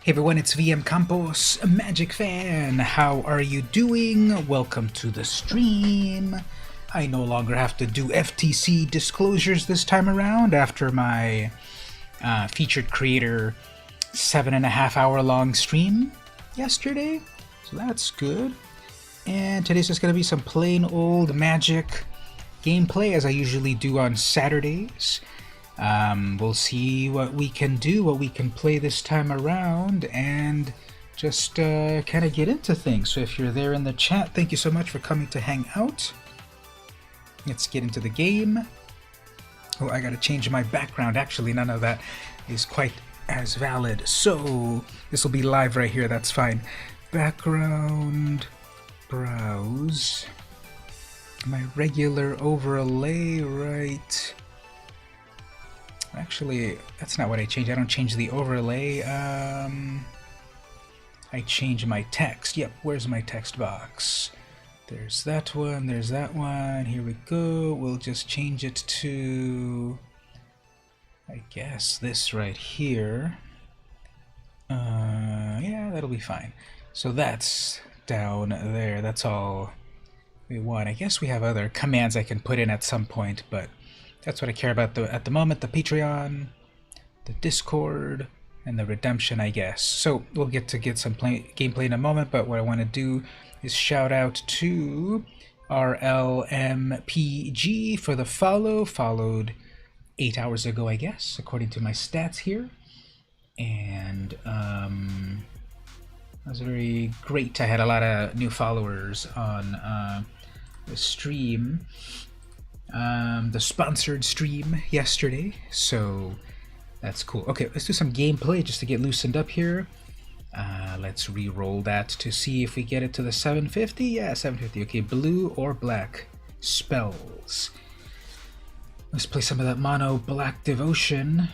Hey everyone, it's VM Campos, a Magic fan. How are you doing? Welcome to the stream. I no longer have to do FTC disclosures this time around after my featured creator 7.5 hour long stream yesterday. So that's good. And today's just going to be some plain old Magic gameplay as I usually do on Saturdays. We'll see what we can do, what we can play this time around, and just kind of get into things. So if you're there in the chat, thank you so much for coming to hang out. Let's get into the game. Oh, I gotta change my background. Actually, none of that is quite as valid. So this will be live right here, that's fine. Background, browse, my regular overlay, right? Actually, that's not what I change. I don't change the overlay. I change my text. Yep, where's my text box? There's that one, there's that one. Here we go. We'll just change it to, I guess, this right here. Yeah, that'll be fine. So that's down there. That's all we want. I guess we have other commands I can put in at some point, but that's what I care about at the moment, the Patreon, the Discord, and the redemption, I guess. So we'll get some gameplay in a moment, but what I want to do is shout out to RLMPG for the follow. Followed 8 hours ago, I guess, according to my stats here. And that was very great. I had a lot of new followers on the stream. The sponsored stream yesterday, so that's cool. Okay, let's do some gameplay just to get loosened up here. Let's re-roll that to see if we get it to the 750. Yeah, 750. Okay, blue or black spells. Let's play some of that mono black devotion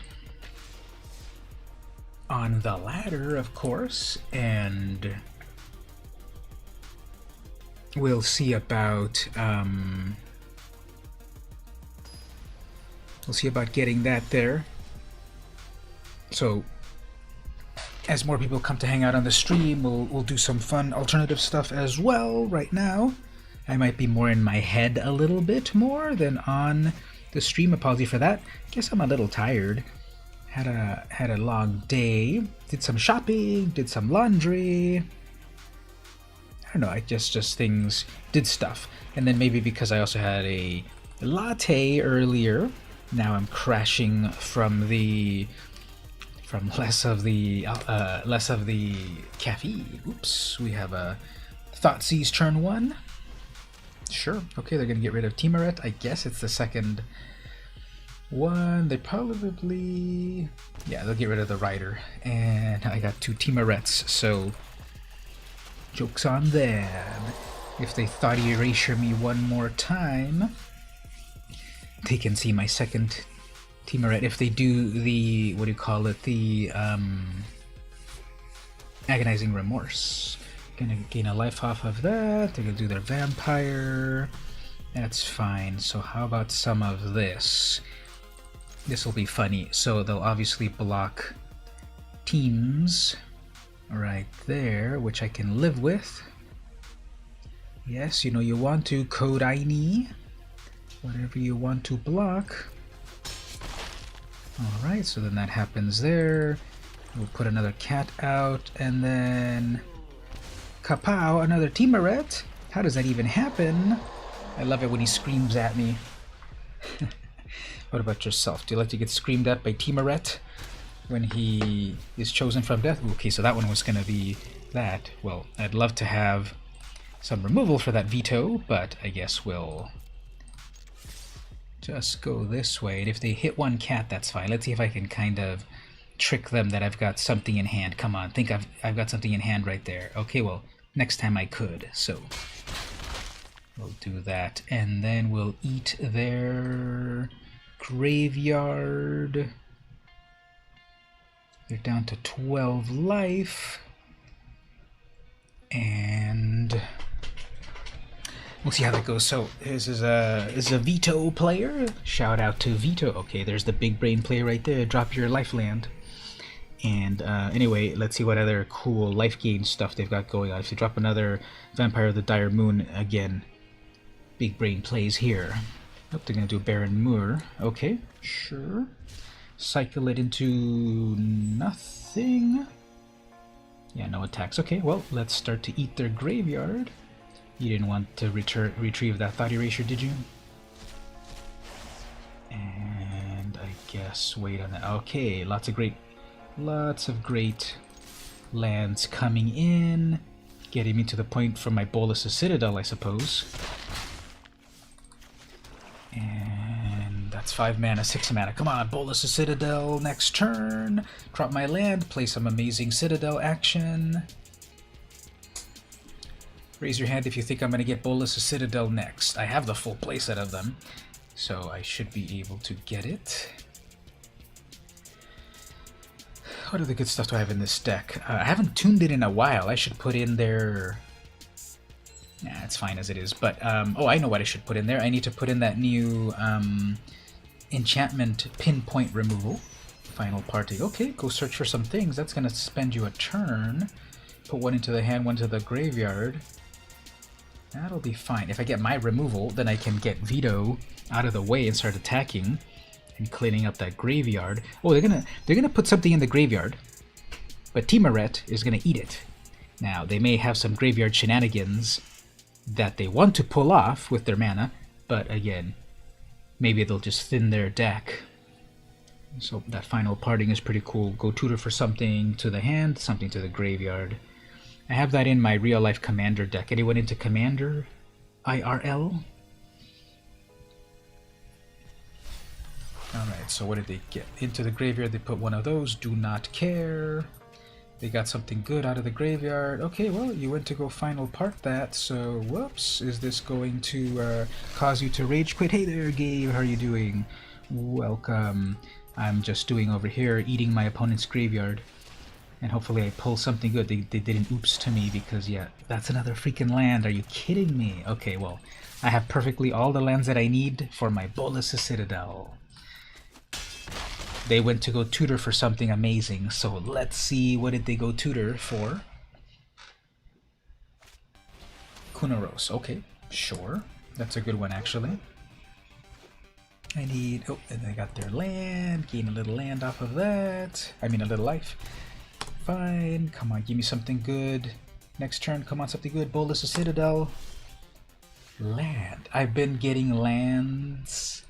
on the ladder, of course, and we'll see about we'll see about getting that there. So as more people come to hang out on the stream, we'll do some fun alternative stuff as well. Right now I might be more in my head a little bit more than on the stream. Apology for that. Guess I'm a little tired. Had a long day. Did some shopping, did some laundry. I don't know, I just things, did stuff. And then maybe because I also had a latte earlier, now I'm crashing from less of the caffeine. Oops, we have a Thoughtseize turn 1. Sure, okay, they're gonna get rid of Timuret. I guess it's the second one. They probably, yeah, they'll get rid of the Rider. And I got 2 Timurets, so joke's on them. If they thought erasure me one more time, they can see my second Timuret. If they do the, what do you call it, the agonizing remorse, gonna gain a life off of that. They're gonna do their vampire. That's fine. So how about some of this? This will be funny. So they'll obviously block teams right there, which I can live with. Yes, you know you want to code INI. Whatever you want to block. Alright, so then that happens there. We'll put another cat out, and then kapow, another Timuret. How does that even happen? I love it when he screams at me. What about yourself? Do you like to get screamed at by Timuret when he is chosen from death? Okay, so that one was gonna be that. Well, I'd love to have some removal for that veto, but I guess we'll just go this way. And if they hit one cat, that's fine. Let's see if I can kind of trick them that I've got something in hand. Come on, think I've got something in hand right there. Okay, well, next time I could. So we'll do that, and then we'll eat their graveyard. They're down to 12 life, and we'll see how that goes. So this is a Veto player. Shout out to Veto. Okay, there's the big brain player right there. Drop your life land. And anyway, let's see what other cool life gain stuff they've got going on. If you drop another Vampire of the Dire Moon, again, big brain plays here. Oh, they're going to do Baron Moor. Okay, sure. Cycle it into nothing. Yeah, no attacks. Okay, well, let's start to eat their graveyard. You didn't want to retrieve that thought erasure, did you? And I guess wait on that. Okay, lots of great lands coming in, getting me to the point for my Bolas' Citadel, I suppose. And that's 5 mana, 6 mana. Come on, Bolas' Citadel next turn. Drop my land, play some amazing Citadel action. Raise your hand if you think I'm going to get Bolas' Citadel next. I have the full playset of them, so I should be able to get it. What other good stuff do I have in this deck? I haven't tuned it in a while. I should put in there... Nah, it's fine as it is. But, oh, I know what I should put in there. I need to put in that new enchantment pinpoint removal. Final party. Okay, go search for some things. That's going to spend you a turn. Put one into the hand, one to the graveyard. That'll be fine. If I get my removal, then I can get Veto out of the way and start attacking. And cleaning up that graveyard. Oh, they're gonna put something in the graveyard, but Timaret is gonna eat it. Now they may have some graveyard shenanigans that they want to pull off with their mana, but again, maybe they'll just thin their deck. So that final parting is pretty cool. Go tutor for something to the hand, something to the graveyard. I have that in my real life Commander deck. Anyone into Commander? IRL? Alright, so what did they get? Into the graveyard, they put one of those. Do not care. They got something good out of the graveyard. Okay, well, you went to go final part that, so whoops. Is this going to cause you to rage quit? Hey there, Gabe, how are you doing? Welcome. I'm just doing over here, eating my opponent's graveyard. And hopefully I pull something good. They did an oops to me because, yeah, that's another freaking land. Are you kidding me? Okay, well, I have perfectly all the lands that I need for my Bolas' Citadel. They went to go tutor for something amazing, so let's see what did they go tutor for. Kunaros, okay, sure. That's a good one, actually. I need... oh, and they got their land. Gain a little land off of that. I mean, a little life. Fine. Come on, give me something good. Next turn, come on, something good. Bolas' Citadel. Land. I've been getting lands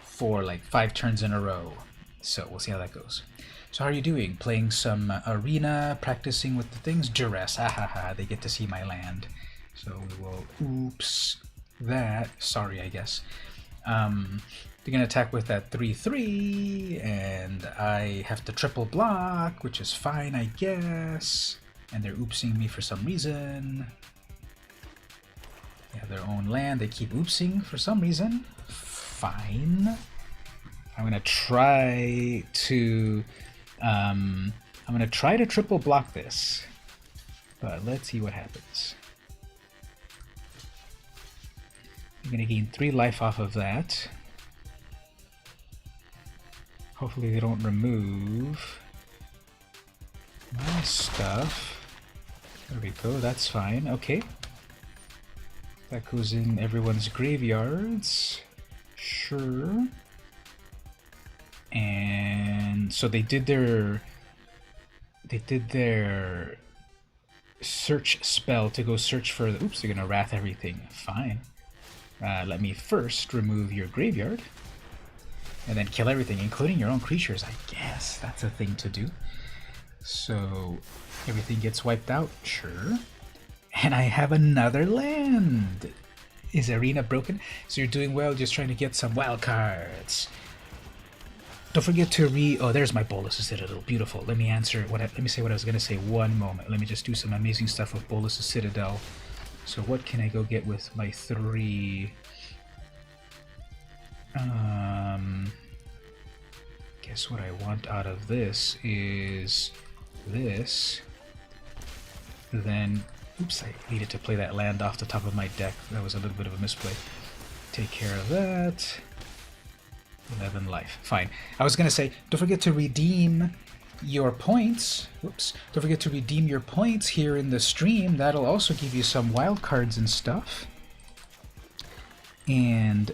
for like 5 turns in a row. So we'll see how that goes. So how are you doing? Playing some arena, practicing with the things? Duress, ha, they get to see my land. So we will oops that. Sorry, I guess. They're gonna attack with that 3/3, and I have to triple block, which is fine, I guess. And they're oopsing me for some reason. They have their own land, they keep oopsing for some reason. Fine. I'm gonna try to triple block this, but let's see what happens. I'm gonna gain 3 life off of that. Hopefully they don't remove my stuff. There we go, that's fine. Okay. That goes in everyone's graveyards. Sure. And so they did their search spell to go search for the... oops, they're gonna wrath everything. Fine. Let me first remove your graveyard. And then kill everything, including your own creatures, I guess. That's a thing to do. So everything gets wiped out, sure. And I have another land. Is Arena broken? So you're doing well, just trying to get some wild cards. Don't forget to oh, there's my Bolas' Citadel. Beautiful. Let me answer let me say what I was gonna say. One moment. Let me just do some amazing stuff with Bolas' Citadel. So what can I go get with my 3? Guess what I want out of this is this. Then, oops, I needed to play that land off the top of my deck. That was a little bit of a misplay. Take care of that. 11 life. Fine. I was gonna say, don't forget to redeem your points. Whoops. Don't forget to redeem your points here in the stream. That'll also give you some wild cards and stuff. And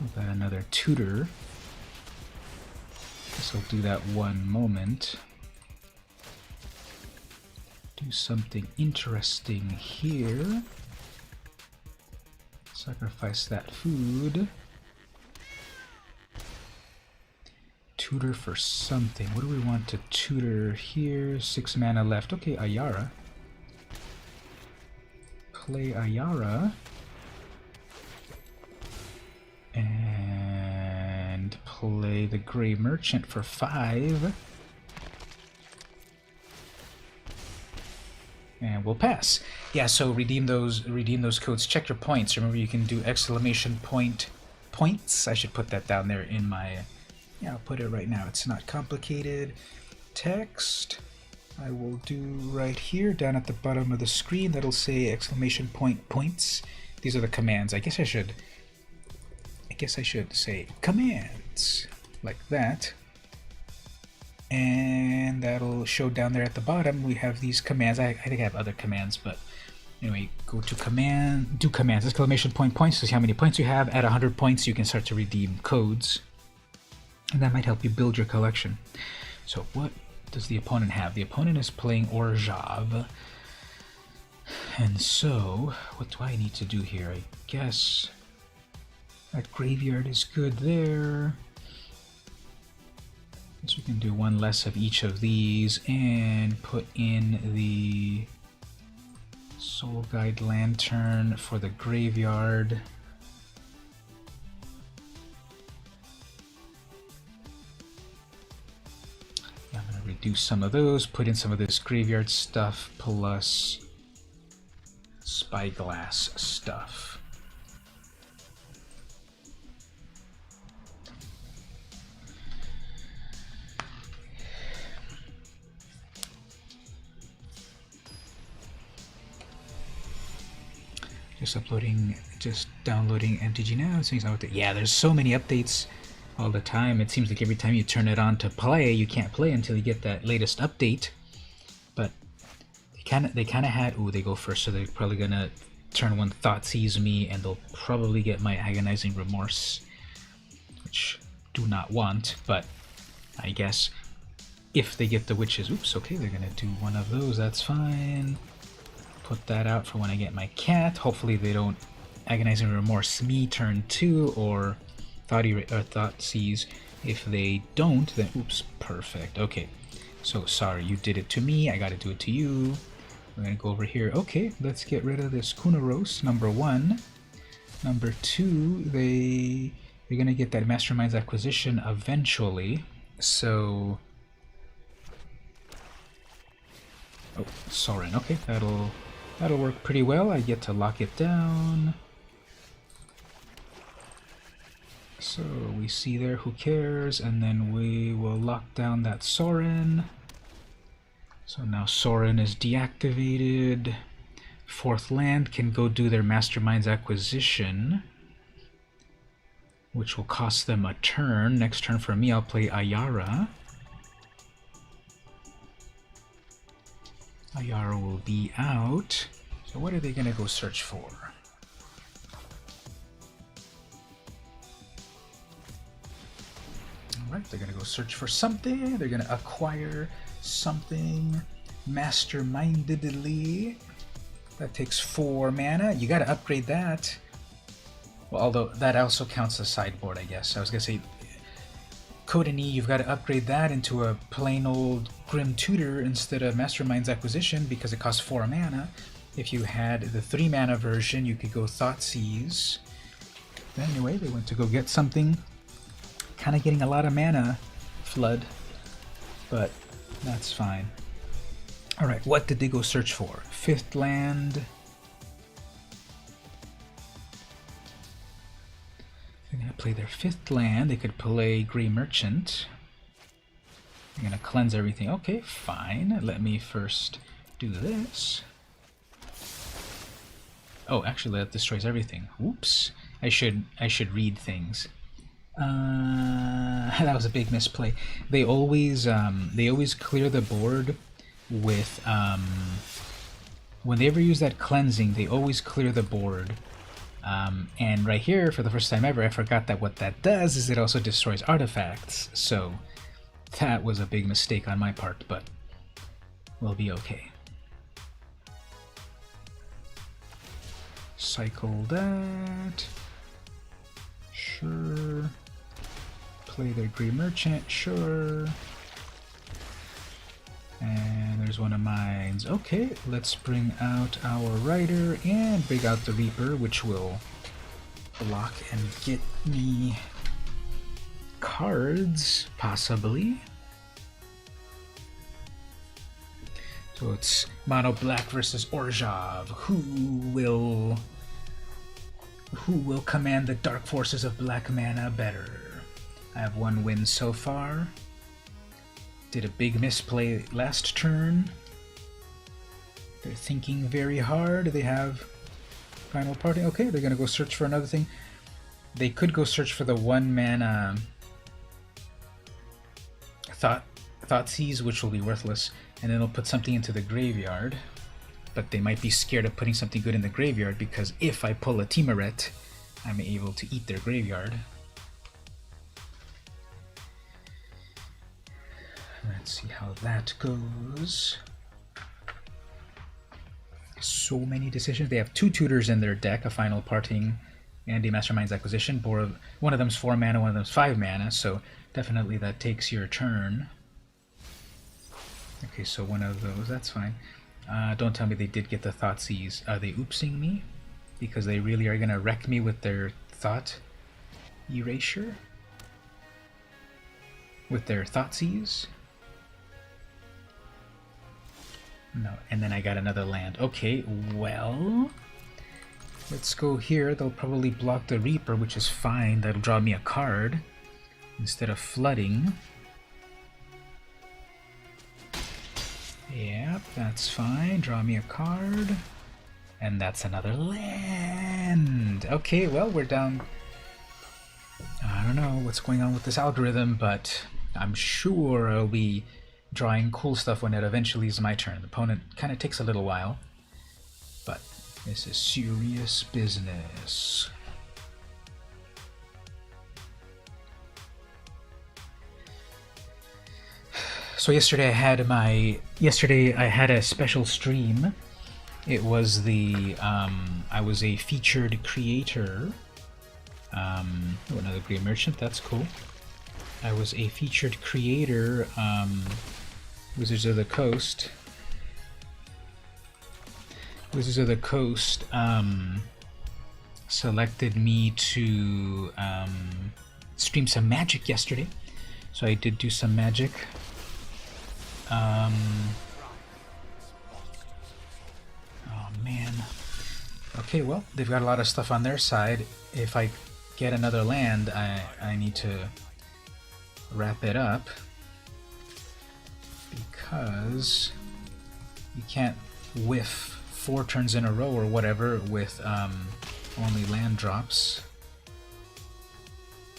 we've got another tutor. Guess I'll do that one moment. Do something interesting here. Sacrifice that food. Tutor for something. What do we want to tutor here? 6 mana left. Okay, Ayara. Play Ayara. And play the Grey Merchant for 5. And we'll pass. Yeah, so redeem those codes. Check your points. Remember, you can do exclamation point points. I should put that down there in my... Yeah, I'll put it right now. It's not complicated. Text. I will do right here, down at the bottom of the screen. That'll say exclamation point points. These are the commands. I guess I should say commands like that. And that'll show down there at the bottom. We have these commands. I think I have other commands, but anyway, go to command, do commands, exclamation point points to see how many points you have. At 100 points, you can start to redeem codes, and that might help you build your collection. So what does the opponent have? The opponent is playing Orjav, and so what do I need to do here? I guess that graveyard is good there. So we can do one less of each of these and put in the Soul Guide Lantern for the graveyard. I'm going to reduce some of those, put in some of this graveyard stuff plus Spyglass stuff. Just downloading MTG now. Yeah, there's so many updates all the time. It seems like every time you turn it on to play, you can't play until you get that latest update. But they kind of had. Ooh, they go first, so they're probably gonna turn one Thoughtseize me, and they'll probably get my Agonizing Remorse, which do not want. But I guess if they get the Witches, oops, okay, they're gonna do one of those. That's fine. Put that out for when I get my cat. Hopefully they don't Agonizing Remorse me turn 2 or Thoughtseize. If they don't, then oops, perfect. Okay, so sorry, you did it to me, I gotta do it to you. We're gonna go over here. Okay, let's get rid of this Kunaros, number 1. Number 2, they're gonna get that Mastermind's Acquisition eventually, so... Oh, Sorin, okay, that'll work pretty well. I get to lock it down. So we see there, who cares? And then we will lock down that Sorin. So now Sorin is deactivated. 4th land can go do their Mastermind's Acquisition, which will cost them a turn. Next turn for me, I'll play Ayara. Ayara will be out. So what are they going to go search for? Alright, they're going to go search for something. They're going to acquire something mastermindedly. That takes 4 mana. You got to upgrade that. Well, although that also counts as sideboard, I guess. I was going to say, Code and E, you've got to upgrade that into a plain old Grim Tutor instead of Mastermind's Acquisition because it costs 4 mana. If you had the 3 mana version, you could go Thoughtseize. But anyway, they went to go get something. Kind of getting a lot of mana flood, but that's fine. Alright, what did they go search for? 5th land. They're going to play their 5th land. They could play Grey Merchant. They're going to cleanse everything. Okay, fine. Let me first do this. Oh, actually that destroys everything. Oops. I should read things. That was a big misplay. They always clear the board with when they ever use that cleansing, they always clear the board. And right here, for the first time ever, I forgot that what that does is it also destroys artifacts. So that was a big mistake on my part, but we'll be okay. Cycle that. Sure. Play their Grey Merchant, sure. And there's one of mine. Okay, let's bring out our Rider and bring out the Reaper, which will block and get me cards, possibly. So it's Mono Black versus Orzhov. Who will command the dark forces of black mana better? I have one win so far. Did a big misplay last turn. They're thinking very hard. They have final party. Okay, they're gonna go search for another thing. They could go search for the 1-mana Thoughtseize, which will be worthless, and then they'll put something into the graveyard. But they might be scared of putting something good in the graveyard, because if I pull a Teemeret, I'm able to eat their graveyard. Let's see how that goes. So many decisions. They have 2 tutors in their deck, a Final Parting and a Mastermind's Acquisition. One of them's 4 mana, one of them's 5 mana, so definitely that takes your turn. Okay, so one of those, that's fine. Don't tell me they did get the Thoughtseize. Are they oopsing me? Because they really are going to wreck me with their Thought Erasure? With their Thoughtseize? No, and then I got another land. Okay, well, let's go here. They'll probably block the Reaper, which is fine. That'll draw me a card instead of flooding. Yep, that's fine. Draw me a card. And that's another land. Okay, well, we're down. I don't know what's going on with this algorithm, but I'm sure I'll be drawing cool stuff when it eventually is my turn. The opponent kind of takes a little while, but this is serious business. So yesterday I had a special stream. It was the I was a featured creator. Another Grey Merchant, that's cool. I was a featured creator. Wizards of the Coast. Wizards of the Coast selected me to stream some Magic yesterday, so I did do some Magic. Oh man. Okay, well, they've got a lot of stuff on their side. If I get another land, I need to wrap it up, because you can't whiff 4 turns in a row or whatever with only land drops.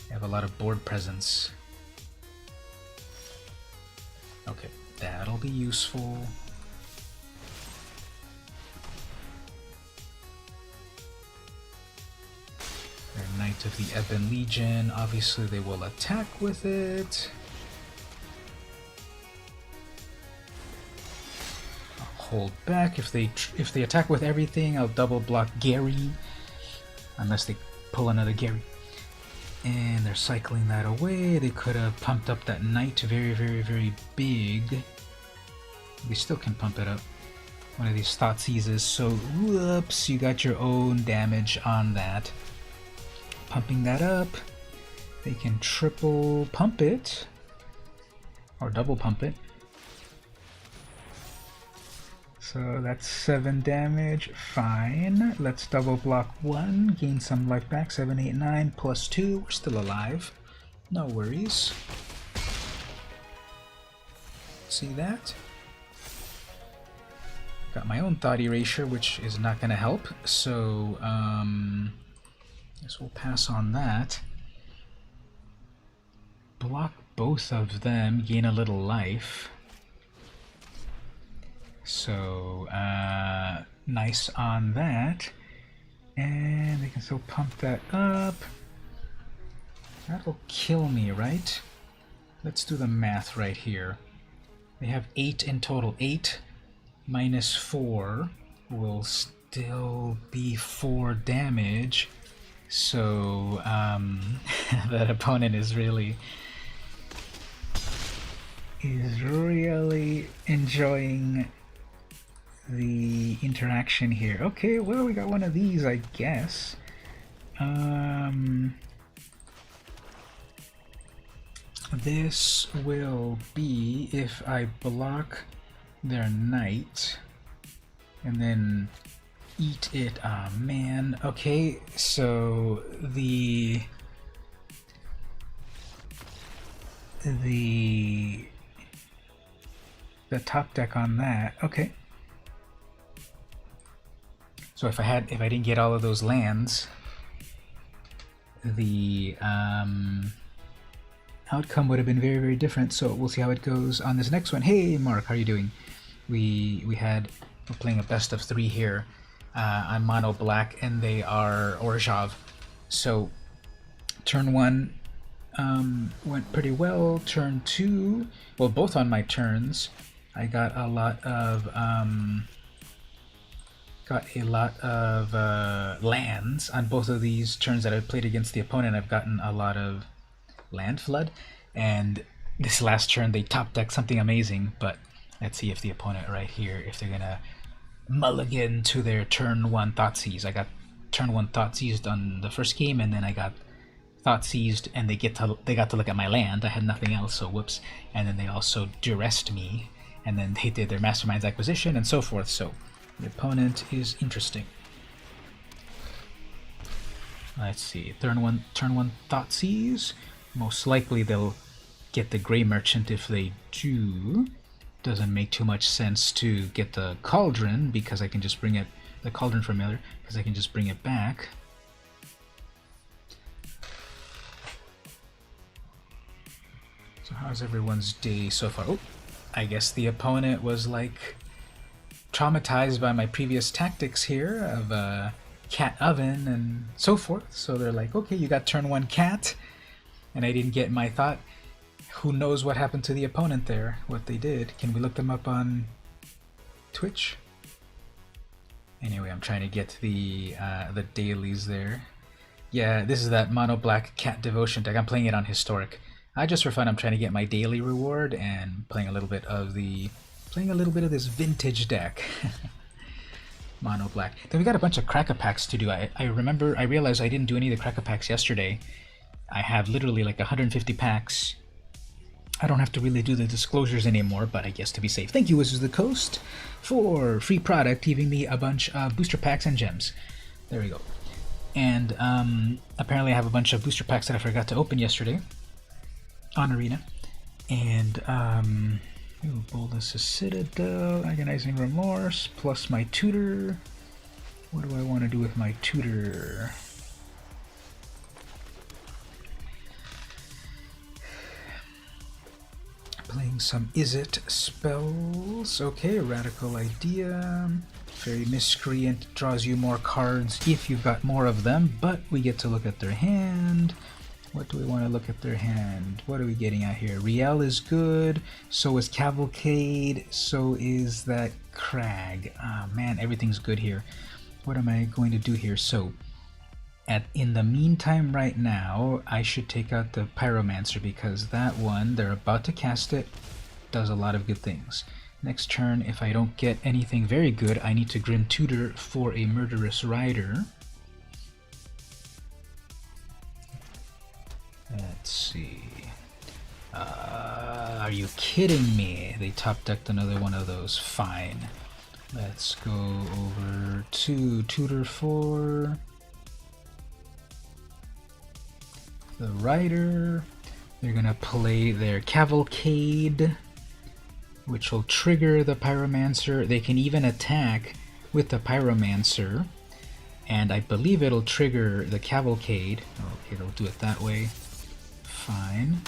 I have a lot of board presence. Okay, that'll be useful. Their Knight of the Ebon Legion, obviously they will attack with it. I'll hold back. If they attack with everything, I'll double block Gary, unless they pull another Gary. And they're cycling that away. They could have pumped up that Knight very, very, very big. They still can pump it up. One of these Thoughtseizes, so whoops, you got your own damage on that. Pumping that up, they can triple pump it, or double pump it. So that's 7 damage, fine. Let's double block 1, gain some life back, 7, 8, 9, plus 2, we're still alive. No worries. See that? Got my own Thought Erasure, which is not going to help, so guess we'll pass on that. block both of them, gain a little life. So, nice on that. And they can still pump that up. That'll kill me, right? Let's do the math right here. They have 8 in total. 8 minus 4 will still be 4 damage. So, that opponent is really enjoying the interaction here. Okay, well, we got one of these, I guess. This will be if I block their knight and then eat it. Ah, man. Okay, so the top deck on that. Okay. So if I didn't get all of those lands, the outcome would have been very, very different. So we'll see how it goes on this next one. Hey, Mark, how are you doing? We're playing a best of 3 here. I'm mono black and they are Orzhov. So turn 1 went pretty well. Turn 2, well, both on my turns, I got a lot of lands on both of these turns that I've played against the opponent. I've gotten a lot of land flood, and this last turn they top deck something amazing. But let's see if the opponent right here, if they're gonna mulligan to their turn 1 Thoughtseize. I got turn 1 Thoughtseized on the first game, and then I got Thoughtseized, and they got to look at my land. I had nothing else, so whoops. And then they also duressed me, and then they did their Mastermind's Acquisition and so forth. So the opponent is interesting. Let's see, turn one Thoughtseize. Most likely they'll get the Grey Merchant if they do. Doesn't make too much sense to get the Cauldron because I can just bring it, the Cauldron Familiar, because I can just bring it back. So how's everyone's day so far? Oh, I guess the opponent was like traumatized by my previous tactics here of cat oven and so forth. So they're like, okay, you got turn 1 cat, and I didn't get my thought. Who knows what happened to the opponent there, what they did. Can we look them up on Twitch? Anyway, I'm trying to get the dailies there. Yeah, this is that mono black cat devotion deck. I'm playing it on historic. Just for fun, I'm trying to get my daily reward and playing a little bit of this vintage deck. Mono black. Then we got a bunch of cracker packs to do. I realized I didn't do any of the cracker packs yesterday. I have literally like 150 packs. I don't have to really do the disclosures anymore, but I guess to be safe. Thank you, Wizards of the Coast, for free product, giving me a bunch of booster packs and gems. There we go. And apparently I have a bunch of booster packs that I forgot to open yesterday on Arena. And Boldness of Citadel, Agonizing Remorse, plus my tutor. What do I want to do with my tutor? Playing some Is It spells. Okay, Radical Idea. Fairy Miscreant draws you more cards if you've got more of them, but we get to look at their hand. What do we want to look at their hand? What are we getting at here? Riel is good, so is Cavalcade, so is that Crag. Ah, man, everything's good here. What am I going to do here? So, in the meantime right now, I should take out the Pyromancer because that one, they're about to cast it, does a lot of good things. Next turn, if I don't get anything very good, I need to Grim Tutor for a Murderous Rider. Let's see. Are you kidding me? They top decked another one of those. Fine. Let's go over to Tutor for the Rider. They're gonna play their Cavalcade, which will trigger the Pyromancer. They can even attack with the Pyromancer, and I believe it'll trigger the Cavalcade. Okay, they'll do it that way. Fine.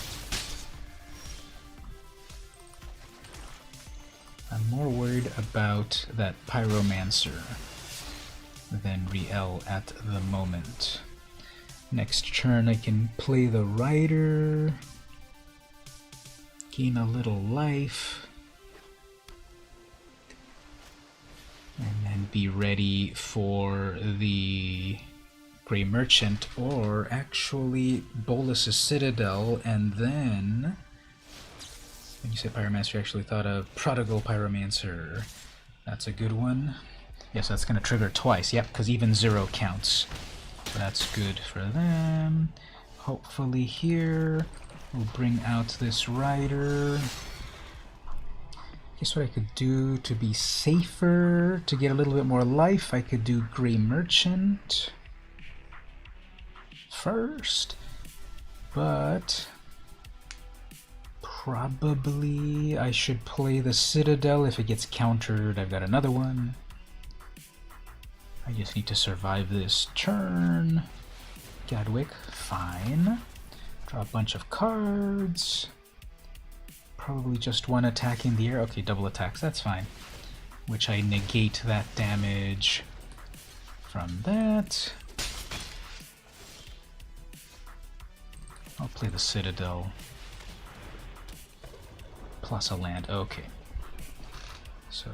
I'm more worried about that Pyromancer than Riel at the moment. Next turn I can play the Rider, gain a little life, and then be ready for the Grey Merchant, or actually Bolus's Citadel, and then... When you say Pyromancer, I actually thought of Prodigal Pyromancer. That's a good one. Yes, that's going to trigger twice. Yep, because even 0 counts. So that's good for them. Hopefully here we'll bring out this Rider. Guess what I could do to be safer, to get a little bit more life, I could do Grey Merchant first. But probably I should play the Citadel. If it gets countered, I've got another one. I just need to survive this turn. Gadwick, fine. Draw a bunch of cards. Probably just one attack in the air. Okay, double attacks, that's fine. Which I negate that damage from that. I'll play the Citadel. Plus a land, okay. So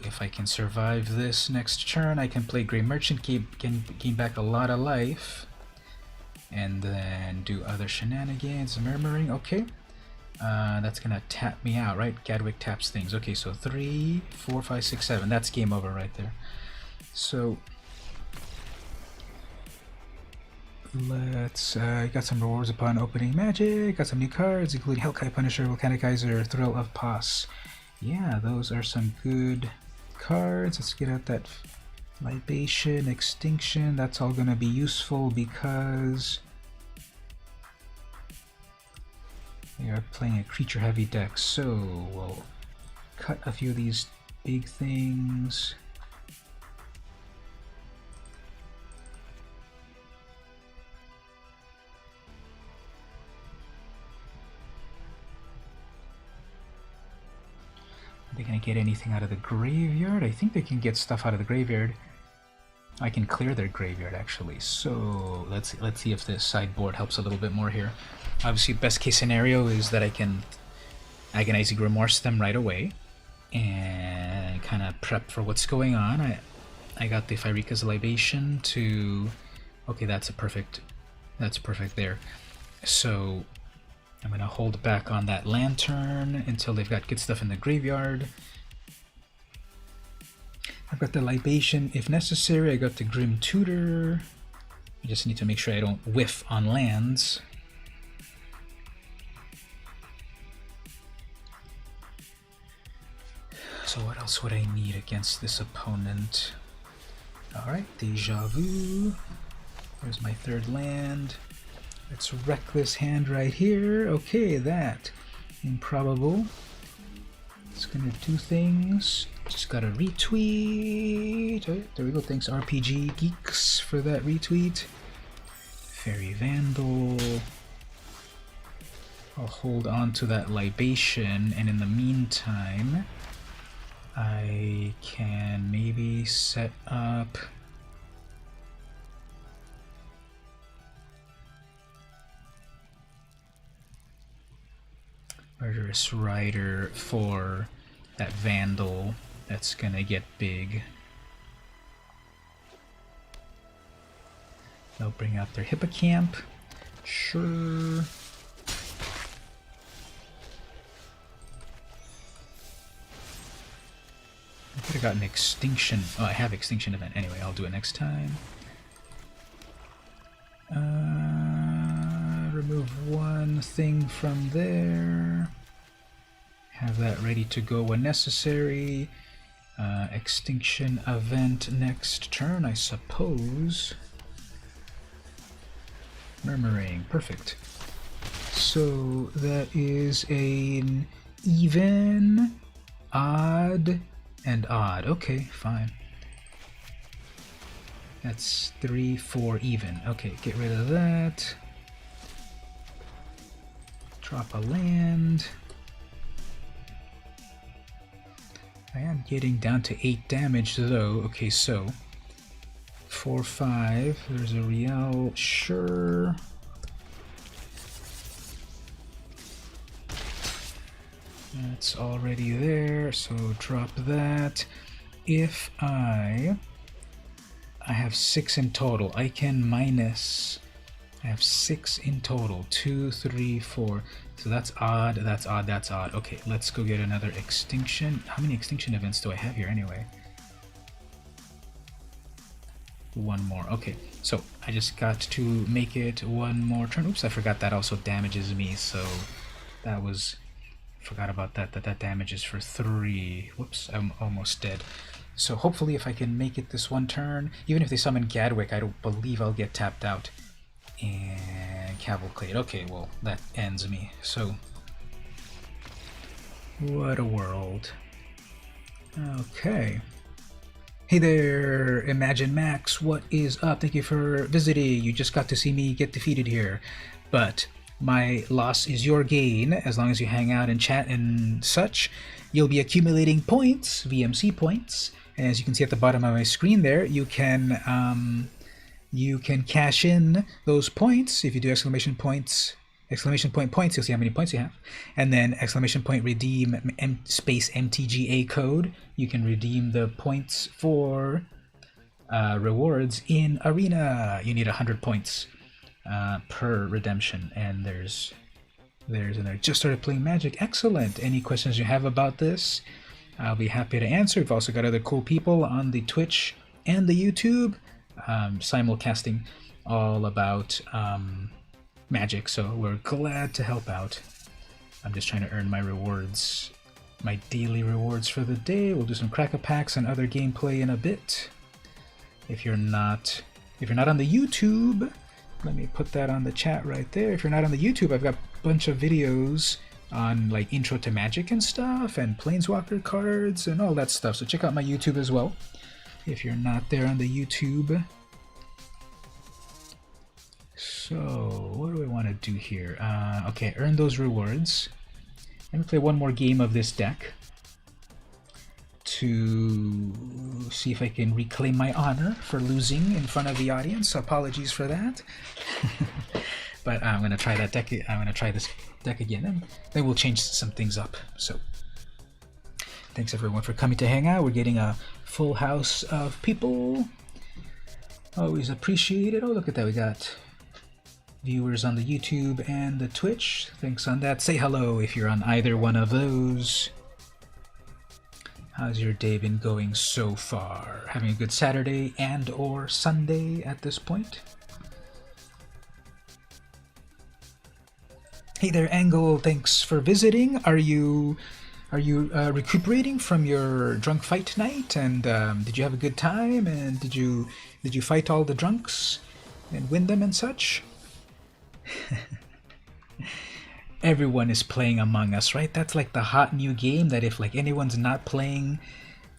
if I can survive this next turn, I can play Grey Merchant, gain back a lot of life, and then do other shenanigans. Murmuring, okay. That's gonna tap me out, right? Gadwick taps things. Okay, so 3, 4, 5, 6, 7. That's game over right there. So let's got some rewards upon opening magic, got some new cards, including Hellkite Punisher, Volcanizer, Thrill of Pos. Yeah, those are some good cards. Let's get out that Libation, Extinction. That's all gonna be useful because they are playing a creature heavy deck, so we'll cut a few of these big things. Are they gonna get anything out of the graveyard? I think they can get stuff out of the graveyard. I can clear their graveyard actually. So let's see if this sideboard helps a little bit more here. Obviously, best case scenario is that I can Agonizing Remorse them right away and kind of prep for what's going on. I got the Pyreka's Libation to... Okay, that's perfect there. So I'm going to hold back on that Lantern until they've got good stuff in the graveyard. I've got the Libation if necessary. I got the Grim Tutor. I just need to make sure I don't whiff on lands. So what else would I need against this opponent? Alright, Deja Vu. There's my third land. Let's wreck this hand right here. Okay, that. Improbable. It's gonna do things. Just gotta retweet. Oh, there we go. Thanks RPG Geeks for that retweet. Fairy Vandal. I'll hold on to that Libation, and in the meantime I can maybe set up Murderous Rider for that Vandal that's gonna get big. They'll bring out their Hippocamp. Sure. I could have gotten Extinction. Oh, I have Extinction Event. Anyway, I'll do it next time. Remove one thing from there. Have that ready to go when necessary. Extinction Event next turn, I suppose. Murmuring. Perfect. So that is an even, odd, and odd. Okay, fine. That's 3, 4 even. Okay, get rid of that. Drop a land. I am getting down to 8 damage though. Okay, so 4, 5. There's a Riel. Sure. That's already there, so drop that. If I have 6 in total, I can minus. I have 6 in total. 2, 3, 4. So that's odd, that's odd, that's odd. Okay, let's go get another extinction. How many extinction events do I have here anyway? 1 more. Okay, so I just got to make it 1 more turn. Oops, I forgot that also damages me, so that was... Forgot about that, that damages for 3. Whoops, I'm almost dead. So hopefully if I can make it this 1 turn, even if they summon Gadwick, I don't believe I'll get tapped out. And Cavalcade. Okay, well, that ends me. So, what a world. Okay. Hey there, Imagine Max, what is up? Thank you for visiting. You just got to see me get defeated here. But my loss is your gain. As long as you hang out and chat and such, you'll be accumulating points, VMC points. And as you can see at the bottom of my screen there, you can cash in those points. If you do exclamation point points, you'll see how many points you have. And then exclamation point redeem space MTGA code. You can redeem the points for rewards in Arena. You need 100 points per redemption. And there's and I just started playing Magic. Excellent. Any questions you have about this, I'll be happy to answer. We've also got other cool people on the Twitch and the YouTube simulcasting all about Magic, so we're glad to help out. I'm just trying to earn my rewards, my daily rewards for the day. We'll do some cracker packs and other gameplay in a bit. If you're not on the YouTube, let me put that on the chat right there. If you're not on the YouTube, I've got a bunch of videos on like intro to Magic and stuff, and Planeswalker cards and all that stuff. So check out my YouTube as well if you're not there on the YouTube. So what do I want to do here? Okay, earn those rewards. Let me play one more game of this deck to see if I can reclaim my honor for losing in front of the audience. Apologies for that. But I'm gonna try that deck. I'm gonna try this deck again, and then we'll change some things up. So thanks everyone for coming to hang out. We're getting a full house of people. Always appreciate it. Oh, look at that. We got viewers on the YouTube and the Twitch. Thanks on that. Say hello if you're on either one of those. How's your day been going so far? Having a good Saturday and or Sunday at this point? Hey there, Angle. Thanks for visiting. Are you recuperating from your drunk fight night? And did you have a good time? And did you fight all the drunks and win them and such? Everyone is playing Among Us, right? That's like the hot new game that if like anyone's not playing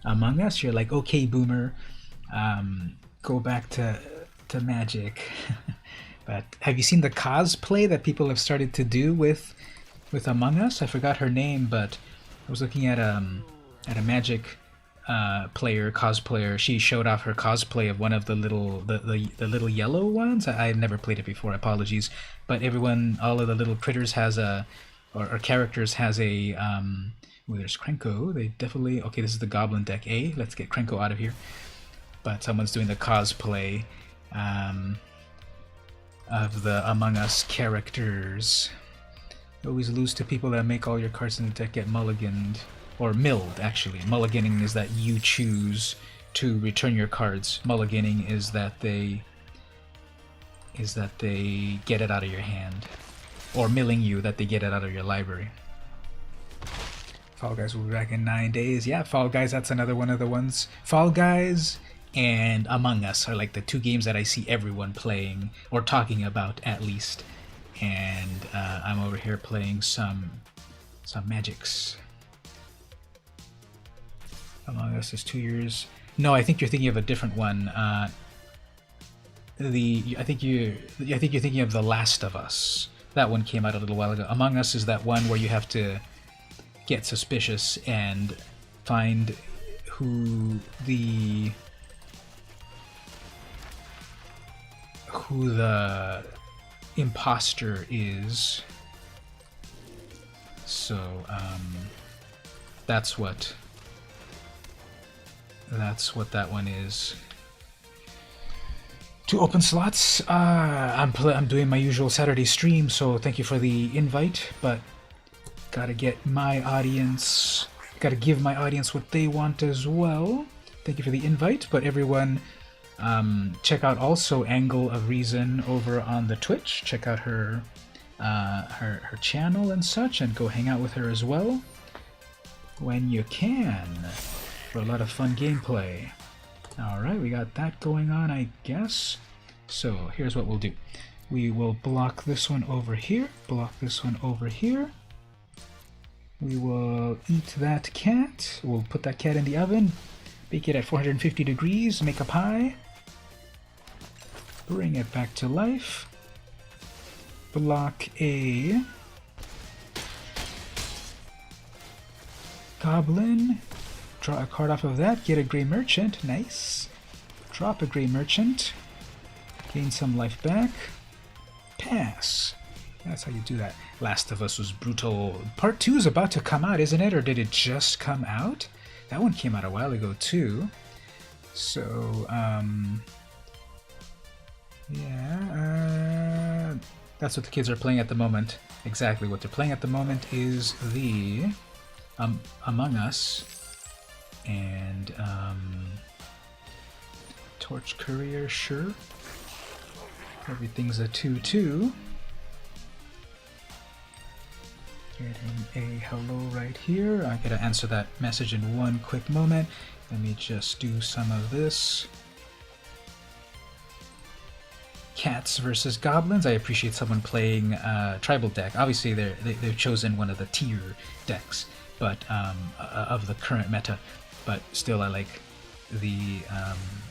Among Us, you're like, okay, boomer, go back to Magic. But have you seen the cosplay that people have started to do with Among Us? I forgot her name, but I was looking at a Magic cosplayer. She showed off her cosplay of one of the little yellow ones. I've never played it before, apologies. But everyone, all of the little critters has a, or characters has a, oh, there's Krenko. They definitely, okay, this is the Goblin deck A. Let's get Krenko out of here. But someone's doing the cosplay of the Among Us characters. You always lose to people that make all your cards in the deck get mulliganed. Or milled, actually. Mulliganing is that you choose to return your cards. Mulliganing is that they get it out of your hand. Or milling you, that they get it out of your library. Fall Guys will be back in 9 days. Yeah, Fall Guys, that's another one of the ones. Fall Guys and Among Us are like the two games that I see everyone playing, or talking about at least. And I'm over here playing some Magics. Among Us is 2 years. No, I think you're thinking of a different one. I think you're thinking of The Last of Us. That one came out a little while ago. Among Us is that one where you have to get suspicious and find who the imposter is. So that's what that one is. 2 open slots. I'm doing my usual Saturday stream, so thank you for the invite, but gotta give my audience what they want as well. Thank you for the invite, but everyone, check out also Angle of Reason over on the Twitch. Check out her channel and such, and go hang out with her as well when you can for a lot of fun gameplay. Alright, we got that going on, I guess. So here's what we'll do. We will block this one over here, block this one over here. We will eat that cat. We'll put that cat in the oven, bake it at 450 degrees, make a pie, bring it back to life, block a goblin, draw a card off of that, get a Grey Merchant, nice. Drop a Grey Merchant, gain some life back, pass. That's how you do that. Last of Us was brutal. Part 2 is about to come out, isn't it? Or did it just come out? That one came out a while ago too. So, yeah, that's what the kids are playing at the moment. Exactly, what they're playing at the moment is the Among Us and Torch Courier, sure. Everything's a 2-2. Getting a hello right here. I gotta answer that message in one quick moment. Let me just do some of this. Cats versus goblins. I appreciate someone playing tribal deck. Obviously, they've chosen one of the tier decks, but of the current meta. But still, I like the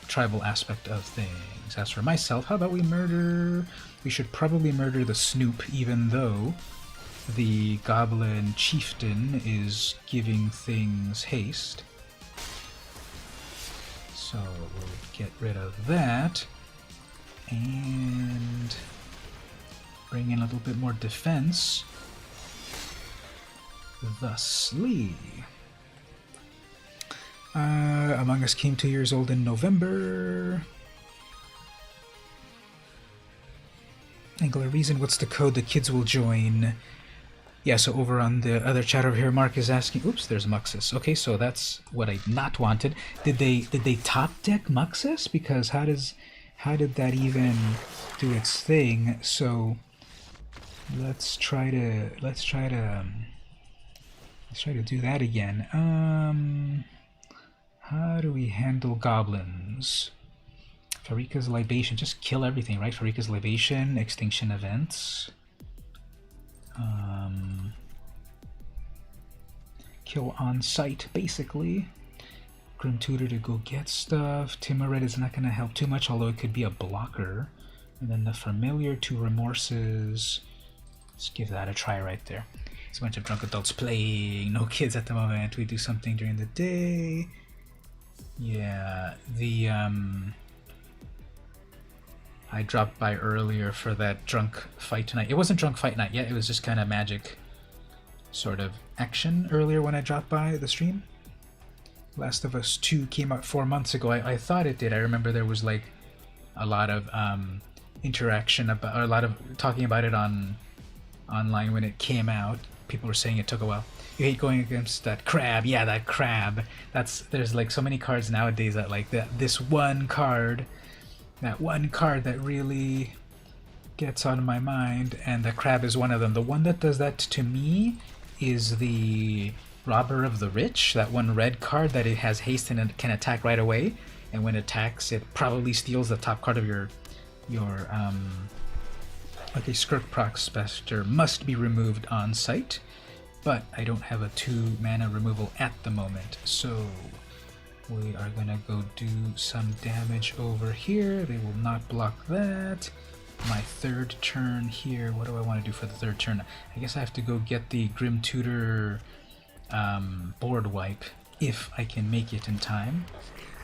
tribal aspect of things. As for myself, how about we murder? We should probably murder the Snoop, even though the Goblin Chieftain is giving things haste. So we'll get rid of that and bring in a little bit more defense. Thusly. Among Us came 2 years old in November. Angular Reason, what's the code the kids will join? Yeah, so over on the other chat over here, Mark is asking, oops, there's Muxus. Okay, so that's what I not wanted. Did they top deck Muxus? Because how did that even do its thing? So let's try to do that again. How do we handle goblins? Farika's Libation, just kill everything, right? Farika's Libation, Extinction Events. Kill on site, basically. Grim Tutor to go get stuff. Timored is not going to help too much, although it could be a blocker. And then the Familiar, 2 Remorses. Let's give that a try right there. It's a bunch of drunk adults playing, no kids at the moment. We do something during the day. Yeah, the I dropped by earlier for that drunk fight night. It wasn't drunk fight night yet, it was just kind of magic sort of action earlier when I dropped by the stream. Last of Us 2 came out 4 months ago. I thought it did. I remember there was like a lot of interaction about, or a lot of talking about it online when it came out. People were saying it took a while. You hate going against that crab. Yeah, that crab. There's like so many cards nowadays that like this one card, that one card that really gets on my mind, and the crab is one of them. The one that does that to me is the Robber of the Rich, that one red card that it has haste and it can attack right away, and when it attacks it probably steals the top card of your okay, Skirk Prospector must be removed on site, but I don't have a 2 mana removal at the moment, so we are gonna go do some damage over here. They will not block that. My third turn here, what do I want to do for the third turn? I guess I have to go get the Grim Tutor board wipe if I can make it in time.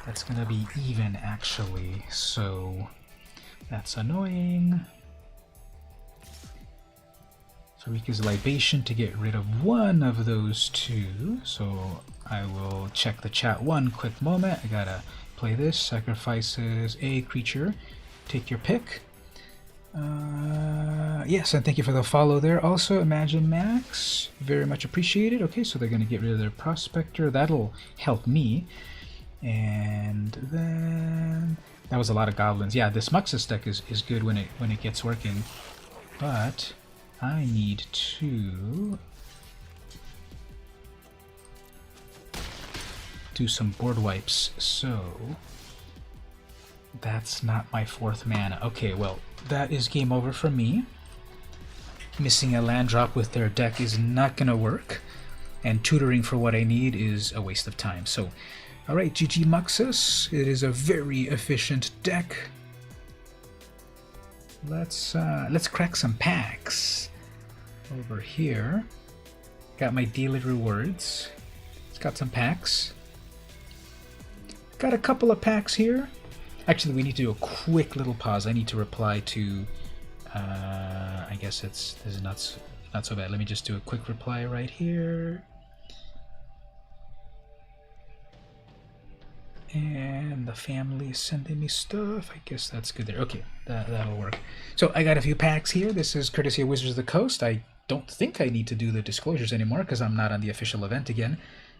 That's gonna be even, actually, so that's annoying. Farika's Libation to get rid of one of those two, so I will check the chat one quick moment. I gotta play this. Sacrifices a creature. Take your pick. Yes, and thank you for the follow there. Also, Imagine Max, very much appreciated. Okay, so they're gonna get rid of their Prospector. That'll help me. And then that was a lot of goblins. Yeah, this Muxus deck is good when it gets working, but I need to do some board wipes. So that's not my 4th mana. Okay, well, that is game over for me. Missing a land drop with their deck is not gonna work, and tutoring for what I need is a waste of time. So alright, GG Muxus. It is a very efficient deck. Let's crack some packs. Over here. Got my daily rewards. It's got some packs. Got a couple of packs here. Actually, we need to do a quick little pause. I need to reply to I guess this is not so bad. Let me just do a quick reply right here. And the family is sending me stuff. I guess that's good there. Okay, that'll work. So I got a few packs here. This is courtesy of Wizards of the Coast. I don't think I need to do the disclosures anymore because I'm not on the official event again.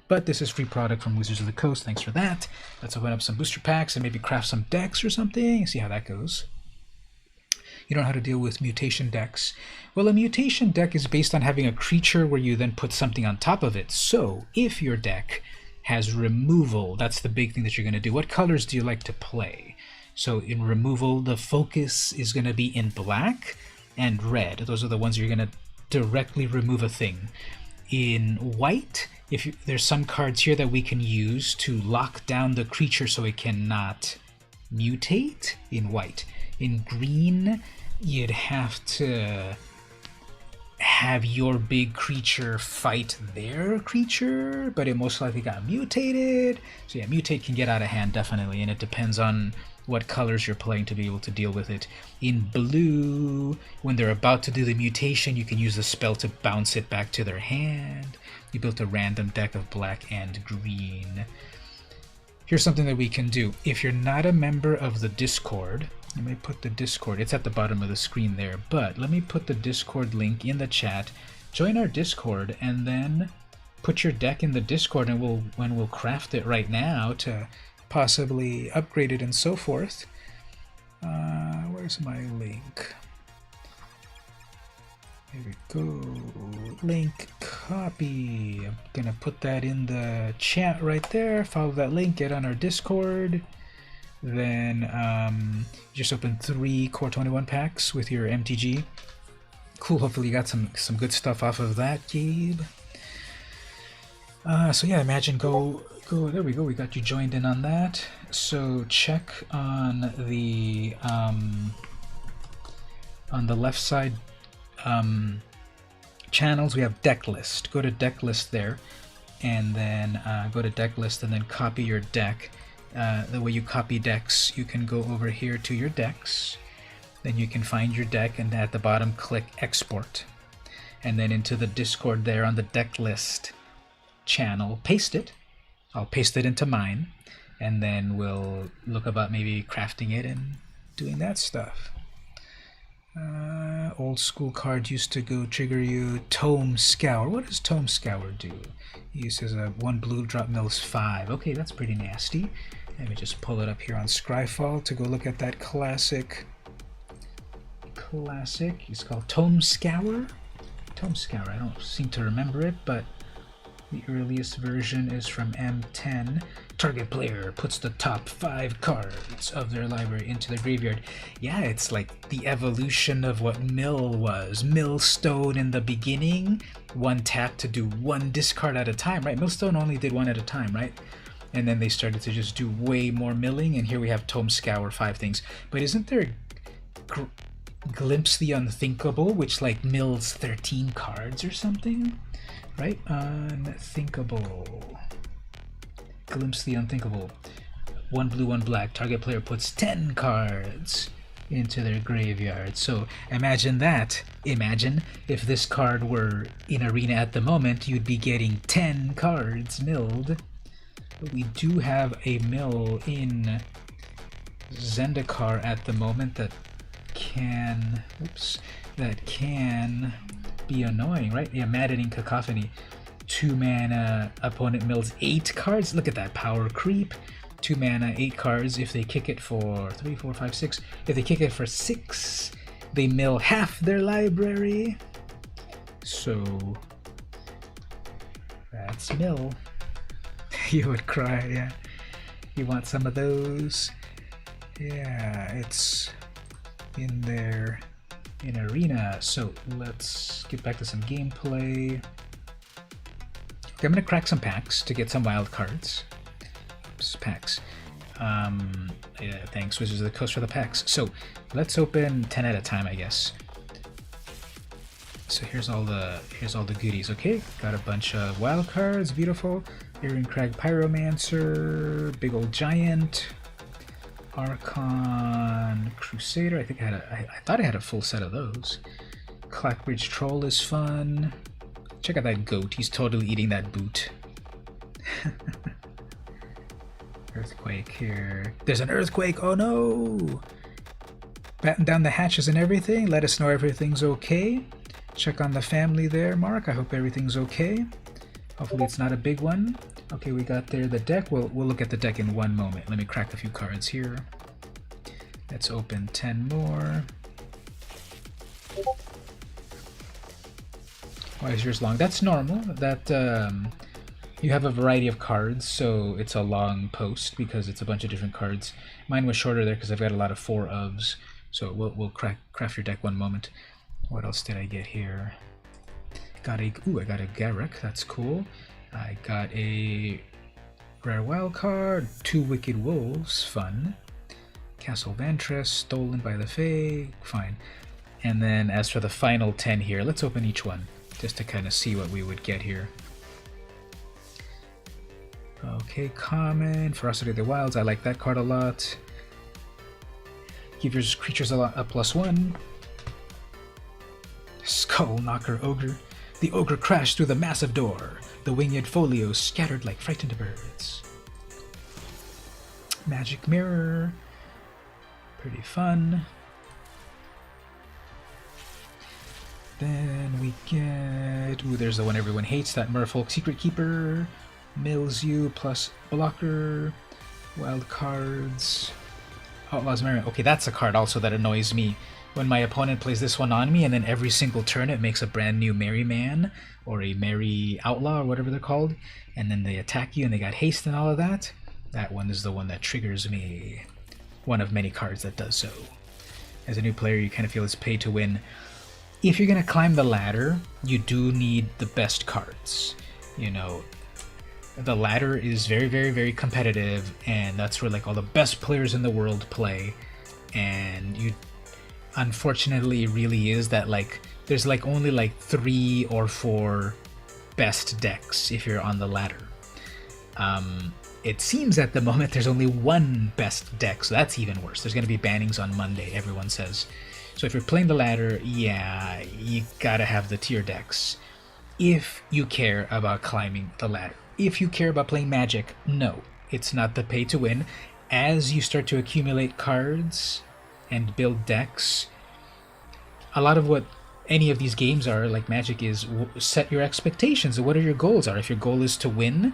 But this is free product from Wizards of the Coast. Thanks for that. Let's open up some booster packs and maybe craft some decks or something and see how that goes. You don't know how to deal with mutation decks. Well, a mutation deck is based on having a creature where you then put something on top of it. So if your deck has removal, that's the big thing that you're going to do. What colors do you like to play? So in removal, the focus is going to be in black and red. Those are the ones you're going to directly remove a thing. In white, there's some cards here that we can use to lock down the creature so it cannot mutate in white. In green, you'd have to have your big creature fight their creature, but it most likely got mutated. So yeah, mutate can get out of hand, definitely, and it depends on what colors you're playing to be able to deal with it. In blue, when they're about to do the mutation, you can use the spell to bounce it back to their hand. You built a random deck of black and green. Here's something that we can do. If you're not a member of the Discord, let me put the Discord, it's at the bottom of the screen there, but let me put the Discord link in the chat. Join our Discord and then put your deck in the Discord, and we'll craft it right now to possibly upgrade it and so forth. Where's my link? Here we go. Link copy. I'm gonna put that in the chat right there. Follow that link, get on our Discord. Then just open 3 Core 21 packs with your MTG. Cool, hopefully you got some good stuff off of that, Gabe. So yeah, imagine go, there we go, we got you joined in on that. So check on the left side channels, we have deck list. Go to deck list there, and then go to deck list and then copy your deck. The way you copy decks, you can go over here to your decks, then you can find your deck, and at the bottom click export, and then into the Discord there on the deck list channel, paste it. I'll paste it into mine, and then we'll look about maybe crafting it and doing that stuff. Old school card used to go trigger you. Tome Scour. What does Tome Scour do? It uses a 1 blue, drop mills 5. Okay, that's pretty nasty. Let me just pull it up here on Scryfall to go look at that classic. It's called Tome Scour. Tome Scour. I don't seem to remember it, but the earliest version is from M10. Target player puts the top 5 cards of their library into the graveyard. Yeah, it's like the evolution of what Mill was. Millstone in the beginning, 1 tap to do 1 discard at a time, right? Millstone only did 1 at a time, right? And then they started to just do way more milling, and here we have Tome Scour, 5 things. But isn't there Glimpse the Unthinkable, which like mills 13 cards or something? Right? Unthinkable. Glimpse the unthinkable. 1 blue, 1 black. Target player puts 10 cards into their graveyard. So imagine that. Imagine if this card were in Arena at the moment, you'd be getting 10 cards milled. But we do have a mill in Zendikar at the moment that can, that can be annoying, right? Yeah, Maddening Cacophony. 2 mana, opponent mills 8 cards. Look at that power creep. 2 mana, 8 cards. If they kick it for 3, 4, 5, 6, if they kick it for 6, they mill half their library. So that's mill. You would cry, yeah. You want some of those? Yeah, it's in there in Arena. So let's get back to some gameplay. Okay, I'm gonna crack some packs to get some wild cards. Oops, packs. Yeah, thanks Wizards of the Coast for the packs. So let's open 10 at a time, I guess. So here's all the goodies. Okay, got a bunch of wild cards. Beautiful. Ironcrag Pyromancer, Big Old Giant, Archon Crusader. I think I thought I had a full set of those. Clackbridge Troll is fun. Check out that goat. He's totally eating that boot. Earthquake here. There's an earthquake. Oh no! Batten down the hatches and everything. Let us know everything's okay. Check on the family there, Mark. I hope everything's okay. Hopefully it's not a big one. Okay, we got there the deck. We'll look at the deck in one moment. Let me crack a few cards here. Let's open 10 more. Why is yours long? That's normal. That you have a variety of cards, so it's a long post because it's a bunch of different cards. Mine was shorter there because I've got a lot of 4-ofs. So we'll craft your deck one moment. What else did I get here? I got a Garruk. That's cool. I got a rare wild card. 2 Wicked Wolves. Fun. Castle Vantress. Stolen by the Fae. Fine. And then as for the final 10 here, let's open each one just to kind of see what we would get here. Okay, common. Ferocity of the Wilds. I like that card a lot. Give your creatures a +1. Skull Knocker Ogre. The ogre crashed through the massive door. The winged folios scattered like frightened birds. Magic Mirror. Pretty fun. Then we get... Ooh, there's the one everyone hates. That Merfolk Secret Keeper. Mills you plus blocker. Wild cards. Outlaws Merry. Okay, that's a card also that annoys me. When my opponent plays this one on me, and then every single turn it makes a brand new Merry Man, or a Merry Outlaw, or whatever they're called, and then they attack you and they got haste and all of that, that one is the one that triggers me. One of many cards that does so. As a new player, you kind of feel it's pay to win. If you're going to climb the ladder, you do need the best cards. You know, the ladder is very, very, very competitive, and that's where like all the best players in the world play, and you... Unfortunately, it really is that like there's like only like 3 or 4 best decks if you're on the ladder. It seems at the moment there's only 1 best deck, so that's even worse. There's going to be bannings on Monday, everyone says. So if you're playing the ladder, yeah, you gotta have the tier decks. If you care about climbing the ladder. If you care about playing Magic, no, it's not the pay to win. As you start to accumulate cards and build decks, a lot of what any of these games are, like Magic, is set your expectations of what are your goals are. If your goal is to win,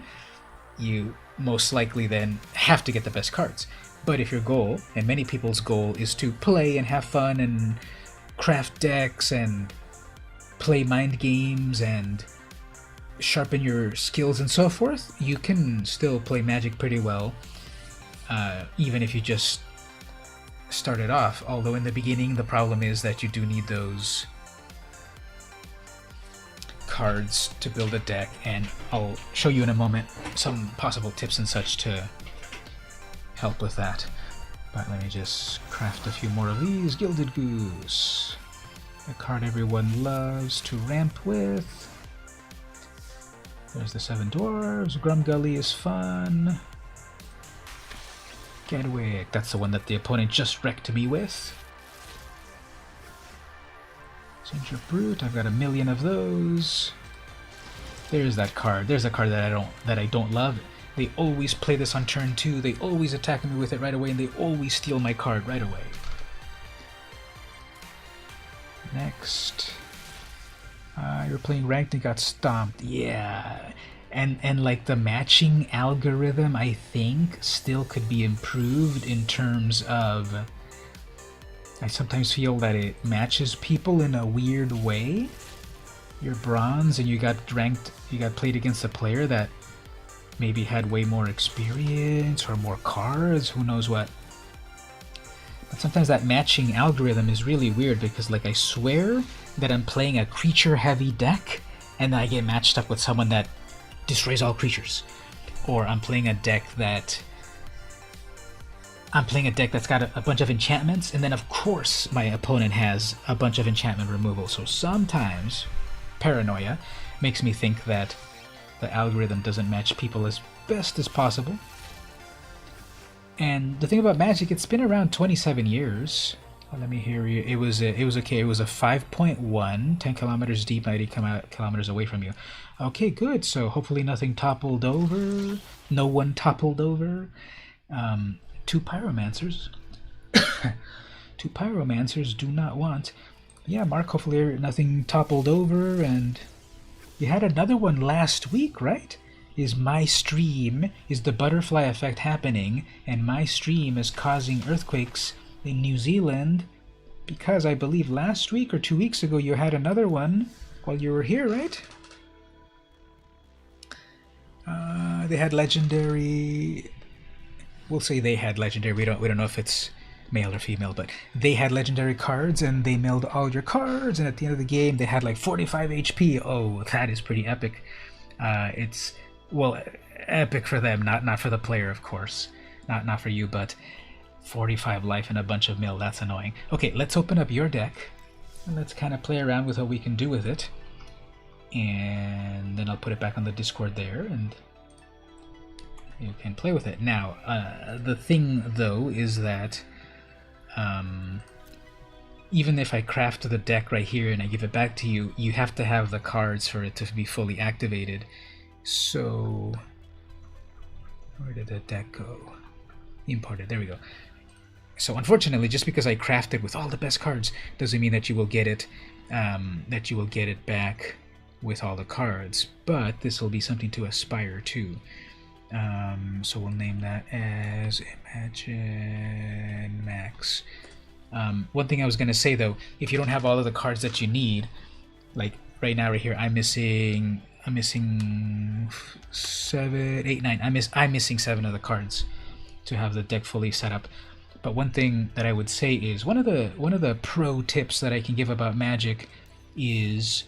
you most likely then have to get the best cards. But if your goal, and many people's goal, is to play and have fun and craft decks and play mind games and sharpen your skills and so forth, you can still play Magic pretty well, even if you just started off. Although in the beginning the problem is that you do need those cards to build a deck, and I'll show you in a moment some possible tips and such to help with that. But let me just craft a few more of these. Gilded Goose, a card everyone loves to ramp with. There's the 7 dwarves. Grumgully is fun. Gedwick, that's the one that the opponent just wrecked me with. Ginger Brute, I've got a million of those. There's that card. There's a card that I don't love. They always play this on turn 2. They always attack me with it right away, and they always steal my card right away. Next. You're playing ranked and got stomped. Yeah. And like the matching algorithm, I think, still could be improved in terms of... I sometimes feel that it matches people in a weird way. You're bronze and you got ranked, you got played against a player that maybe had way more experience or more cards, who knows what. But sometimes that matching algorithm is really weird because, like, I swear that I'm playing a creature-heavy deck and then I get matched up with someone that destroys all creatures. Or I'm playing a deck that's got a bunch of enchantments, and then of course my opponent has a bunch of enchantment removal. So sometimes paranoia makes me think that the algorithm doesn't match people as best as possible. And the thing about Magic, it's been around 27 years. Let me hear you. It was okay. It was a 5.1, 10 kilometers deep, 90 kilometers away from you. Okay, good. So hopefully nothing toppled over. No one toppled over. 2 pyromancers. 2 pyromancers do not want. Yeah, Mark, hopefully nothing toppled over. And you had another one last week, right? Is the butterfly effect happening, and my stream is causing earthquakes in New Zealand? Because I believe last week or 2 weeks ago you had another one while you were here, right? They had legendary... We'll say they had legendary. We don't know if it's male or female, but they had legendary cards and they milled all your cards, and at the end of the game they had like 45 HP. Oh, that is pretty epic. It's, well, epic for them, not for the player, of course. Not for you, but 45 life and a bunch of mill, that's annoying. Okay, let's open up your deck and let's kind of play around with what we can do with it. And then I'll put it back on the Discord there and you can play with it. Now, the thing though is that even if I craft the deck right here and I give it back to you, you have to have the cards for it to be fully activated. So, where did the deck go? Imported, there we go. So unfortunately, just because I crafted with all the best cards doesn't mean that you will get it back with all the cards. But this will be something to aspire to. So we'll name that as Imagine Max. One thing I was going to say though, if you don't have all of the cards that you need, like right now, right here, I'm missing 7, 8, 9. I'm missing 7 of the cards to have the deck fully set up. But one thing that I would say is one of the pro tips that I can give about Magic is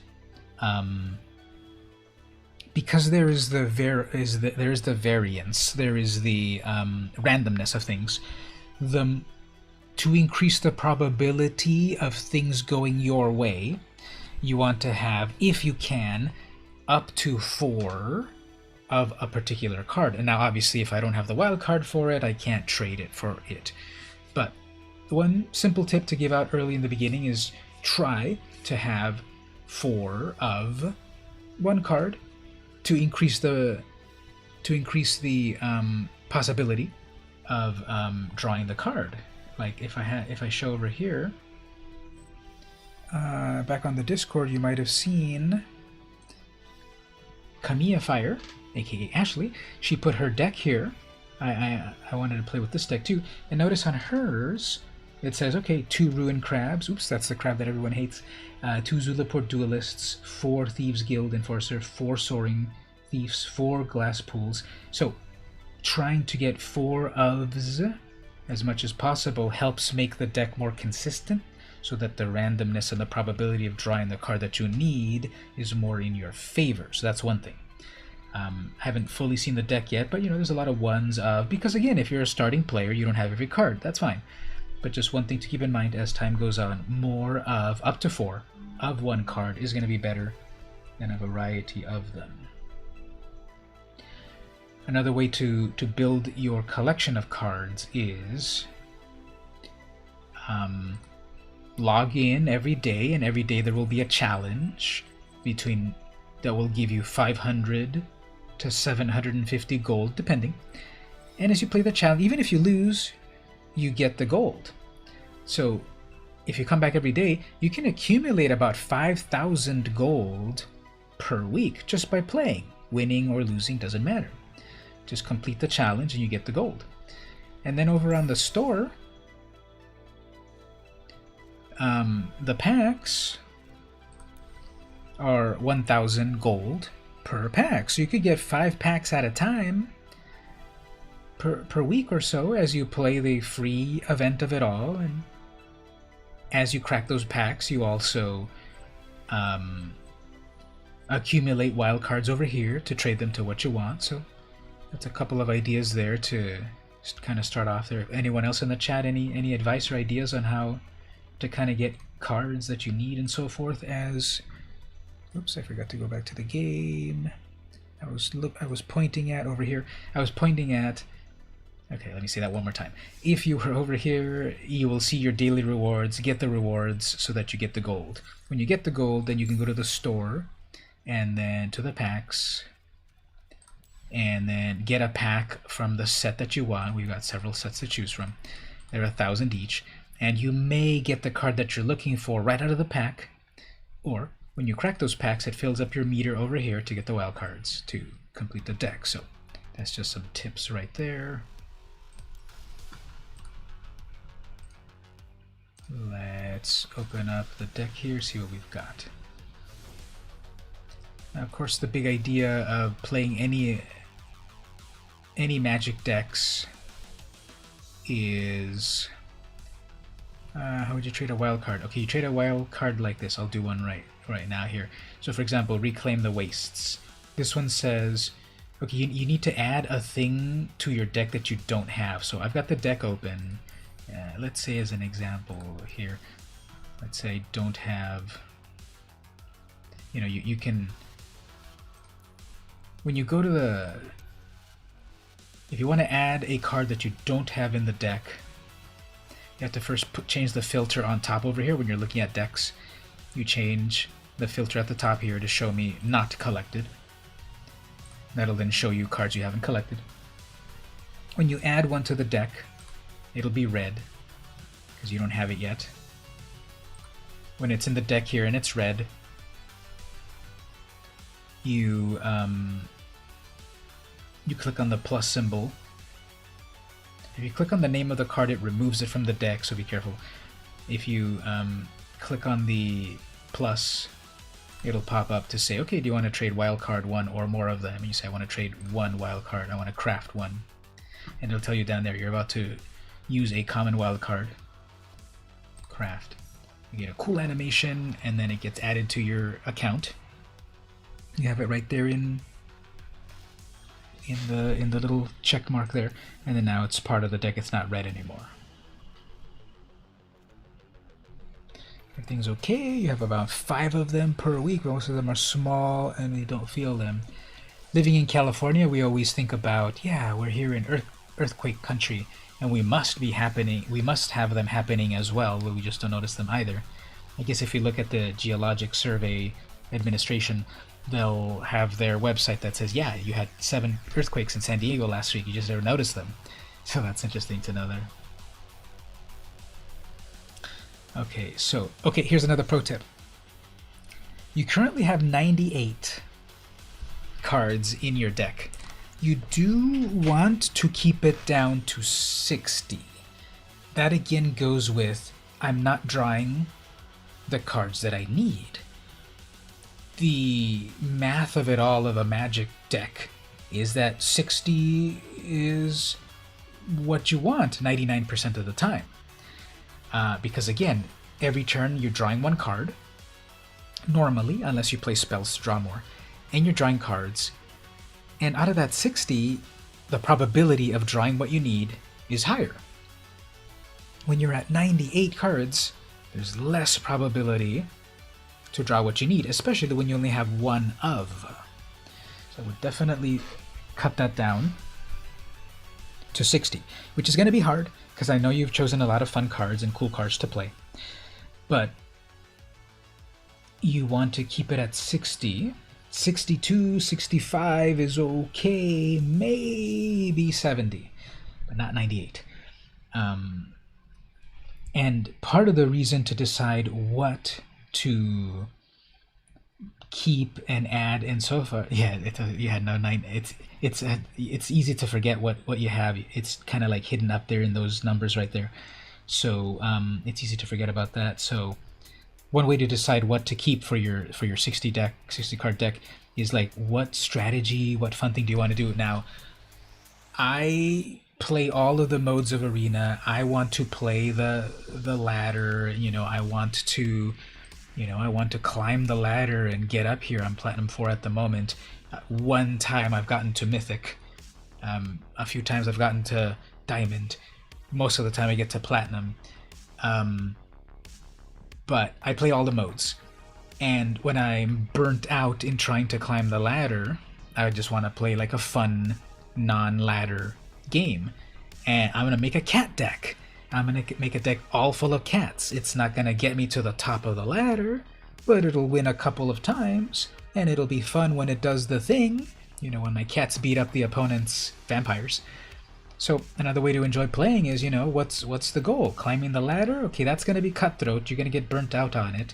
because there is the variance, there is the randomness of things. To increase the probability of things going your way, you want to have, if you can, up to 4 of a particular card. And now obviously if I don't have the wild card for it, I can't trade it for it. But one simple tip to give out early in the beginning is try to have 4 of one card to increase the possibility of drawing the card. Like if I show over here, back on the Discord, you might have seen Kamiya Fire, aka Ashley. She put her deck here. I wanted to play with this deck too, and notice on hers it says, okay, 2 Ruin Crabs. Oops, that's the crab that everyone hates. 2 Zulaport Duelists, 4 Thieves Guild Enforcer, 4 Soaring Thieves, 4 Glass Pools. So trying to get 4 ofs as much as possible helps make the deck more consistent, so that the randomness and the probability of drawing the card that you need is more in your favor. So that's one thing. I haven't fully seen the deck yet, but there's a lot of ones of, because again, if you're a starting player, you don't have every card, that's fine. But just one thing to keep in mind as time goes on, more of, up to 4 of one card is going to be better than a variety of them. Another way to build your collection of cards is log in every day, and every day there will be a challenge that will give you 500 to 750 gold, depending. And as you play the challenge, even if you lose, you get the gold. So if you come back every day, you can accumulate about 5,000 gold per week just by playing. Winning or losing doesn't matter. Just complete the challenge and you get the gold. And then over on the store, the packs are 1,000 gold per pack. So you could get 5 packs at a time per week or so as you play the free event of it all. And as you crack those packs, you also accumulate wild cards over here to trade them to what you want. So that's a couple of ideas there to just kind of start off there. Anyone else in the chat, any advice or ideas on how to kind of get cards that you need and so forth? As oops, I forgot to go back to the game. I was pointing at over here. Okay, let me say that one more time. If you were over here, you will see your daily rewards, get the rewards so that you get the gold. When you get the gold, then you can go to the store and then to the packs and then get a pack from the set that you want. We've got several sets to choose from. They're 1,000 each, and you may get the card that you're looking for right out of the pack, or when you crack those packs, it fills up your meter over here to get the wild cards to complete the deck. So that's just some tips right there. Let's open up the deck here, see what we've got. Now, of course, the big idea of playing any Magic decks is how would you trade a wild card? Okay, you trade a wild card like this. I'll do one right now here. So, for example, Reclaim the Wastes. This one says, okay, you need to add a thing to your deck that you don't have. So I've got the deck open. Let's say as an example here, let's say I don't have, you can, when you go to if you want to add a card that you don't have in the deck, you have to first change the filter on top over here. When you're looking at decks, you change the filter at the top here to show me not collected. That'll then show you cards you haven't collected. When you add one to the deck, it'll be red because you don't have it yet. When it's in the deck here and it's red, you click on the plus symbol. If you click on the name of the card, it removes it from the deck, so be careful. If you click on the plus, it'll pop up to say, okay, do you want to trade wildcard one or more of them? And you say, I want to trade one wildcard, I want to craft one. And it'll tell you down there, you're about to use a common wildcard. Craft. You get a cool animation, and then it gets added to your account. You have it right there in the little check mark there, and then now it's part of the deck. It's not red anymore. Everything's okay. You have about 5 of them per week. Most of them are small and we don't feel them. Living in California, we always think about, yeah, we're here in earthquake country, and we must have them happening as well, but we just don't notice them either. I guess if you look at the Geologic Survey Administration, they'll have their website that says, yeah, you had 7 earthquakes in San Diego last week, you just never noticed them. So that's interesting to know there. Okay, here's another pro tip. You currently have 98 cards in your deck. You do want to keep it down to 60. That again goes with, I'm not drawing the cards that I need. The math of it all of a Magic deck is that 60 is what you want 99% of the time. Because again, every turn you're drawing one card, normally, unless you play spells to draw more, and you're drawing cards. And out of that 60, the probability of drawing what you need is higher. When you're at 98 cards, there's less probability to draw what you need, especially when you only have one of. So I would definitely cut that down to 60, which is going to be hard because I know you've chosen a lot of fun cards and cool cards to play, but you want to keep it at 60. 62, 65 is okay, maybe 70, but not 98. And part of the reason to decide what to keep and add and so forth, it's easy to forget what you have. It's kind of like hidden up there in those numbers right there, so it's easy to forget about that. So one way to decide what to keep for your 60 card deck is like, what strategy, what fun thing do you want to do. Now, I play all of the modes of Arena. I want to play the ladder. I want to climb the ladder and get up here. I'm Platinum 4 at the moment. One time I've gotten to Mythic. A few times I've gotten to Diamond. Most of the time I get to Platinum. But I play all the modes. And when I'm burnt out in trying to climb the ladder, I just want to play like a fun, non-ladder game. And I'm going to make a cat deck. I'm going to make a deck all full of cats. It's not going to get me to the top of the ladder, but it'll win a couple of times, and it'll be fun when it does the thing, when my cats beat up the opponent's vampires. So another way to enjoy playing is, what's the goal? Climbing the ladder? Okay, that's going to be cutthroat. You're going to get burnt out on it.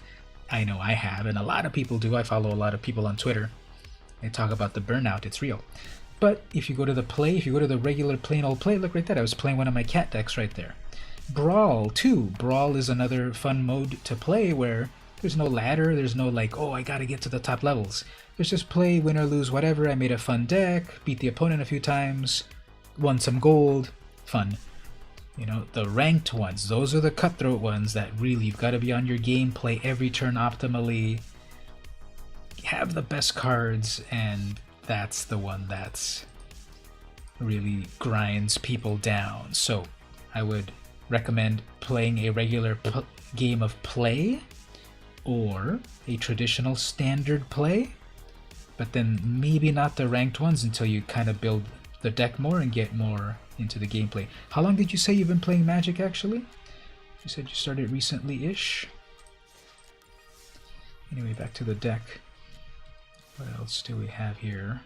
I know I have, and a lot of people do. I follow a lot of people on Twitter. They talk about the burnout. It's real. But if you go to the regular plain old play, look right there. I was playing one of my cat decks right there. Brawl, too. Brawl is another fun mode to play where there's no ladder. There's no like, oh, I got to get to the top levels. There's just play, win or lose, whatever. I made a fun deck, beat the opponent a few times, won some gold, fun. The ranked ones, those are the cutthroat ones that really you've got to be on your game, play every turn optimally, have the best cards, and that's the one that's really grinds people down. So I would recommend playing a regular game of play or a traditional standard play, but then maybe not the ranked ones until you kind of build the deck more and get more into the gameplay. How long did you say you've been playing Magic, actually? You said you started recently-ish. Anyway, back to the deck. What else do we have here?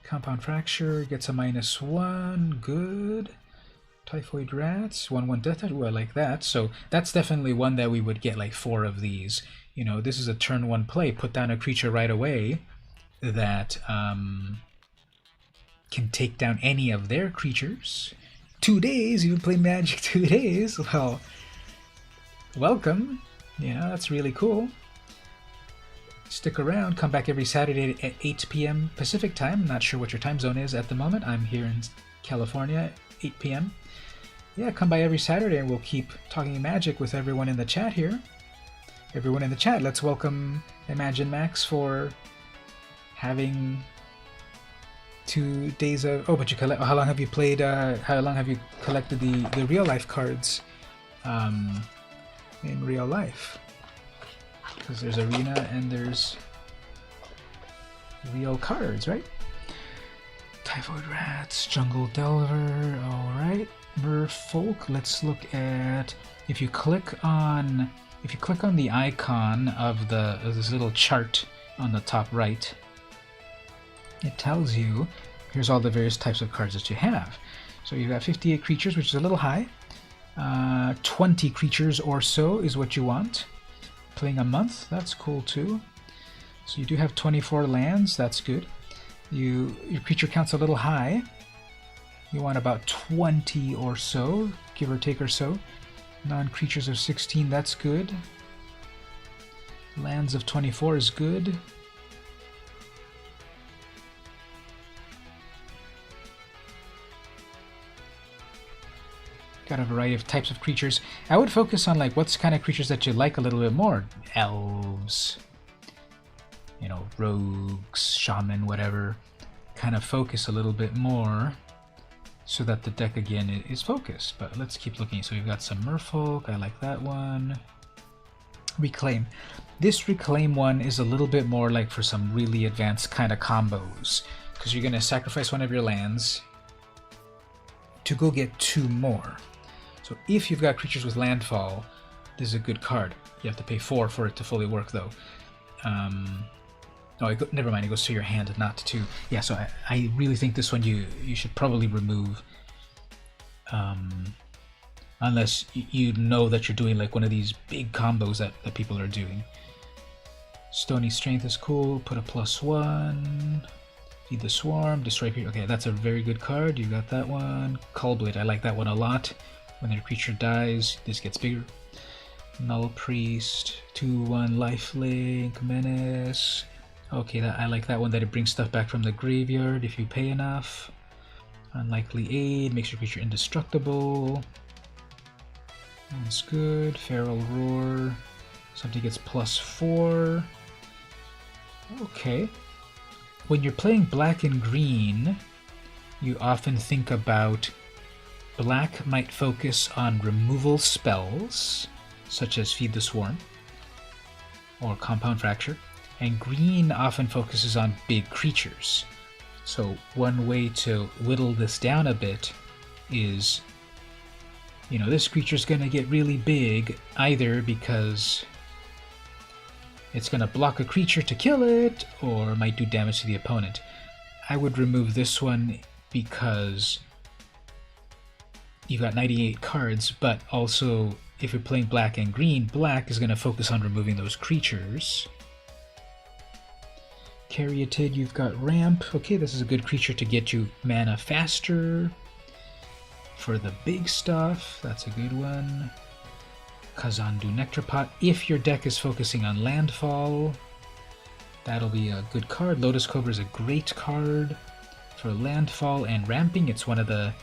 Compound Fracture gets a -1, good. Typhoid Rats, 1/1 Death Touch, ooh, I like that. So that's definitely one that we would get like 4 of these. This is a turn 1 play, put down a creature right away that can take down any of their creatures. 2 days, you've been playing Magic 2 days? Well, welcome. That's really cool. Stick around, come back every Saturday at 8 p.m. Pacific time. I'm not sure what your time zone is at the moment. I'm here in California, 8 p.m. Yeah, come by every Saturday and we'll keep talking Magic with everyone in the chat here. Everyone in the chat, let's welcome Imagine Max for having 2 days of... Oh, but you collect... How long have you played... how long have you collected the real life cards in real life? Because there's Arena and there's real cards, right? Typhoid Rats, Jungle Delver, alright. Merfolk, let's look at... If you click on the icon of this little chart on the top right, it tells you, here's all the various types of cards that you have. So you've got 58 creatures, which is a little high. 20 creatures or so is what you want. Playing a month, that's cool too. So you do have 24 lands, that's good. Your creature count's a little high. You want about 20 or so, give or take or so. Non-creatures of 16, that's good. Lands of 24 is good. Got a variety of types of creatures. I would focus on like what's kind of creatures that you like a little bit more. Elves, rogues, shaman, whatever. Kind of focus a little bit more so that the deck again is focused. But let's keep looking. So we've got some Merfolk, I like that one. Reclaim. This Reclaim one is a little bit more like for some really advanced kind of combos. because you're going to sacrifice one of your lands to go get 2 more. So if you've got creatures with landfall, this is a good card. You have to pay 4 for it to fully work, though. Oh, never mind, it goes to your hand, not to... Yeah, so I really think this one you should probably remove. Unless you know that you're doing like one of these big combos that people are doing. Stony Strength is cool, put a +1. Feed the Swarm, destroy creature. Okay, that's a very good card, you got that one. Cullblade, I like that one a lot. When their creature dies, this gets bigger. Null Priest, 2/1 lifelink, menace. Okay, I like that one, that it brings stuff back from the graveyard if you pay enough. Unlikely Aid, makes your creature indestructible. That's good. Feral Roar, something gets +4. Okay. When you're playing black and green, you often think about black might focus on removal spells, such as Feed the Swarm or Compound Fracture, and green often focuses on big creatures. So one way to whittle this down a bit is, you know, this creature's going to get really big either because it's going to block a creature to kill it, or might do damage to the opponent. I would remove this one because you've got 98 cards, but also if you're playing black and green, black is going to focus on removing those creatures. Caryatid, you've got Ramp. Okay, this is a good creature to get you mana faster. For the big stuff, that's a good one. Kazandu Nectarpot, if your deck is focusing on landfall, that'll be a good card. Lotus Cobra is a great card for landfall and ramping. It's one of the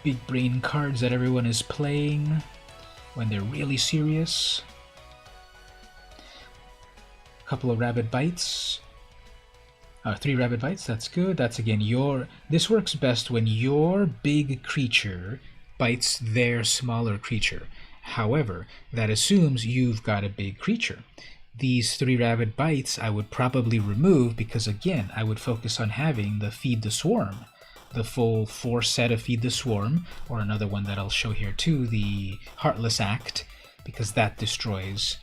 big brain cards that everyone is playing when they're really serious. A couple of Rabid Bites. 3 Rabid Bites, that's good. That's again this works best when your big creature bites their smaller creature. However, that assumes you've got a big creature. These 3 Rabid Bites I would probably remove because, again, I would focus on having the Feed the Swarm. The full 4 set of Feed the Swarm, or another one that I'll show here too, the Heartless Act, because that destroys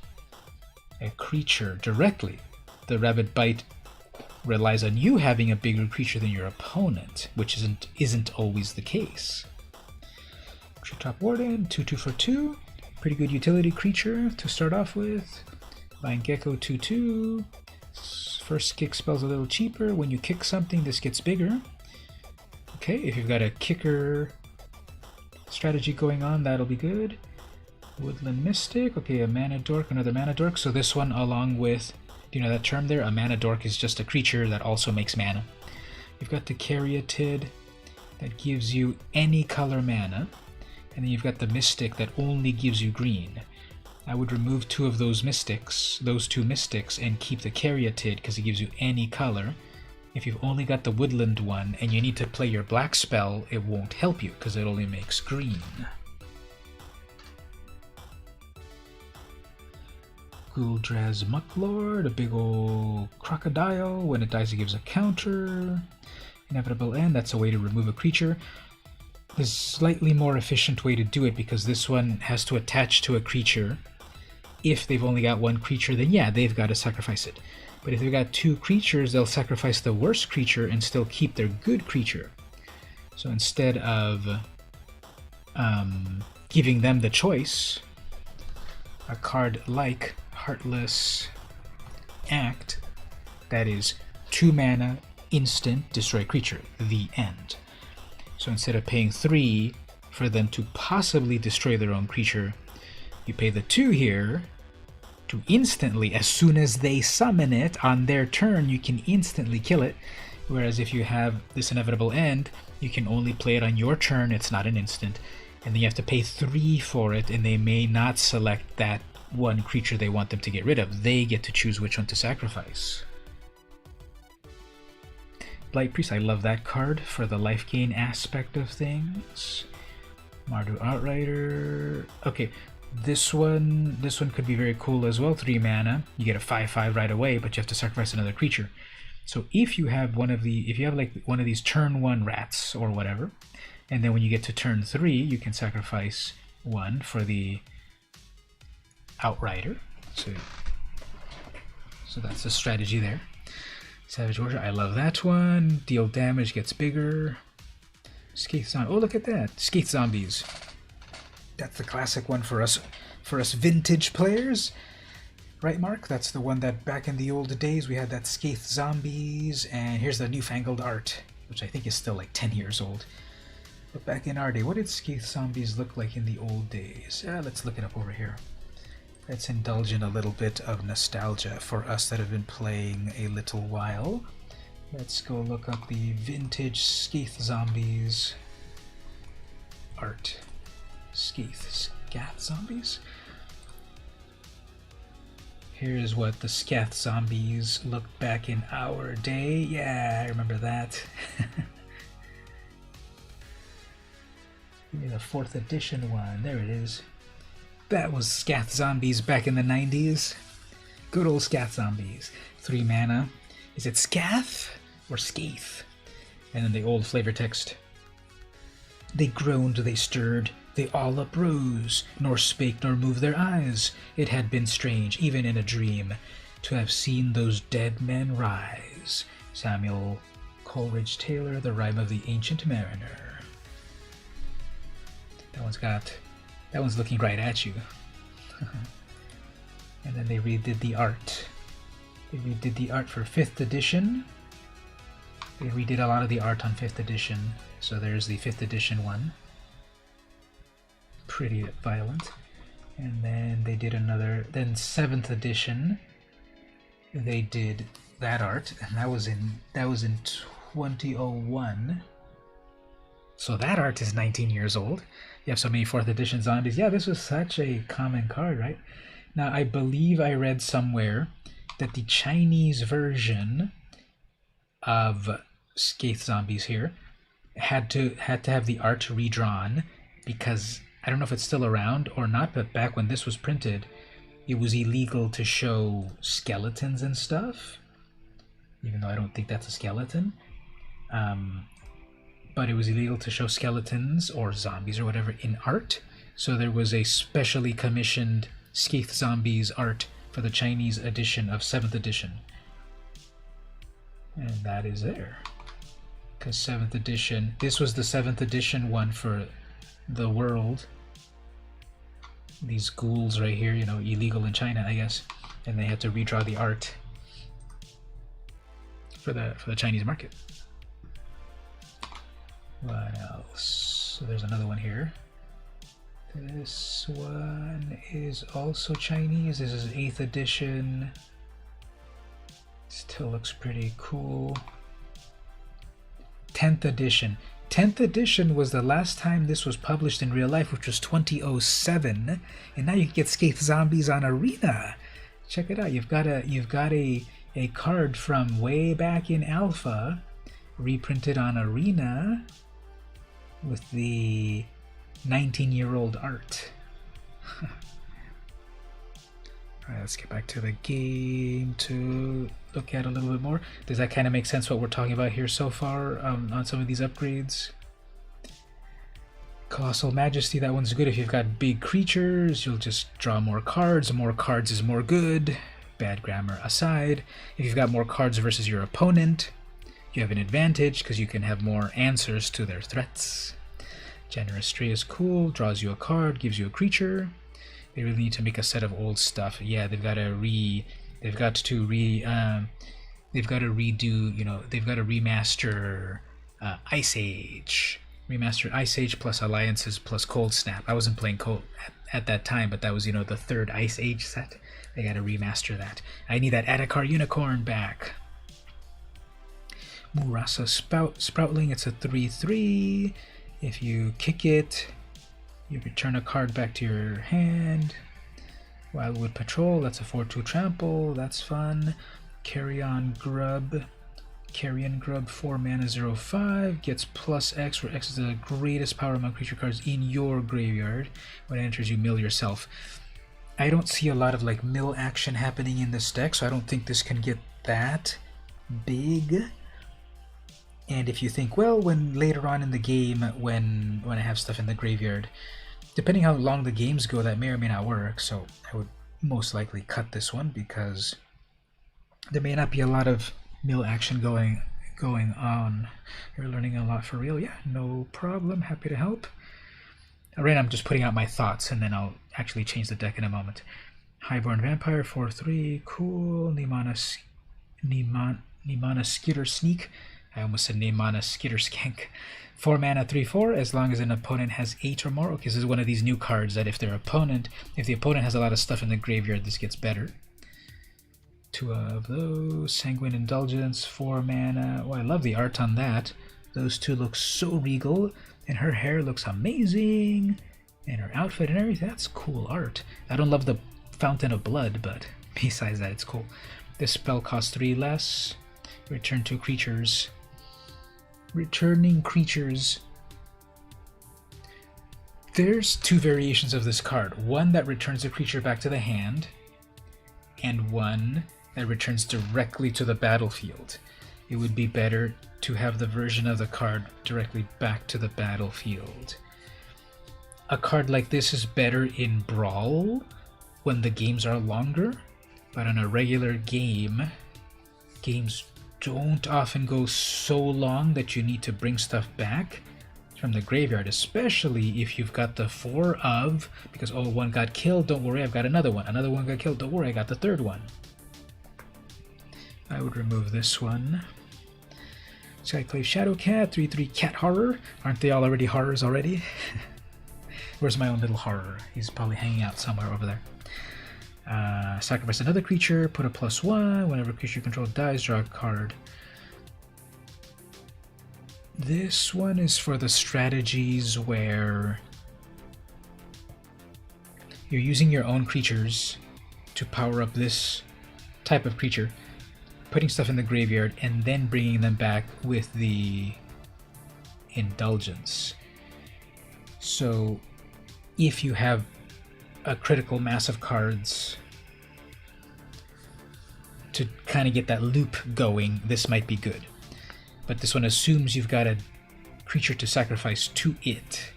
a creature directly. The Rabid Bite relies on you having a bigger creature than your opponent, which isn't always the case. Treetop Warden, 2/2 for 2. Pretty good utility creature to start off with. Vine Gecko, 2/2. First kick spell's a little cheaper. When you kick something, this gets bigger. Okay, if you've got a kicker strategy going on, that'll be good. Woodland Mystic, okay, a Mana Dork, another Mana Dork. So this one, along with, do you know that term there? A Mana Dork is just a creature that also makes mana. You've got the Caryatid that gives you any color mana. And then you've got the Mystic that only gives you green. I would remove 2 of those Mystics, those 2 Mystics, and keep the Caryatid because it gives you any color. If you've only got the Woodland one and you need to play your black spell, it won't help you because it only makes green. Gul'Draz Mucklord, a big old crocodile. When it dies, it gives a counter. Inevitable End, that's a way to remove a creature. There's a slightly more efficient way to do it because this one has to attach to a creature. If they've only got 1 creature, then yeah, they've got to sacrifice it. But if they've got 2 creatures, they'll sacrifice the worst creature and still keep their good creature. So instead of giving them the choice, a card like Heartless Act, that is 2 mana, instant, destroy creature, the end. So instead of paying 3 for them to possibly destroy their own creature, you pay the 2 here to instantly, as soon as they summon it on their turn, you can instantly kill it. Whereas if you have this Inevitable End, you can only play it on your turn, it's not an instant. And then you have to pay 3 for it, and they may not select that one creature they want them to get rid of. They get to choose which one to sacrifice. Blight Priest, I love that card for the life gain aspect of things. Mardu Outrider. Okay, this one could be very cool as well. 3 mana. You get a 5/5 right away, but you have to sacrifice another creature. So if you have like one of these turn 1 rats or whatever, and then when you get to turn 3, you can sacrifice 1 for the Outrider. So that's the strategy there. Savage Warrior, I love that one. Deal damage, gets bigger. Skaith Zombie. Oh, look at that. Skaith Zombies. That's the classic one for us vintage players. Right, Mark? That's the one that back in the old days we had that Skaith Zombies, and here's the newfangled art, which I think is still like 10 years old. But back in our day, what did Skaith Zombies look like in the old days? Let's look it up over here. Let's indulge in a little bit of nostalgia for us that have been playing a little while. Let's go look up the vintage Skaith Zombies art. Skaith Zombies? Here's what the Skaith Zombies looked back in our day. Yeah, I remember that. Give me the 4th edition one. There it is. That was Skaith Zombies back in the 90s. Good old Skaith Zombies. 3 mana. Is it Scath or Skaith? And then the old flavor text. They groaned, they stirred, they all uprose, nor spake nor moved their eyes. It had been strange, even in a dream, to have seen those dead men rise. Samuel Coleridge Taylor, The Rime of the Ancient Mariner. That one's looking right at you. And then they redid the art. They redid the art for 5th edition. They redid a lot of the art on 5th edition. So there's the 5th edition one. Pretty violent. And then they did another, then 7th edition. They did that art, and that was in 2001. So that art is 19 years old. You have so many 4th edition zombies. Yeah, this was such a common card, right? Now, I believe I read somewhere that the Chinese version of Skaith Zombies here had to have the art redrawn because I don't know if it's still around or not, but back when this was printed, it was illegal to show skeletons and stuff, even though I don't think that's a skeleton. But it was illegal to show skeletons or zombies or whatever in art. So there was a specially commissioned Skaith Zombies art for the Chinese edition of 7th edition. And that is there. Because 7th edition, this was the 7th edition one for the world. These ghouls right here, you know, illegal in China, I guess. And they had to redraw the art for the Chinese market. What else? So there's another one here. This one is also Chinese. This is 8th edition. Still looks pretty cool. 10th edition. 10th edition was the last time this was published in real life, which was 2007. And now you can get Skaith Zombies on Arena. Check it out. You've got a card from way back in Alpha, reprinted on Arena with the 19-year-old art. Alright, let's get back to the game to look at a little bit more. Does that kind of make sense what we're talking about here so far on some of these upgrades? Colossal Majesty, that one's good if you've got big creatures. You'll just draw more cards. More cards is more good. Bad grammar aside. If you've got more cards versus your opponent, you have an advantage because you can have more answers to their threats. Generous Stray is cool, draws you a card, gives you a creature. They really need to make a set of old stuff. Yeah, they've got to remaster Ice Age. Remaster Ice Age plus Alliances plus Cold Snap. I wasn't playing Cold at that time, but that was, you know, the 3rd Ice Age set. They got to remaster that. I need that Atakar Unicorn back. Murasa Sproutling, it's a 3/3. If you kick it, you return a card back to your hand. Wildwood Patrol, that's a 4/2 trample, that's fun. Carrion Grub, 4 mana 0/5, gets +X, where X is the greatest power among creature cards in your graveyard. When it enters, you mill yourself. I don't see a lot of like mill action happening in this deck, so I don't think this can get that. big. And if you think, well, when later on in the game, when I have stuff in the graveyard, depending how long the games go, that may or may not work. So I would most likely cut this one because there may not be a lot of mill action going on. You're learning a lot for real. Yeah, no problem. Happy to help. Right now I'm just putting out my thoughts, and then I'll actually change the deck in a moment. Highborn Vampire, 4/3, cool. Nimana Skitter Sneak. I almost said Nimana Skitter Skank. 4 mana, 3/4, as long as an opponent has 8 or more. Okay, this is one of these new cards that if the opponent has a lot of stuff in the graveyard, this gets better. 2 of those. Sanguine Indulgence, 4 mana. Oh, I love the art on that. Those two look so regal, and her hair looks amazing, and her outfit and everything. That's cool art. I don't love the Fountain of Blood, but besides that, it's cool. This spell costs 3 less. Return 2 creatures. Returning creatures. There's 2 variations of this card. One that returns a creature back to the hand, and one that returns directly to the battlefield. It would be better to have the version of the card directly back to the battlefield. A card like this is better in Brawl when the games are longer, but on a regular game, games don't often go so long that you need to bring stuff back from the graveyard, especially if you've got the 4 of, because oh, one got killed, don't worry, I've got another one. Another one got killed, don't worry, I got the 3rd one. I would remove this one. Skyclave Shadowcat, 3/3 cat horror. Aren't they all already horrors already? Where's my own little horror? He's probably hanging out somewhere over there. Sacrifice another creature, put a +1. Whenever creature you control dies, draw a card. This one is for the strategies where you're using your own creatures to power up this type of creature, putting stuff in the graveyard, and then bringing them back with the Indulgence. So if you have a critical mass of cards to kind of get that loop going, this might be good. But this one assumes you've got a creature to sacrifice to it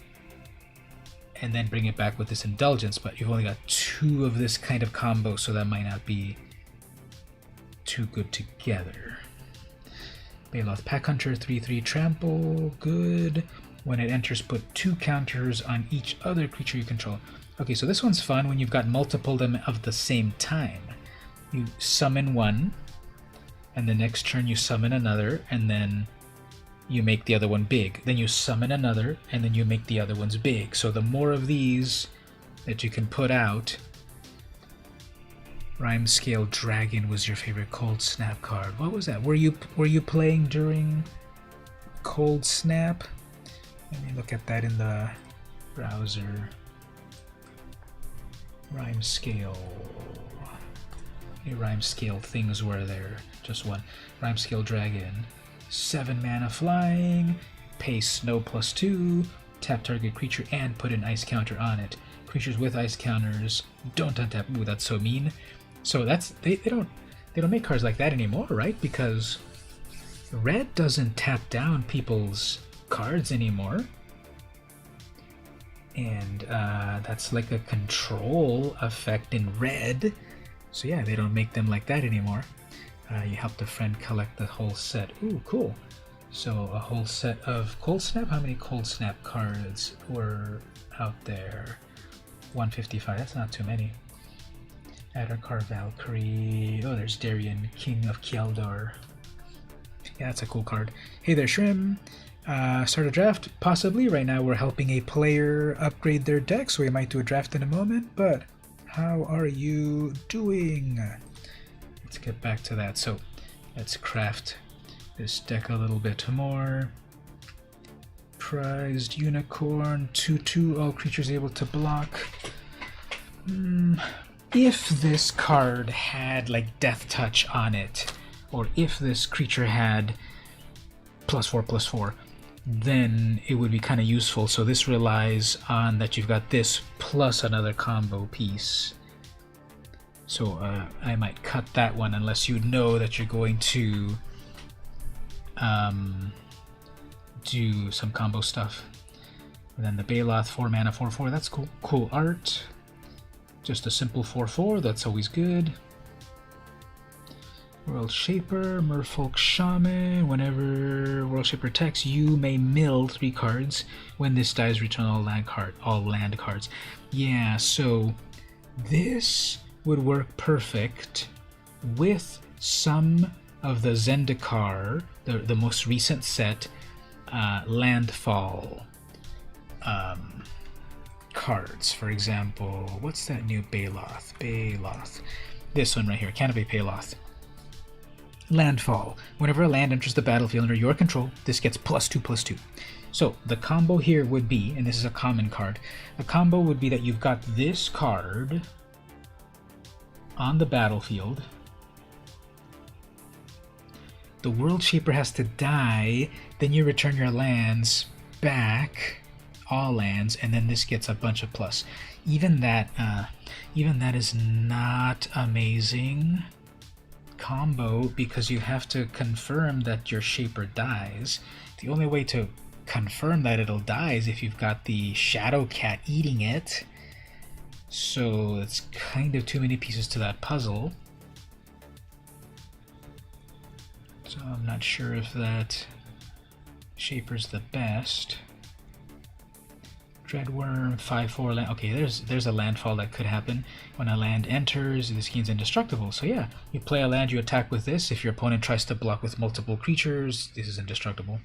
and then bring it back with this Indulgence, but you've only got 2 of this kind of combo, so that might not be too good together. Baloth Pack Hunter, 3/3 trample, good. When it enters, put 2 counters on each other creature you control. Okay, so this one's fun when you've got multiple of them of the same time. You summon one, and the next turn you summon another, and then you make the other one big. Then you summon another, and then you make the other ones big. So the more of these that you can put out. Rhyme Scale Dragon was your favorite Cold Snap card. What was that? Were you playing during Cold Snap? Let me look at that in the browser. Rhyme Scale. How many Rhyme Scale things were there? Just one. Rhyme Scale Dragon. 7 mana flying. Pay snow +2. Tap target creature and put an ice counter on it. Creatures with ice counters don't untap. Ooh, that's so mean. So that's they don't make cards like that anymore, right? Because red doesn't tap down people's cards anymore, and that's like a control effect in red. So yeah, they don't make them like that anymore. You helped a friend collect the whole set. Ooh, cool. So a whole set of Cold Snap. How many Cold Snap cards were out there? 155. That's not too many. Addercar Valkyrie. Oh, there's Darien, King of Kjeldar. Yeah, that's a cool card. Hey there, Shrim. Start a draft? Possibly. Right now we're helping a player upgrade their deck, so we might do a draft in a moment, but how are you doing? Let's get back to that. So let's craft this deck a little bit more. Prized Unicorn, 2/2, all creatures able to block. If this card had like Death Touch on it, or if this creature had +4/+4, then it would be kind of useful. So this relies on that you've got this plus another combo piece. So I might cut that one unless you know that you're going to do some combo stuff. And then the Baloth 4 mana 4/4, that's cool. Cool art. Just a simple 4/4, that's always good. World Shaper, Merfolk Shaman. Whenever World Shaper attacks, you may mill 3 cards. When this dies, return all land cards. Yeah, so this would work perfect with some of the Zendikar, the most recent set, landfall cards. For example, what's that new Baloth? This one right here, Canopy Baloth. Landfall. Whenever a land enters the battlefield under your control, this gets +2/+2. So the combo here would be, and this is a common card, the combo would be that you've got this card on the battlefield. The World Shaper has to die, then you return your lands back, all lands, and then this gets a bunch of plus. Even that is not amazing combo, because you have to confirm that your Shaper dies. The only way to confirm that it'll die is if you've got the Shadow Cat eating it. So it's kind of too many pieces to that puzzle. So I'm not sure if that Shaper's the best. Dreadworm, 5/4 land. Okay, there's a landfall that could happen. When a land enters, this game's indestructible. So yeah, you play a land, you attack with this. If your opponent tries to block with multiple creatures, this is indestructible.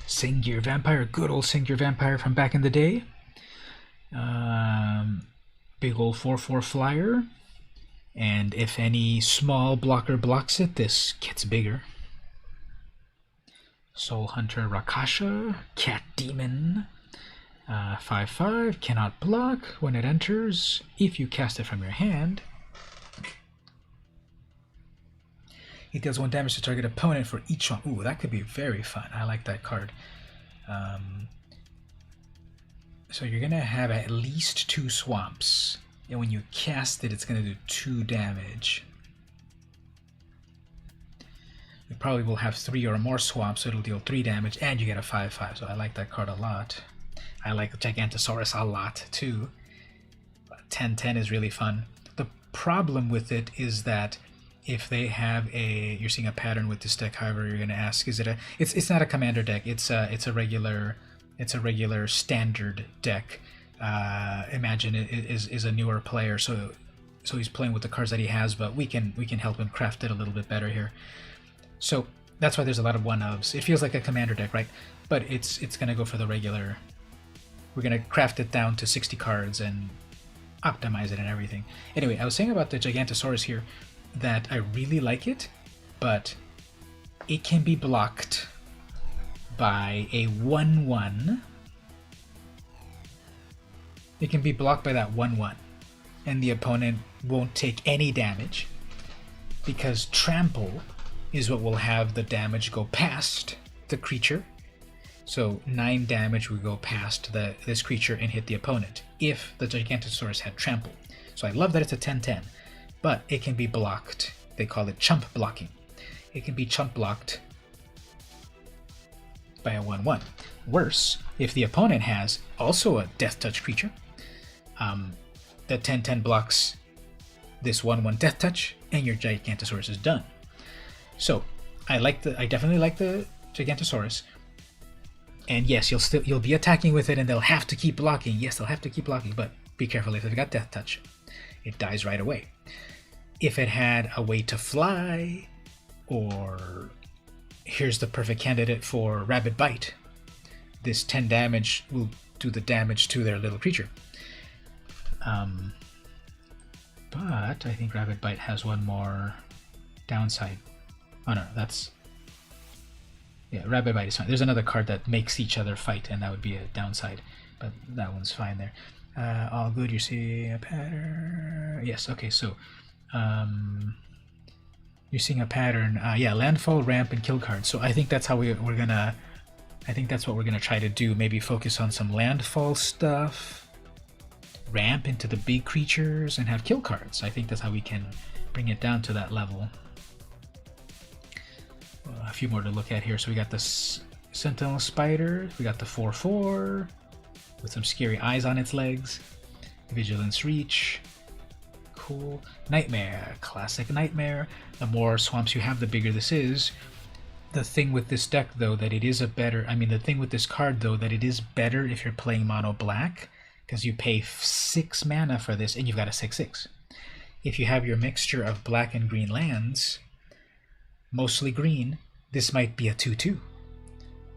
Sengir Vampire, good old Sengir Vampire from back in the day. Big old 4/4 flyer. And if any small blocker blocks it, this gets bigger. Soul Hunter Rakasha, Cat Demon, 5/5, cannot block when it enters. If you cast it from your hand, it deals 1 damage to target opponent for each one. Ooh, that could be very fun. I like that card. So you're gonna have at least 2 swamps, and when you cast it, it's gonna do 2 damage. You probably will have 3 or more swamps, so it'll deal 3 damage, and you get a 5/5, so I like that card a lot. I like Gigantosaurus a lot, too. 10/10 is really fun. The problem with it is that if they have you're seeing a pattern with this deck, however you're going to ask, is it it's not a commander deck, it's a regular standard deck. Imagine it is a newer player, so he's playing with the cards that he has, but we can help him craft it a little bit better here. So that's why there's a lot of 1-ofs. It feels like a commander deck, right? But it's going to go for the regular. We're going to craft it down to 60 cards and optimize it and everything. Anyway, I was saying about the Gigantosaurus here that I really like it, but it can be blocked by a 1/1. It can be blocked by that 1/1, and the opponent won't take any damage, because Trample is what will have the damage go past the creature. So 9 damage would go past this creature and hit the opponent if the Gigantosaurus had Trample. So I love that it's a 10/10, but it can be blocked. They call it chump blocking. It can be chump blocked by a 1/1. Worse, if the opponent has also a Death Touch creature, the 10/10 blocks this 1/1 Death Touch, and your Gigantosaurus is done. So I definitely like the Gigantosaurus. And yes, you'll be attacking with it, and they'll have to keep blocking. Yes, they'll have to keep blocking, but be careful if they've got Death Touch. It dies right away. If it had a way to fly, or here's the perfect candidate for Rabid Bite, this 10 damage will do the damage to their little creature. But I think Rabid Bite has one more downside. Oh no, yeah, Rabid Bite is fine. There's another card that makes each other fight, and that would be a downside, but that one's fine there. All good, you see a pattern. Yes, okay, so you're seeing a pattern. Yeah, landfall, ramp, and kill cards. So I think that's how we're gonna. I think that's what we're gonna try to do. Maybe focus on some landfall stuff, ramp into the big creatures, and have kill cards. I think that's how we can bring it down to that level. a few more to look at here. So we got this Sentinel Spider, we got the 4/4 with some scary eyes on its legs, Vigilance Reach, cool. Nightmare, classic Nightmare. The more swamps you have, the bigger this is. The thing with this deck, though, that it is a better, I mean, the thing with this card, though, that it is better if you're playing mono black, because you pay 6 mana for this, and you've got a 6/6. If you have your mixture of black and green lands, mostly green, this might be a 2/2.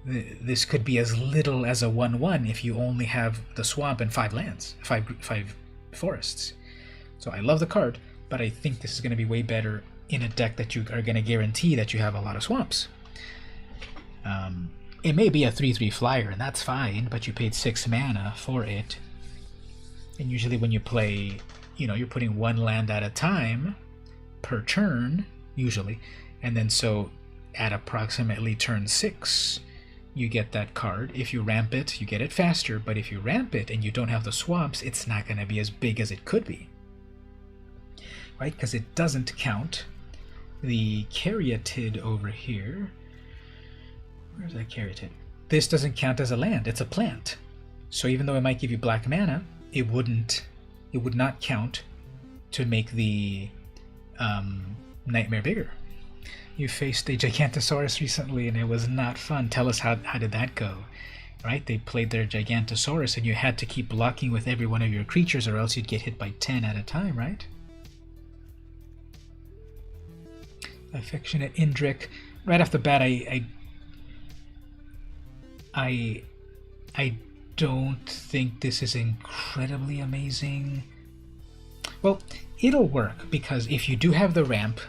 This could be as little as a 1/1 if you only have the swamp and 5 lands, 5 forests. So I love the card, but I think this is going to be way better in a deck that you are going to guarantee that you have a lot of swamps. It may be a 3/3 flyer, and that's fine, but you paid 6 mana for it. And usually when you play, you know, you're putting 1 land at a time per turn, usually. And then so at approximately turn 6, you get that card. If you ramp it, you get it faster, but if you ramp it and you don't have the swamps, it's not going to be as big as it could be. Right? Because it doesn't count the Caryatid over here. Where's that Caryatid? This doesn't count as a land, it's a plant. So even though it might give you black mana, it would not count to make the Nightmare bigger. You faced a Gigantosaurus recently and it was not fun. Tell us how did that go? Right? They played their Gigantosaurus and you had to keep blocking with every one of your creatures or else you'd get hit by 10 at a time, right? Affectionate Indrik. Right off the bat, I don't think this is incredibly amazing. Well, it'll work because if you do have the ramp,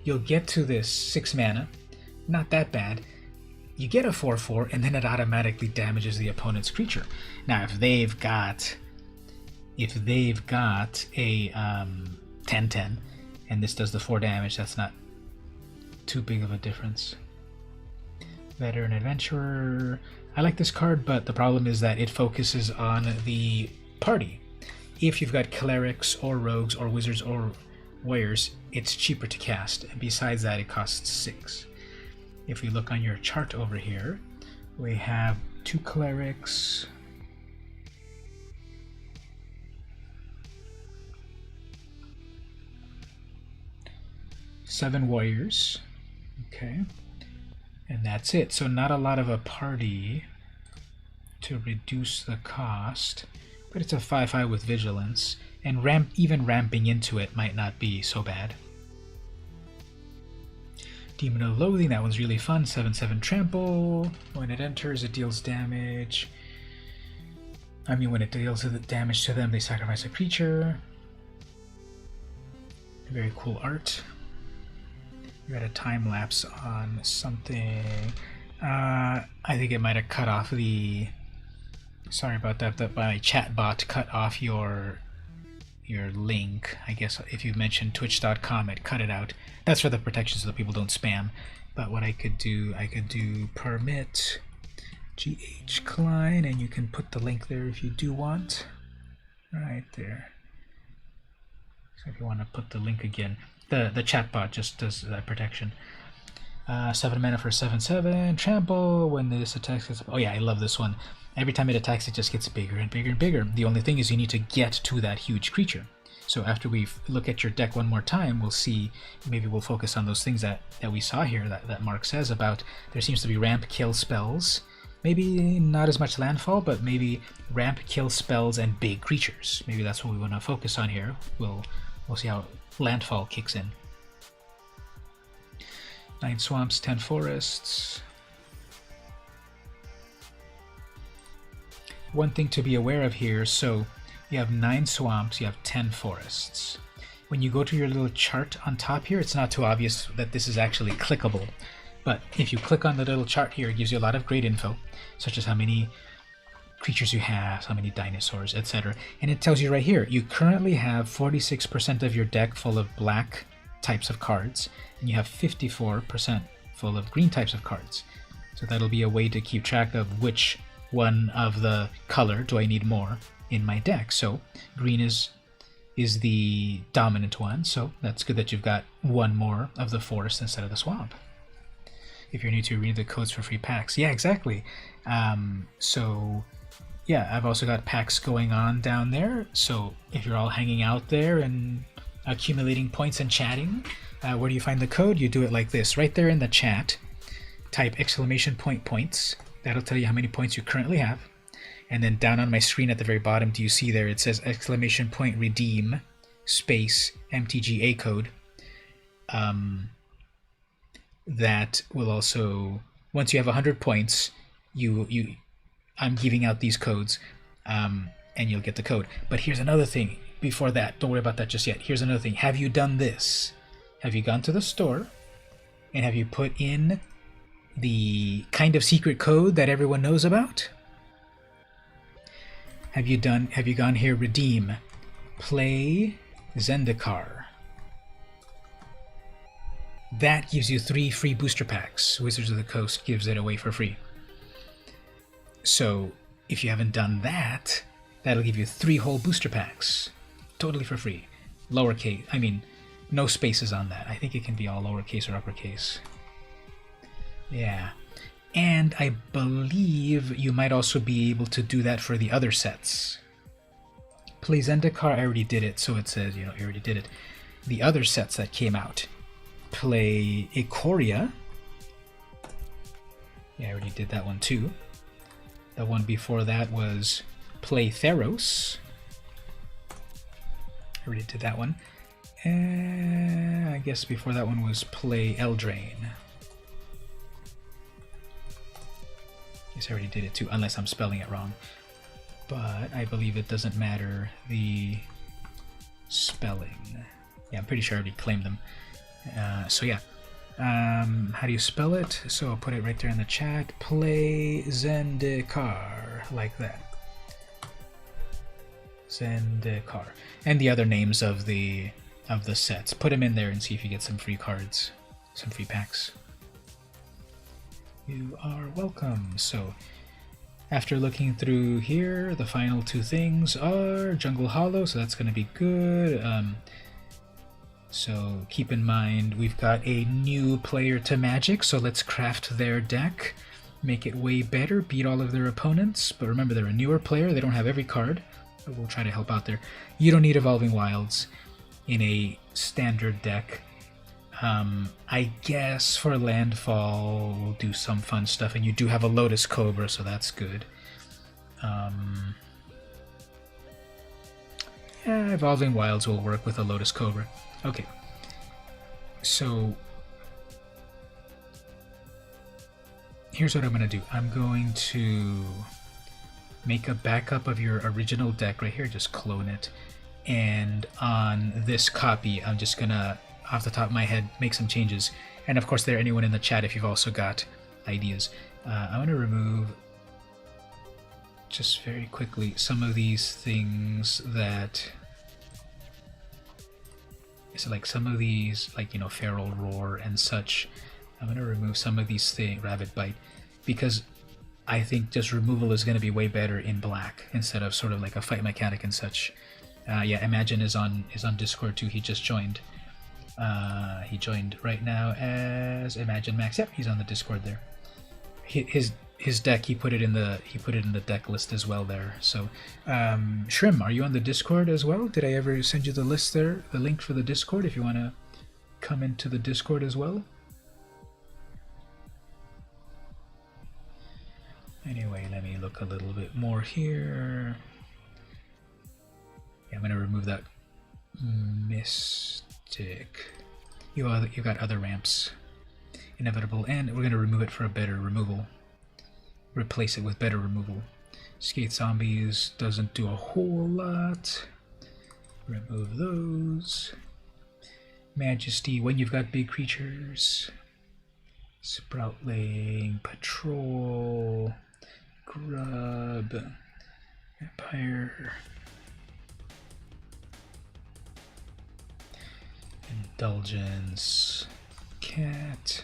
you'll get to this 6 mana. Not that bad. You get a 4/4 and then it automatically damages the opponent's creature. Now, if they've got a 10/10 and this does the 4 damage, that's not too big of a difference. Veteran Adventurer. I like this card, but the problem is that it focuses on the party. If you've got clerics or rogues or wizards or warriors, it's cheaper to cast. And besides that, it costs 6. If we look on your chart over here, we have 2 clerics, seven warriors, okay, and that's it. So not a lot of a party to reduce the cost, but it's a 5/5 with vigilance, and even ramping into it might not be so bad. Demon of Loathing, that one's really fun. 7/7 trample. When it enters, it deals damage. I mean, when it deals damage to them, they sacrifice a creature. Very cool art. We got a time lapse on something. I think it might have cut off the. Sorry about that. That my chat bot cut off your link. I guess if you mentioned twitch.com, it cut it out. That's for the protection so that people don't spam. But what I could do permit GH Klein, and you can put the link there if you do want. Right there. So if you want to put the link again, the chat bot just does that protection. 7 mana for 7/7 trample. When this attacks gets, oh yeah, I love this one. Every time it attacks, it just gets bigger and bigger and bigger. The only thing is you need to get to that huge creature. So after we look at your deck one more time, we'll see, maybe we'll focus on those things that we saw here that Mark says about. There seems to be ramp kill spells. Maybe not as much landfall, but maybe ramp kill spells and big creatures. Maybe that's what we want to focus on here. We'll see how landfall kicks in. 9 swamps, 10 forests. One thing to be aware of here, so you have 9 swamps, you have 10 forests. When you go to your little chart on top here, it's not too obvious that this is actually clickable. But if you click on the little chart here, it gives you a lot of great info, such as how many creatures you have, how many dinosaurs, etc. And it tells you right here, you currently have 46% of your deck full of black types of cards, and you have 54% full of green types of cards. So that'll be a way to keep track of which one of the color do I need more in my deck. So green is the dominant one, so that's good that you've got one more of the forest instead of the swamp. if you're new to Arena, the codes for free packs. Yeah, exactly. So yeah, I've also got packs going on down there. So if you're all hanging out there and accumulating points and chatting, where do you find the code? You do it like this, right there in the chat. Type !points. That'll tell you how many points you currently have. And then down on my screen at the very bottom, do you see there it says !redeem space MTG code. That will also, once you have 100 points, I'm giving out these codes, and you'll get the code. But here's another thing. Before that, don't worry about that just yet. Here's another thing. Have you done this? Have you gone to the store and have you put in the kind of secret code that everyone knows about? Have you gone here, redeem, play Zendikar. That gives you 3 free booster packs. Wizards of the Coast gives it away for free. So if you haven't done that, that'll give you 3 whole booster packs, totally for free. Lowercase, I mean, no spaces on that. I think it can be all lowercase or uppercase. Yeah. And I believe you might also be able to do that for the other sets. Play Zendikar, I already did it, so it says, you already did it. The other sets that came out. Play Ikoria. Yeah, I already did that one too. The one before that was Play Theros. I already did that one. And I guess before that one was Play Eldraine. I already did it too, unless I'm spelling it wrong. But I believe it doesn't matter the spelling. Yeah, I'm pretty sure I already claimed them. So yeah, how do you spell it? So I'll put it right there in the chat. Play Zendikar, like that. Zendikar. And the other names of the sets. Put them in there and see if you get some free cards, some free packs. You are welcome. So after looking through here, the final 2 things are Jungle Hollow, so that's going to be good. So keep in mind we've got a new player to Magic, so let's craft their deck, make it way better, beat all of their opponents. But remember, they're a newer player, they don't have every card, but we'll try to help out there. You don't need Evolving Wilds in a standard deck. I guess for Landfall we'll do some fun stuff, and you do have a Lotus Cobra, so that's good. Yeah, Evolving Wilds will work with a Lotus Cobra. Okay, so here's what I'm going to do. I'm going to make a backup of your original deck right here, just clone it, and on this copy I'm just going to, off the top of my head, make some changes. And of course, there anyone in the chat if you've also got ideas. I'm going to remove, just very quickly, some of these things that, so like some of these, like, Feral Roar and such. I'm going to remove some of these things, Rabbit Bite, because I think just removal is going to be way better in black instead of sort of like a fight mechanic and such. Yeah, Imagine is on Discord too. He just joined. He joined right now as Imagine Max. Yep, he's on the Discord there. His deck, he put it in the deck list as well there. So, Shrim, are you on the Discord as well? Did I ever send you the list there, the link for the Discord if you want to come into the Discord as well? Anyway, let me look a little bit more here. Yeah, I'm going to remove that Mystic. You've got other ramps. Inevitable, and we're going to remove it for a better removal. Replace it with better removal. Skate Zombies doesn't do a whole lot. Remove those. Majesty, when you've got big creatures. Sproutling, Patrol, Grub, Empire, Indulgence, Cat.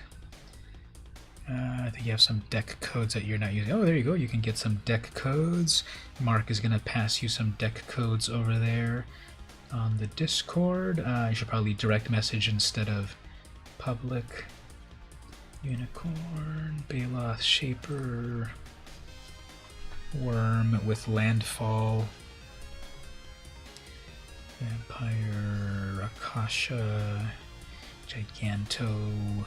I think you have some deck codes that you're not using. Oh, there you go. You can get some deck codes. Mark is going to pass you some deck codes over there on the Discord. You should probably direct message instead of public. Unicorn, Baloth, Shaper, Worm with Landfall, Vampire, Akasha, Giganto,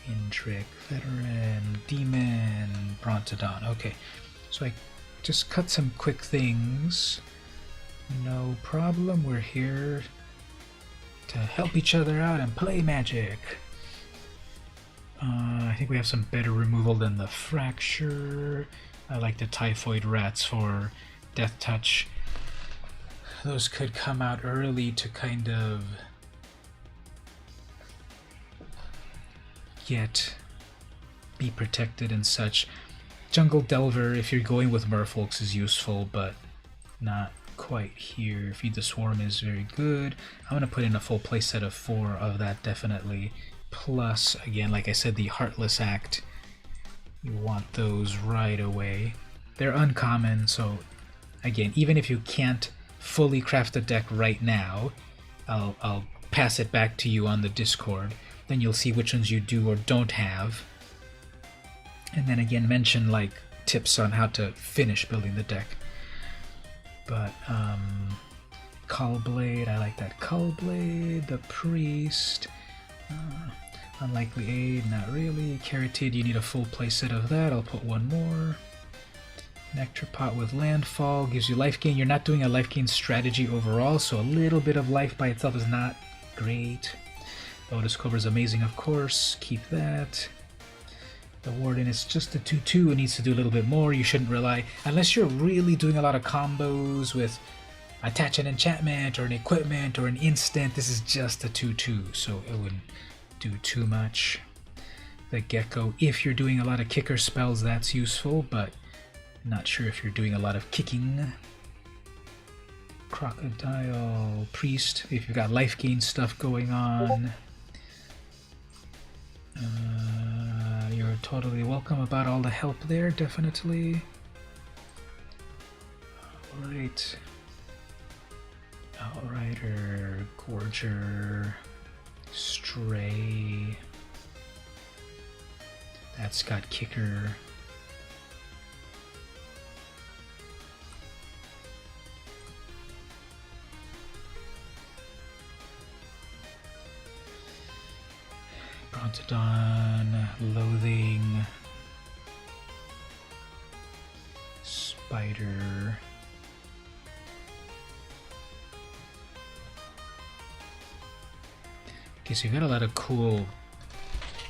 Indrik, Veteran, Demon, Brontodon. Okay, so I just cut some quick things. No problem, we're here to help each other out and play Magic. I think we have some better removal than the Fracture. I like the Typhoid Rats for Death Touch. Those could come out early to kind of be protected and such. Jungle Delver, if you're going with Merfolks, is useful, but not quite here. Feed the Swarm is very good. I'm going to put in a full playset of 4 of that, definitely. Plus, again, like I said, the Heartless Act. You want those right away. They're uncommon, so again, even if you can't fully craft a deck right now, I'll pass it back to you on the Discord. Then you'll see which ones you do or don't have. And then again, mention like tips on how to finish building the deck. But Cullblade, I like that Cullblade. The Priest, Unlikely Aid, not really. Carotid, you need a full playset of that. I'll put 1 more. Nectar Pot with Landfall gives you life gain. You're not doing a life gain strategy overall, so a little bit of life by itself is not great. Lotus Clover is amazing, of course. Keep that. The Warden is just a 2/2. It needs to do a little bit more. You shouldn't rely, unless you're really doing a lot of combos with attach an enchantment or an equipment or an instant. This is just a 2/2, so it wouldn't do too much. The Gecko, if you're doing a lot of kicker spells, that's useful, but not sure if you're doing a lot of kicking. Crocodile, Priest, if you've got life gain stuff going on. You're totally welcome about all the help there, definitely. Alright. Outrider, Gorger, Stray. That's got kicker. Brontodon, Loathing, Spider, okay, so you've got a lot of cool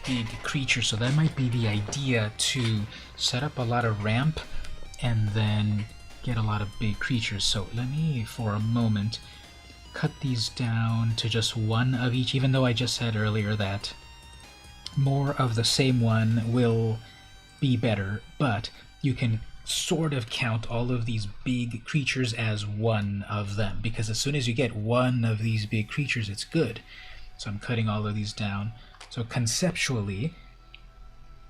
big creatures, so that might be the idea, to set up a lot of ramp and then get a lot of big creatures. So let me, for a moment, cut these down to just 1 of each, even though I just said earlier that more of the same one will be better, but you can sort of count all of these big creatures as 1 of them, because as soon as you get 1 of these big creatures, it's good. So I'm cutting all of these down. So conceptually,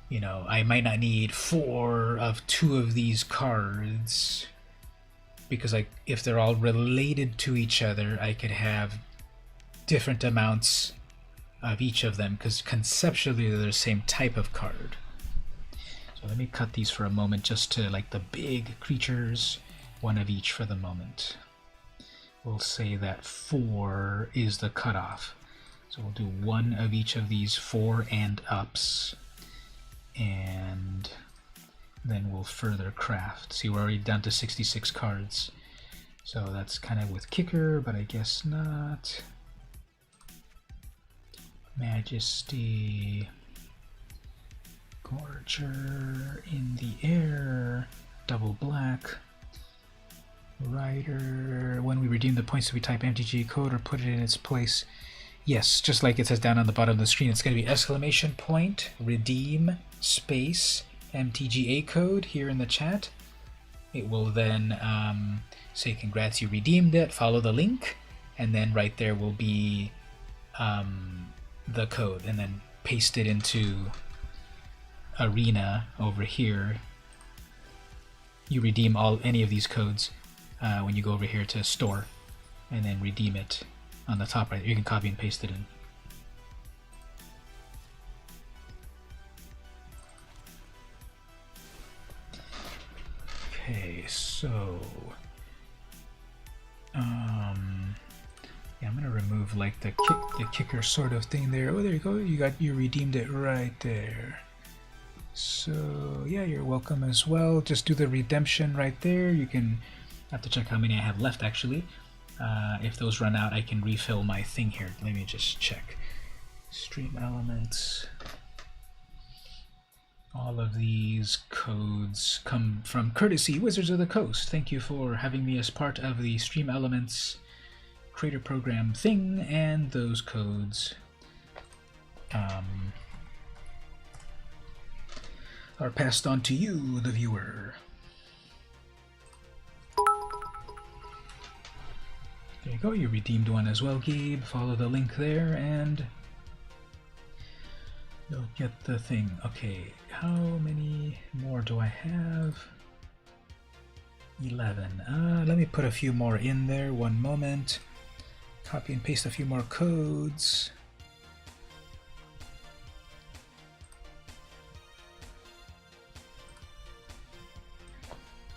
you know, I might not need 4 of 2 of these cards, because if they're all related to each other, I could have different amounts of each of them, because conceptually they're the same type of card. So let me cut these for a moment, just to like the big creatures, 1 of each for the moment. We'll say that 4 is the cutoff. So we'll do 1 of each of these 4 and ups, and then we'll further craft. See, we're already down to 66 cards. So that's kind of with kicker, but I guess not. Majesty, Gorger, In the Air, double black, Rider. When we redeem the points, we type MtG code or put it in its place. Yes, just like it says down on the bottom of the screen, it's going to be exclamation point, redeem, space, MTGA code here in the chat. It will then say congrats, you redeemed it, follow the link, and then right there will be the code, and then paste it into Arena over here. You redeem any of these codes when you go over here to store, and then redeem it on the top right. You can copy and paste it in. So, yeah, I'm gonna remove like the kicker sort of thing there. Oh, there you go. You redeemed it right there. So yeah, you're welcome as well. Just do the redemption right there. You can have to check how many I have left actually. If those run out, I can refill my thing here. Let me just check. Stream elements. All of these codes come from courtesy Wizards of the Coast. Thank you for having me as part of the Stream Elements creator program thing, and those codes are passed on to you, the viewer. There you go, you redeemed one as well, Gabe. Follow the link there and you'll get the thing. Okay, how many more do I have? 11. Let me put a few more in there, one moment. Copy and paste a few more codes.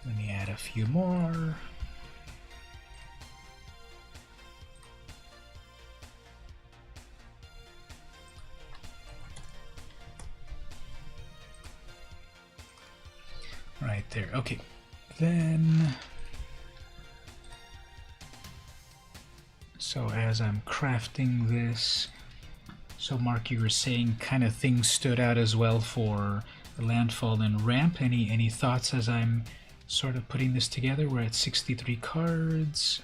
Let me add a few more. Right there. Okay. Then, so as I'm crafting this, so Mark, you were saying kind of things stood out as well for the landfall and ramp. Any thoughts as I'm sort of putting this together? We're at 63 cards.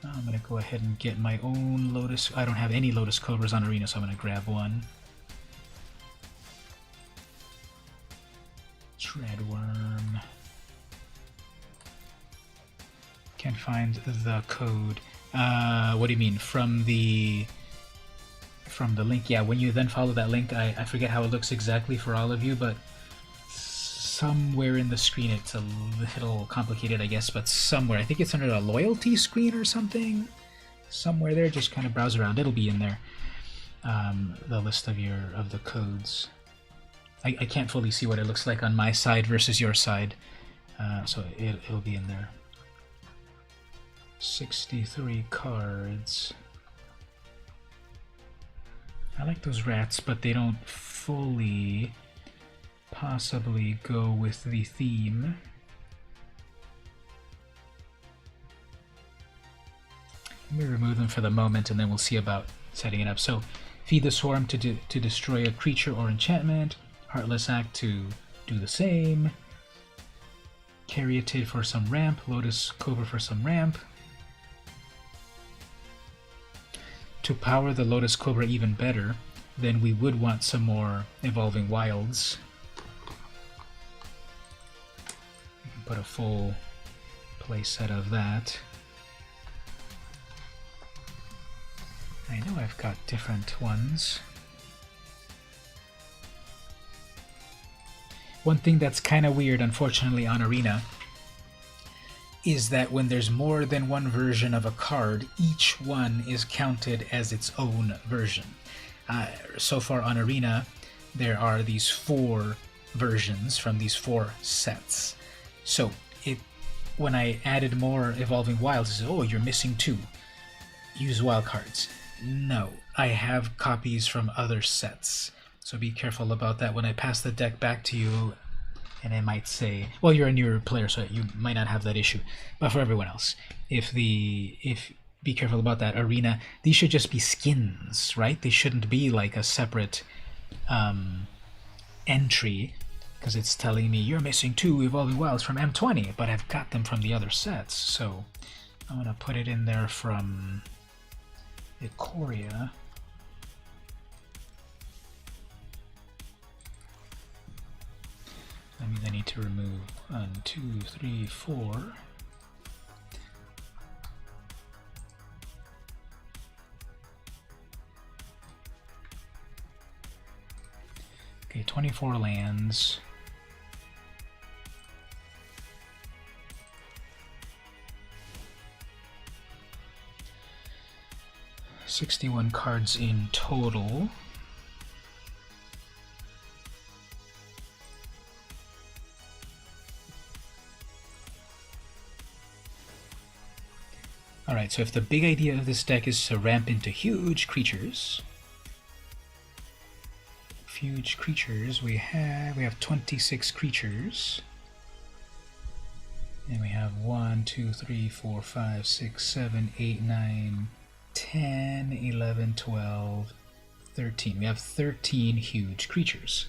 I'm going to go ahead and get my own Lotus. I don't have any Lotus Cobras on Arena, so I'm going to grab one. Treadworm. Can't find the code. What do you mean? From the link? Yeah, when you then follow that link, I forget how it looks exactly for all of you, but somewhere in the screen, it's a little complicated, I guess, but somewhere. I think it's under a loyalty screen or something. Somewhere there, just kind of browse around. It'll be in there. The list of the codes. I can't fully see what it looks like on my side versus your side, so it'll be in there. 63 cards. I like those rats, but they don't fully possibly go with the theme. Let me remove them for the moment and then we'll see about setting it up. So, feed the swarm to destroy a creature or enchantment. Heartless Act to do the same. Caryatid for some ramp. Lotus Cobra for some ramp. To power the Lotus Cobra even better, then we would want some more Evolving Wilds. We can put a full play set of that. I know I've got different ones. One thing that's kind of weird, unfortunately, on Arena is that when there's more than one version of a card, each one is counted as its own version. So far on Arena, there are these 4 versions from these 4 sets. So when I added more Evolving Wilds, it says, oh, you're missing 2. Use wild cards. No, I have copies from other sets. So be careful about that. When I pass the deck back to you, and I might say, well, you're a newer player, so you might not have that issue. But for everyone else, be careful about that. Arena, these should just be skins, right? They shouldn't be like a separate entry, because it's telling me you're missing 2 Evolving Wilds from M20, but I've got them from the other sets. So I'm going to put it in there from Ikoria. That means I need to remove 1, 2, 3, 4. Okay, 24 lands. $61 cards in total. Alright, so if the big idea of this deck is to ramp into huge creatures, we have 26 creatures. And we have 1, 2, 3, 4, 5, 6, 7, 8, 9, 10, 11, 12, 13. We have 13 huge creatures.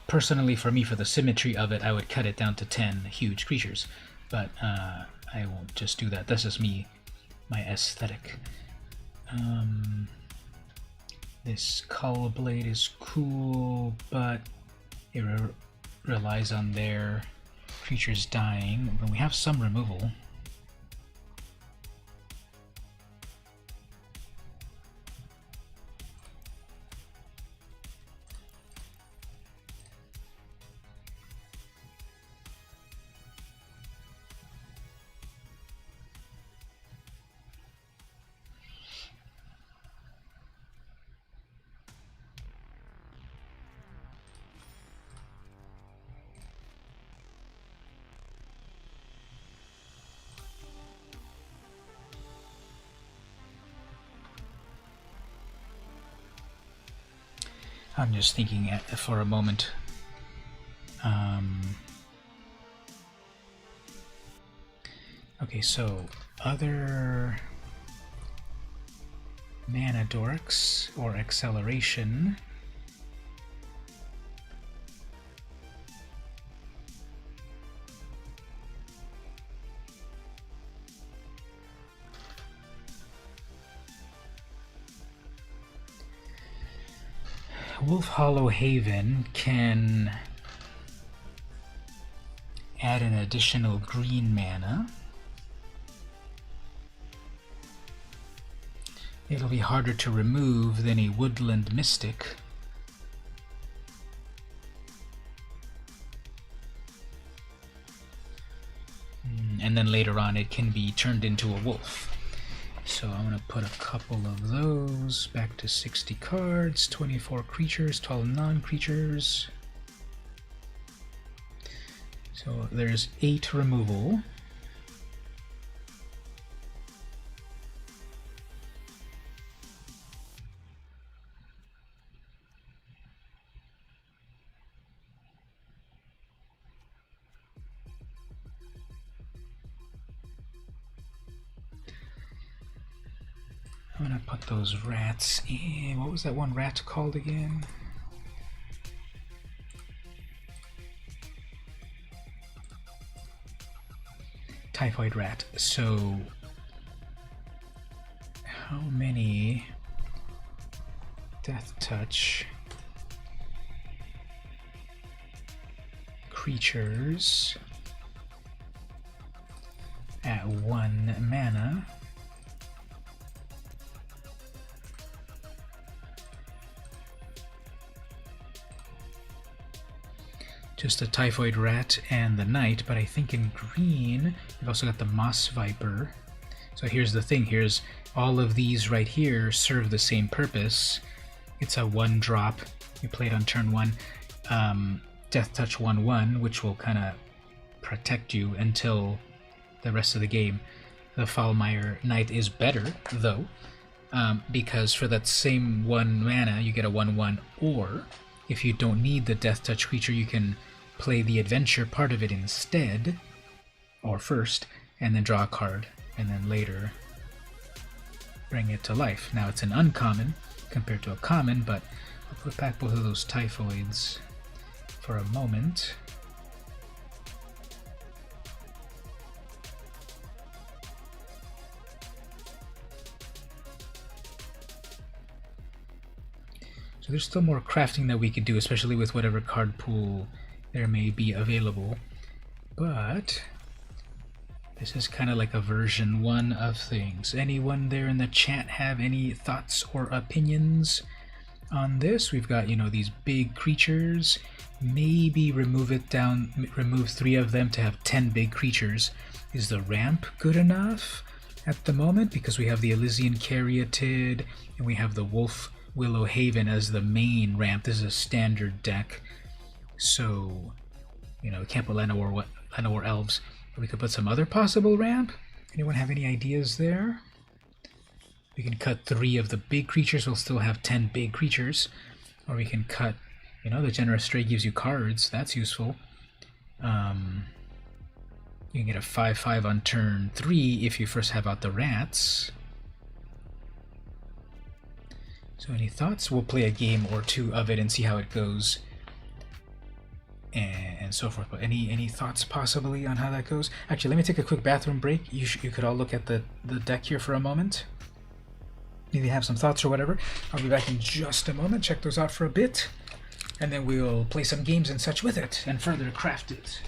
Personally, for me, for the symmetry of it, I would cut it down to 10 huge creatures, but I won't just do that. That's just me, my aesthetic. This Cull Blade is cool, but it relies on their creatures dying, but we have some removal. I'm just thinking for a moment. Okay, so other mana dorks or acceleration. Wolf Hollow Haven can add an additional green mana. It'll be harder to remove than a Woodland Mystic. And then later on it can be turned into a wolf. So I'm going to put a couple of those back to 60 cards, 24 creatures, 12 non-creatures. So there's 8 removal. I'm gonna put those rats in. What was that one rat called again? Typhoid rat. So how many Death Touch creatures at 1 mana? Just a Typhoid Rat and the Knight, but I think in green we've also got the Moss Viper. So here's the thing, here's all of these right here serve the same purpose. It's a 1-drop, you play it on turn 1, Death Touch 1/1, which will kind of protect you until the rest of the game. The Foulmire Knight is better, though, because for that same 1 mana you get a 1/1, or if you don't need the Death Touch creature, you can play the adventure part of it instead, or first, and then draw a card, and then later bring it to life. Now it's an uncommon compared to a common, but I'll put back both of those Typhoids for a moment. So there's still more crafting that we could do, especially with whatever card pool there may be available. But this is kind of like a version 1 of things. Anyone there in the chat have any thoughts or opinions on this? We've got, you know, these big creatures. Maybe remove 3 of them to have 10 big creatures. Is the ramp good enough? at the moment because we have the Elysian Caryatid and we have the Wolf Willow Haven as the main ramp. This is a standard deck, so we can't put Llanowar Elves. But we could put some other possible ramp. Anyone have any ideas there? We can cut 3 of the big creatures. We'll still have 10 big creatures. Or we can cut, the Generous Stray gives you cards. That's useful. You can get a 5/5 on turn 3 if you first have out the rats. So any thoughts? We'll play a game or 2 of it and see how it goes. And so forth. But any thoughts possibly on how that goes? Actually, let me take a quick bathroom break. You could all look at the deck here for a moment. Maybe have some thoughts or whatever. I'll be back in just a moment. Check those out for a bit. And then we'll play some games and such with it and further craft it.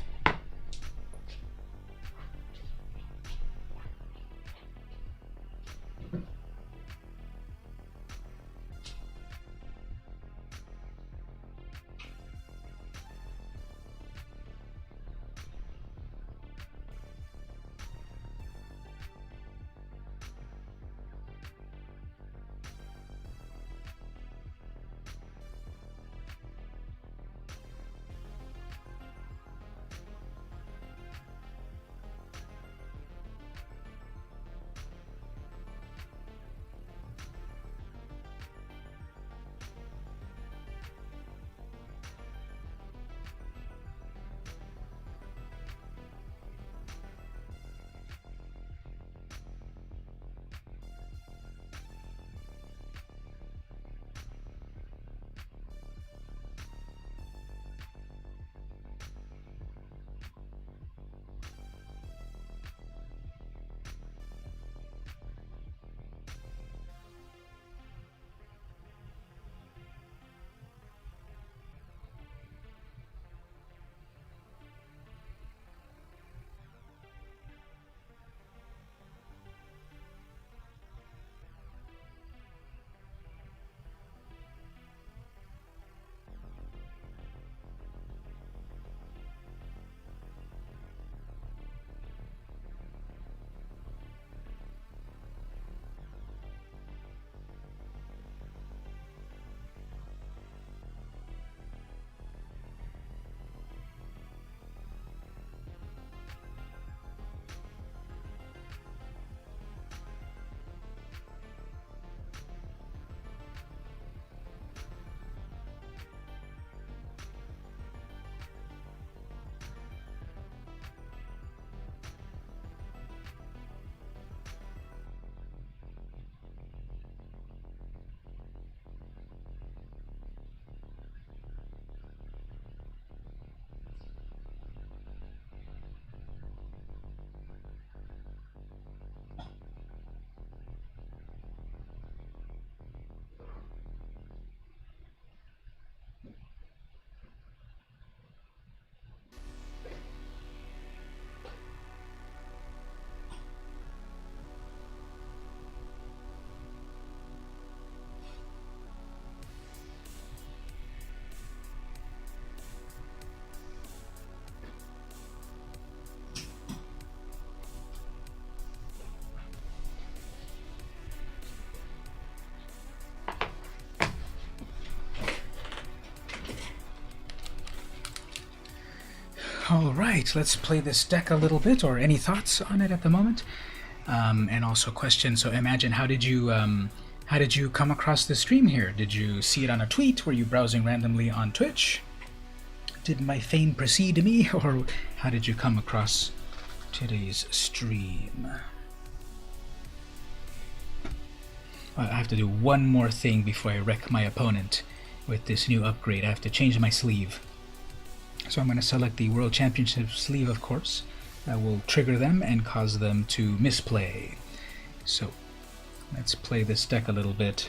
Alright, let's play this deck a little bit, or any thoughts on it at the moment? And also question, so Imagine, how did you come across the stream here? Did you see it on a tweet? Were you browsing randomly on Twitch? Did my fame precede me? Or how did you come across today's stream? I have to do one more thing before I wreck my opponent with this new upgrade. I have to change my sleeve. So I'm going to select the World Championship sleeve, of course. That will trigger them and cause them to misplay. So let's play this deck a little bit,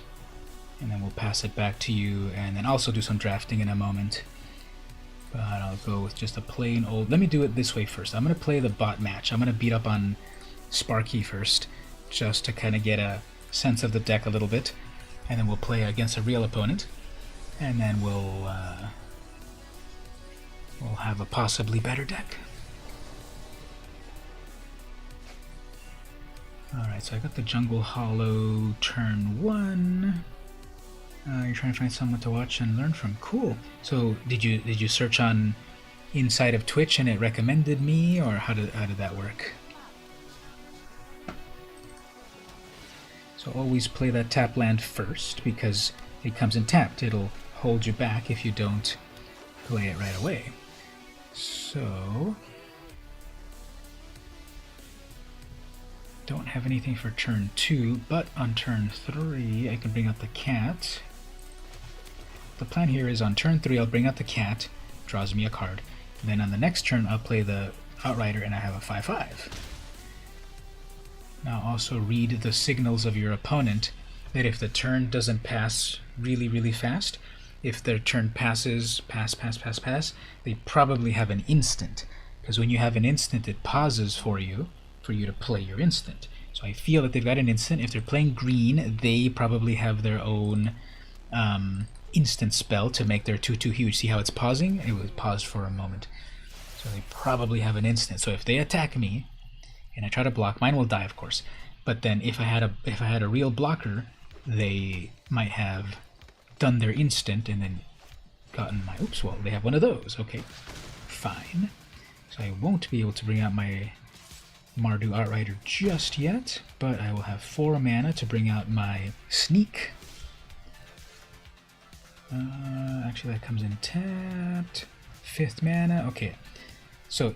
and then we'll pass it back to you, and then also do some drafting in a moment. But I'll go with just a plain old... Let me do it this way first. I'm going to play the bot match. I'm going to beat up on Sparky first, just to kind of get a sense of the deck a little bit, and then we'll play against a real opponent, and then we'll have a possibly better deck. Alright, so I got the Jungle Hollow turn 1. You're trying to find someone to watch and learn from. Cool. So did you search on inside of Twitch and it recommended me, or how did that work? So always play that tap land first because it comes in tapped. It'll hold you back if you don't play it right away. So don't have anything for turn 2, but on turn 3 I can bring out the cat. The plan here is on turn 3 I'll bring out the cat, draws me a card. And then on the next turn I'll play the Outrider and I have a 5/5. Now also read the signals of your opponent, that if the turn doesn't pass really fast, if their turn passes, pass, they probably have an instant. Because when you have an instant, it pauses for you to play your instant. So I feel that they've got an instant. If they're playing green, they probably have their own instant spell to make their 2/2 huge. See how it's pausing? It was paused for a moment. So they probably have an instant. So if they attack me, and I try to block, mine will die, of course. But then if I had a real blocker, they might have done their instant and then gotten my... Oops, well, they have one of those. Okay, fine. So I won't be able to bring out my Mardu Outrider just yet, but I will have 4 mana to bring out my Sneak. Actually, that comes in tapped. 5th mana. Okay, so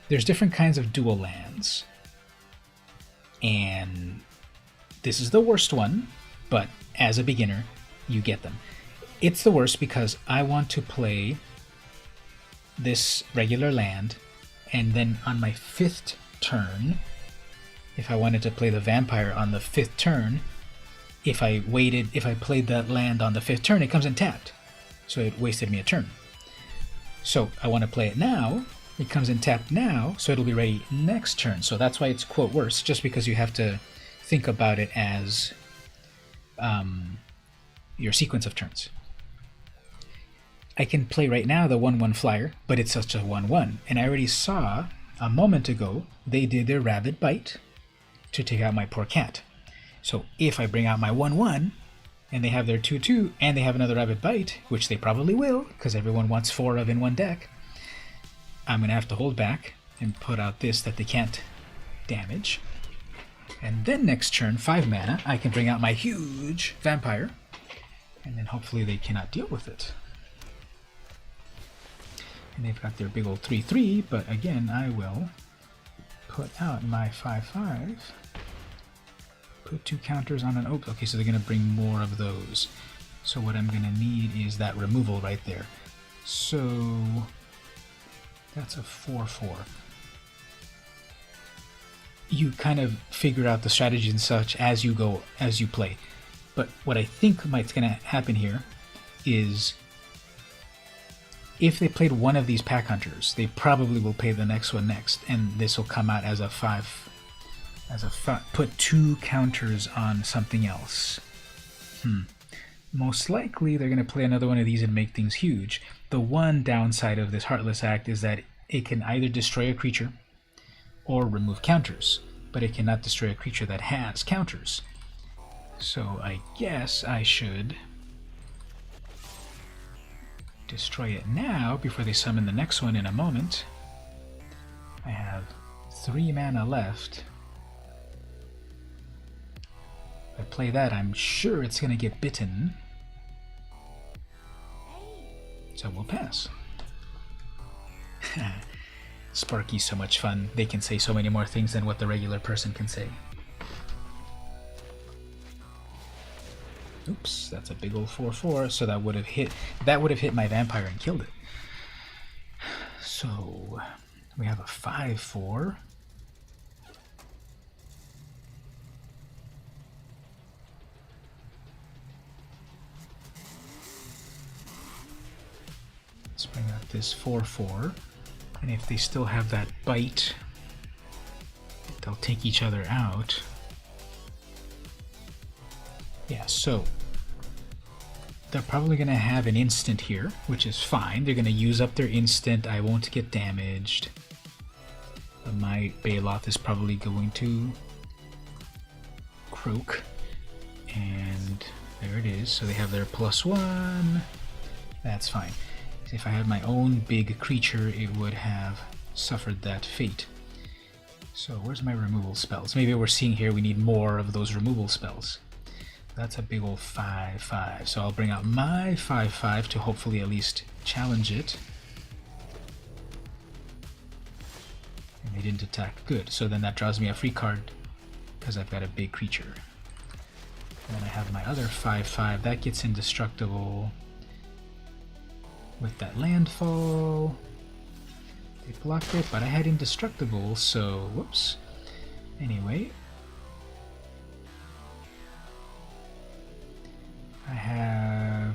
there's different kinds of dual lands, and this is the worst one, but as a beginner you get them. It's the worst because I want to play this regular land, and then on my 5th turn, if I wanted to play the vampire on the 5th turn, if I played that land on the 5th turn, it comes in tapped, so it wasted me a turn. So I want to play it now. It comes in tapped now, so it'll be ready next turn. So that's why it's quote worse, just because you have to think about it as your sequence of turns. I can play right now the 1/1 flyer, but it's such a 1/1, and I already saw a moment ago they did their Rabid Bite to take out my poor cat. So if I bring out my 1/1 and they have their 2/2 and they have another Rabid Bite, which they probably will because everyone wants 4 of in one deck, I'm going to have to hold back and put out this that they can't damage. And then next turn, 5 mana, I can bring out my huge vampire, and then hopefully they cannot deal with it. And they've got their big old 3/3, but again, I will put out my 5/5, put 2 counters on an... Okay, so they're going to bring more of those. So what I'm going to need is that removal right there. So that's a 4/4. You kind of figure out the strategy and such as you go, as you play. But what I think might's going to happen here is if they played one of these pack hunters, they probably will play the next one next, and this will come out as a 5. Put 2 counters on something else. Most likely they're going to play another one of these and make things huge. The one downside of this Heartless Act is that it can either destroy a creature or remove counters, but it cannot destroy a creature that has counters. So I guess I should destroy it now before they summon the next one in a moment. I have 3 mana left. If I play that, I'm sure it's going to get bitten. So we'll pass. Sparky's so much fun. They can say so many more things than what the regular person can say. Oops, that's a big old 4/4, so that would have hit my vampire and killed it. So we have a 5/4. Let's bring out this 4/4, and if they still have that bite, they'll take each other out. Yeah, so they're probably going to have an instant here, which is fine. They're going to use up their instant. I won't get damaged. But my Baloth is probably going to croak. And there it is. So they have their +1. That's fine. If I had my own big creature, it would have suffered that fate. So where's my removal spells? Maybe we're seeing here we need more of those removal spells. That's a big old 5/5. So I'll bring out my 5/5 to hopefully at least challenge it. And they didn't attack. Good. So then that draws me a free card because I've got a big creature. And then I have my other 5/5. That gets indestructible with that landfall. They blocked it, but I had indestructible, so whoops. Anyway, I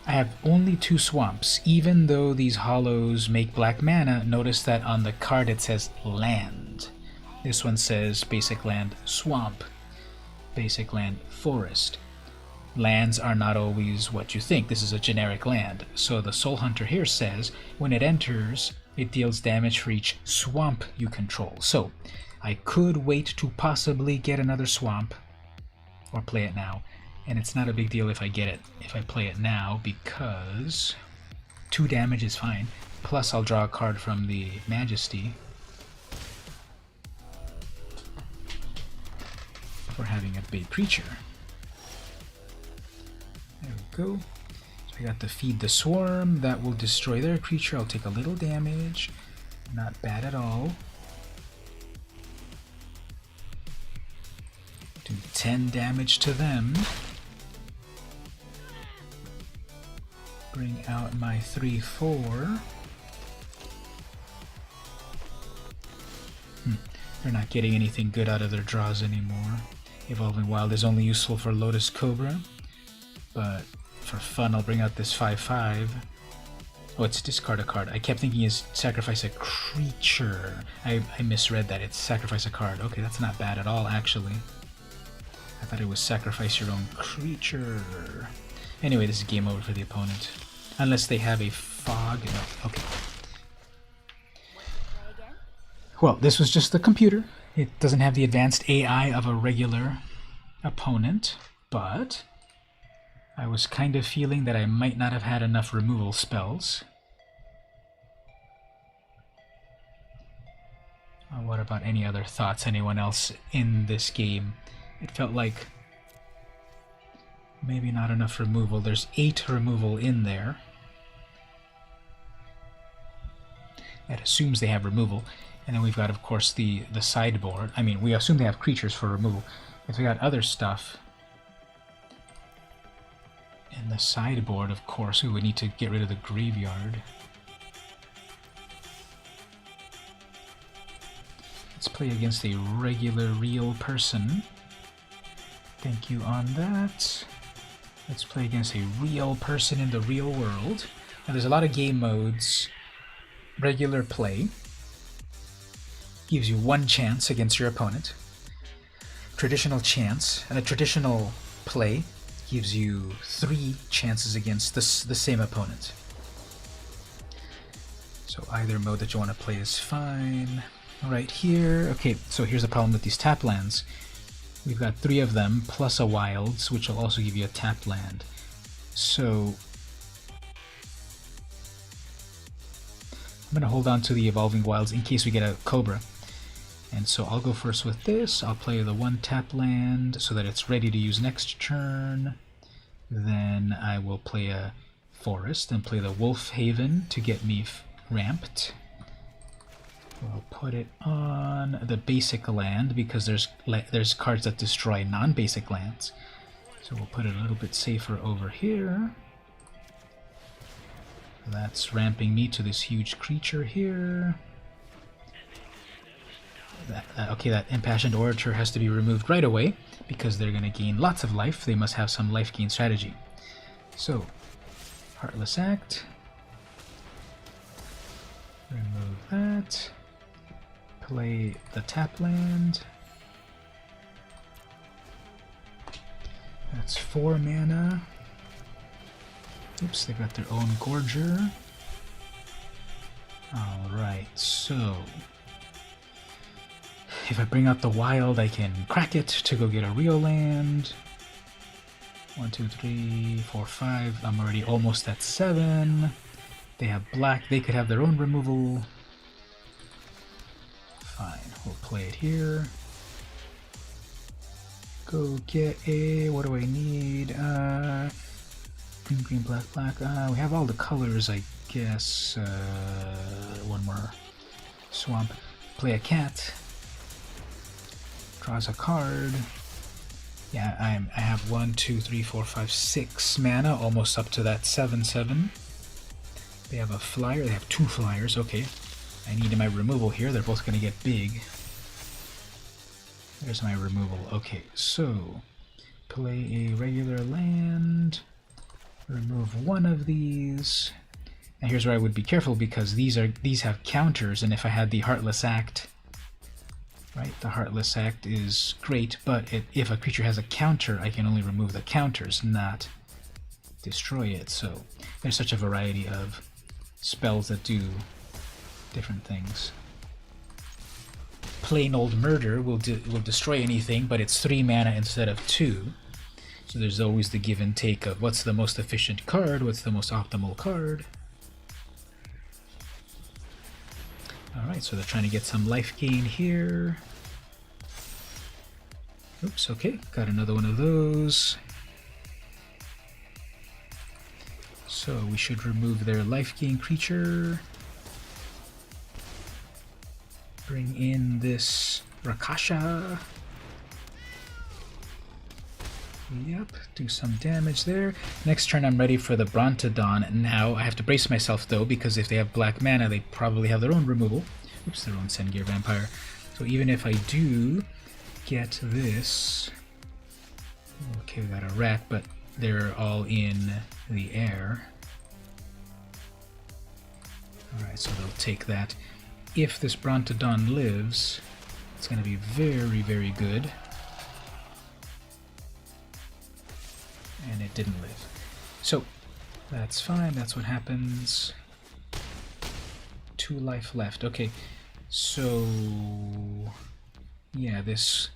have only 2 swamps. Even though these hollows make black mana, notice that on the card it says land. This one says basic land swamp, basic land forest. Lands are not always what you think. This is a generic land. So the Soul Hunter here says when it enters, it deals damage for each swamp you control. So I could wait to possibly get another swamp or play it now. And it's not a big deal if I get it, if I play it now, because 2 damage is fine. Plus I'll draw a card from the Majesty for having a big creature. There we go. So I got to feed the swarm. That will destroy their creature. I'll take a little damage. Not bad at all. Do 10 damage to them. Bring out my 3/4. They're not getting anything good out of their draws anymore. Evolving Wild is only useful for Lotus Cobra. But for fun, I'll bring out this 5/5. Oh, it's discard a card. I kept thinking it's sacrifice a creature. I misread that. It's sacrifice a card. Okay, that's not bad at all, actually. I thought it was sacrifice your own creature. Anyway, this is game over for the opponent. Unless they have a fog. No. Okay. Well, this was just the computer. It doesn't have the advanced AI of a regular opponent, but I was kind of feeling that I might not have had enough removal spells. What about any other thoughts? Anyone else in this game? It felt like maybe not enough removal. There's 8 removal in there. That assumes they have removal. And then we've got, of course, the sideboard. I mean, we assume they have creatures for removal. If we got other stuff in the sideboard, of course, we would need to get rid of the graveyard. Let's play against a regular, real person. Thank you on that. Let's play against a real person in the real world. Now, there's a lot of game modes. Regular play gives you 1 chance against your opponent. Traditional chance, and a traditional play gives you 3 chances against the same opponent. So either mode that you want to play is fine. Right here, okay, so here's the problem with these tap lands. We've got 3 of them, plus a wilds, which will also give you a tap land. So I'm going to hold on to the Evolving Wilds in case we get a Cobra. And so I'll go first with this. I'll play the 1 tap land so that it's ready to use next turn. Then I will play a forest and play the Wolf Haven to get me ramped. We'll put it on the basic land because there's cards that destroy non-basic lands. So we'll put it a little bit safer over here. That's ramping me to this huge creature here. Okay, that Impassioned Orator has to be removed right away because they're going to gain lots of life. They must have some life gain strategy. So, Heartless Act. Remove that. Play the tap land. That's 4 mana. Oops, they got their own Gorger. Alright, so If I bring out the wild, I can crack it to go get a real land. 1, 2, 3, 4, 5. I'm already almost at 7. They have black. They could have their own removal. Fine. We'll play it here. Go get a... What do I need? Green, green, black, black. We have all the colors, I guess. One more. Swamp. Play a cat. Draws a card. Yeah, I have 1, 2, 3, 4, 5, 6 mana, almost up to that 7/7. They have a flyer. They have 2 flyers. Okay. I need my removal here. They're both going to get big. There's my removal. Okay, so play a regular land. Remove one of these. Now here's where I would be careful because these have counters, and if I had the Heartless Act, right, the Heartless Act is great, but if a creature has a counter, I can only remove the counters, not destroy it. So there's such a variety of spells that do different things. Plain old murder will destroy anything, but it's 3 mana instead of 2. So there's always the give and take of what's the most efficient card, what's the most optimal card. Alright, so they're trying to get some life gain here. Oops, okay, got another one of those. So we should remove their life gain creature. Bring in this Rakasha. Yep, do some damage there. Next turn I'm ready for the Brontodon. Now I have to brace myself though, because if they have black mana, they probably have their own removal. Oops, their own Sendgear Vampire. So even if I do get this... Okay, we got a rat, but they're all in the air. Alright, so they'll take that. If this Brontodon lives, it's going to be very, very good. And it didn't live. So, that's fine, that's what happens. 2 life left. Okay, so... Yeah, this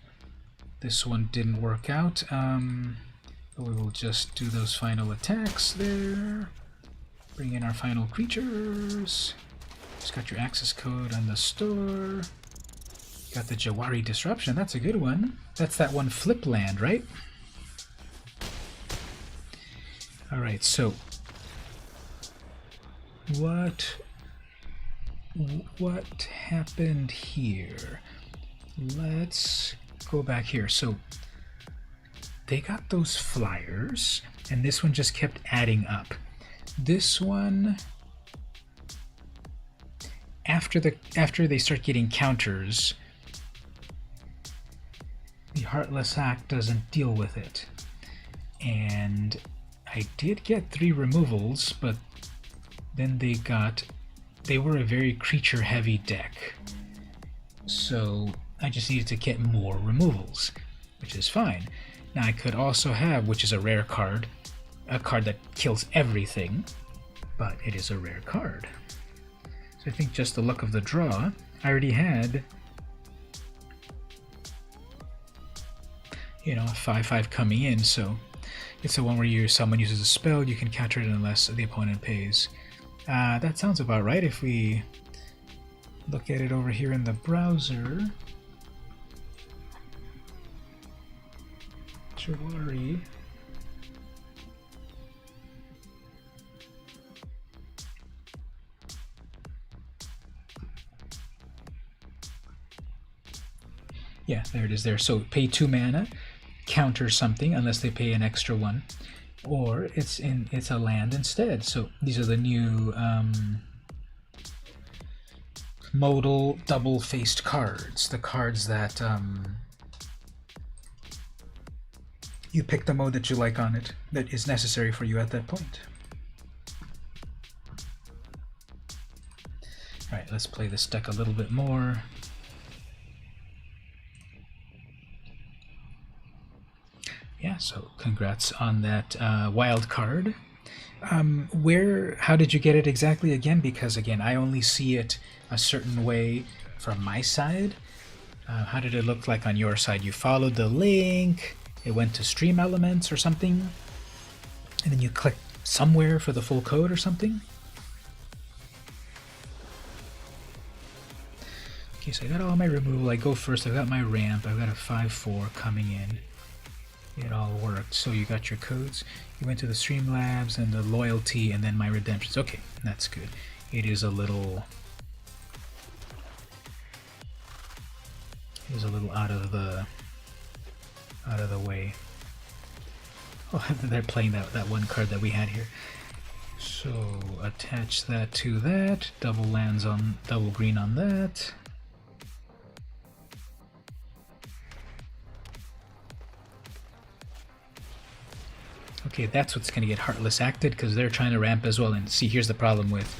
one didn't work out. But we will just do those final attacks there. Bring in our final creatures. Just got your access code on the store. Got the Jawari Disruption, that's a good one. That's that one flip land, right? Alright, so what happened here? Let's go back here. So they got those flyers, and this one just kept adding up. This one, after they start getting counters, the Heartless Act doesn't deal with it. And I did get 3 removals, but then they were a very creature heavy deck. So I just needed to get more removals, which is fine. Now I could also have, which is a rare card, a card that kills everything, but it is a rare card. So I think just the luck of the draw, I already had, you know, a 5/5 coming in, so it's the one where someone uses a spell, you can counter it unless the opponent pays. That sounds about right if we look at it over here in the browser. Jawari. Yeah, there it is there. So pay 2 mana, counter something unless they pay an extra 1, or it's a land instead. So these are the new modal double-faced cards, the cards that you pick the mode that you like on it, that is necessary for you at that point. Alright, let's play this deck a little bit more. Yeah, so congrats on that wild card. How did you get it exactly again? Because again, I only see it a certain way from my side. How did it look like on your side? You followed the link, it went to Stream Elements or something, and then you clicked somewhere for the full code or something? Okay, so I got all my removal. I go first. I've got my ramp. I've got a 5-4 coming in. It all worked. So you got your codes. You went to the Streamlabs and the loyalty, and then my redemptions. Okay, that's good. It is a little out of the way. Oh, they're playing that one card that we had here. So attach that to that. Double green on that. Okay, that's what's going to get Heartless acted, because they're trying to ramp as well. And see, here's the problem with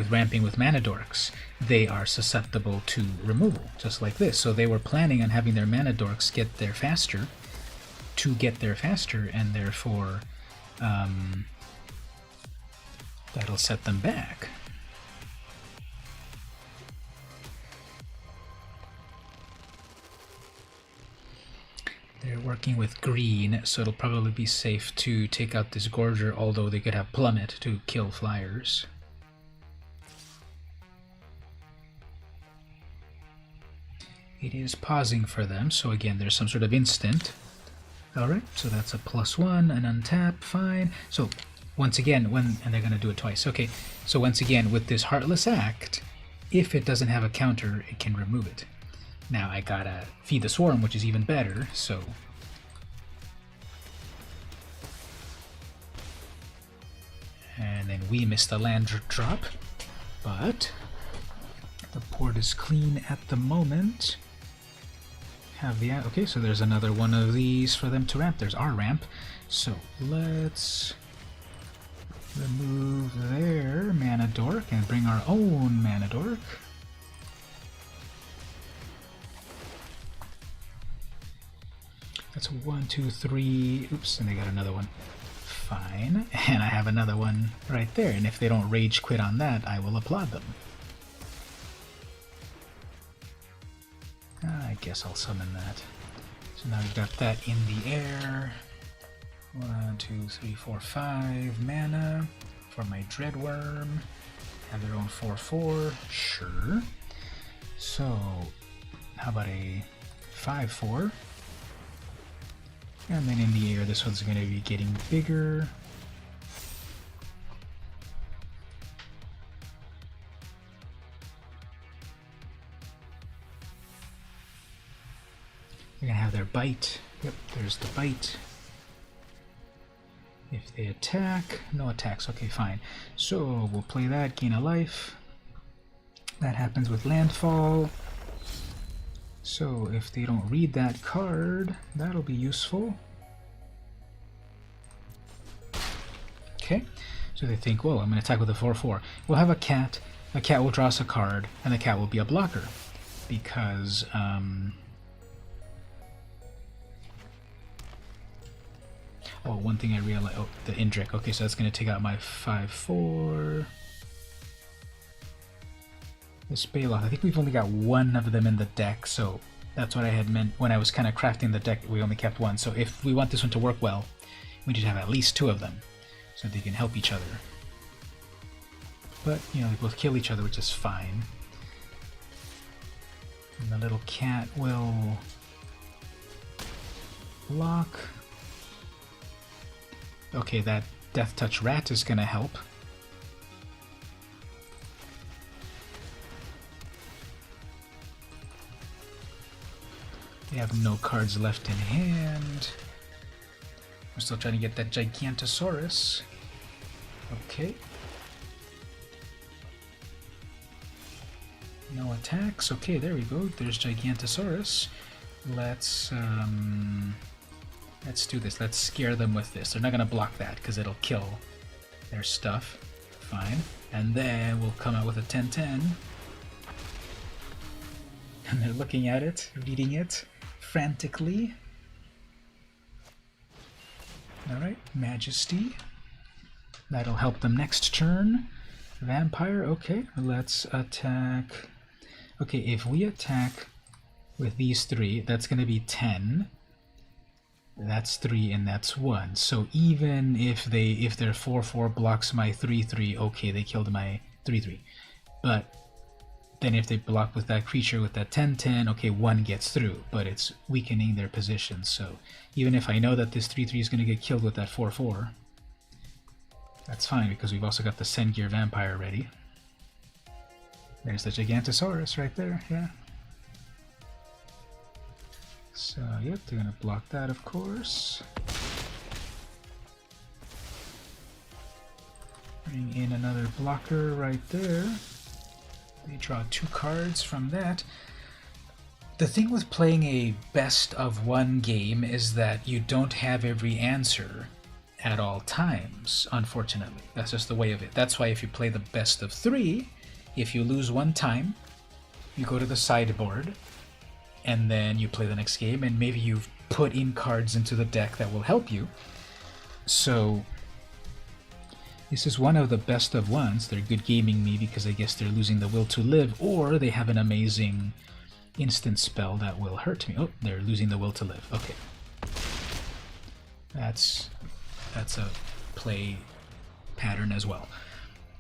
ramping with mana dorks. They are susceptible to removal, just like this. So they were planning on having their mana dorks get there faster, and therefore that'll set them back. They're working with green, so it'll probably be safe to take out this Gorger, although they could have Plummet to kill flyers. It is pausing for them, so again, there's some sort of instant. Alright, so that's a +1, an untap, fine. So once again, and they're going to do it twice. Okay, so once again, with this Heartless Act, if it doesn't have a counter, it can remove it. Now I gotta feed the Swarm, which is even better, so... And then we missed the land drop, but the board is clean at the moment. Okay, so there's another one of these for them to ramp. There's our ramp, so let's remove their mana dork and bring our own mana dork. That's 1, 2, 3. Oops, and they got another one. Fine. And I have another one right there. And if they don't rage quit on that, I will applaud them. I guess I'll summon that. So now we've got that in the air. 1, 2, 3, 4, 5 mana for my Dreadworm. Have their own 4/4. Sure. So, how about a 5/4? And then in the air, this one's going to be getting bigger. They're going to have their bite. Yep, there's the bite. If they attack, no attacks. Okay, fine. So we'll play that, gain a life. That happens with landfall. So if they don't read that card, that'll be useful. Okay, so they think, well, I'm going to attack with a 4/4. We'll have a cat will draw us a card, and the cat will be a blocker. Because, oh, one thing I realized, oh, the Indrik. Okay, so that's going to take out my 5/4. The Spaloth, I think we've only got one of them in the deck, so that's what I had meant when I was kind of crafting the deck. We only kept one, so if we want this one to work well, we need to have at least 2 of them, so they can help each other. But, you know, they both kill each other, which is fine. And the little cat will block. Okay, that Death Touch Rat is going to help. They have no cards left in hand. We're still trying to get that Gigantosaurus. Okay. No attacks. Okay, there we go. There's Gigantosaurus. Let's do this. Let's scare them with this. They're not gonna block that because it'll kill their stuff. Fine. And then we'll come out with a 10/10. And they're looking at it, reading it frantically. Alright, Majesty. That'll help them next turn. Vampire, okay, let's attack. Okay, if we attack with these three, that's going to be 10. That's 3 and that's 1. So even if their 4/4 blocks my 3/3, okay, they killed my 3/3. But then if they block with that creature with that 10/10, okay, 1 gets through, but it's weakening their position. So even if I know that this 3/3 is going to get killed with that 4/4, that's fine because we've also got the Sengir Vampire ready. There's the Gigantosaurus right there, yeah. So, yep, they're going to block that, of course. Bring in another blocker right there. They draw 2 cards from that. The thing with playing a best-of-1 game is that you don't have every answer at all times, unfortunately. That's just the way of it. That's why if you play the best-of-3, if you lose one time, you go to the sideboard, and then you play the next game, and maybe you've put in cards into the deck that will help you. So this is one of the best of ones. They're good gaming me because I guess they're losing the will to live, or they have an amazing instant spell that will hurt me. Oh, they're losing the will to live. Okay. That's a play pattern as well.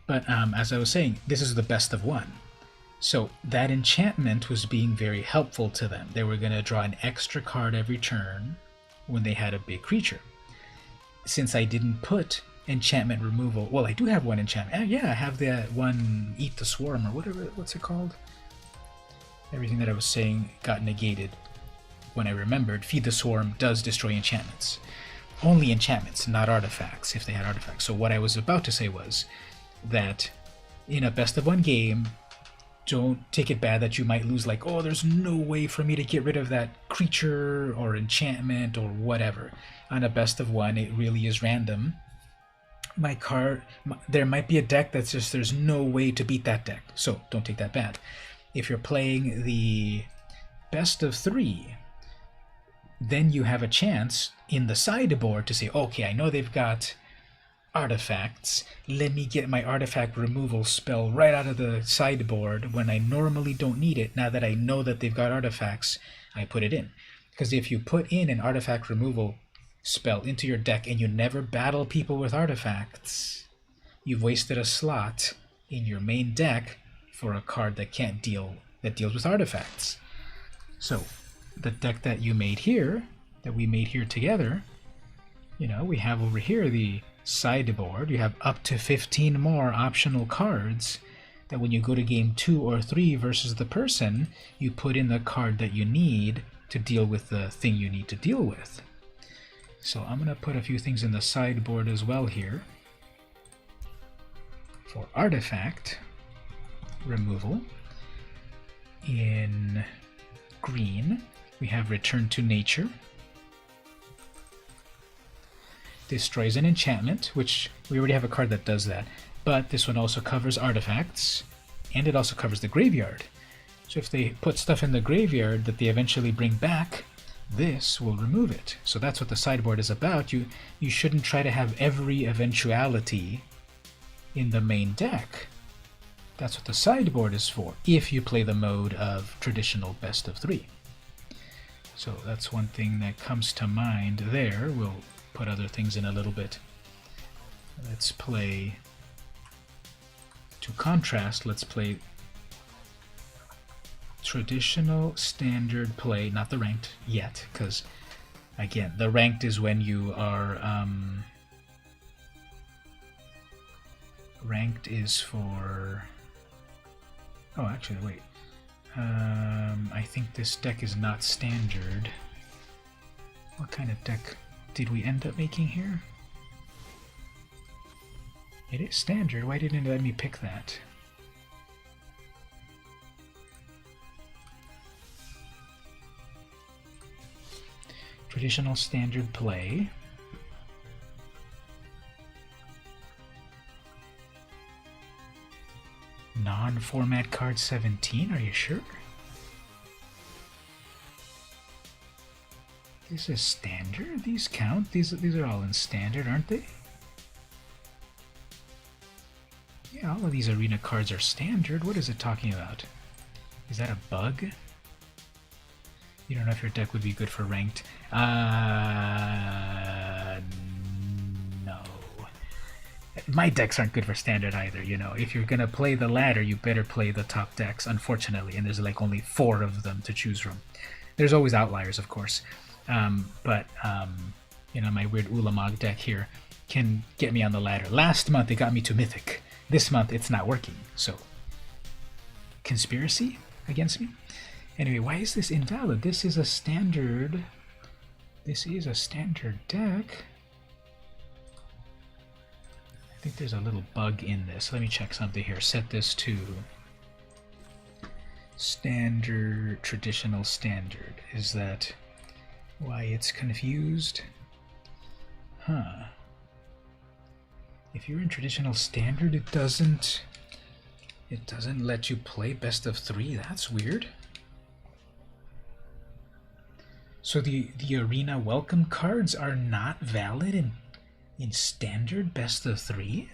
But as I was saying, this is the best of one. So that enchantment was being very helpful to them. They were going to draw an extra card every turn when they had a big creature. Since I didn't put enchantment removal, well, I do have one enchantment. Yeah, I have that one Eat the Swarm or whatever, what's it called? Everything that I was saying got negated when I remembered. Feed the Swarm does destroy enchantments. Only enchantments, not artifacts, if they had artifacts. So what I was about to say was that in a best of one game, don't take it bad that you might lose, like, oh, there's no way for me to get rid of that creature or enchantment or whatever. On a best of one, it really is random. There might be a deck that's just, there's no way to beat that deck, so don't take that bad. If you're playing the best of 3, then you have a chance in the sideboard to say, okay, I know they've got artifacts, let me get my artifact removal spell right out of the sideboard when I normally don't need it. Now that I know that they've got artifacts, I put it in. Because if you put in an artifact removal spell into your deck and you never battle people with artifacts, you've wasted a slot in your main deck for a card that deals with artifacts. So the deck that you made here, that we made here together, you know, we have over here the sideboard. You have up to 15 more optional cards that when you go to game 2 or 3 versus the person, you put in the card that you need to deal with the thing you need to deal with. So I'm going to put a few things in the sideboard as well here. For artifact removal, in green, we have Return to Nature. Destroys an enchantment, which we already have a card that does that, but this one also covers artifacts, and it also covers the graveyard. So if they put stuff in the graveyard that they eventually bring back, this will remove it. So that's what the sideboard is about. You shouldn't try to have every eventuality in the main deck. That's what the sideboard is for, if you play the mode of traditional best of 3. So that's one thing that comes to mind there. We'll put other things in a little bit. Let's play, to contrast, let's play traditional standard play, not the ranked yet, because again, the ranked is when you are ranked is for, oh actually wait, I think this deck is not standard. What kind of deck did we end up making here? It is standard. Why didn't it let me pick that? Traditional standard play. Non-format card 17, are you sure? This is standard? These count? These are all in standard, aren't they? Yeah, all of these arena cards are standard. What is it talking about? Is that a bug? You don't know if your deck would be good for ranked. No. My decks aren't good for standard either, you know. If you're gonna play the ladder, you better play the top decks, unfortunately, and there's like only 4 of them to choose from. There's always outliers, of course. But you know, my weird Ulamog deck here can get me on the ladder. Last month it got me to Mythic. This month it's not working, so... Conspiracy against me? Anyway, why is this invalid? This is a standard... This is a standard deck. I think there's a little bug in this. Let me check something here. Set this to... Standard, traditional standard. Is that why it's confused? Huh. If you're in traditional standard, it doesn't let you play best of 3. That's weird. So the arena welcome cards are not valid in standard best of 3?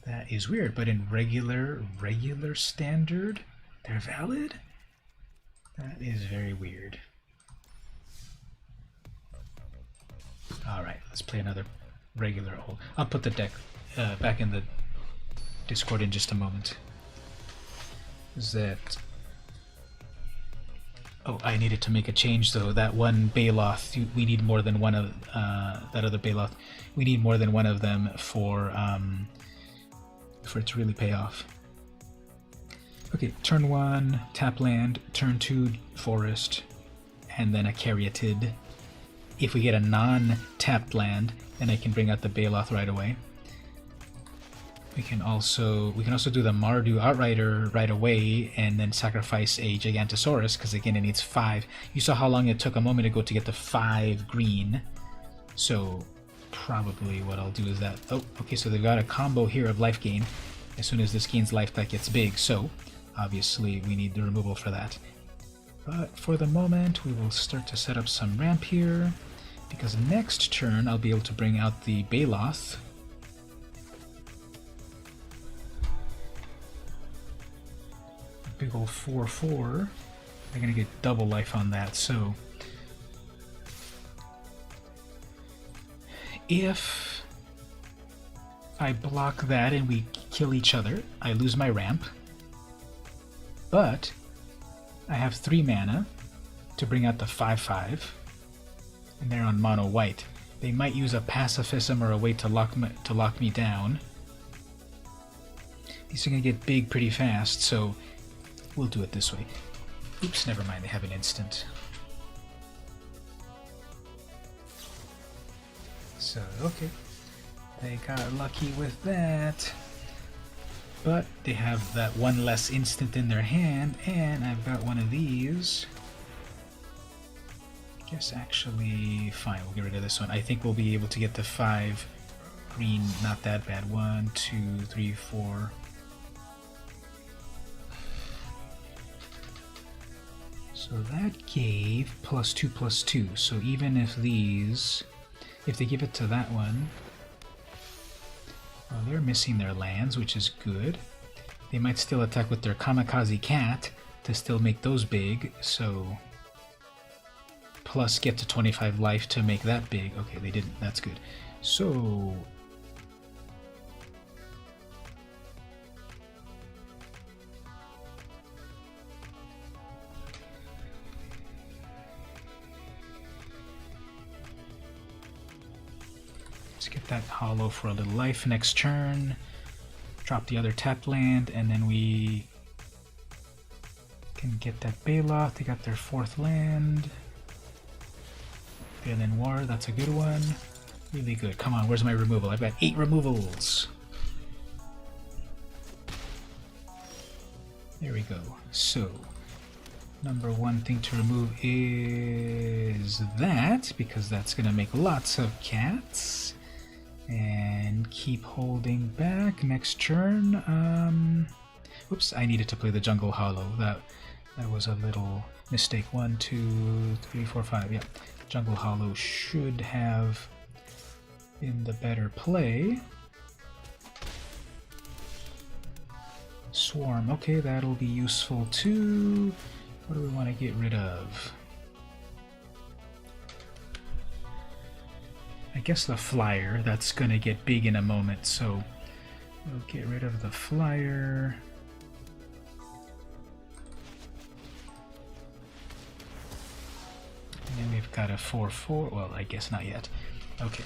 That is weird, but in regular standard, they're valid? That is very weird. Alright, let's play another regular hole. I'll put the deck back in the Discord in just a moment. Is that... Oh, I needed to make a change though. That one Baloth, we need more than one of... that other Baloth. We need more than one of them for it to really pay off. Okay, turn 1, tap land, turn 2, forest, and then a Caryatid. If we get a non-tapped land, then I can bring out the Baloth right away. We can also do the Mardu Outrider right away, and then sacrifice a Gigantosaurus, because again it needs 5. You saw how long it took a moment ago to get the 5 green. So probably what I'll do is that... Oh, okay, so they've got a combo here of life gain. As soon as this gain's life, that gets big, so obviously we need the removal for that. But for the moment, we will start to set up some ramp here, because next turn I'll be able to bring out the Baloth. Big ol' 4/4. I'm gonna get double life on that, so if I block that and we kill each other, I lose my ramp. But I have 3 mana to bring out the 5/5, and they're on mono white. They might use a pacifism or a way to lock me down. These are gonna get big pretty fast, so we'll do it this way. Oops, never mind, they have an instant. So, okay. They got lucky with that. But they have that one less instant in their hand, and I've got one of these. Guess actually, fine, we'll get rid of this one. I think we'll be able to get the 5 green, not that bad. 1, 2, 3, 4. So that gave +2/+2. So even if these, if they give it to that one, well, they're missing their lands, which is good. They might still attack with their Kamikaze Cat to still make those big, so plus get to 25 life to make that big. Okay, they didn't. That's good. So let's get that hollow for a little life next turn. Drop the other tapped land, and then we can get that Baloth. They got their 4th land. And then War, that's a good one. Really good. Come on, where's my removal? I've got 8 removals. There we go. So, number 1 thing to remove is that, because that's going to make lots of cats. And keep holding back. Next turn, whoops, I needed to play the Jungle Hollow. That was a little mistake. 1, 2, 3, 4, 5. Yeah, Jungle Hollow should have been the better play. Swarm, okay, that'll be useful too. What do we want to get rid of? I guess the flyer, that's gonna get big in a moment, so we'll get rid of the flyer. And then we've got a 4-4, well, I guess not yet. Okay.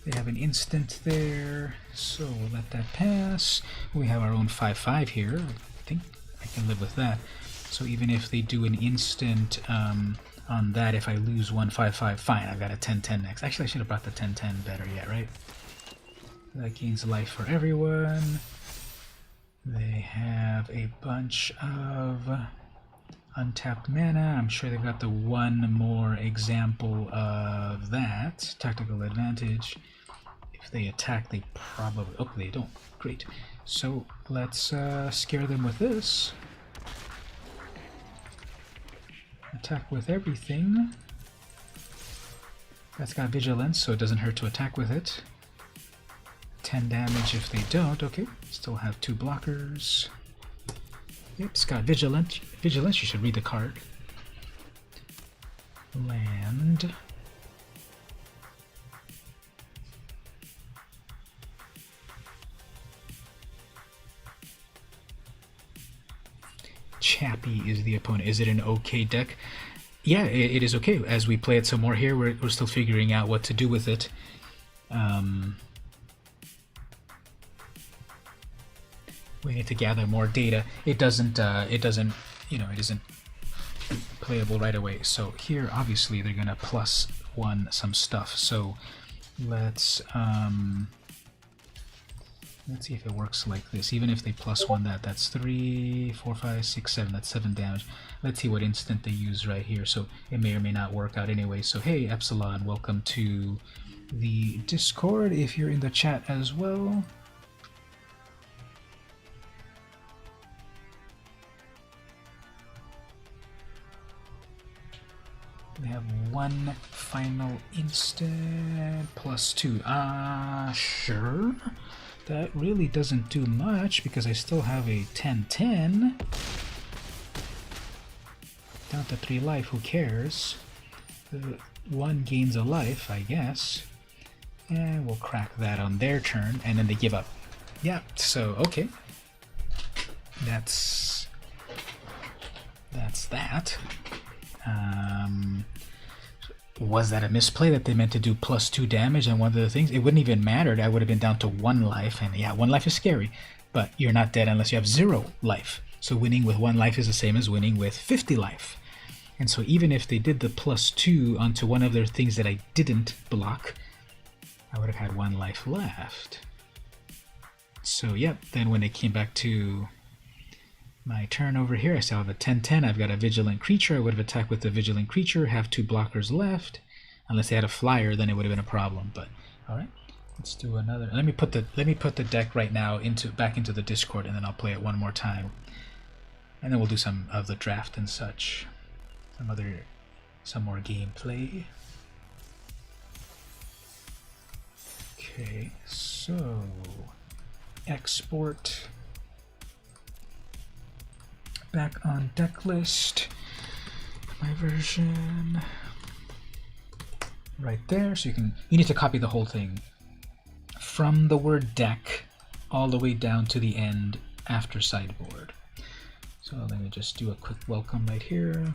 They have an instant there, so we'll let that pass. We have our own 5-5 here. I think I can live with that. So even if they do an instant on that, if I lose 1 5-5, fine, I've got a 10-10 next. Actually, I should have brought the 10-10 better yet, right? That gains life for everyone. They have a bunch of untapped mana. I'm sure they've got the one more example of that. Tactical advantage. If they attack, they probably... Oh, they don't. Great. So let's scare them with this. Attack with everything. That's got vigilance, so it doesn't hurt to attack with it. 10 damage if they don't. Okay, still have 2 blockers. Yep, it's got vigilance. Vigilance, you should read the card. Land. Chappie is the opponent. Is it an okay deck? Yeah, it is okay. As we play it some more here, we're still figuring out what to do with it. We need to gather more data. It doesn't, you know, it isn't playable right away. So here, obviously, they're gonna +1 some stuff. So let's see if it works like this. Even if they +1 that, that's 3, 4, 5, 6, 7. That's 7 damage. Let's see what instant they use right here. So it may or may not work out anyway. So hey, Epsilon, welcome to the Discord. If you're in the chat as well. We have 1 final instant +2. Sure. That really doesn't do much because I still have a 10-10. Down to 3 life, who cares? 1 gains a life, I guess. And we'll crack that on their turn, and then they give up. Yeah, so, okay. That's that. Was that a misplay that they meant to do +2 damage on one of the things? It wouldn't even mattered. I would have been down to 1 life, and yeah, 1 life is scary, but you're not dead unless you have 0 life. So winning with 1 life is the same as winning with 50 life. And so even if they did the +2 onto one of their things that I didn't block, I would have had 1 life left. So yep, then when it came back to my turn over here, I still have a 10-10. I've got a vigilant creature. I would have attacked with the vigilant creature, have 2 blockers left. Unless they had a flyer, then it would have been a problem. But all right, let's do another. Let me put the deck right now back into the Discord, and then I'll play it one more time, and then we'll do some of the draft and such, some more gameplay. Okay, so export. Back on deck list, my version right there. So you need to copy the whole thing from the word deck all the way down to the end after sideboard. So let me just do a quick welcome right here.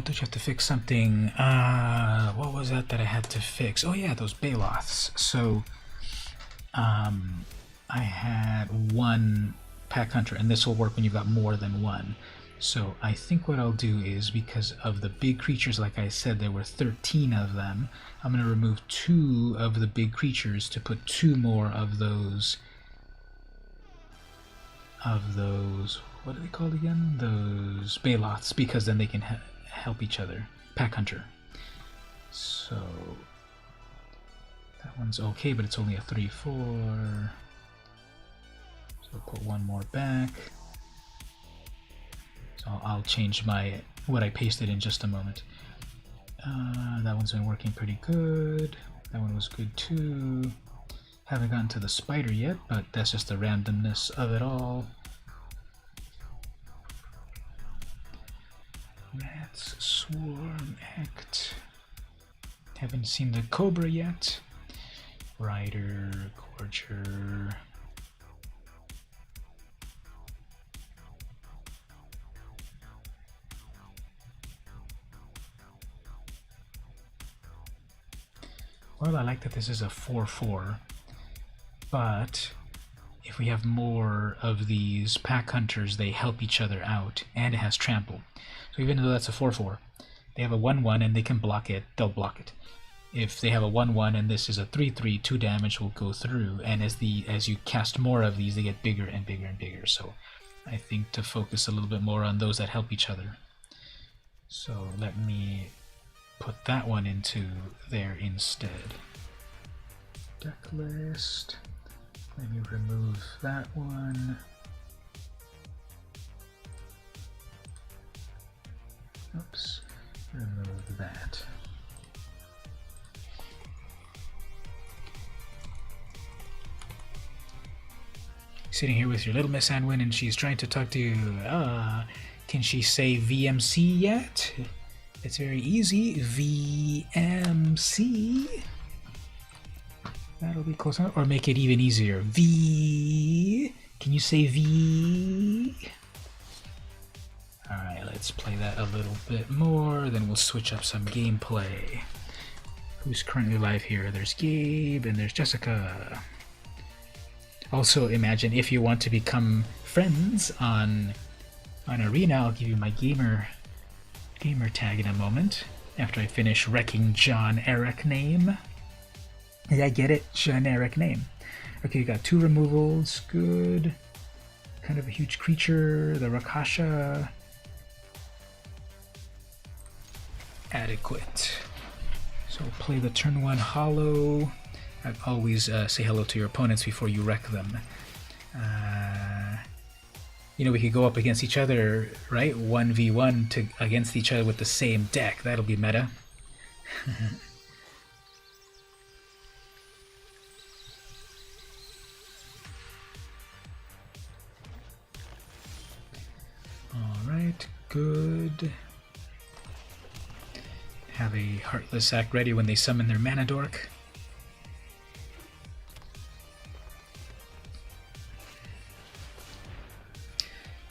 Don't you have to fix something? What was that I had to fix? Oh yeah, those Baloths. So I had 1 pack hunter, and this will work when you've got more than one. So I think what I'll do is, because of the big creatures, like I said, there were 13 of them, I'm going to remove 2 of the big creatures to put 2 more of those, what are they called again? Those Baloths, because then they can help each other. Pack hunter. So that one's okay, but it's only a 3/4. So I'll put 1 more back. So I'll change what I pasted in just a moment. That one's been working pretty good. That one was good too. Haven't gotten to the spider yet, but that's just the randomness of it all. Rats, swarm, act. Haven't seen the cobra yet. Rider, gorger. Well, I like that this is a 4/4, but if we have more of these pack hunters, they help each other out, and it has trample. So even though that's a 4/4, they have a 1/1 and they can block it, they'll block it. If they have a 1/1 and this is a 3/3, 2 damage will go through, and as you cast more of these, they get bigger and bigger and bigger. So I think to focus a little bit more on those that help each other. So let me put that one into there instead. Deck list. Let me remove that one. Oops. Remove that. Sitting here with your little Miss Anwin and she's trying to talk to you. Can she say VMC yet? It's very easy. VMC. That'll be close enough. Or make it even easier. V. Can you say V? Alright, let's play that a little bit more. Then we'll switch up some gameplay. Who's currently live here? There's Gabe and there's Jessica. Also, imagine if you want to become friends on Arena, I'll give you my gamer tag in a moment, after I finish wrecking John Eric name. Yeah, I get it, John Eric name. Okay, you got 2 removals, good. Kind of a huge creature, the Rakasha. Adequate. So play the turn 1 hollow. I'd always say hello to your opponents before you wreck them. You know, we could go up against each other, right? 1v1 against each other with the same deck. That'll be meta. Alright, good. Have a Heartless Act ready when they summon their Mana Dork.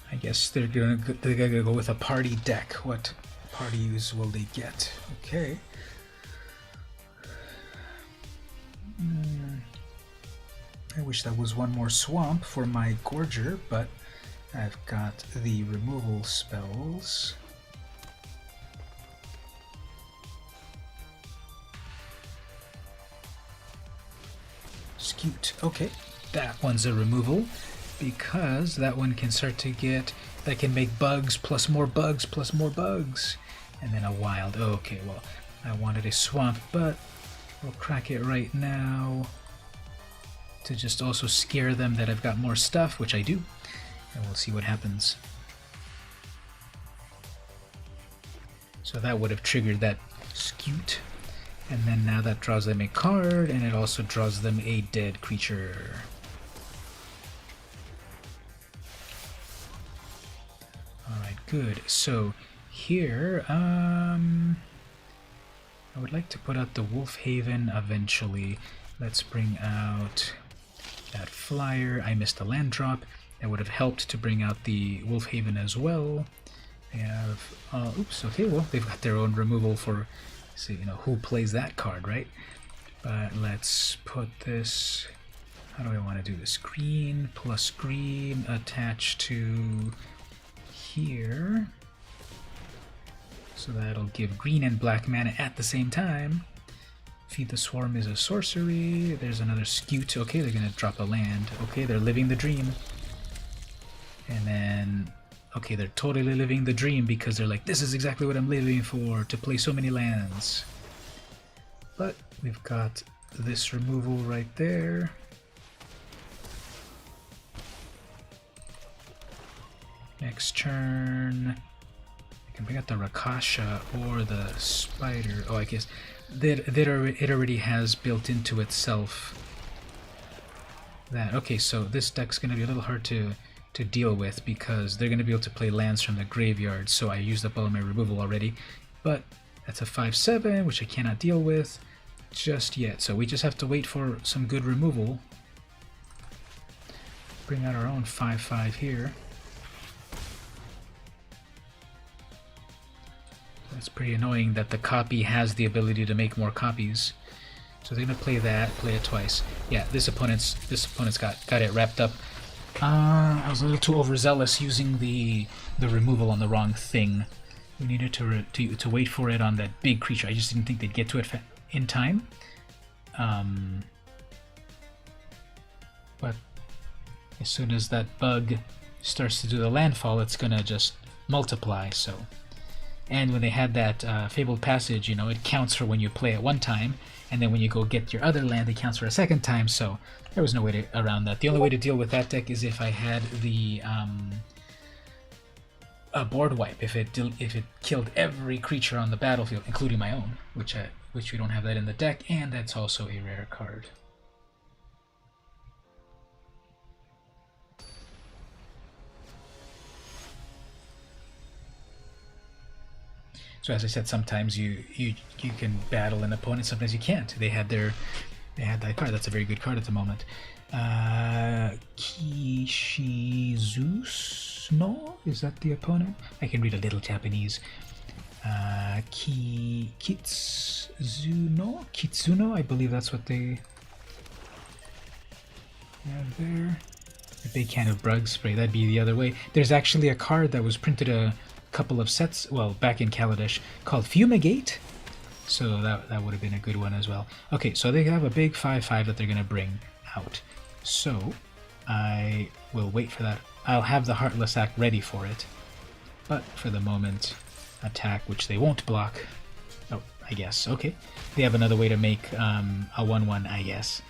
I guess they're gonna go with a party deck. What parties will they get? Okay. I wish that was one more swamp for my Gorger, but I've got the removal spells. Scute. Okay, that one's a removal, because that one can start to get, that can make bugs plus more bugs plus more bugs, and then a wild. Okay, well, I wanted a swamp, but we'll crack it right now to just also scare them that I've got more stuff, which I do, and we'll see what happens. So that would have triggered that Scute, and then now that draws them a card, and it also draws them a dead creature. Alright, good. So here, I would like to put out the Wolf Haven eventually. Let's bring out that flyer. I missed a land drop. That would have helped to bring out the Wolf Haven as well. They have, oops, okay, well, they've got their own removal for, so you know, who plays that card, right? But let's put this How do I want to do this? Green plus green attached to here. So that'll give green and black mana at the same time. Feed the Swarm is a sorcery. There's another Scute. Okay, they're going to drop a land. Okay, they're living the dream. And then, okay, they're totally living the dream because they're like, this is exactly what I'm living for, to play so many lands. But we've got this removal right there. Next turn, I can bring out the Rakasha or the Spider. Oh, I guess it already has built into itself that. Okay, so this deck's going to be a little hard to deal with because they're going to be able to play lands from the graveyard, so I used up all of my removal already. But that's a 5/7, which I cannot deal with just yet. So we just have to wait for some good removal. Bring out our own 5/5 here. That's pretty annoying that the copy has the ability to make more copies. So they're gonna play that, play it twice. Yeah, this opponent's got it wrapped up. I was a little too overzealous using the removal on the wrong thing. We needed to wait for it on that big creature. I just didn't think they'd get to it in time. But as soon as that bug starts to do the landfall, it's gonna just multiply. So. And when they had that Fabled Passage, you know, it counts for when you play it one time, and then when you go get your other land, it counts for a second time, so there was no way around that. The only way to deal with that deck is if I had the board wipe, if it killed every creature on the battlefield, including my own, which we don't have that in the deck, and that's also a rare card. So as I said, sometimes you can battle an opponent, sometimes you can't. They had that card. That's a very good card at the moment. Kishizus no? Is that the opponent? I can read a little Japanese. Kitsuno, I believe that's what they have there. A big can of Brug spray, that'd be the other way. There's actually a card that was printed a couple of sets, well, back in Kaladesh, called Fumigate, so that would have been a good one as well. Okay, so they have a big 5/5 that they're going to bring out, so I will wait for that. I'll have the Heartless Act ready for it, but for the moment, attack, which they won't block. Oh, I guess, okay. They have another way to make a 1/1, I guess.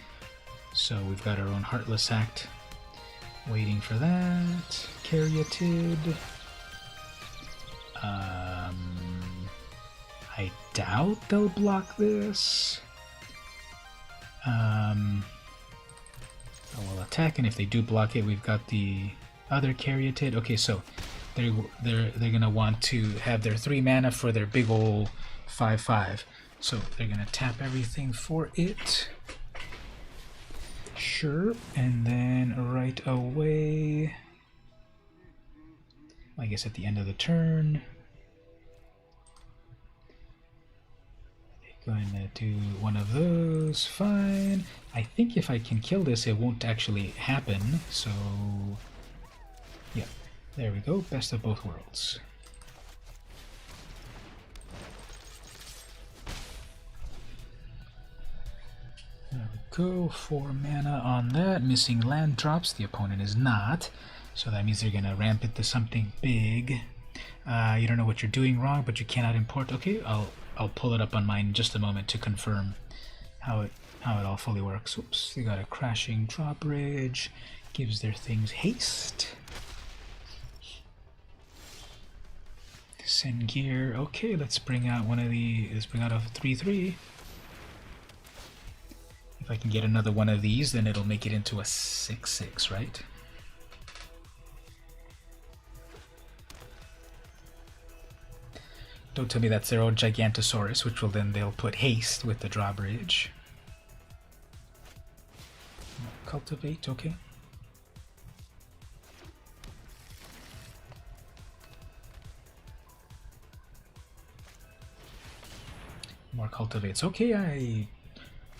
So we've got our own Heartless Act, waiting for that. Caryatid. I doubt they'll block this. We'll attack, and if they do block it, we've got the other Caryatid. Okay, so they're gonna want to have their 3 mana for their big ol' 5/5. So they're gonna tap everything for it. Sure, and then right away, I guess at the end of the turn, they're going to do one of those. Fine. I think if I can kill this, it won't actually happen. So, yeah, there we go. Best of both worlds. There we go. 4 mana on that. Missing land drops. The opponent is not. So that means they're going to ramp it to something big. You don't know what you're doing wrong, but you cannot import. Okay, I'll pull it up on mine in just a moment to confirm how it all fully works. Oops, they got a crashing drawbridge. Gives their things haste. Send gear. Okay, let's bring out one of the. Let's bring out a 3/3. If I can get another one of these, then it'll make it into a 6/6, right? Don't tell me that's their own Gigantosaurus, which will then they'll put haste with the drawbridge. Cultivate, okay. More cultivates. Okay, I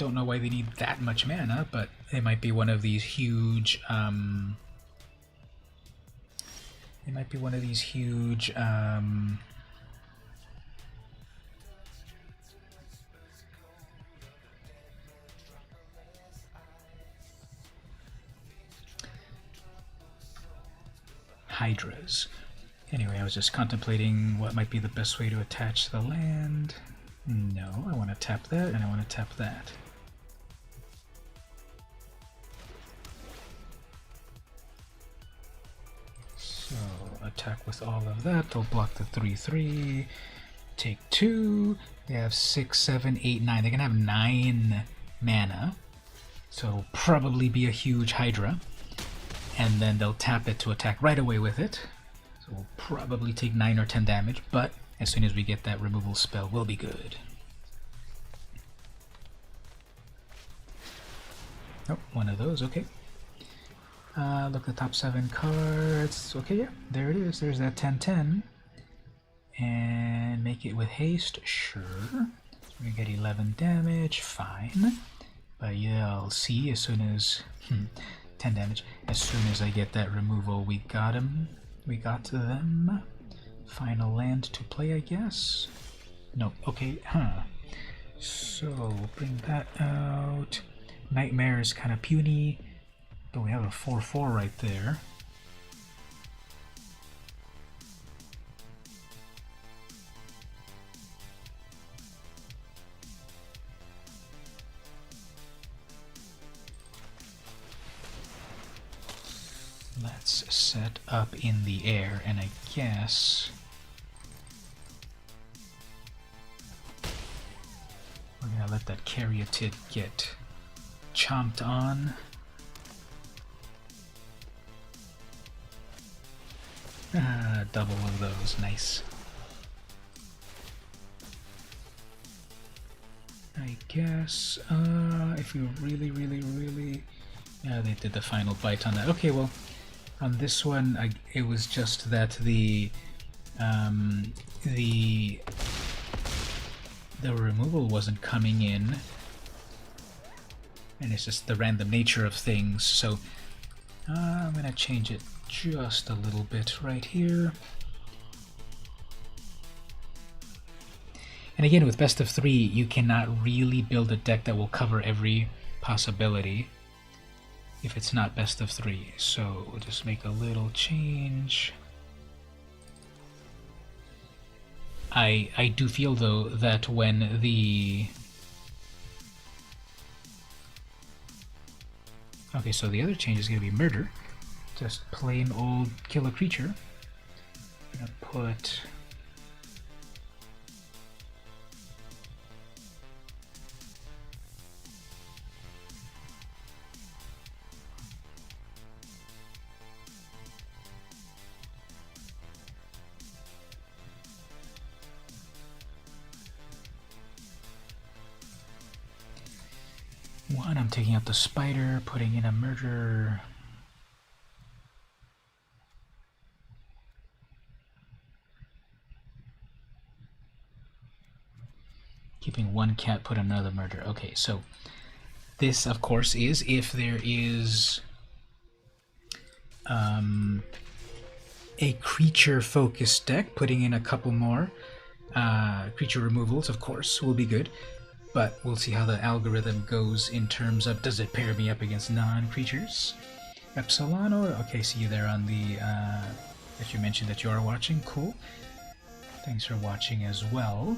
don't know why they need that much mana, but it might be one of these huge, hydras. Anyway, I was just contemplating what might be the best way to attach the land. No, I want to tap that, and I want to tap that. So, attack with all of that. They'll block the 3/3. Take 2. They have 6, 7, 8, 9. They're going to have 9 mana. So it'll probably be a huge Hydra. And then they'll tap it to attack right away with it. So we'll probably take 9 or 10 damage, but as soon as we get that removal spell, we'll be good. Oh, one of those, okay. Look at the top 7 cards. Okay, yeah, there it is. There's that 10/10. And make it with haste, sure. We get 11 damage, fine. But you'll see as soon as 10 damage. As soon as I get that removal, we got him. We got to them. Final land to play, I guess. No, okay, So bring that out. Nightmare is kind of puny, but we have a 4/4 right there. Let's set up in the air, and I guess we're gonna let that Caryatid get chomped on. Double of those, nice. I guess if we really, yeah, they did the final bite on that. Okay, well, on this one, it was just that the removal wasn't coming in, and it's just the random nature of things. So I'm gonna change it just a little bit right here. And again, with best of 3, you cannot really build a deck that will cover every possibility if it's not best of 3. So we'll just make a little change. I do feel, though, that when the... Okay, so the other change is going to be murder. Just plain old kill a creature. I'm going to put... One, I'm taking out the spider, putting in a murder. Keeping one cat, put another murder. Okay, so this, of course, is if there is a creature-focused deck. Putting in a couple more creature removals, of course, will be good. But we'll see how the algorithm goes in terms of, does it pair me up against non-creatures? Epsilon, or okay, see you there on the, that you mentioned that you are watching, cool. Thanks for watching as well.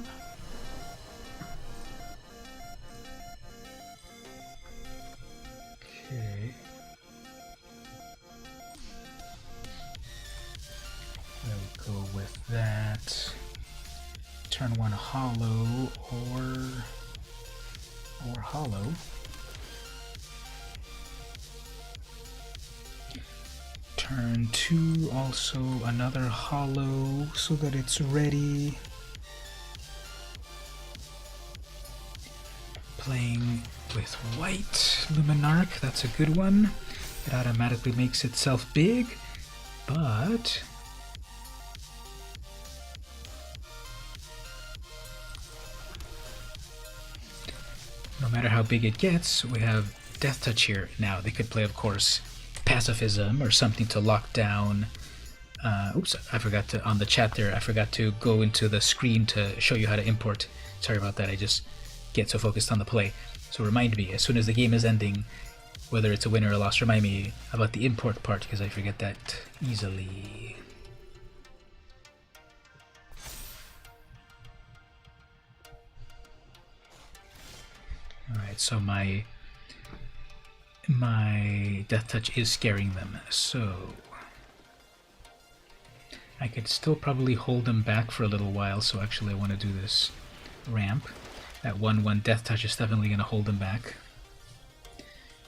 Okay. There we go with that. Turn 1 hollow or hollow. Turn 2 also another hollow so that it's ready. Playing with white Luminarch, that's a good one. It automatically makes itself big, but No matter how big it gets, we have Death Touch here. Now, they could play, of course, Pacifism or something to lock down. Oops, I forgot to, on the chat there, I forgot to go into the screen to show you how to import. Sorry about that, I just get so focused on the play. So remind me, as soon as the game is ending, whether it's a win or a loss, remind me about the import part, because I forget that easily. Alright, so my Death Touch is scaring them, so I could still probably hold them back for a little while, so actually I want to do this ramp. That 1/1 Death Touch is definitely going to hold them back.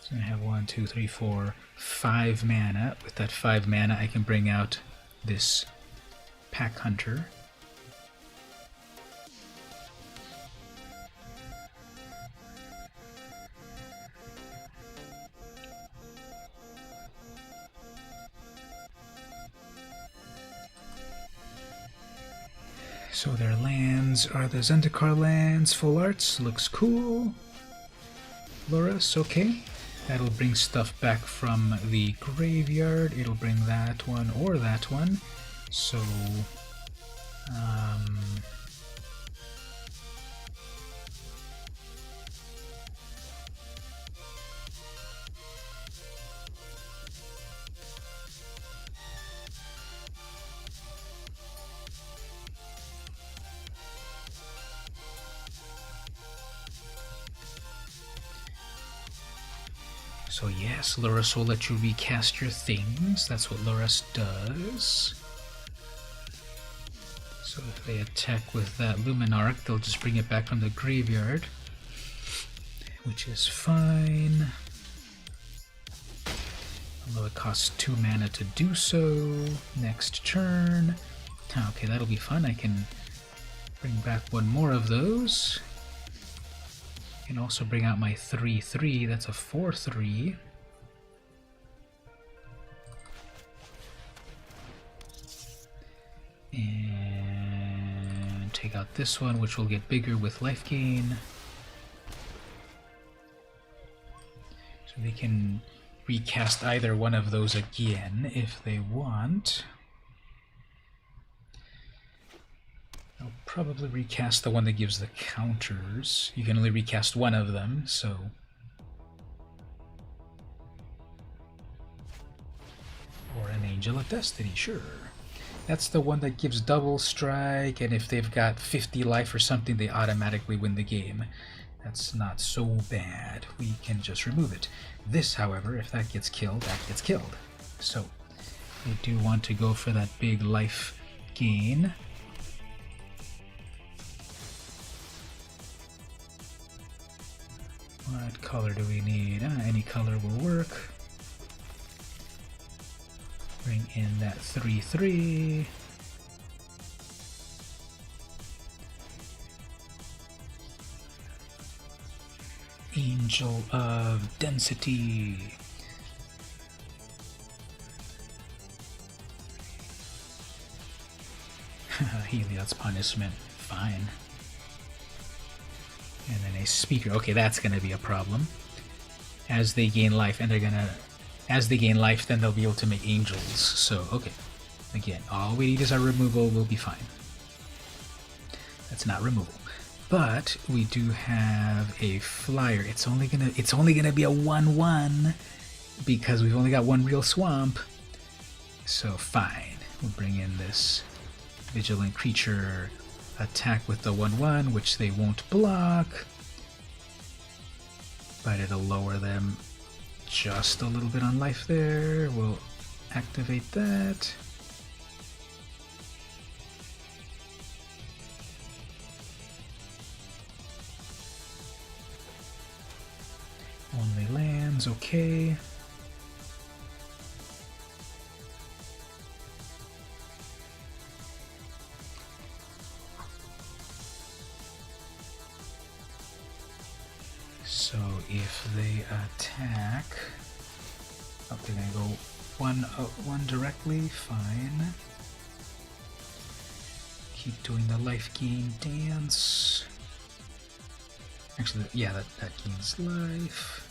So I have 1, 2, 3, 4, 5 mana. With that 5 mana I can bring out this Pack Hunter. So their lands are the Zendikar lands, full arts, looks cool. Loras, okay. That'll bring stuff back from the graveyard. It'll bring that one or that one. So, so yes, Loras will let you recast your things. That's what Loras does. So if they attack with that Luminarch, they'll just bring it back from the graveyard, which is fine. Although it costs 2 mana to do so. Next turn. Okay, that'll be fun. I can bring back one more of those. I can also bring out my 3/3. That's a 4/3. And take out this one, which will get bigger with life gain. So they can recast either one of those again if they want. I'll probably recast the one that gives the counters. You can only recast one of them, so... Or an Angel of Destiny, sure. That's the one that gives double strike, and if they've got 50 life or something, they automatically win the game. That's not so bad. We can just remove it. This, however, if that gets killed, that gets killed. So, we do want to go for that big life gain. What color do we need? Any color will work. Bring in that 3/3. Angel of Density. Heliod's Punishment. Fine. And then a speaker. Okay, that's going to be a problem. As they gain life, and they're going to... As they gain life, then they'll be able to make angels. So, okay. Again, all we need is our removal. We'll be fine. That's not removal. But we do have a flyer. It's only gonna be a 1/1 because we've only got one real swamp. So fine. We'll bring in this vigilant creature. Attack with the 1/1, which they won't block. But it'll lower them just a little bit on life there. We'll activate that. Only lands, okay. So if they attack, oh, they're gonna go one directly, fine. Keep doing the life gain dance. Actually, yeah, that gains life.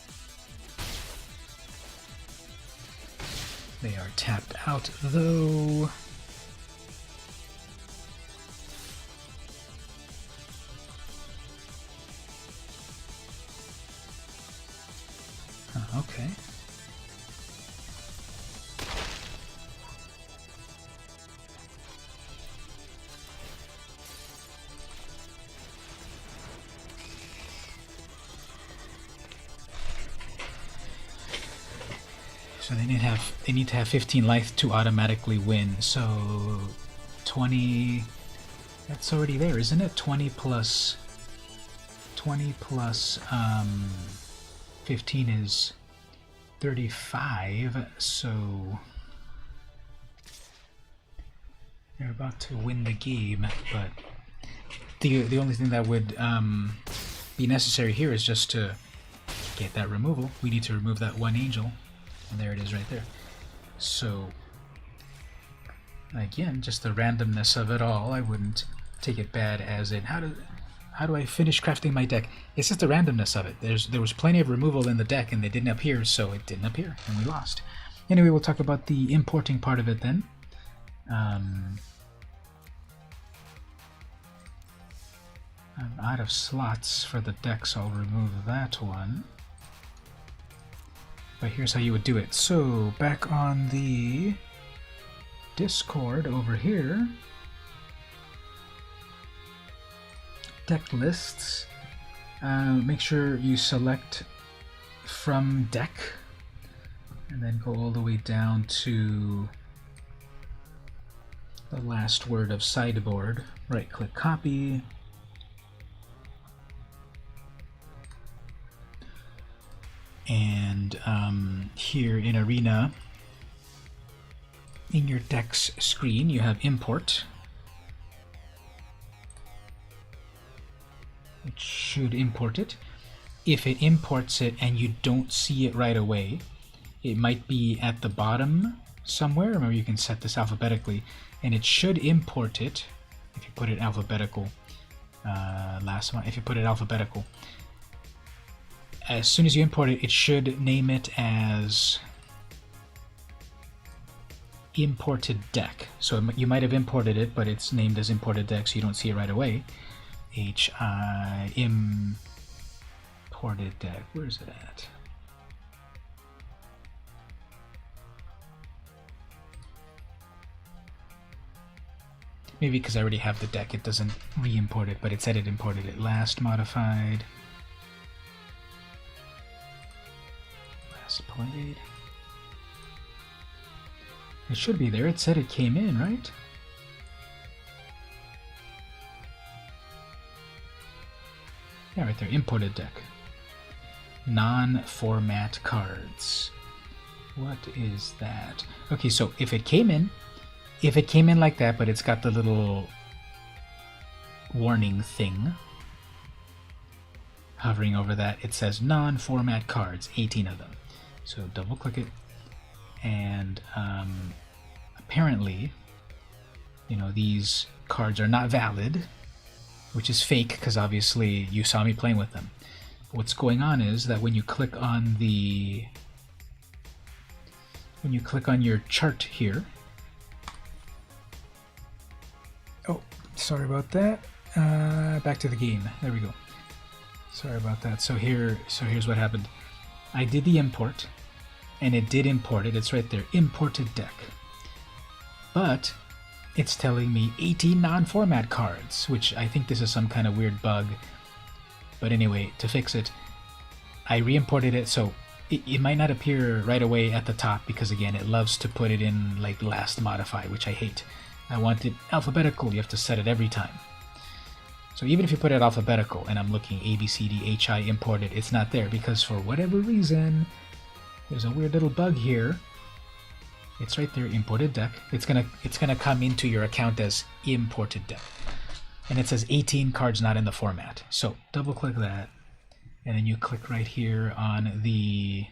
They are tapped out, though. Okay. So they need to have 15 life to automatically win. So 20, that's already there, isn't it? 20 plus 15 is 35. So they're about to win the game, but the only thing that would be necessary here is just to get that removal. We need to remove that one angel. And there it is right there. So, again, just the randomness of it all. I wouldn't take it bad as in, how do I finish crafting my deck? It's just the randomness of it. There was plenty of removal in the deck, and they didn't appear, so it didn't appear, and we lost. Anyway, we'll talk about the importing part of it then. I'm out of slots for the deck, so I'll remove that one. But here's how you would do it. So back on the Discord over here, deck lists, make sure you select from deck and then go all the way down to the last word of sideboard. Right click copy, and here in Arena, in your deck's screen, you have import. It should import it. If it imports it and you don't see it right away, it might be at the bottom somewhere. Remember, you can set this alphabetically, and it should import it if you put it alphabetical. Last one, if you put it alphabetical. As soon as you import it, it should name it as imported deck. So you might have imported it, but it's named as imported deck, so you don't see it right away. Imported deck. Where's it at? Maybe because I already have the deck, it doesn't re-import it, but it said it imported it. Last modified. Last played. It should be there. It said it came in, right? Yeah, right there. Imported deck. Non-format cards. What is that? Okay, so if it came in like that, but it's got the little warning thing hovering over that, it says non-format cards, 18 of them. So double click it, and apparently, you know, these cards are not valid, which is fake because obviously you saw me playing with them. What's going on is that when you click on your chart here, oh, sorry about that. Back to the game. There we go. Sorry about that. So here's what happened. I did the import, and it did import it. It's right there, imported deck. But it's telling me 18 non-format cards, which I think this is some kind of weird bug. But anyway, to fix it, I re-imported it, so it might not appear right away at the top because, again, it loves to put it in like last modify, which I hate. I want it alphabetical. You have to set it every time. So even if you put it alphabetical and I'm looking A, B, C, D, H, I, imported, it's not there because for whatever reason, there's a weird little bug here. It's right there, imported deck. It's gonna come into your account as imported deck. And it says 18 cards not in the format. So double click that, and then you click right here on the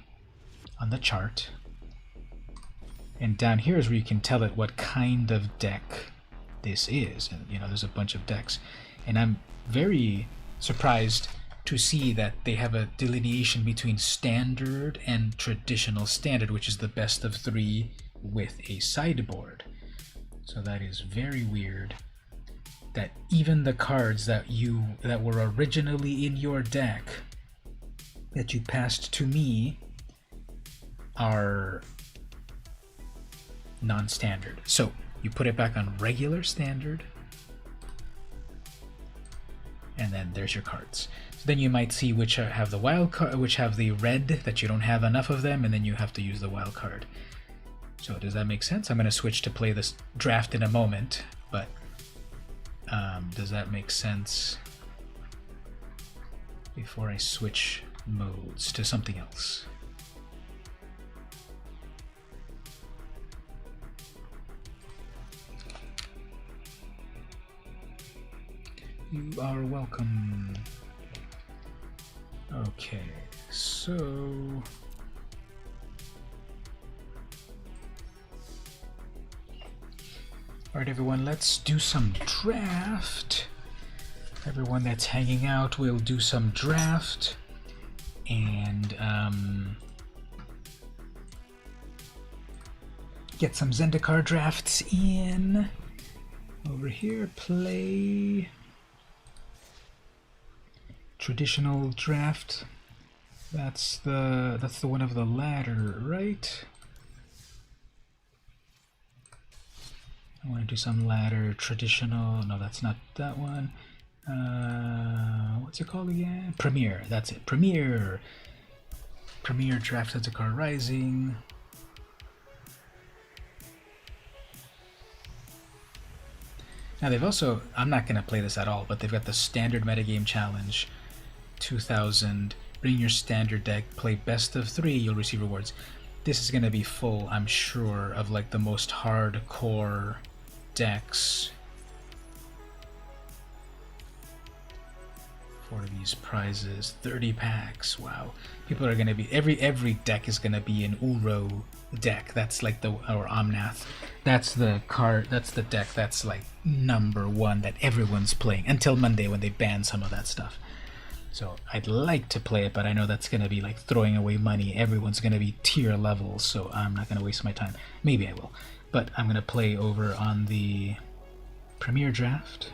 chart. And down here is where you can tell it what kind of deck this is. And you know, there's a bunch of decks. And I'm very surprised to see that they have a delineation between standard and traditional standard, which is the best of 3 with a sideboard. So that is very weird that even the cards that were originally in your deck that you passed to me are non-standard. So you put it back on regular standard, and then there's your cards. So then you might see which have the wild card, which have the red that you don't have enough of them, and then you have to use the wild card. So does that make sense? I'm going to switch to play this draft in a moment, but does that make sense before I switch modes to something else? You are welcome. Okay, so alright everyone, let's do some draft. Everyone that's hanging out, we'll do some draft. And get some Zendikar drafts in. Over here, play traditional draft. That's the one of the ladder, right? I want to do some ladder traditional. No, that's not that one. What's it called again? Premiere. That's it. Premiere. Premiere draft Zendikar Rising. Now they've also, I'm not going to play this at all, but they've got the standard metagame challenge 2000. Bring your standard deck, play best of 3, you'll receive rewards. This is going to be full, I'm sure, of like the most hardcore decks for these prizes. 30 packs, wow. People are going to be, every deck is going to be an Uro deck. That's like the, or Omnath. That's the card, that's the deck that's like #1 that everyone's playing until Monday when they ban some of that stuff. So I'd like to play it, but I know that's going to be like throwing away money. Everyone's going to be tier levels, so I'm not going to waste my time. Maybe I will. But I'm going to play over on the Premier Draft.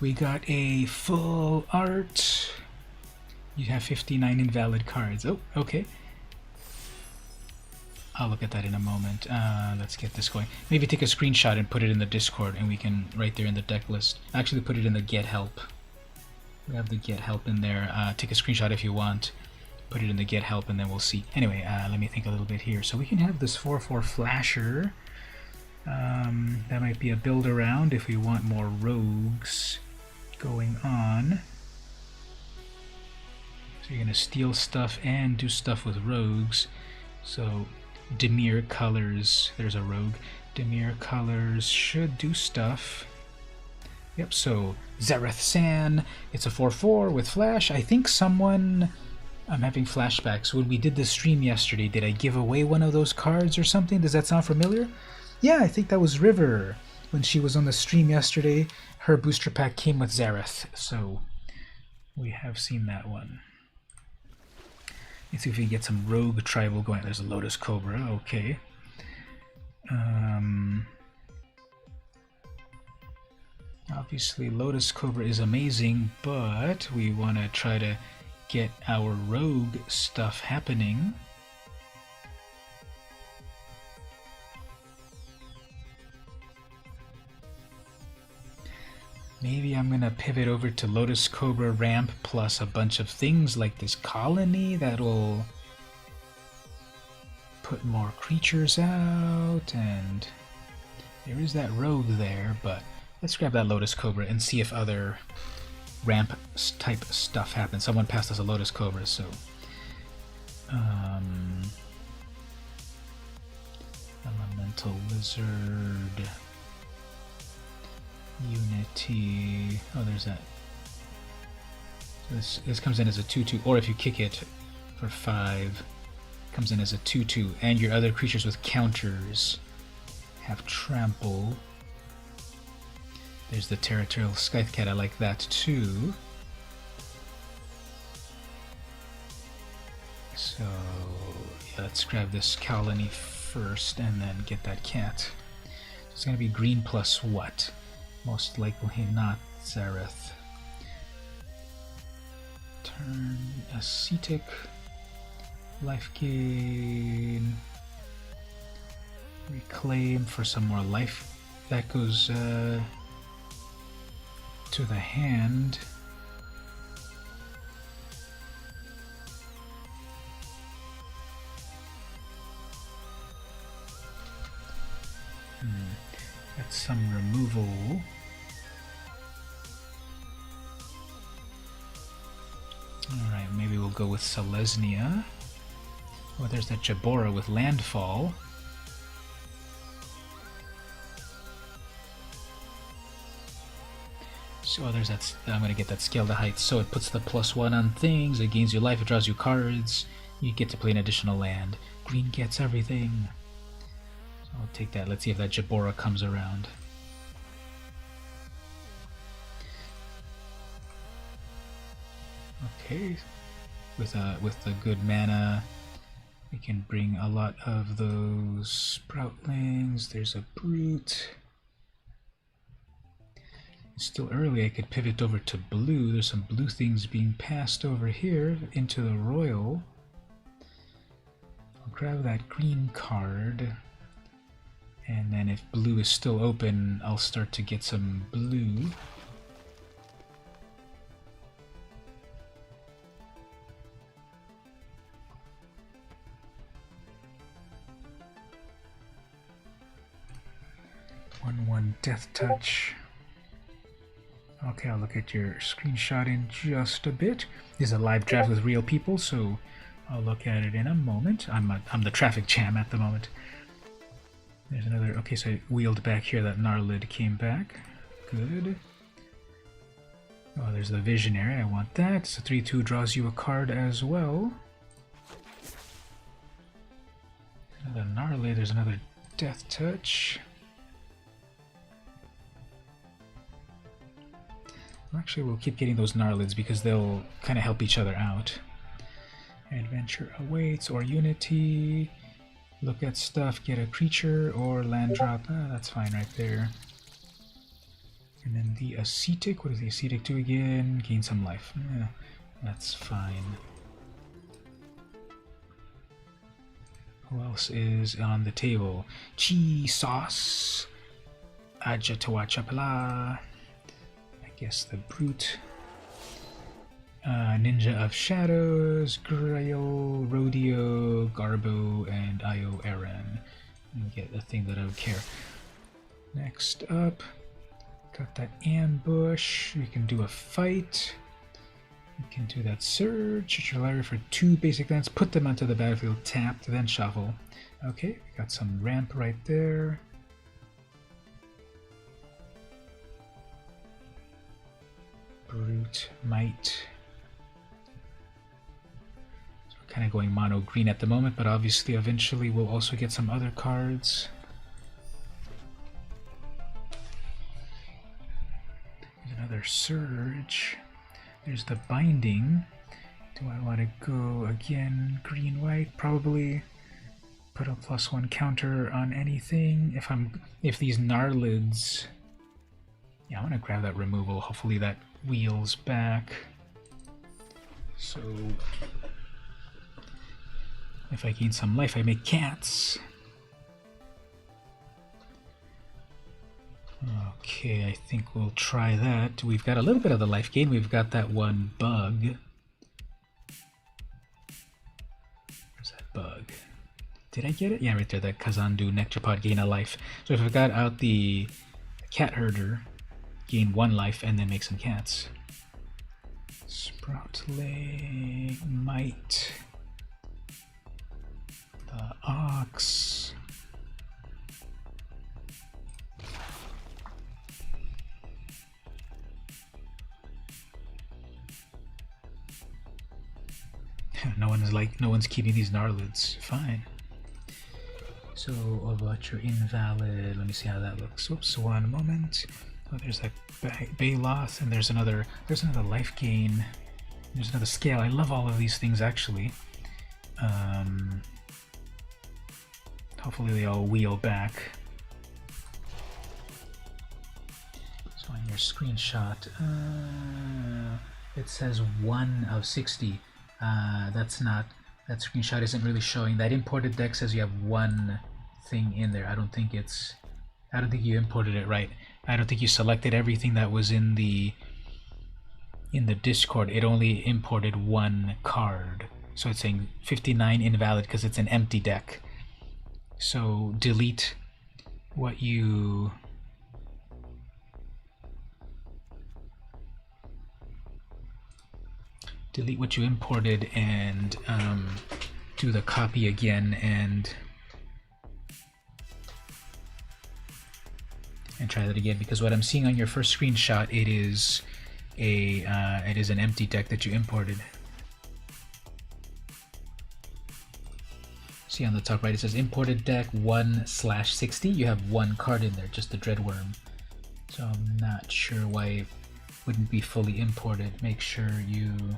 We got a full art. You have 59 invalid cards. Oh, okay. I'll look at that in a moment. Let's get this going. Maybe take a screenshot and put it in the Discord, and we can, right there in the deck list. Actually, put it in the Get Help. We have the Get Help in there. Take a screenshot if you want. Put it in the Get Help, and then we'll see. Anyway, let me think a little bit here. So we can have this 4/4 flasher. That might be a build around if we want more rogues going on. So you're going to steal stuff and do stuff with rogues. So Dimir Colors, there's a rogue. Dimir Colors should do stuff. Yep, so Zareth San, it's a 4/4 with flash. I think someone, I'm having flashbacks. When we did the stream yesterday, did I give away one of those cards or something? Does that sound familiar? Yeah, I think that was River. When she was on the stream yesterday, her booster pack came with Zareth. So we have seen that one. Let's see if we can get some rogue tribal going. There's a Lotus Cobra, okay. Obviously Lotus Cobra is amazing, but we want to try to get our rogue stuff happening. Maybe I'm going to pivot over to Lotus Cobra ramp plus a bunch of things like this colony that'll put more creatures out, and there is that rogue there, but let's grab that Lotus Cobra and see if other ramp type stuff happens. Someone passed us a Lotus Cobra, so Elemental Lizard, Unity. Oh, there's that. So this comes in as a 2/2, or if you kick it for 5, comes in as a 2/2, and your other creatures with counters have trample. There's the Territorial Scythe Cat, I like that too. So, yeah, let's grab this colony first and then get that cat. It's gonna be green plus what? Most likely not Zareth. Turn ascetic. Life gain. Reclaim for some more life. That goes to the hand. Got some removal. Alright, maybe we'll go with Selesnya. Oh, there's that Jabora with Landfall. So there's that. I'm gonna get that Scale to Height. So it puts the +1 on things. It gains your life. It draws you cards. You get to play an additional land. Green gets everything. So I'll take that. Let's see if that Jabora comes around. Okay, with the good mana, we can bring a lot of those Sproutlings. There's a Brute. It's still early. I could pivot over to blue. There's some blue things being passed over here into the Royal. I'll grab that green card, and then if blue is still open, I'll start to get some blue. One Death Touch. Okay, I'll look at your screenshot in just a bit. This is a live draft with real people, so I'll look at it in a moment. I'm the traffic jam at the moment. There's another. Okay, so I wheeled back here. That Gnarlid came back. Good. Oh, there's the Visionary. I want that. So 3/2 draws you a card as well. Another Gnarlid. There's another Death Touch. Actually, we'll keep getting those Gnarlids because they'll kind of help each other out. Adventure awaits, or Unity. Look at stuff, get a creature, or land drop. That's fine right there. And then the Ascetic. What does the Ascetic do again? Gain some life. That's fine. Who else is on the table? Cheese Sauce. Ajatawa Chapala. Guess the Brute, Ninja of Shadows, Grail, Rodeo, Garbo, and Io Aaron. And get the thing that I would care. Next up, got that Ambush. We can do a fight. We can do that Surge. Search your library for 2 basic lands. Put them onto the battlefield tapped, then shuffle. Okay, we got some ramp right there. Brute, Might. So we're kind of going mono green at the moment, but obviously eventually we'll also get some other cards. There's another Surge. There's the Binding. Do I want to go again green-white? Probably. Put a +1 counter on anything. If these Gnarlids. Yeah, I want to grab that removal. Hopefully that wheels back. So if I gain some life, I make cats. Okay, I think we'll try that. We've got a little bit of the life gain. We've got that one bug. Where's that bug? Did I get it? Yeah, right there, that Kazandu Nectarpod, gain a life. So if I got out the cat herder, gain 1 life and then make some cats. Sproutling, Might, the Ox. No one's keeping these Gnarlids. Fine. So about your invalid, let me see how that looks. Oops, one moment. Oh, there's a Bay Loss, and there's another life gain. There's another scale. I love all of these things actually. Hopefully they all wheel back. So on your screenshot, it says 1 of 60. That screenshot isn't really showing. That imported deck says you have one thing in there. I don't think you imported it right. I don't think you selected everything that was in the Discord. It only imported one card. So it's saying 59 invalid because it's an empty deck. So delete what you imported and do the copy again and try that again, because what I'm seeing on your first screenshot, it is an empty deck that you imported. See on the top right, it says imported deck 1/60. You have one card in there, just the Dreadworm. So I'm not sure why it wouldn't be fully imported. Make sure you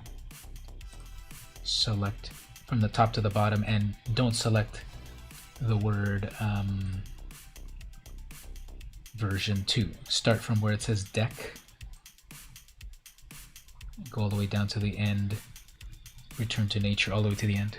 select from the top to the bottom and don't select the word version 2. Start from where it says deck, go all the way down to the end, return to nature all the way to the end.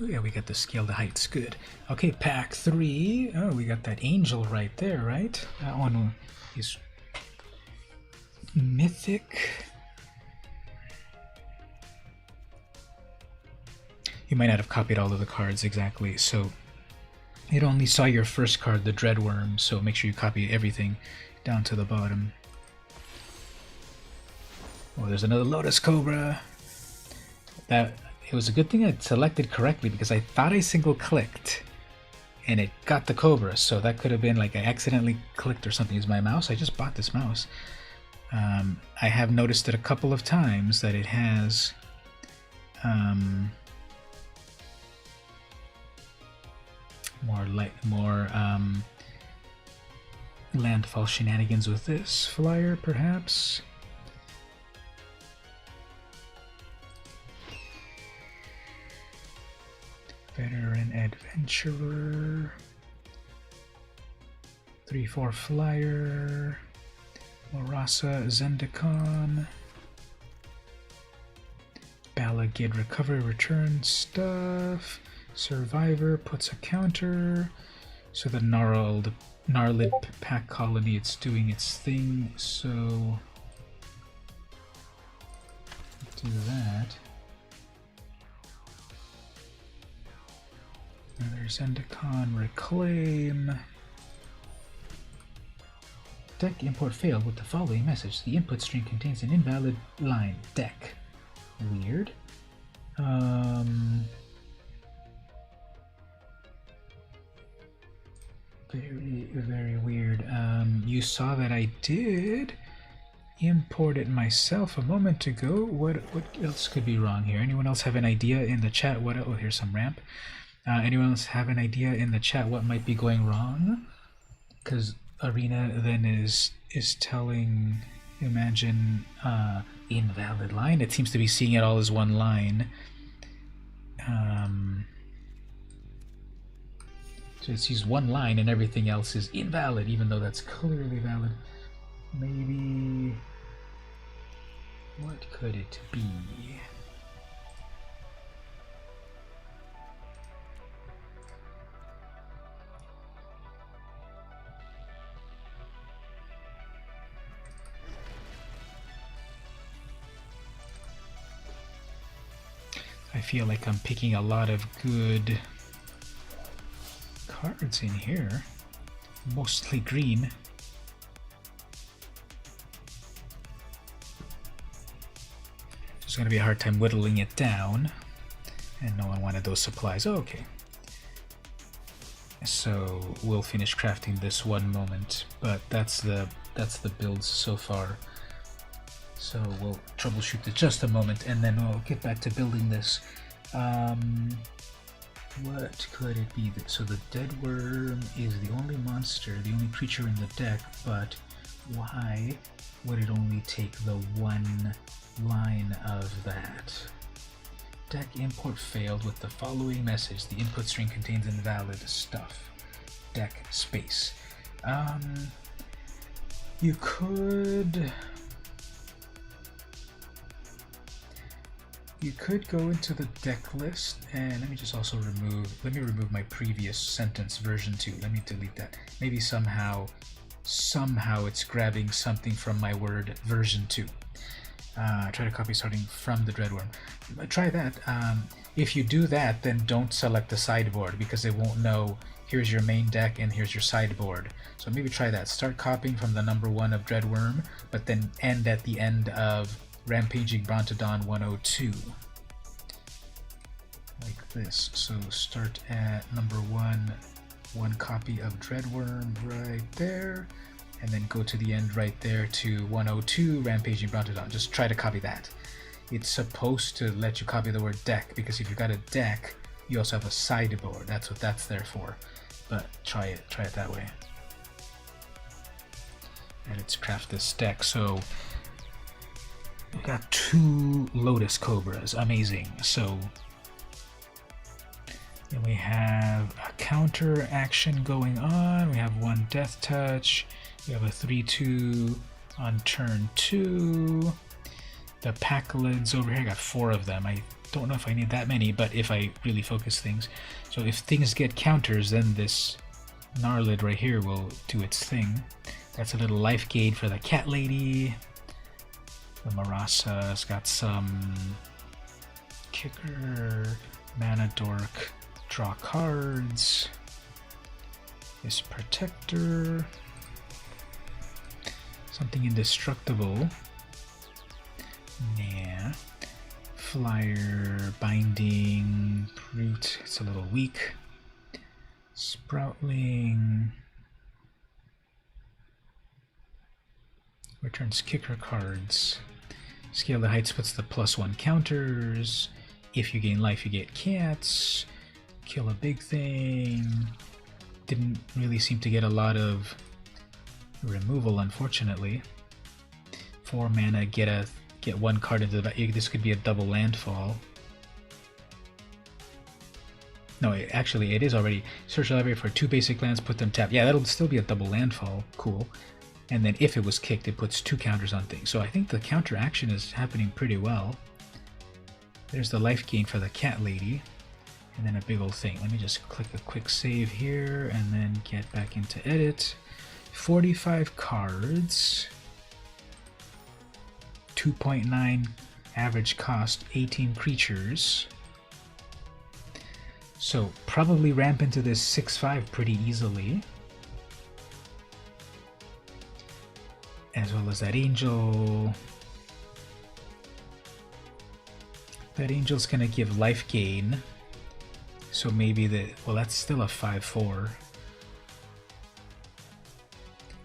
Yeah, we got the scale to heights. Good. Okay, pack 3. Oh, we got that angel right there, right? That one is mythic. You might not have copied all of the cards exactly, so it only saw your first card, the Dreadworm, so make sure you copy everything down to the bottom. Oh, there's another Lotus Cobra. It was a good thing I selected correctly, because I thought I single-clicked and it got the Cobra, so that could have been like I accidentally clicked or something. Is my mouse? I just bought this mouse. I have noticed it a couple of times that it has more landfall shenanigans with this flyer, perhaps. Veteran Adventurer, 3/4 Flyer, Morasa Zendikon, Balagid Recovery Return stuff, Survivor puts a counter, so the Gnarlid Pack Colony, it's doing its thing, so do that. There's Zendikon Reclaim. Deck import failed with the following message. The input string contains an invalid line. Deck. Weird. Very, very weird. You saw that I did import it myself a moment ago. What else could be wrong here? Anyone else have an idea in the chat? Oh, here's some ramp. Anyone else have an idea in the chat what might be going wrong? Because Arena then is telling Imagine invalid line. It seems to be seeing it all as one line. So it sees one line and everything else is invalid, even though that's clearly valid. Maybe... what could it be? I feel like I'm picking a lot of good cards in here, mostly green. It's going to be a hard time whittling it down. And no one wanted those supplies. Oh, okay. So we'll finish crafting this one moment, but that's the builds so far. So we'll troubleshoot it just a moment, and then we'll get back to building this. What could it be? So the dead worm is the only monster, the only creature in the deck, but why would it only take the one line of that? Deck import failed with the following message. The input string contains invalid stuff. Deck space. You could go into the deck list, and let me just also remove my previous sentence version 2. Let me delete that. Maybe somehow it's grabbing something from my word version 2. Try to copy starting from the Dreadworm. Try that. If you do that, then don't select the sideboard, because it won't know here's your main deck and here's your sideboard. So maybe try that. Start copying from the number 1 of Dreadworm, but then end at the end of Rampaging Brontodon 102. Like this. So start at number 1 copy of Dreadworm right there, and then go to the end right there to 102, Rampaging Brontodon. Just try to copy that. It's supposed to let you copy the word deck, because if you've got a deck, you also have a sideboard. That's what that's there for. But try it that way. And let's craft this deck. So we got 2 Lotus Cobras. Amazing. So then we have a counter action going on. We have 1 Death Touch. We have a 3/2 on turn 2. The Pacolids over here, I got 4 of them. I don't know if I need that many, but if I really focus things. So if things get counters, then this Gnarlid right here will do its thing. That's a little life gain for the Cat Lady. The Marasa's got some Kicker, Mana Dork, draw cards. This Protector. Something indestructible. Nah. Flyer, Binding, Brute, it's a little weak. Sproutling. Returns kicker cards. Scale the heights puts the +1 counters. If you gain life, you get cats. Kill a big thing. Didn't really seem to get a lot of removal, unfortunately. 4 mana, get 1 card into the back. This could be a double landfall. No, actually, it is already. Search the library for 2 basic lands, put them tapped. Yeah, that'll still be a double landfall. Cool. And then if it was kicked, it puts 2 counters on things. So I think the counter action is happening pretty well. There's the life gain for the Cat Lady. And then a big old thing. Let me just click a quick save here and then get back into edit. 45 cards. 2.9 average cost, 18 creatures. So probably ramp into this 6/5 pretty easily. As well as that angel. That angel's gonna give life gain. So maybe well, that's still a 5/4.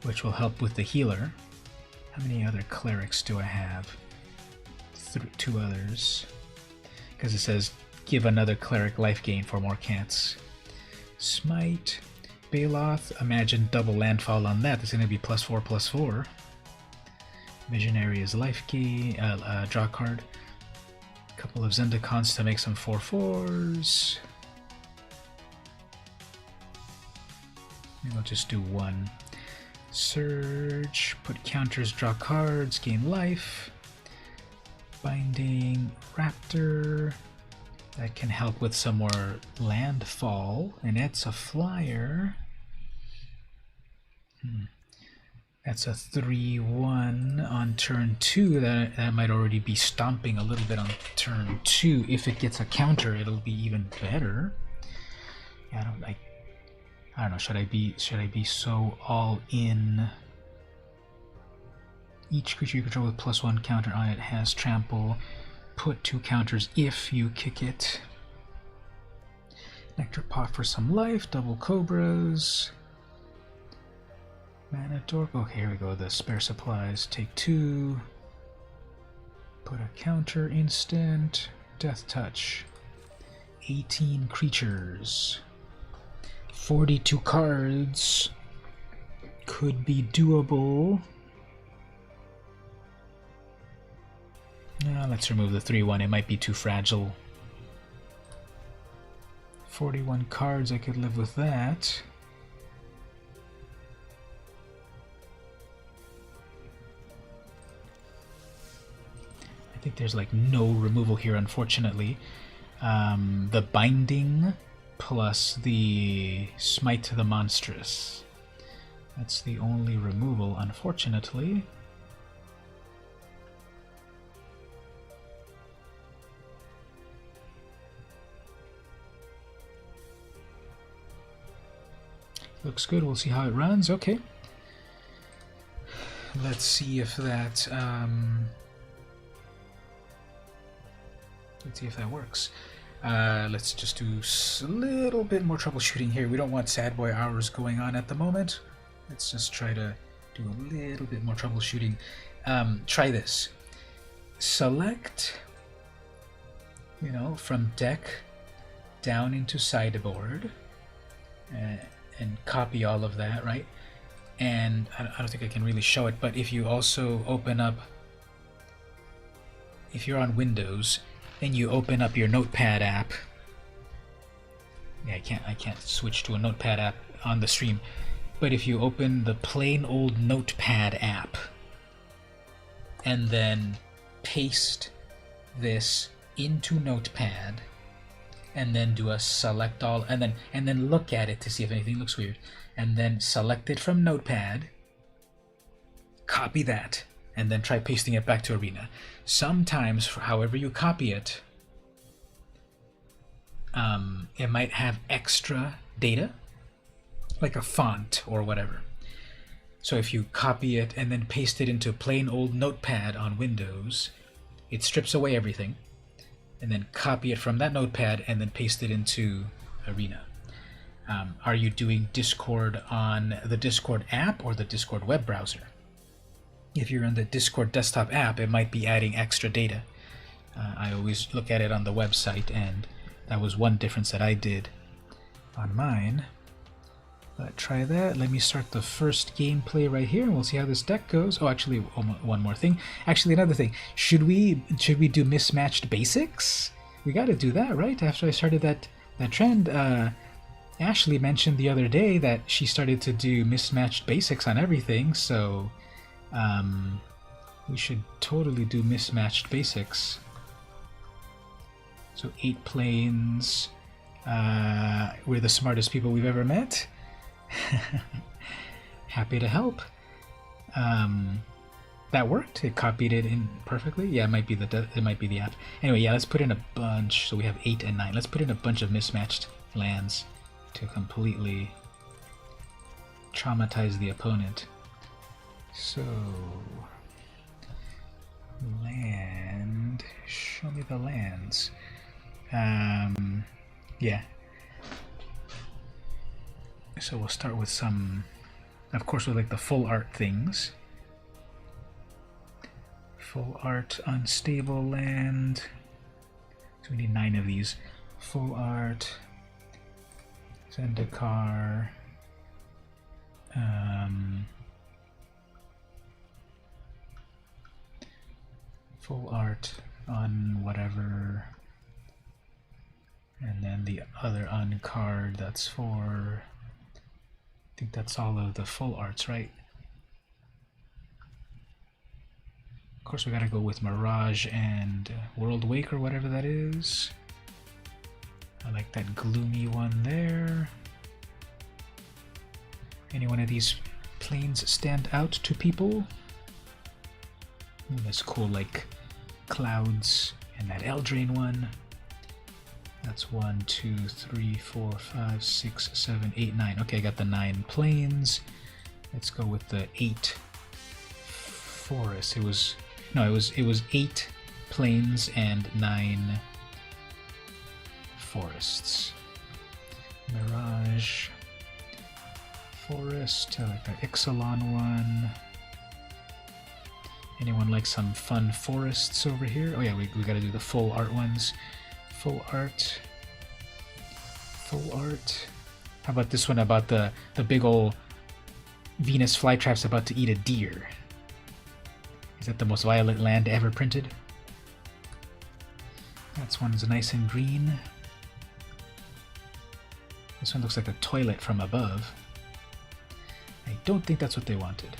Which will help with the healer. How many other clerics do I have? 2 others. Because it says give another cleric life gain for more cats. Smite, Baloth, imagine double landfall on that. It's going to be +4/+4. Visionary is life gain, draw card. A couple of Zendikons to make some 4/4s. Maybe I'll just do 1. Surge, put counters, draw cards, gain life. Binding, Raptor. That can help with some more landfall. And it's a flyer. That's a 3/1 on turn 2. That might already be stomping a little bit on turn 2. If it gets a counter, it'll be even better. Yeah, I don't know, should I be so all in? Each creature you control with +1 counter on it has trample. Put 2 counters if you kick it. Nectar Pot for some life, double Cobras. Mana Dork. Okay, here we go. The spare supplies. Take 2. Put a counter instant. Death Touch. 18 creatures. 42 cards. Could be doable. Let's remove the 3-1. It might be too fragile. 41 cards. I could live with that. I think there's like no removal here, unfortunately. The Binding plus the Smite to the Monstrous. That's the only removal, unfortunately. Looks good. We'll see how it runs. Okay. Let's see if that works. Let's just do a little bit more troubleshooting here. We don't want sad boy hours going on at the moment. Let's just try to do a little bit more troubleshooting. Try this. Select, from deck down into sideboard, and copy all of that, right? And I don't think I can really show it, but if you also open up, if you're on Windows and you open up your Notepad app, yeah, I can't switch to a Notepad app on the stream, but if you open the plain old Notepad app and then paste this into Notepad and then do a select all and then look at it to see if anything looks weird, and then select it from Notepad, copy that, and then try pasting it back to Arena. Sometimes, however you copy it, it might have extra data, like a font or whatever. So if you copy it and then paste it into plain old Notepad on Windows, it strips away everything, and then copy it from that Notepad and then paste it into Arena. Are you doing Discord on the Discord app or the Discord web browser? If you're on the Discord desktop app, it might be adding extra data. I always look at it on the website, and that was one difference that I did on mine. But try that. Let me start the first gameplay right here, and we'll see how this deck goes. Oh, actually, one more thing. Actually, another thing. Should we do mismatched basics? We got to do that, right? After I started that trend, Ashley mentioned the other day that she started to do mismatched basics on everything, so we should totally do mismatched basics. So 8 planes. We're the smartest people we've ever met. Happy to help. That worked. It copied it in perfectly. Yeah, it might be the app. Anyway, yeah, let's put in a bunch. So we have 8 and 9. Let's put in a bunch of mismatched lands to completely traumatize the opponent. So land. Show me the lands. Yeah. So we'll start with some, of course, with like the full art things. Full art, unstable land. So we need 9 of these. Full art, Zendikar, full art on whatever, and then the other uncard, that's for, I think that's all of the full arts, right? Of course, we gotta go with Mirage and World Wake or whatever that is. I like that gloomy one there. Any one of these planes stand out to people? Ooh, that's cool, like clouds, and that Eldraine one. That's 1, 2, 3, 4, 5, 6, 7, 8, 9. Okay, I got the 9 planes. Let's go with the 8 forests. It was 8 planes and 9 forests. Mirage. Forest. I like that Ixalan one. Anyone like some fun forests over here? Oh yeah, we gotta do the full art ones. Full art. Full art. How about this one about the big ol' Venus flytrap's about to eat a deer? Is that the most violent land ever printed? That one's nice and green. This one looks like a toilet from above. I don't think that's what they wanted.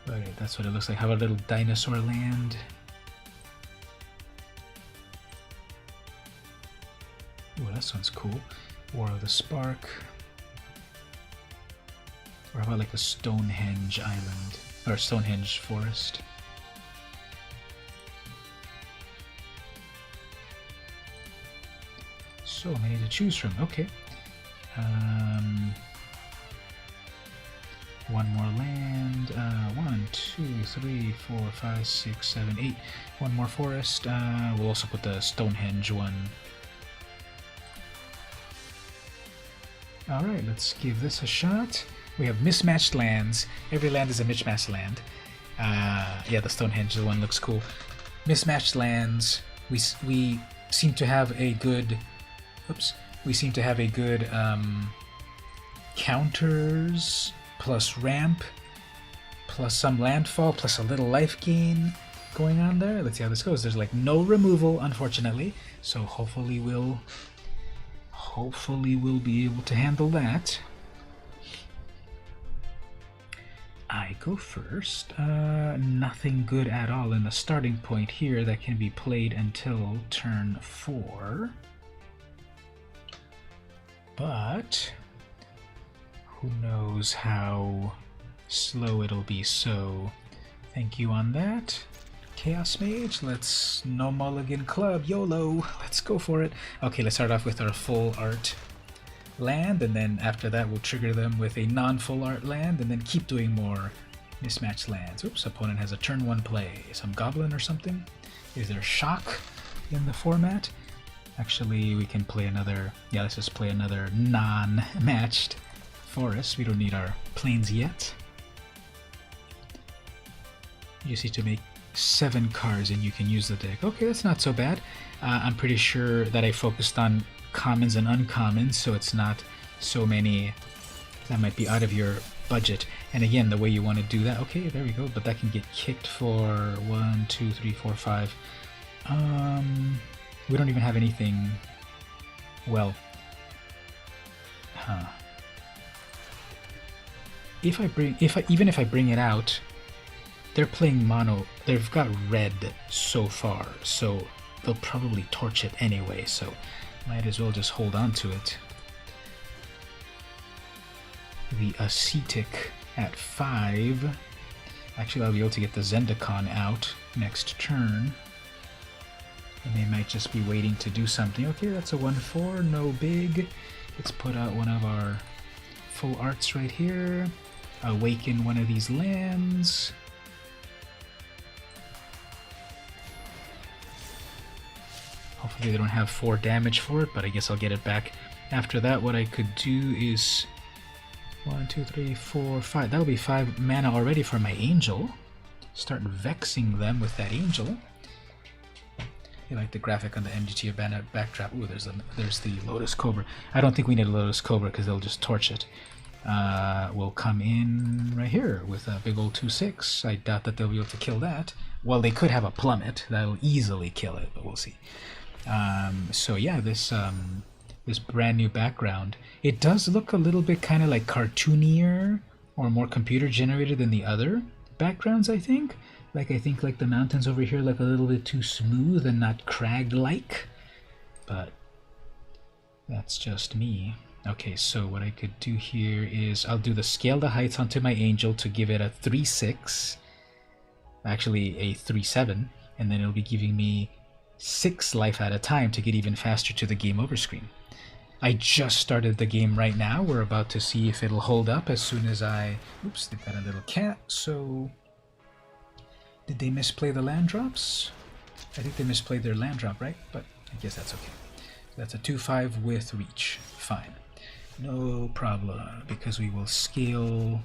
But that's what it looks like. How about a little dinosaur land? Oh, this one's cool. War of the Spark. Or how about like a Stonehenge island? Or Stonehenge forest? So many to choose from. Okay. One more land. 1, 2, 3, 4, 5, 6, 7, 8. One more forest. We'll also put the Stonehenge one. Alright, let's give this a shot. We have mismatched lands. Every land is a mismatched land. Yeah, the Stonehenge one looks cool. Mismatched lands. We seem to have a good... Oops. We seem to have a good counters plus ramp plus some landfall plus a little life gain going on there. Let's see how this goes. There's like no removal, unfortunately. So hopefully we'll be able to handle that. I go first. Nothing good at all in the starting point here that can be played until turn 4. But who knows how slow it'll be, so thank you on that. Chaos Mage, let's no mulligan club, YOLO, let's go for it. Okay, let's start off with our full art land, and then after that we'll trigger them with a non-full art land, and then keep doing more mismatched lands. Oops, opponent has a turn 1 play. Some goblin or something? Is there shock in the format? Actually, we can play another... Yeah, let's just play another non-matched forest. We don't need our plains yet. You just need to make 7 cards and you can use the deck. Okay, that's not so bad. I'm pretty sure that I focused on commons and uncommons, so it's not so many that might be out of your budget. And again, the way you want to do that... Okay, there we go. But that can get kicked for 1, 2, 3, 4, 5. We don't even have anything. Well, even if I bring it out, they're playing mono. They've got red so far, so they'll probably torch it anyway. So might as well just hold on to it. The Ascetic at 5. Actually, I'll be able to get the Zendikon out next turn. And they might just be waiting to do something. Okay, that's a 1/4, no big. Let's put out one of our full arts right here. Awaken one of these lands. Hopefully they don't have 4 damage for it, but I guess I'll get it back. After that, what I could do is 1, 2, 3, 4, 5. That'll be 5 mana already for my angel. Start vexing them with that angel. You like the graphic on the MtG Arena backdrop. Ooh, there's the Lotus Cobra. I don't think we need a Lotus Cobra because they'll just torch it. We'll come in right here with a big old 2/6. I doubt that they'll be able to kill that. Well, they could have a plummet that'll easily kill it, but we'll see. So yeah, this brand new background. It does look a little bit kind of like cartoonier or more computer generated than the other backgrounds, I think. Like, I think like the mountains over here look a little bit too smooth and not crag-like. But that's just me. Okay, so what I could do here is I'll do the Scale the Heights onto my angel to give it a 3/6. Actually, a 3/7. And then it'll be giving me 6 life at a time to get even faster to the game over screen. I just started the game right now. We're about to see if it'll hold up as soon as I... Oops, they've got a little cat, so... Did they misplay the land drops? I think they misplayed their land drop, right? But I guess that's okay. That's a 2/5 with reach. Fine. No problem, because we will scale...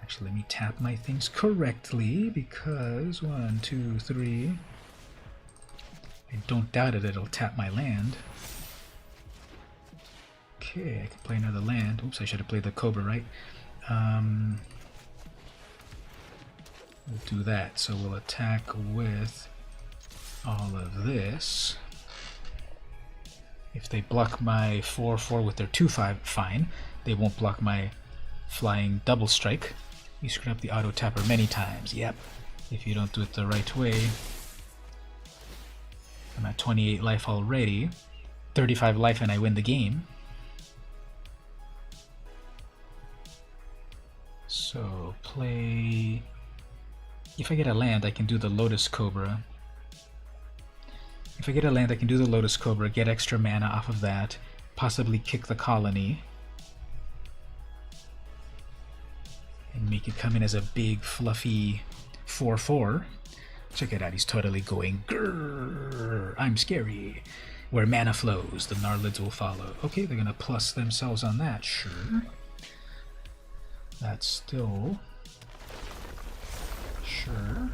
Actually, let me tap my things correctly, because 1, 2, 3... I don't doubt it, it'll tap my land. Okay, I can play another land. Oops, I should have played the Cobra, right? We'll do that. So we'll attack with all of this. If they block my 4/4 with their 2/5, fine. They won't block my flying double strike. You screwed up the auto tapper many times. Yep. If you don't do it the right way. I'm at 28 life already. 35 life and I win the game. So play... If I get a land, I can do the Lotus Cobra. If I get a land, I can do the Lotus Cobra, get extra mana off of that, possibly kick the colony, and make it come in as a big, fluffy 4/4. Check it out, he's totally going, grrr, I'm scary. Where mana flows, the Gnarlids will follow. Okay, they're going to plus themselves on that, sure. That's still... Sure.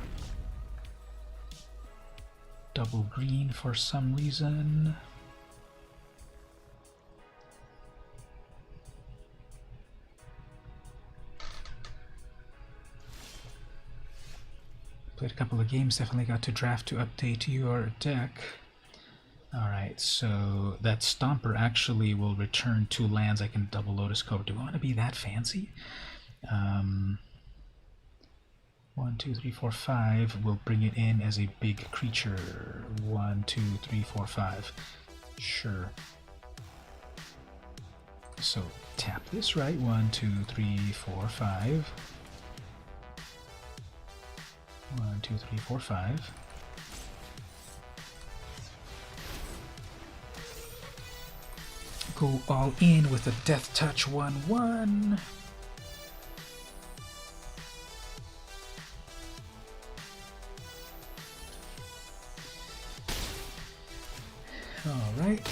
Double green for some reason. Played a couple of games, definitely got to draft to update your deck. Alright, so that Stomper actually will return 2 lands. I can double Lotus Cobra. Do we want to be that fancy? 1, 2, 3, 4, 5. We'll bring it in as a big creature. 1, 2, 3, 4, 5. Sure. So tap this, right? 1, 2, 3, 4, 5. 1, 2, 3, 4, 5. Go all in with a Death Touch 1/1. All right.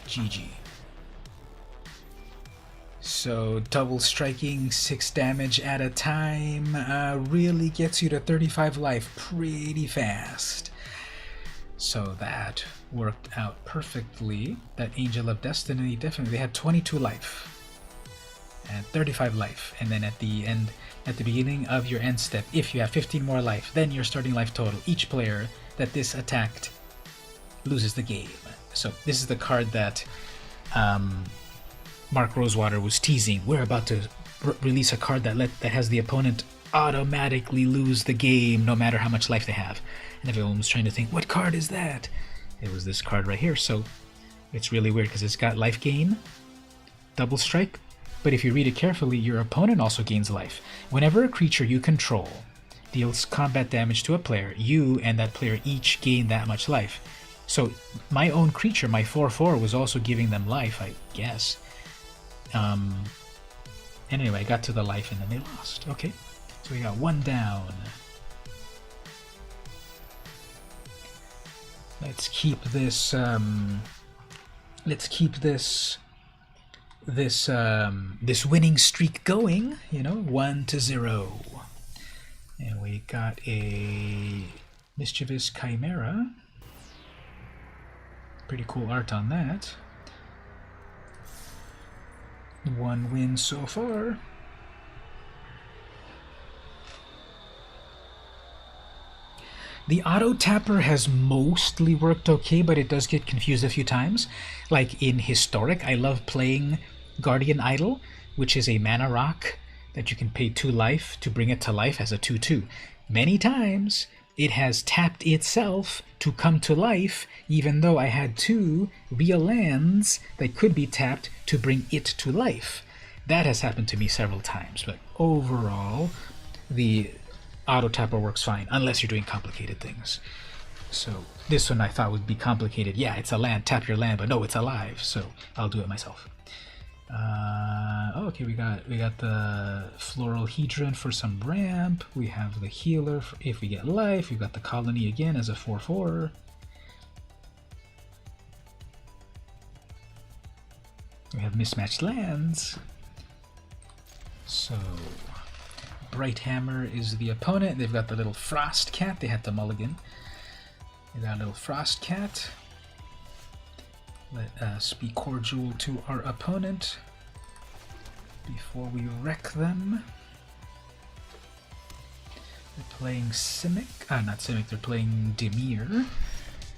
GG. So double striking 6 damage at a time really gets you to 35 life pretty fast. So that worked out perfectly. That Angel of Destiny, definitely, they had 22 life and 35 life, and then at the end, at the beginning of your end step, if you have 15 more life, then your starting life total. Each player that this attacked loses the game. So this is the card that Mark Rosewater was teasing. We're about to release a card that has the opponent automatically lose the game no matter how much life they have. And everyone was trying to think, what card is that? It was this card right here. So it's really weird because it's got life gain, double strike, but if you read it carefully, your opponent also gains life. Whenever a creature you control deals combat damage to a player, you and that player each gain that much life. So my own creature, my 4/4, was also giving them life, I guess. And anyway, I got to the life and then they lost. Okay, so we got 1 down. Let's keep this. Let's keep this winning streak going. You know, 1-0, and we got a Mischievous Chimera. Pretty cool art on that. 1 win so far. The auto tapper has mostly worked okay, but it does get confused a few times. Like in Historic, I love playing Guardian Idol, which is a mana rock that you can pay 2 life to bring it to life as a 2/2. Many times it has tapped itself to come to life, even though I had 2 real lands that could be tapped to bring it to life. That has happened to me several times, but overall, the auto tapper works fine, unless you're doing complicated things. So this one I thought would be complicated. Yeah, it's a land, tap your land, but no, it's alive, so I'll do it myself. Oh, okay, we got the Floral Hedron for some ramp. We have the healer if we get life. We've got the colony again as a 4/4. We have mismatched lands. So Bright Hammer is the opponent. They've got the little Frost Cat. They had to mulligan. They got a little Frost Cat. Let us be cordial to our opponent before we wreck them. They're playing Simic. Not Simic, they're playing Dimir.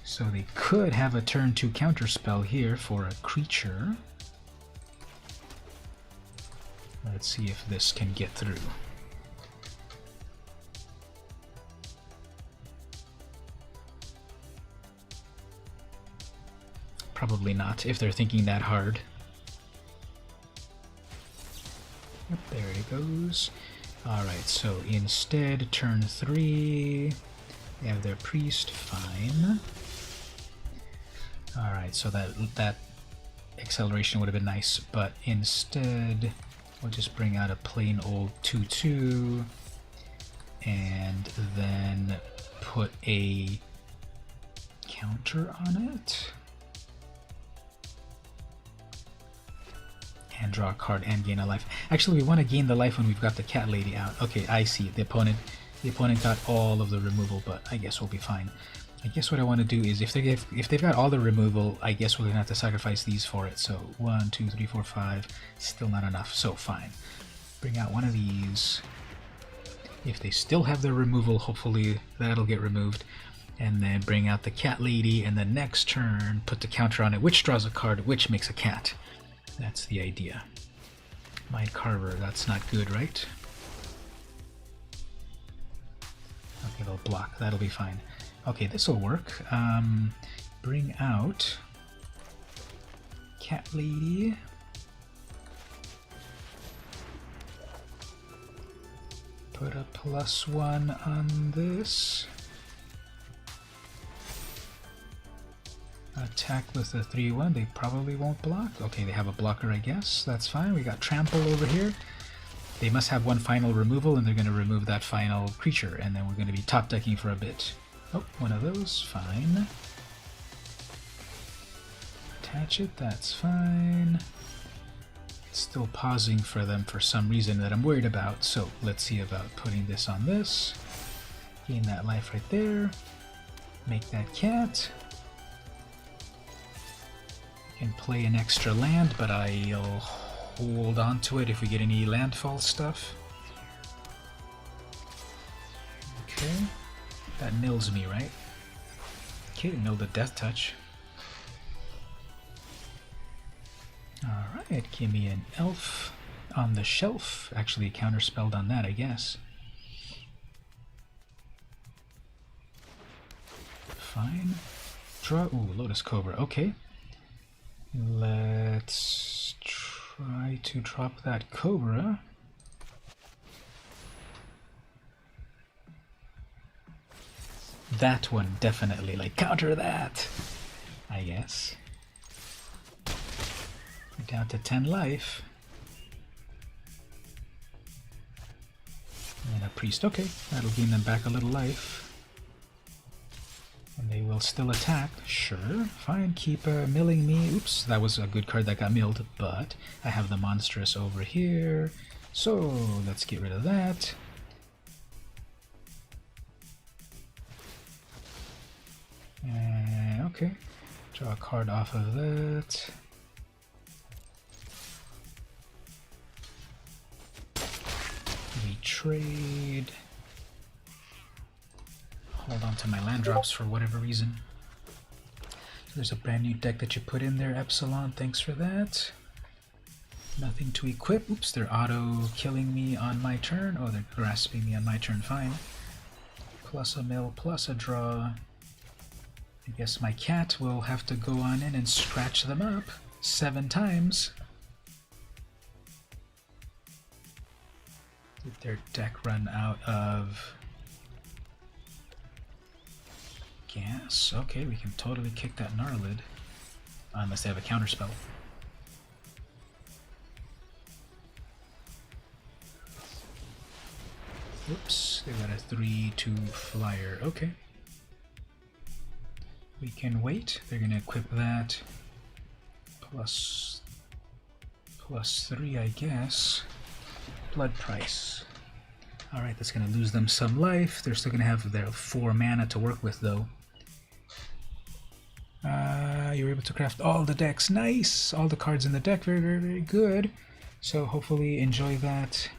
So they could have a turn 2 counterspell here for a creature. Let's see if this can get through. Probably not, if they're thinking that hard. Yep, there it goes. Alright, so instead, turn 3, they have their priest, fine. Alright, so that acceleration would have been nice, but instead we'll just bring out a plain old 2/2 and then put a counter on it. And draw a card and gain a life. Actually, we want to gain the life when we've got the cat lady out. Okay, I see. The opponent got all of the removal, but I guess we'll be fine. I guess what I want to do is if they've got all the removal, I guess we're gonna have to sacrifice these for it. So 1, 2, 3, 4, 5. Still not enough. So fine. Bring out one of these. If they still have the removal, hopefully that'll get removed. And then bring out the cat lady, and the next turn put the counter on it, which draws a card, which makes a cat. That's the idea. Mind Carver, that's not good, right? Okay, they'll block. That'll be fine. Okay, this will work. Bring out Cat Lady. Put a +1 on this. Attack with a 3/1. They probably won't block. Okay, they have a blocker, I guess. That's fine. We got Trample over here. They must have one final removal, and they're going to remove that final creature, and then we're going to be top decking for a bit. Oh, one of those. Fine. Attach it. That's fine. It's still pausing for them for some reason that I'm worried about, so let's see about putting this on this. Gain that life right there. Make that cat. Can play an extra land, but I'll hold on to it if we get any landfall stuff. Okay, that mills me, right? Okay, milled a Death Touch. Alright, give me an elf on the shelf. Actually, counterspelled on that, I guess. Fine. Draw. Ooh, Lotus Cobra. Okay. Let's try to drop that Cobra. That one, definitely. Like, counter that! I guess. We're down to 10 life. And a priest. Okay, that'll gain them back a little life. And they will still attack. Sure, fine, keep milling me. Oops, that was a good card that got milled, but I have the monstrous over here. So, let's get rid of that. Okay, draw a card off of that. We trade. Hold on to my land drops for whatever reason. There's a brand new deck that you put in there, Epsilon. Thanks for that. Nothing to equip. Oops, they're auto-killing me on my turn. Oh, they're grasping me on my turn. Fine. Plus a mill, plus a draw. I guess my cat will have to go on in and scratch them up 7 times. Did their deck run out of gas? Okay, we can totally kick that Gnarlid. Unless they have a counterspell. Oops, they got a 3/2 flyer. Okay. We can wait. They're gonna equip that. Plus 3, I guess. Blood price. Alright, that's gonna lose them some life. They're still gonna have their 4 mana to work with, though. You're able to craft all the decks. Nice! All the cards in the deck. Very, very, very good. So hopefully enjoy that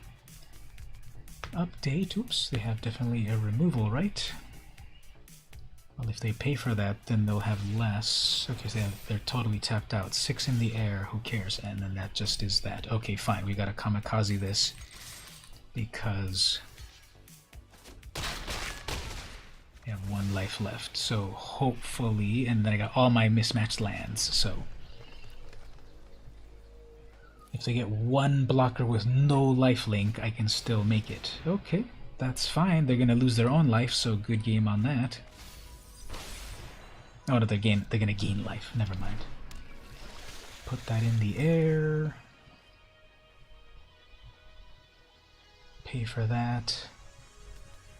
update. Oops, they have definitely a removal, right? Well, if they pay for that, then they'll have less. Okay, so they're totally tapped out. 6 in the air, who cares? And then that just is that. Okay, fine, we gotta kamikaze this because I have 1 life left. So hopefully, and then I got all my mismatched lands, so if they get 1 blocker with no lifelink, I can still make it. Okay, that's fine. They're gonna lose their own life, so good game on that. Oh no, they're gonna gain life. Never mind. Put that in the air. Pay for that.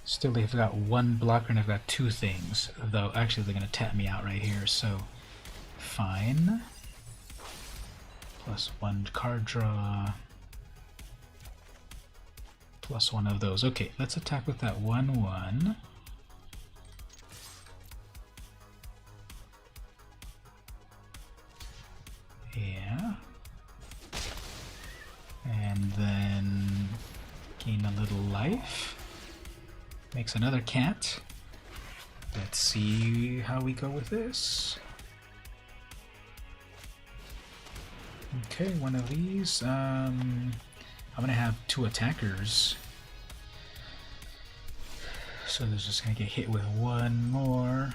Still, they've got 1 blocker and I've got 2 things. Though, actually, they're gonna tap me out right here, so fine. Plus 1 card draw. Plus 1 of those. Okay, let's attack with that 1/1. Yeah. And then gain a little life. Makes another cat. Let's see how we go with this. Okay, 1 of these. I'm gonna have 2 attackers. So they're just gonna get hit with 1 more.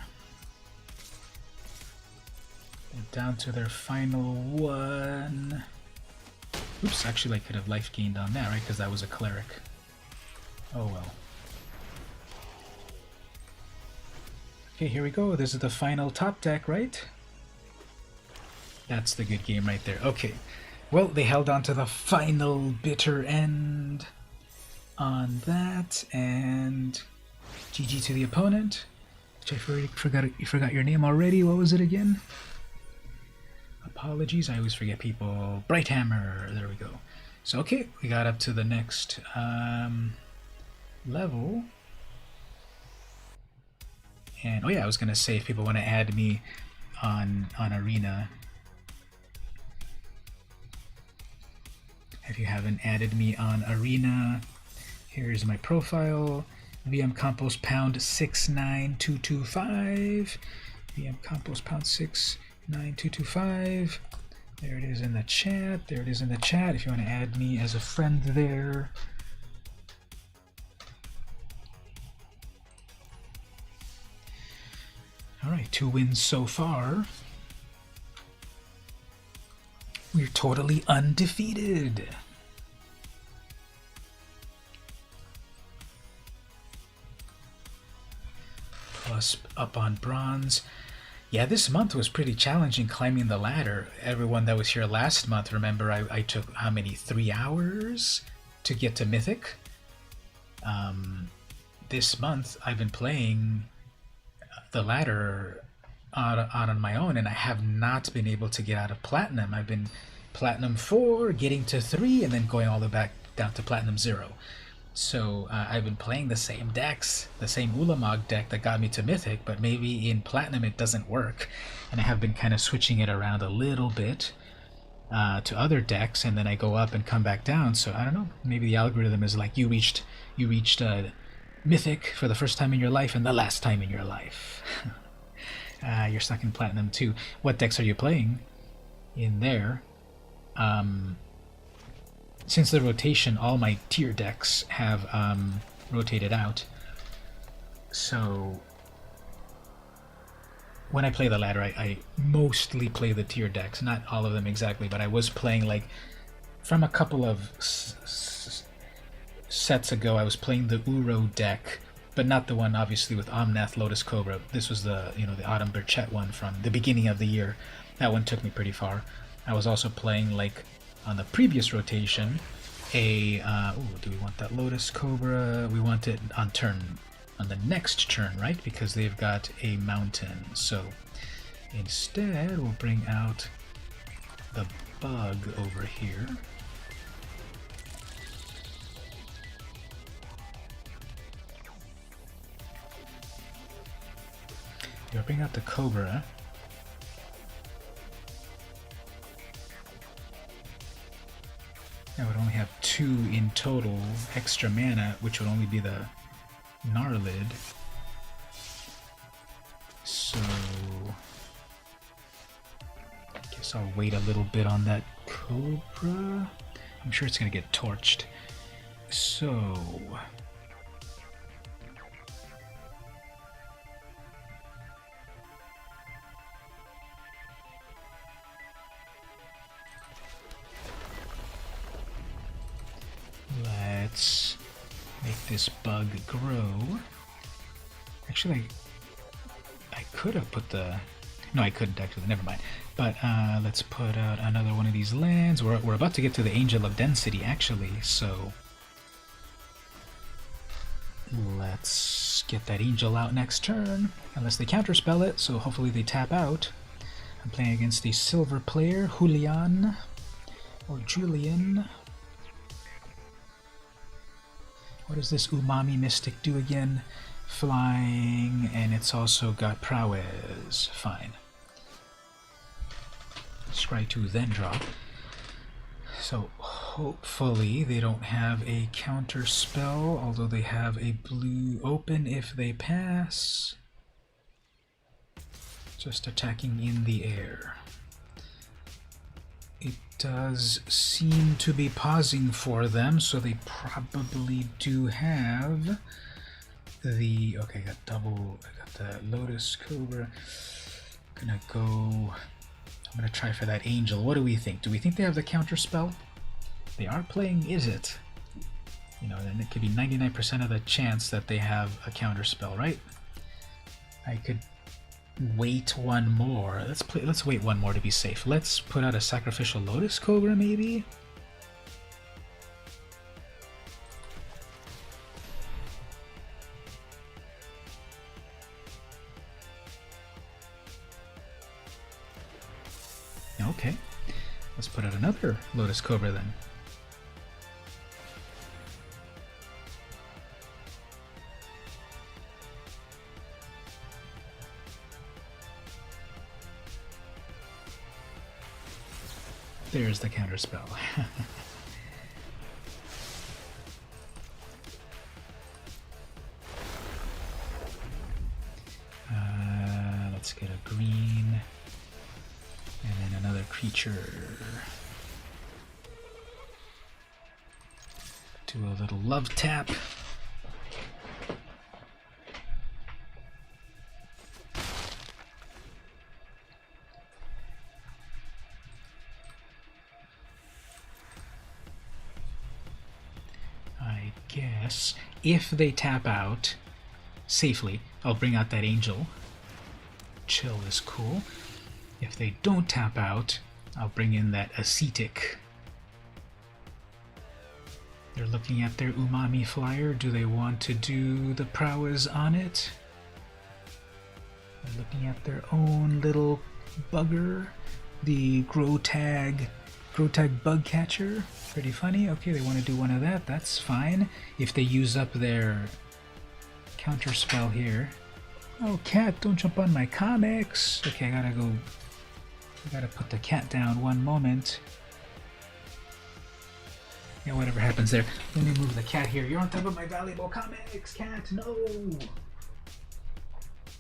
Down to their final 1. Oops, actually I could have life gained on that, right? Because that was a cleric. Oh well. Okay, here we go. This is the final top deck, right? That's the good game right there. Okay. Well, they held on to the final bitter end on that, and GG to the opponent. Which I forgot your name already. What was it again? Apologies, I always forget people. Brighthammer, there we go. So okay, we got up to the next level. And oh yeah, I was gonna say if people want to add me on Arena. If you haven't added me on Arena, here's my profile. VM Compost pound 69225. VM Compost pound 69225. There it is in the chat. There it is in the chat. If you want to add me as a friend there. Alright, 2 wins so far. We're totally undefeated. Plus up on bronze. Yeah, this month was pretty challenging climbing the ladder. Everyone that was here last month, remember I took how many? 3 hours to get to Mythic? This month I've been playing the ladder out on my own, and I have not been able to get out of Platinum. I've been Platinum 4, getting to 3, and then going all the way back down to Platinum 0. So I've been playing the same decks, the same Ulamog deck that got me to Mythic, but maybe in Platinum it doesn't work. And I have been kind of switching it around a little bit to other decks, and then I go up and come back down. So I don't know, maybe the algorithm is like you reached Mythic for the first time in your life and the last time in your life. You're stuck in Platinum too. What decks are you playing in there? Since the rotation, all my tier decks have rotated out. So when I play the ladder, I mostly play the tier decks. Not all of them exactly, but I was playing like from a couple of sets ago. I was playing the Uro deck, but not the one obviously with Omnath, Lotus Cobra. This was the the Autumn Burchett one from the beginning of the year. That one took me pretty far. I was also playing like on the previous rotation, a do we want that Lotus Cobra? We want it on the next turn, right? Because they've got a mountain. So instead we'll bring out the bug over here. We'll bring out the Cobra. I would only have 2 in total extra mana, which would only be the Gnarlid. So I guess I'll wait a little bit on that Cobra. I'm sure it's gonna get torched. So let's make this bug grow. Actually, I could have put the... No, I couldn't actually, never mind. But let's put out another one of these lands. We're about to get to the Angel of Density, actually, so... Let's get that Angel out next turn, unless they counterspell it, so hopefully they tap out. I'm playing against the silver player, Julian, or Julian. What does this Umami Mystic do again? Flying, and it's also got prowess. Fine. Scry 2, then draw. So hopefully they don't have a counter spell, although they have a blue open if they pass. Just attacking in the air. It does seem to be pausing for them, so they probably do have the... Okay, I got the Lotus Cobra. I'm gonna try for that Angel. What do we think? Do we think they have the counter spell? They are playing Is It. You know, then it could be 99% of the chance that they have a counter spell, right? I could wait one more. Let's wait one more to be safe. Let's put out a Sacrificial Lotus Cobra, maybe? Okay. Let's put out another Lotus Cobra then. There's the counter spell. Let's get a green and then another creature. Do a little love tap. I guess if they tap out safely, I'll bring out that Angel. Chill is cool. If they don't tap out, I'll bring in that Ascetic. They're looking at their Umami Flyer. Do they want to do the prowess on it? They're looking at their own little bugger, the Grotag Bug Catcher. Pretty funny. Okay, they want to do one of that. That's fine. If they use up their counter spell here. Oh, cat, don't jump on my comics. Okay, I gotta put the cat down one moment. Yeah, whatever happens there. Let me move the cat here. You're on top of my valuable comics, cat. No!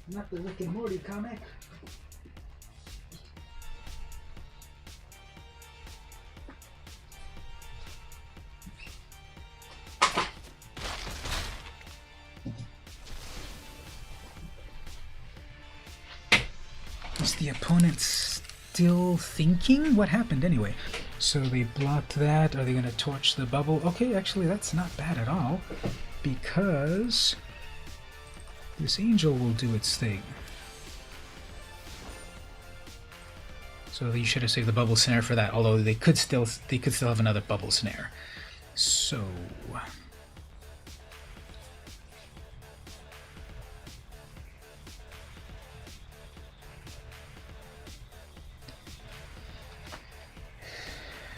Not the Rick and Morty comic. Is the opponent still thinking? What happened anyway? So they blocked that. Are they going to torch the bubble? Okay, actually that's not bad at all, because this Angel will do its thing. So you should have saved the bubble snare for that, although they could still have another bubble snare. So...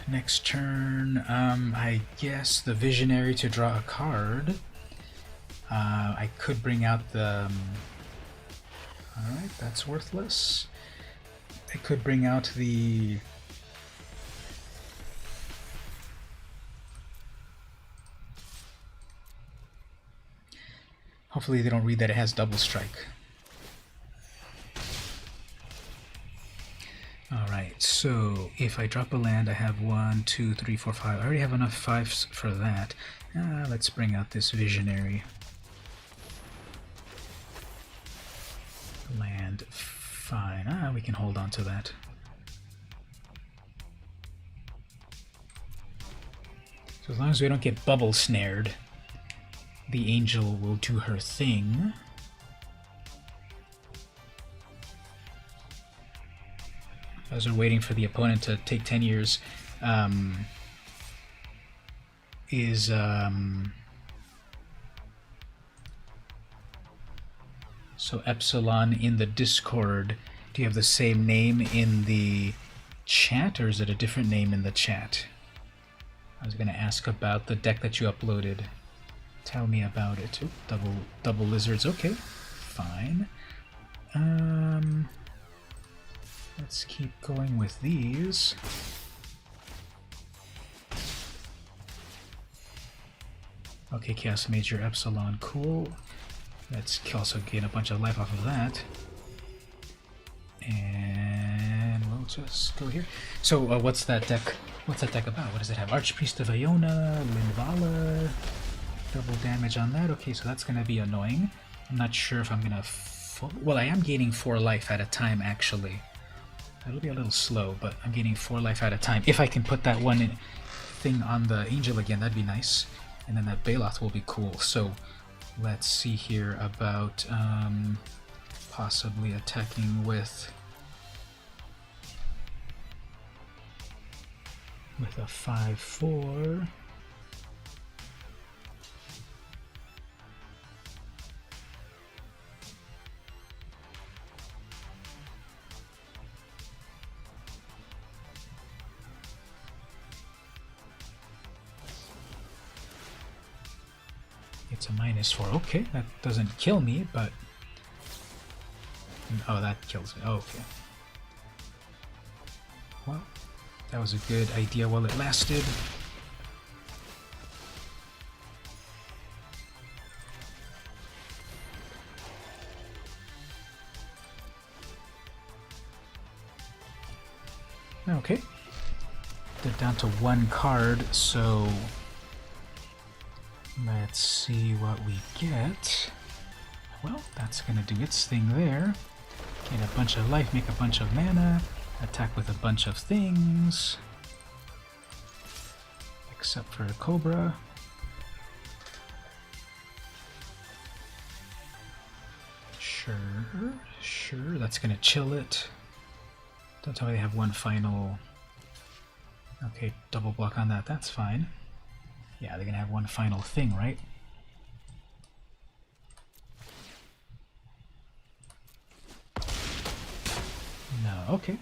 next turn, I guess the Visionary to draw a card. I could bring out the... alright, that's worthless. I could bring out the... hopefully they don't read that it has double strike. Alright, so if I drop a land, I have 1, 2, 3, 4, 5. I already have enough 5s for that. Let's bring out this Visionary. Land, fine. We can hold on to that. So as long as we don't get bubble snared, the angel will do her thing. As we're waiting for the opponent to take 10 years, so Epsilon in the Discord, do you have the same name in the chat, or is it a different name in the chat? I was going to ask about the deck that you uploaded. Tell me about it. Ooh, double lizards. Okay, fine. Let's keep going with these. Okay, Chaos Major Epsilon, cool. Let's also gain a bunch of life off of that. And we'll just go here. So, what's that deck? What's that deck about? What does it have? Archpriest of Iona, Linvala, double damage on that. Okay, so that's gonna be annoying. I'm not sure if I'm gonna well, I am gaining 4 life at a time, actually. That'll be a little slow, but I'm gaining 4 life at a time. If I can put that one thing on the angel again, that'd be nice. And then that Baloth will be cool. So let's see here about possibly attacking with a 5/4. It's a -4. Okay, that doesn't kill me, but... oh, that kills me. Okay. Well, that was a good idea while it lasted. Okay. They're down to 1 card, so... let's see what we get. Well, that's gonna do its thing there. Gain a bunch of life, make a bunch of mana, attack with a bunch of things. Except for a Cobra. Sure, that's gonna chill it. Don't tell me they have 1 final... okay, double block on that, that's fine. Yeah, they're gonna have 1 final thing, right? No, okay.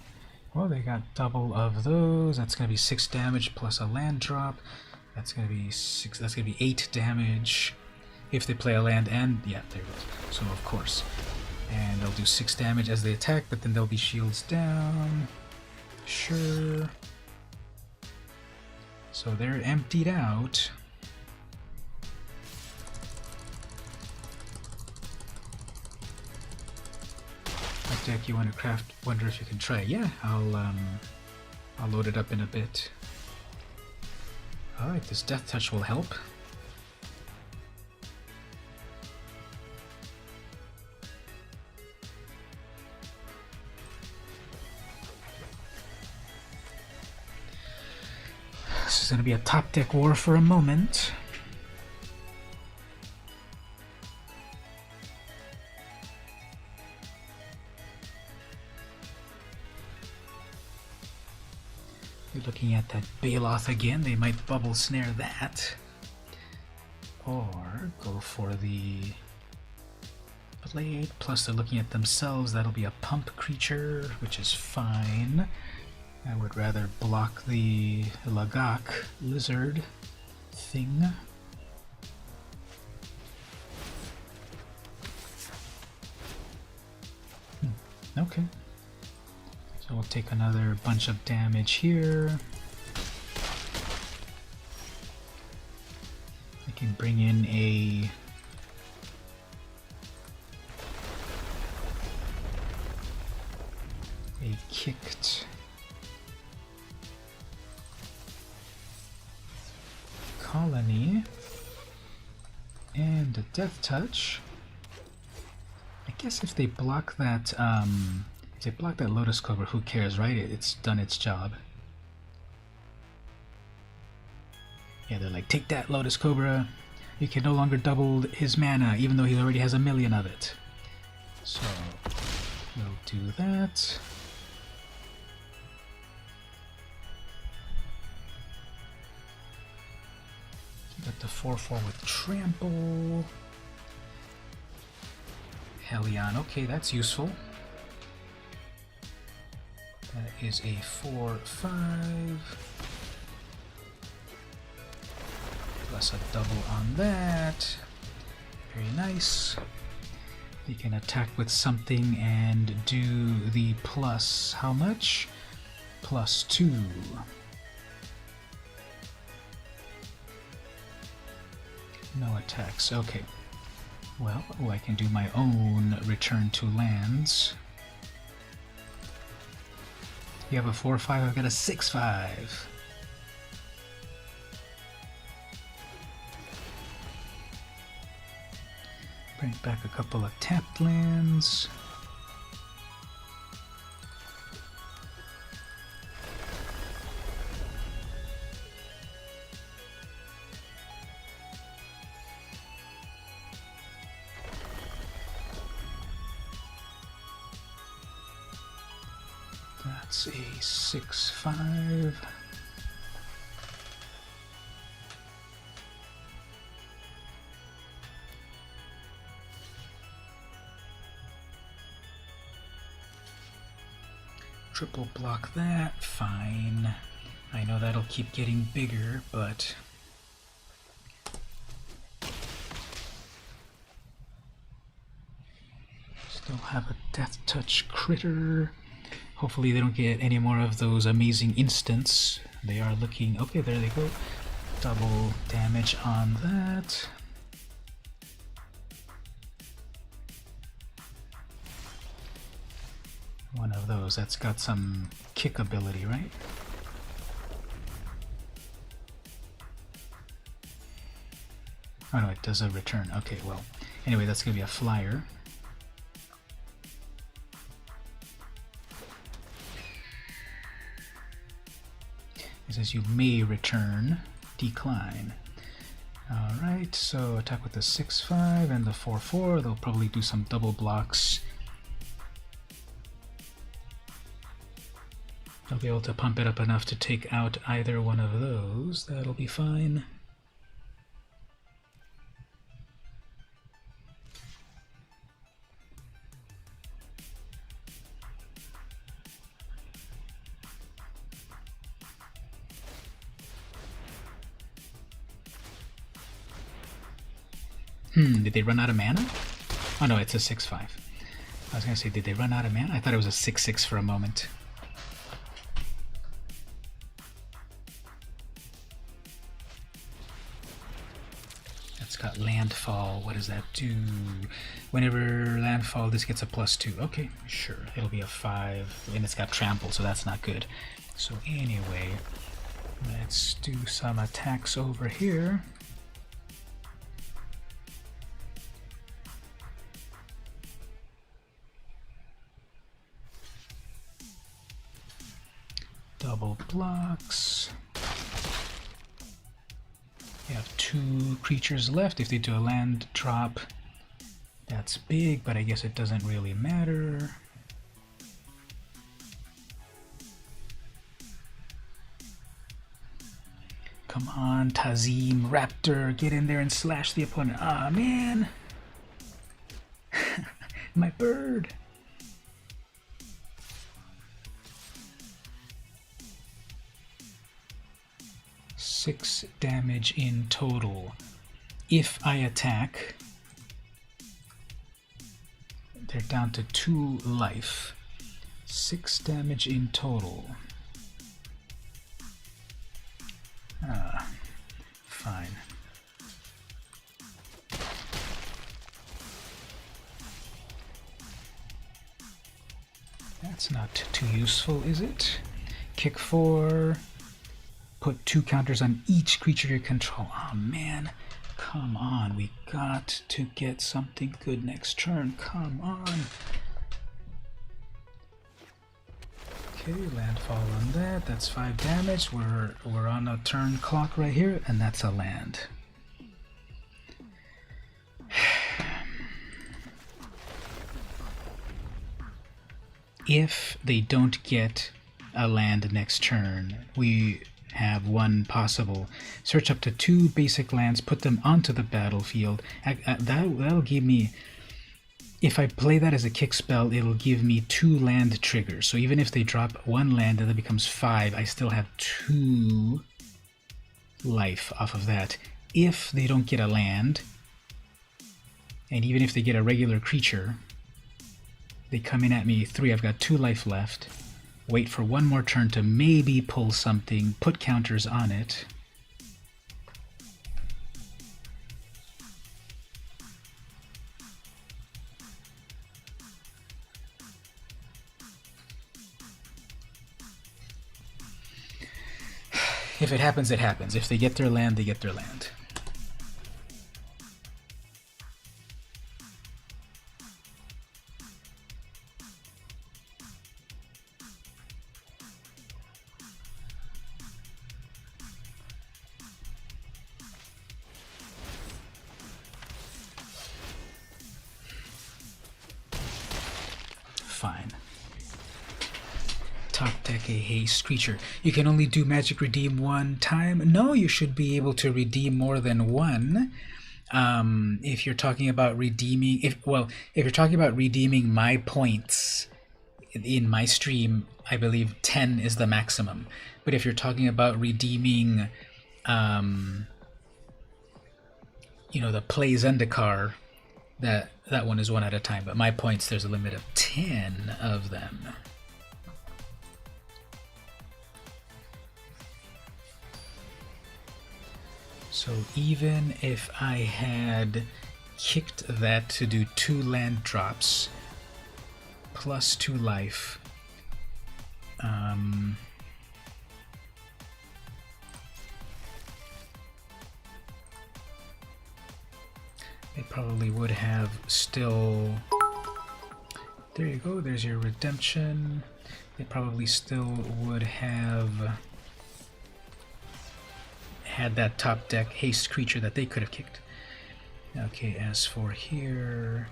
Well, they got double of those. That's gonna be 6 damage plus a land drop. That's gonna be 6. That's gonna be 8 damage if they play a land. And yeah, there it goes. So of course, and they'll do 6 damage as they attack, but then there'll be shields down. Sure. So they're emptied out. What deck you want to craft? Wonder if you can try. Yeah, I'll load it up in a bit. All right, this Death Touch will help. This is going to be a top deck war for a moment. You're looking at that Baloth again. They might bubble snare that. Or go for the Blade. Plus they're looking at themselves. That'll be a pump creature, which is fine. I would rather block the Lagak lizard thing. Okay. So we'll take another bunch of damage here. I can bring in a kicked colony and a death touch. I guess if they block that Lotus Cobra, who cares, right? It's done its job. Yeah, they're like, take that, Lotus Cobra. You can no longer double his mana, even though he already has 1,000,000 of it. So we'll do that. Got the 4/4 with trample. Hellion, okay, that's useful. That is a 4/5. Plus a double on that. Very nice. You can attack with something and do the plus how much? +2. No attacks, okay. Well, I can do my own return to lands. You have a 4/5, I've got a 6/5. Bring back a couple of tapped lands. That's a 6/5. Triple block that, fine. I know that'll keep getting bigger, but still have a death touch critter. Hopefully they don't get any more of those amazing instants. They are looking... okay, there they go. Double damage on that. One of those. That's got some kick ability, right? Oh no, it does a return. Okay, well. Anyway, that's going to be a flyer. It says you may return, decline. Alright, so attack with the 6/5 and the 4/4. They'll probably do some double blocks. They'll be able to pump it up enough to take out either one of those. That'll be fine. Did they run out of mana? Oh no, it's a 6/5. I was gonna say, did they run out of mana? I thought it was a 6/6 for a moment. That's got landfall. What does that do? Whenever landfall, this gets a +2. Okay, sure. It'll be a 5, and it's got trample, so that's not good. So anyway, let's do some attacks over here. Double blocks. You have 2 creatures left. If they do a land drop, that's big, but I guess it doesn't really matter. Come on, Tazim, Raptor, get in there and slash the opponent. Ah, man. My bird. Six damage in total. If I attack, they're down to 2 life. 6 damage in total. Ah, fine. That's not too useful, is it? Kick 4. Put 2 counters on each creature you control. Oh man, come on. We got to get something good next turn. Come on. Okay, landfall on that. That's 5 damage. We're on a turn clock right here, and that's a land. If they don't get a land next turn, we have one possible. Search up to 2 basic lands, put them onto the battlefield. That'll give me, if I play that as a kick spell, it'll give me 2 land triggers. So even if they drop 1 land and that becomes 5, I still have 2 life off of that. If they don't get a land, and even if they get a regular creature, they come in at me 3, I've got 2 life left. Wait for 1 more turn to maybe pull something, put counters on it. If it happens, it happens. If they get their land, they get their land. Fine. Top deck a haste creature. You can only do magic redeem 1 time. No, you should be able to redeem more than 1. If you're talking about redeeming, if you're talking about redeeming my points in my stream, I believe 10 is the maximum. But if you're talking about redeeming, you know, the play Zendikar, that one is 1 at a time. But my points, there's a limit of 10 of them. So even if I had kicked that to do 2 land drops plus 2 life, they probably would have still... There you go, there's your redemption. They probably still would have had that top deck haste creature that they could have kicked. Okay, as for here,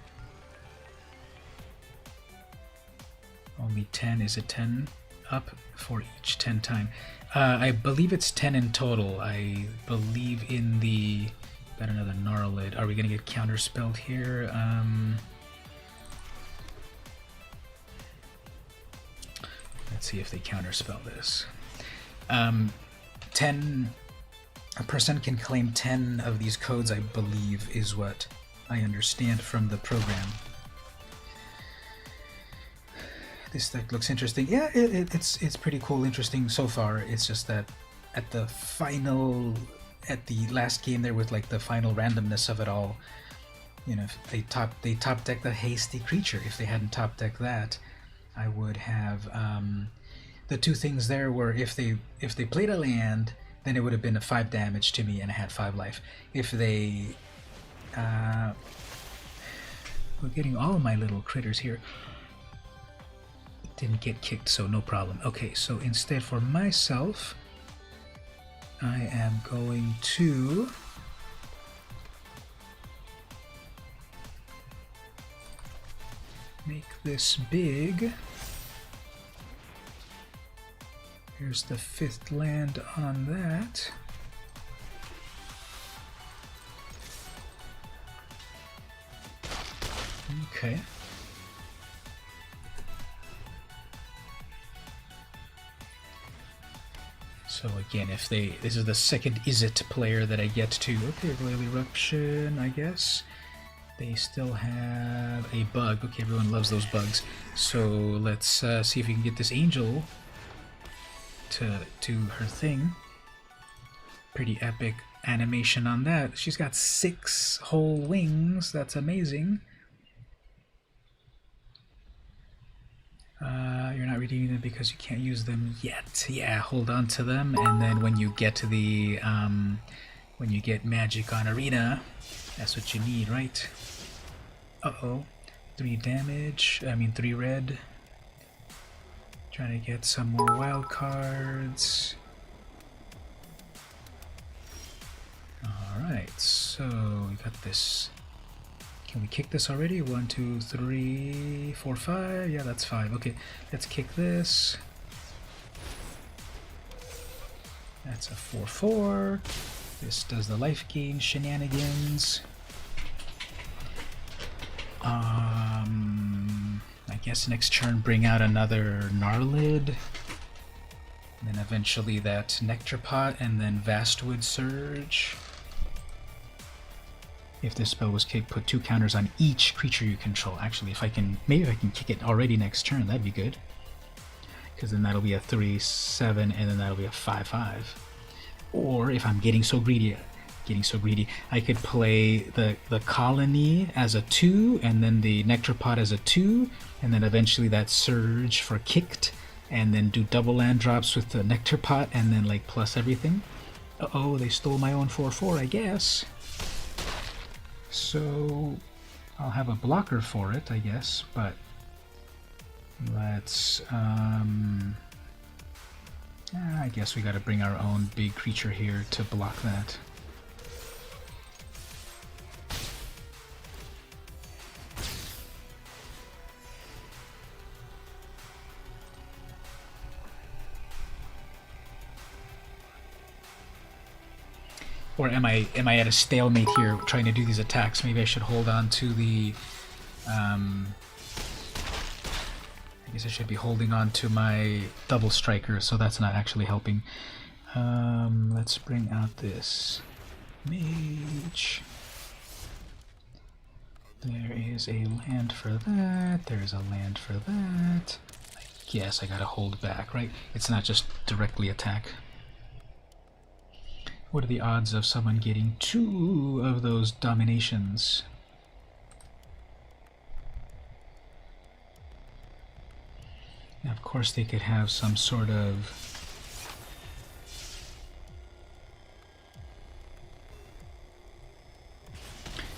only 10. Is it 10 up for each 10 time? I believe it's 10 in total. I believe in the... Got another Gnarlid. Are we going to get counterspelled here? Let's see if they counterspell this. 10... A person can claim 10 of these codes, I believe, is what I understand from the program. This deck looks interesting. Yeah, it's pretty cool, interesting so far. It's just that at the last game there, with like the final randomness of it all, you know, if they top deck the hasty creature. If they hadn't top decked that, I would have the 2 things there were if they played a land, then it would have been a 5 damage to me and I had 5 life. If they... we're getting all of my little critters here. Didn't get kicked, so no problem. Okay, so instead for myself, I am going to... make this big. Here's the 5th land on that. Okay. So again, if this is the second Is It player that I get to. Okay, Royal Eruption, I guess. They still have a bug. Okay, everyone loves those bugs. So let's see if we can get this angel to do her thing. Pretty epic animation on that. She's got 6 whole wings. That's amazing. You're not redeeming them because you can't use them yet. Yeah, hold on to them, and then when you get to the when you get magic on Arena, that's what you need, right? Uh-oh. 3 damage. I mean 3 red. Trying to get some more wild cards. Alright, so we got this. Can we kick this already? 1, 2, 3, 4, 5. Yeah, that's 5. Okay, let's kick this. That's a 4/4. This does the life gain shenanigans. I guess next turn bring out another Gnarlid. And then eventually that Nectar Pot, and then Vastwood Surge. If this spell was kicked, put 2 counters on each creature you control. Actually, if I can, maybe I can kick it already next turn, that'd be good. Because then that'll be a 3/7, and then that'll be a 5/5. Or if I'm getting so greedy, I could play the Colony as a 2, and then the Nectar Pot as a 2, and then eventually that Surge for kicked, and then do double land drops with the Nectar Pot, and then like plus everything. Uh-oh, they stole my own 4/4, I guess. So I'll have a blocker for it, I guess, but let's I guess we gotta bring our own big creature here to block that. Or am I at a stalemate here trying to do these attacks? Maybe I should hold on to the I guess I should be holding on to my double striker, so that's not actually helping. Let's bring out this mage. There is a land for that. There's a land for that. I guess I gotta hold back, right? It's not just directly attack. What are the odds of someone getting 2 of those dominations? Now, of course, they could have some sort of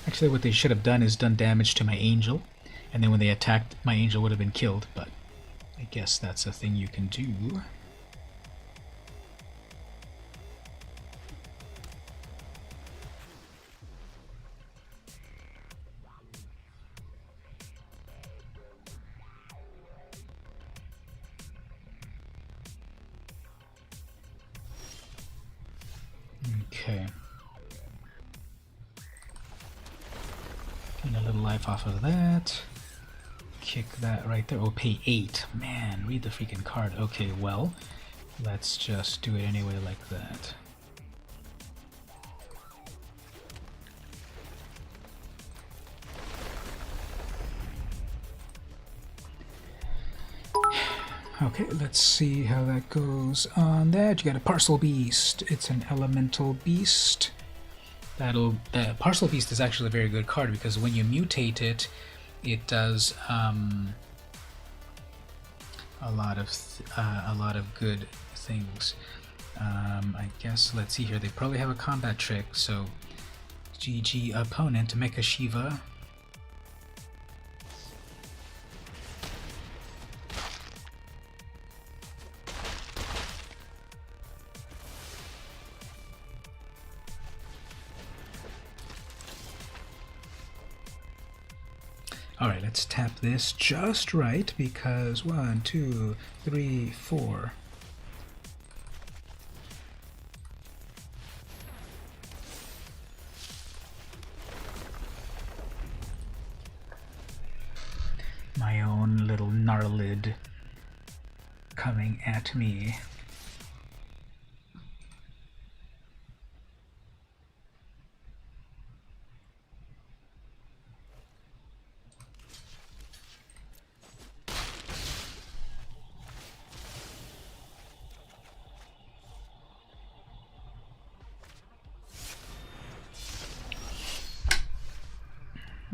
actually, what they should have done is done damage to my angel, and then when they attacked, my angel would have been killed, but I guess that's a thing you can do. Okay. Gain a little life off of that. Kick that right there. Oh, pay 8. Man, read the freaking card. Okay, well, let's just do it anyway like that. Okay, let's see how that goes on that. You got a Parcel Beast. It's an elemental beast. Parcel Beast is actually a very good card because when you mutate it, it does a lot of good things. I guess let's see here. They probably have a combat trick. So, GG opponent, Mecha Shiva. Alright, let's tap this just right because 1, 2, 3, 4. My own little gnarlid coming at me.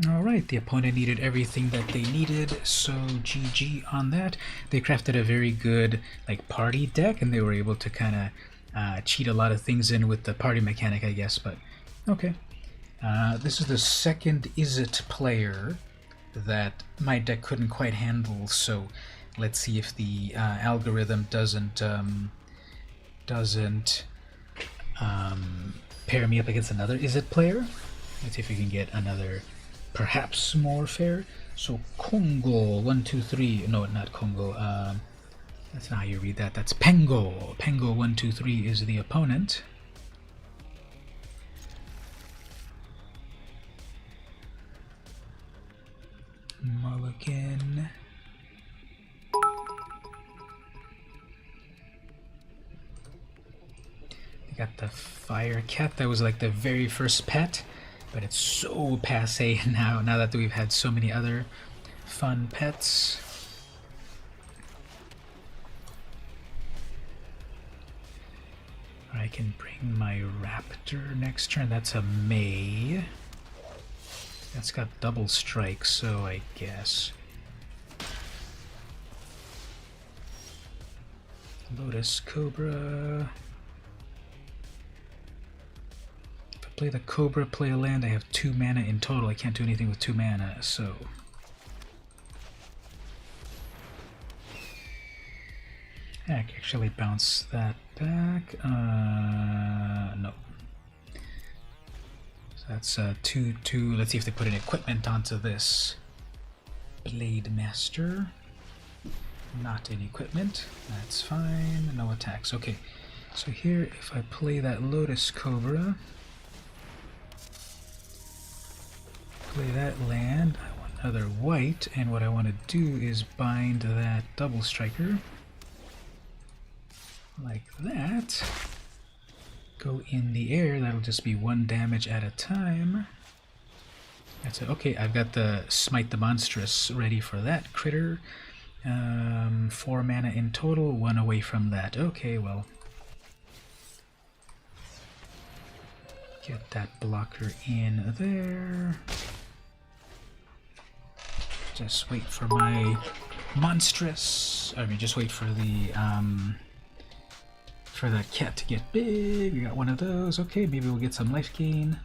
Alright, the opponent needed everything that they needed, so GG on that. They crafted a very good like party deck, and they were able to kind of cheat a lot of things in with the party mechanic, I guess, but okay. This is the second Is-It player that my deck couldn't quite handle, so let's see if the algorithm doesn't pair me up against another Is-It player. Let's see if we can get another perhaps more fair. So Congo 1 2 3, no, not Congo, that's not how you read that, that's Pengo. Pengo 1 2 3 is the opponent. Mulligan. We got the fire cat. That was like the very first pet, but it's so passe now that we've had so many other fun pets. I can bring my raptor next turn. That's a May. That's got double strike, so I guess Lotus Cobra. If I play the Cobra, play a land, I have 2 mana in total. I can't do anything with 2 mana, so I can actually bounce that back. No. So that's 2/2. Let's see if they put an equipment onto this. Blade Master. Not an equipment. That's fine. No attacks. Okay. So here, if I play that Lotus Cobra, play that land, I want another white, and what I want to do is bind that double striker. Like that. Go in the air, that'll just be 1 damage at a time. That's it. Okay, I've got the Smite the Monstrous ready for that critter. 4 mana in total, 1 away from that. Okay, well. Get that blocker in there. Just wait for my monstrous. I mean, just wait for the for that cat to get big. We got one of those. Okay, maybe we'll get some life gain.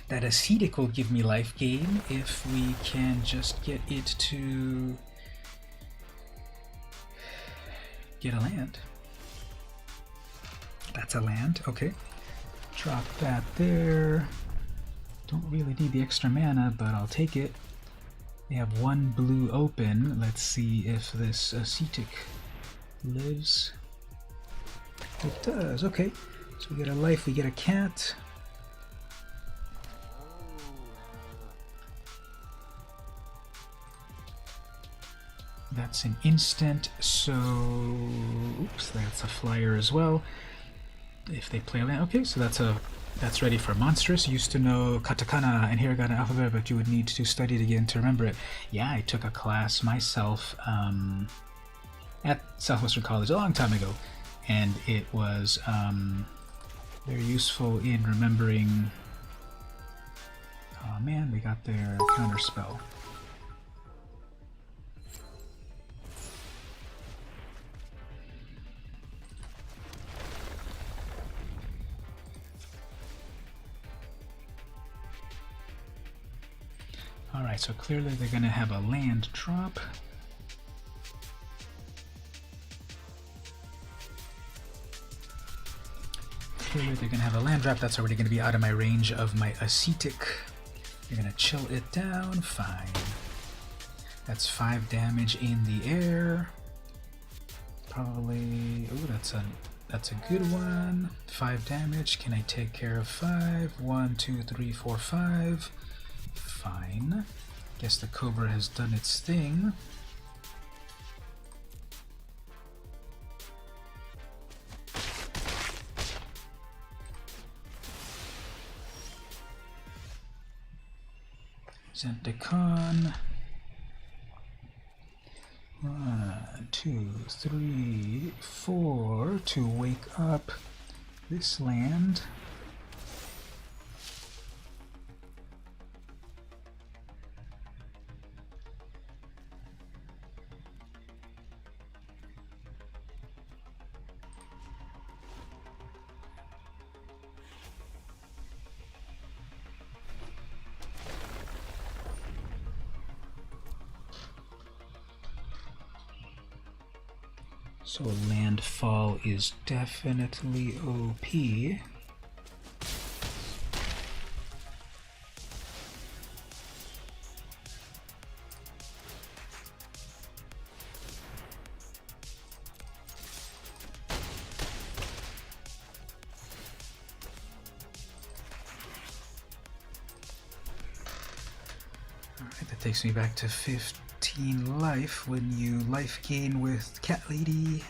That ascetic will give me life gain if we can just get it to get a land. That's a land, okay. Drop that there. Don't really need the extra mana, but I'll take it. We have 1 blue open. Let's see if this ascetic lives. It does, okay. So we get a life, we get a cat. That's an instant, so oops, that's a flyer as well. If they play a land, okay, so that's ready for monstrous. Used to know katakana and hiragana alphabet, but you would need to study it again to remember it. Yeah, I took a class myself at Southwestern College a long time ago, and it was very useful in remembering. Oh man, we got their counter spell. Alright, so clearly they're going to have a land drop. Clearly they're going to have a land drop. That's already going to be out of my range of my ascetic. You're going to chill it down. Fine. That's 5 damage in the air. Probably... oh, that's a That's a good one. 5 damage. Can I take care of 5? 1, 2, 3, 4, 5. Fine. Guess the Cobra has done its thing. Zentacon. 1, 2, 3, 4 to wake up this land. So landfall is definitely OP. Alright, that takes me back to 15 life when you life gain with Cat Lady.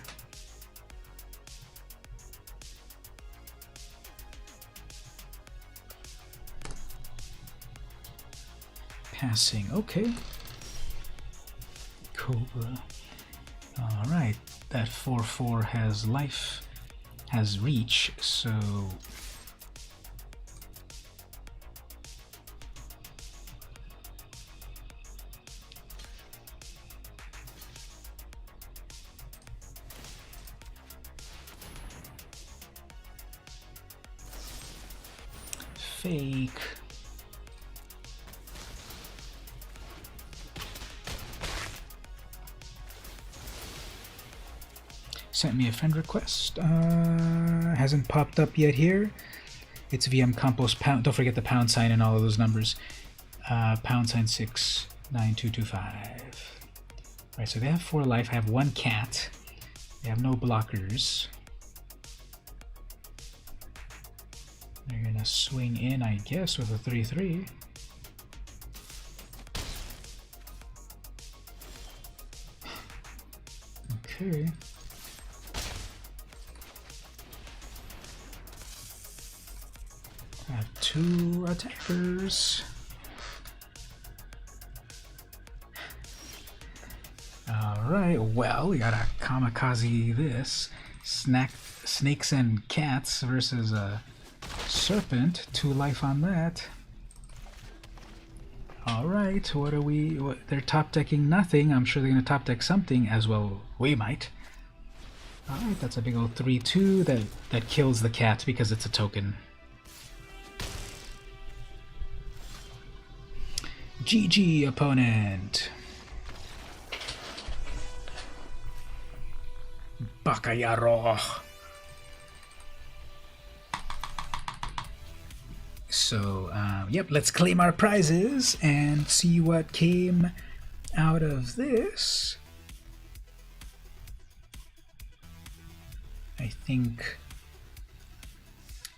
Passing, okay. Cobra. Alright, that 4-4 has life, has reach, so fake. Sent me a friend request. Hasn't popped up yet here. It's VM Campos pound. Don't forget the pound sign and all of those numbers. Pound sign 69225. Right, so they have 4 life. I have 1 cat. They have no blockers. They're gonna swing in, I guess, with a 3-3. Okay. I have 2 attackers. Alright, well, we gotta kamikaze this. Snakes and cats versus a serpent. 2 life on that. Alright, what are we... they're top decking nothing. I'm sure they're gonna top deck something, as well we might. Alright, that's a big old 3-2 that kills the cat because it's a token. GG, opponent. Bakayaro. So, yep, let's claim our prizes and see what came out of this. I think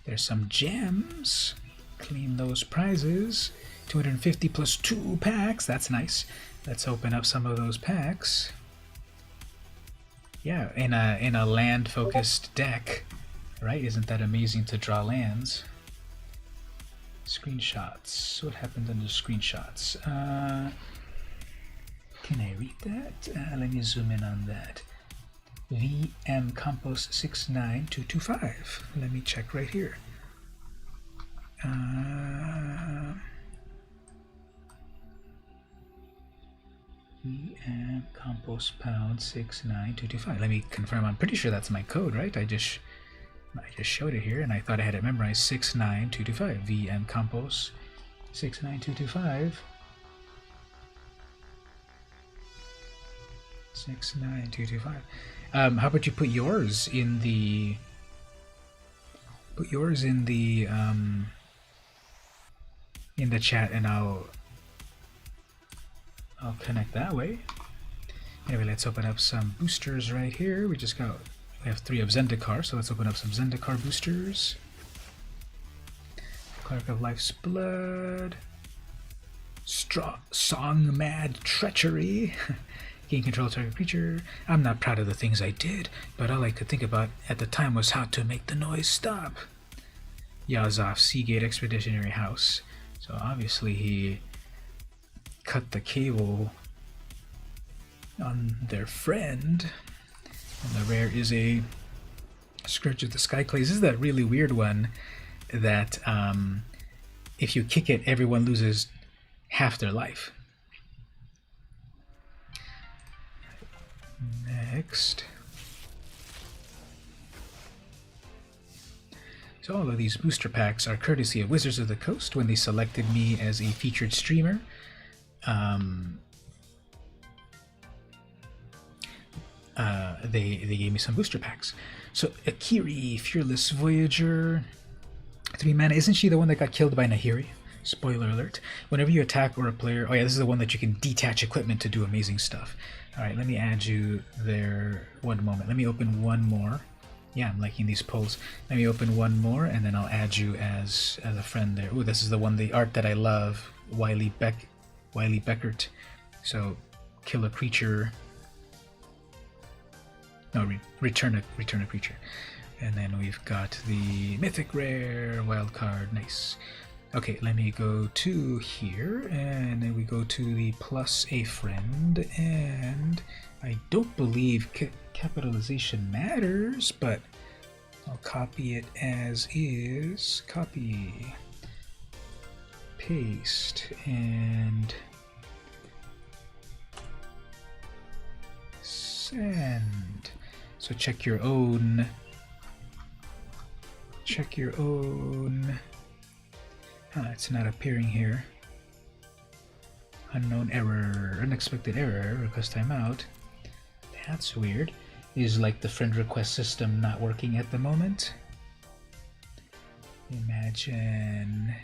there's some gems. Claim those prizes. 250 plus 2 packs. That's nice. Let's open up some of those packs. Yeah, in a land-focused deck, right? Isn't that amazing to draw lands? Screenshots. What happened under screenshots? Can I read that? Let me zoom in on that. VM Campos 69225. Let me check right here. VM Campos pound 69225. Let me confirm. I'm pretty sure that's my code, right? I just showed it here, and I thought I had it memorized. 69225. VM Campos 69225. 69225. How about you put yours in the chat, and I'll connect that way. Anyway, let's open up some boosters right here. We We have 3 of Zendikar, so let's open up some Zendikar boosters. Cleric of Life's Blood. Song Mad Treachery. Gain control of target creature. I'm not proud of the things I did, but all I could think about at the time was how to make the noise stop. Yazov, Seagate Expeditionary House. So obviously he cut the cable on their friend. And the rare is a Scourge of the Skyclays. This is that really weird one that if you kick it, everyone loses half their life. Next. So all of these booster packs are courtesy of Wizards of the Coast when they selected me as a featured streamer. They gave me some booster packs. So Akiri, Fearless Voyager, 3 mana. Isn't she the one that got killed by Nahiri? Spoiler alert. Whenever you attack or a player... Oh yeah, this is the one that you can detach equipment to do amazing stuff. Alright, let me add you there. One moment. Let me open one more. Yeah, I'm liking these polls. Let me open one more, and then I'll add you as a friend there. Ooh, this is the one, the art that I love. Wiley Beckert. So, kill a creature... No, return a creature. And then we've got the Mythic Rare, Wild Card, nice. Okay, let me go to here, and then we go to the plus a friend, and I don't believe capitalization matters, but I'll copy it as is. Copy, paste, and send. So check your own. Check your own. It's not appearing here. Unknown error, unexpected error, request timeout. That's weird. Is like the friend request system not working at the moment? Imagine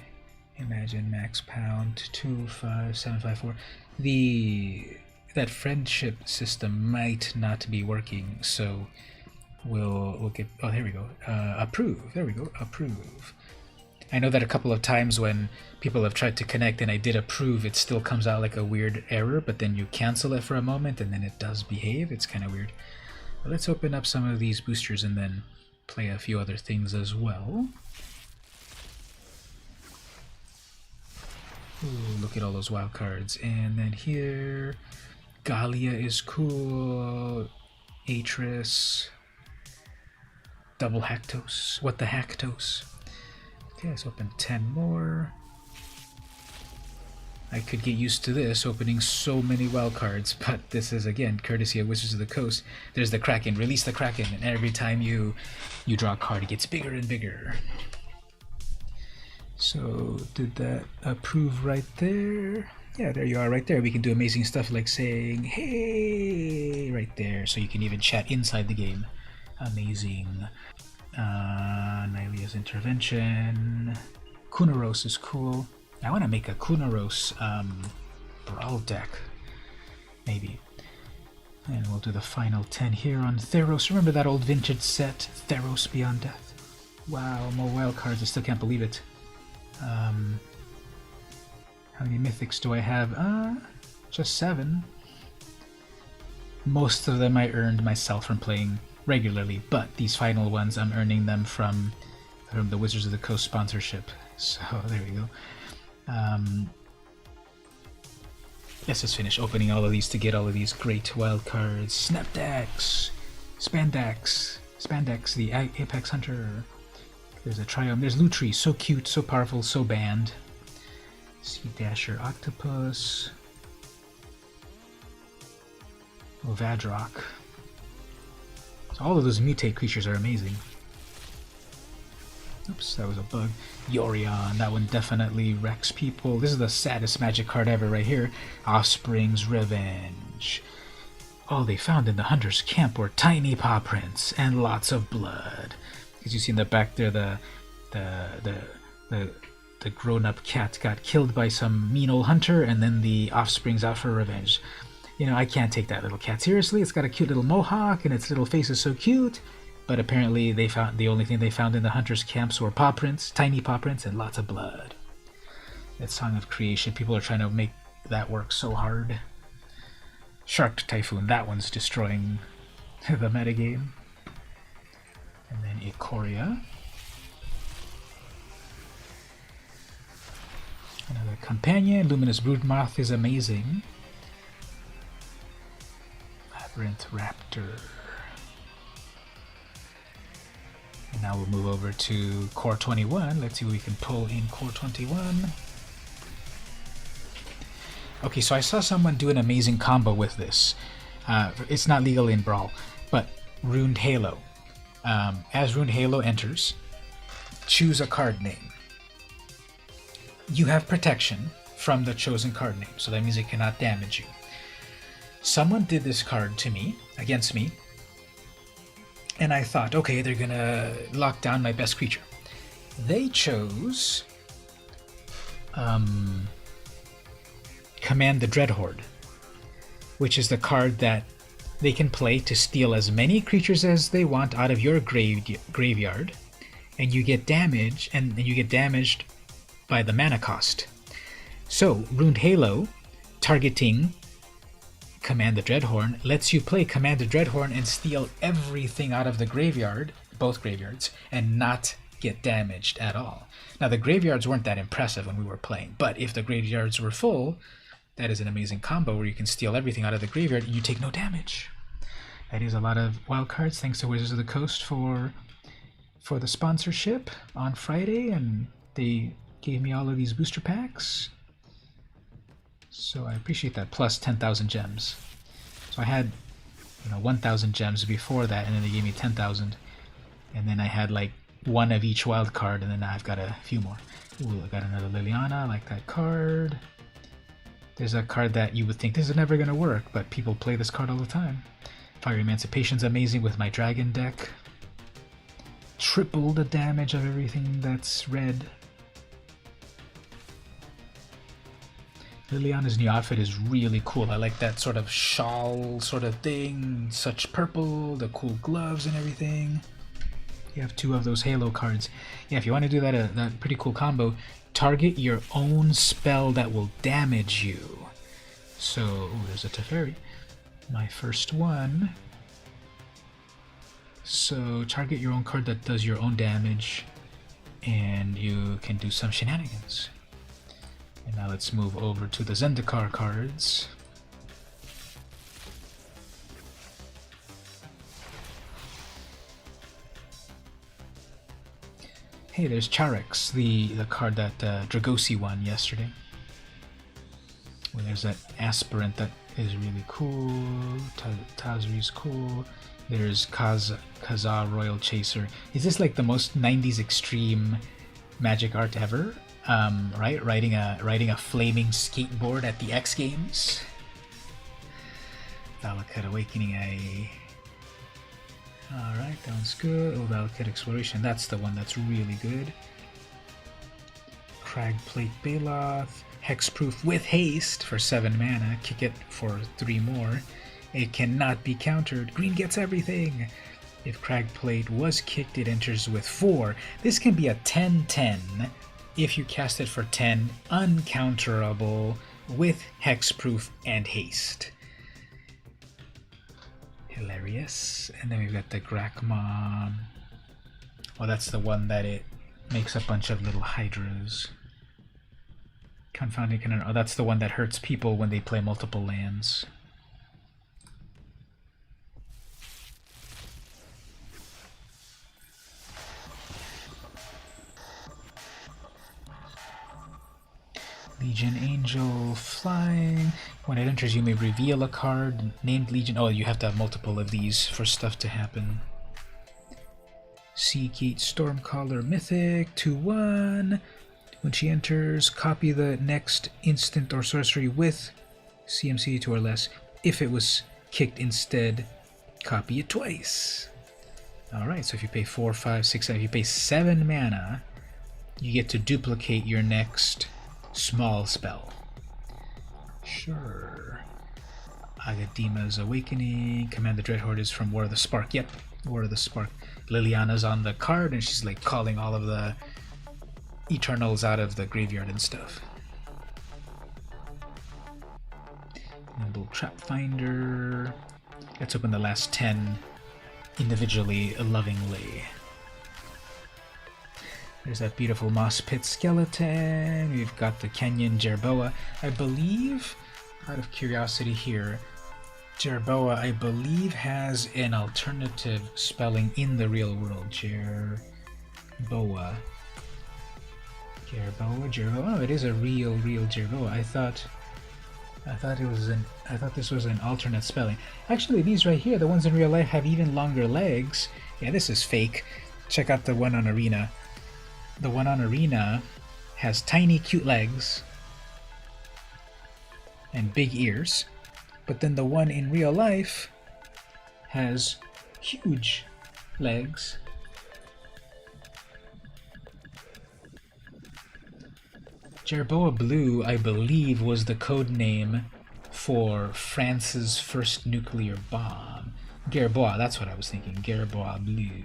max pound 25754. That friendship system might not be working, so we'll get. Oh, there we go. Approve. There we go. Approve. I know that a couple of times when people have tried to connect and I did approve, it still comes out like a weird error, but then you cancel it for a moment and then it does behave. It's kind of weird. But let's open up some of these boosters and then play a few other things as well. Ooh, look at all those wild cards. And then here, Galia is cool. Atris. Double Hactos. What the Hactos? Okay, let's open 10 more. I could get used to this, opening so many wild cards, but this is, again, courtesy of Wizards of the Coast. There's the Kraken. Release the Kraken, and every time you draw a card, it gets bigger and bigger. So, did that approve right there? Yeah, there you are right there. We can do amazing stuff like saying, hey, right there. So you can even chat inside the game. Amazing. Nylea's Intervention. Kunaros is cool. I want to make a Kunaros Brawl deck. Maybe. And we'll do the final 10 here on Theros. Remember that old vintage set, Theros Beyond Death? Wow, more wild cards. I still can't believe it. How many mythics do I have? Just 7. Most of them I earned myself from playing regularly, but these final ones I'm earning them from the Wizards of the Coast sponsorship. So there we go. Let's just finish opening all of these to get all of these great wild cards. Snapdax, Spandex, the Apex Hunter. There's a Triumph. There's Lutri, so cute, so powerful, so banned. Sea Dasher, Octopus. Vadrock. So all of those mutate creatures are amazing. Oops, that was a bug. Yorion, that one definitely wrecks people. This is the saddest magic card ever right here. Offspring's Revenge. All they found in the hunter's camp were tiny paw prints and lots of blood. As you see in the back there, the grown-up cat got killed by some mean old hunter, and then the offspring's out for revenge. You know, I can't take that little cat seriously. It's got a cute little mohawk, and its little face is so cute. but apparently they found the only thing they found in the hunters' camps were paw prints, tiny paw prints, and lots of blood. That Song of Creation, people are trying to make that work so hard. Shark Typhoon, that one's destroying the metagame. And then Ikoria. Another companion. Luminous Broodmoth is amazing. Labyrinth Raptor. And now we'll move over to Core 21. Let's see what we can pull in Core 21. Okay, so I saw someone do an amazing combo with this. It's not legal in Brawl, but Runed Halo. As Runed Halo enters, choose a card name. You have protection from the chosen card name, so that means it cannot damage you. Someone did this card to me, against me, and I thought, okay, they're gonna lock down my best creature. They chose Command the Dreadhorde, which is the card that they can play to steal as many creatures as they want out of your graveyard, and you get damage, and you get damaged by the mana cost. So, Runed Halo, targeting Command the Dreadhorde, lets you play Command the Dreadhorde and steal everything out of the graveyard, both graveyards, and not get damaged at all. Now, the graveyards weren't that impressive when we were playing, but if the graveyards were full, that is an amazing combo where you can steal everything out of the graveyard and you take no damage. That is a lot of wild cards. Thanks to Wizards of the Coast for the sponsorship on Friday, and they gave me all of these booster packs. So I appreciate that, plus 10,000 gems. So I had 1,000 gems before that, and then they gave me 10,000. And then I had like one of each wild card, and then now I've got a few more. Ooh, I got another Liliana, I like that card. There's a card that you would think this is never going to work, but people play this card all the time. Fire Emancipation's amazing with my dragon deck. Triple the damage of everything that's red. Liliana's new outfit is really cool. I like that sort of shawl sort of thing. Such purple, the cool gloves and everything. You have two of those Halo cards. Yeah, if you want to do that pretty cool combo, target your own spell that will damage you. So, ooh, there's a Teferi. My first one. So, target your own card that does your own damage, and you can do some shenanigans. And now let's move over to the Zendikar cards. Hey, there's Charex, the card that Dragosi won yesterday. Well, there's that Aspirant that is really cool. Tazri's cool. There's Kazaa Royal Chaser. Is this like the most 90s extreme Magic art ever? Right? Riding a flaming skateboard at the X Games. Valakut Awakening, Alright, that one's good. Oh, Valakut Exploration, that's the one that's really good. Cragplate Baloth, Hexproof with haste for 7 mana, kick it for 3 more. It cannot be countered. Green gets everything. If Cragplate was kicked, it enters with 4. This can be a 10/10 if you cast it for 10, uncounterable with Hexproof and haste. Hilarious. And then we've got the Grakmon. Well, that's the one that it makes a bunch of little hydras. Confounding Cannon. Oh, that's the one that hurts people when they play multiple lands. Legion Angel Flying. When it enters, you may reveal a card named Legion. Oh, you have to have multiple of these for stuff to happen. Seagate Stormcaller Mythic 2/1. When she enters, copy the next instant or sorcery with CMC 2 or less. If it was kicked instead, copy it twice. Alright, so if you pay 4, 5, 6, 7, if you pay 7 mana, you get to duplicate your next small spell. Sure. Agadima's Awakening. Command the Dreadhorde is from War of the Spark. Yep, War of the Spark. Liliana's on the card, and she's like calling all of the Eternals out of the graveyard and stuff. Nimble Trap Finder. Let's open the last 10 individually, lovingly. There's that beautiful Moss Pit skeleton. We've got the Kenyan Jerboa. I believe, out of curiosity here, Jerboa, I believe, has an alternative spelling in the real world. Jerboa. Jerboa. Oh, it is a real Jerboa. I thought this was an alternate spelling. Actually, these right here, the ones in real life, have even longer legs. Yeah, this is fake. Check out the one on Arena. The one on Arena has tiny, cute legs and big ears, but then the one in real life has huge legs. Jerboa Blue, I believe, was the code name for France's first nuclear bomb. Gerbois, that's what I was thinking. Gerbois Blue,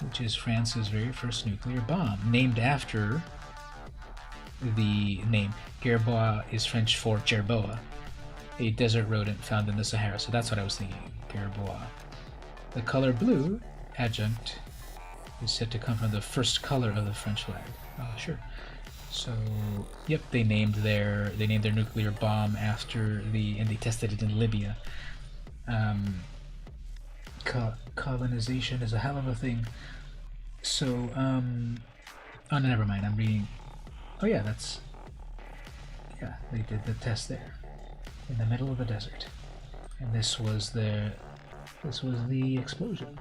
which is France's very first nuclear bomb, named after the name. Gerbois is French for jerboa, a desert rodent found in the Sahara. So that's what I was thinking. Gerbois. The color blue, adjunct, is said to come from the first color of the French flag. Oh, sure. So, yep, they named their nuclear bomb after and they tested it in Libya. Colonization is a hell of a thing. So, oh, never mind. I'm reading. Oh yeah, they did the test there, in the middle of the desert, and this was the explosion.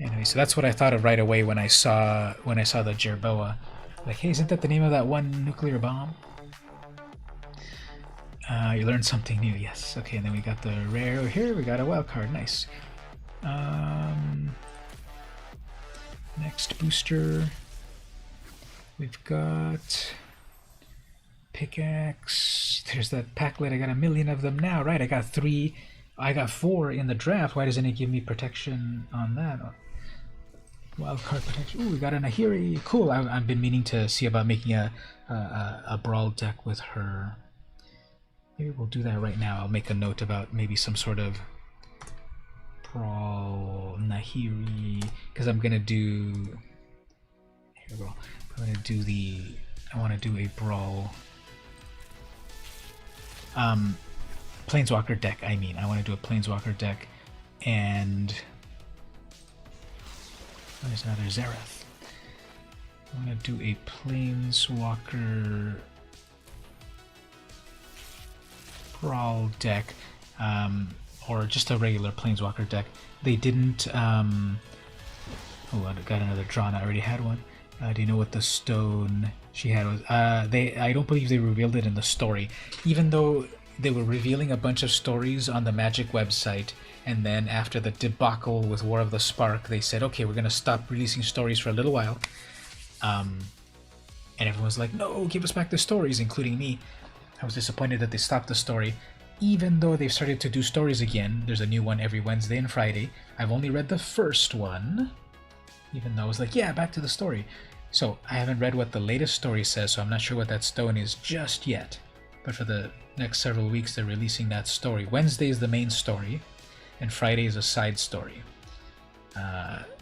Anyway, so that's what I thought of right away when I saw the Jerboa. Like, hey, isn't that the name of that one nuclear bomb? You learned something new, yes. Okay, and then we got the rare over here. We got a wild card, nice. Next booster, we've got pickaxe. There's that packlet. I got 1 million of them now, right? I got 4 in the draft. Why doesn't it give me protection on that? Wildcard protection. Ooh, we got a Nahiri. Cool. I've been meaning to see about making a brawl deck with her. Maybe we'll do that right now. I'll make a note about maybe some sort of brawl Nahiri, because I'm gonna do. Here we go. I'm gonna do I want to do a brawl. Planeswalker deck. I want to do a Planeswalker deck, and there's another Zerath. I'm gonna do a Planeswalker brawl deck, or just a regular Planeswalker deck. They didn't. Oh, I got another drawn. I already had one. Do you know what the stone she had was? I don't believe they revealed it in the story, even though they were revealing a bunch of stories on the Magic website. And then after the debacle with War of the Spark, they said, okay, we're gonna stop releasing stories for a little while. And everyone was like, no, give us back the stories, including me. I was disappointed that they stopped the story, even though they've started to do stories again. There's a new one every Wednesday and Friday. I've only read the first one, even though I was like, yeah, back to the story. So I haven't read what the latest story says, so I'm not sure what that stone is just yet. But for the next several weeks, they're releasing that story. Wednesday is the main story, and Friday is a side story.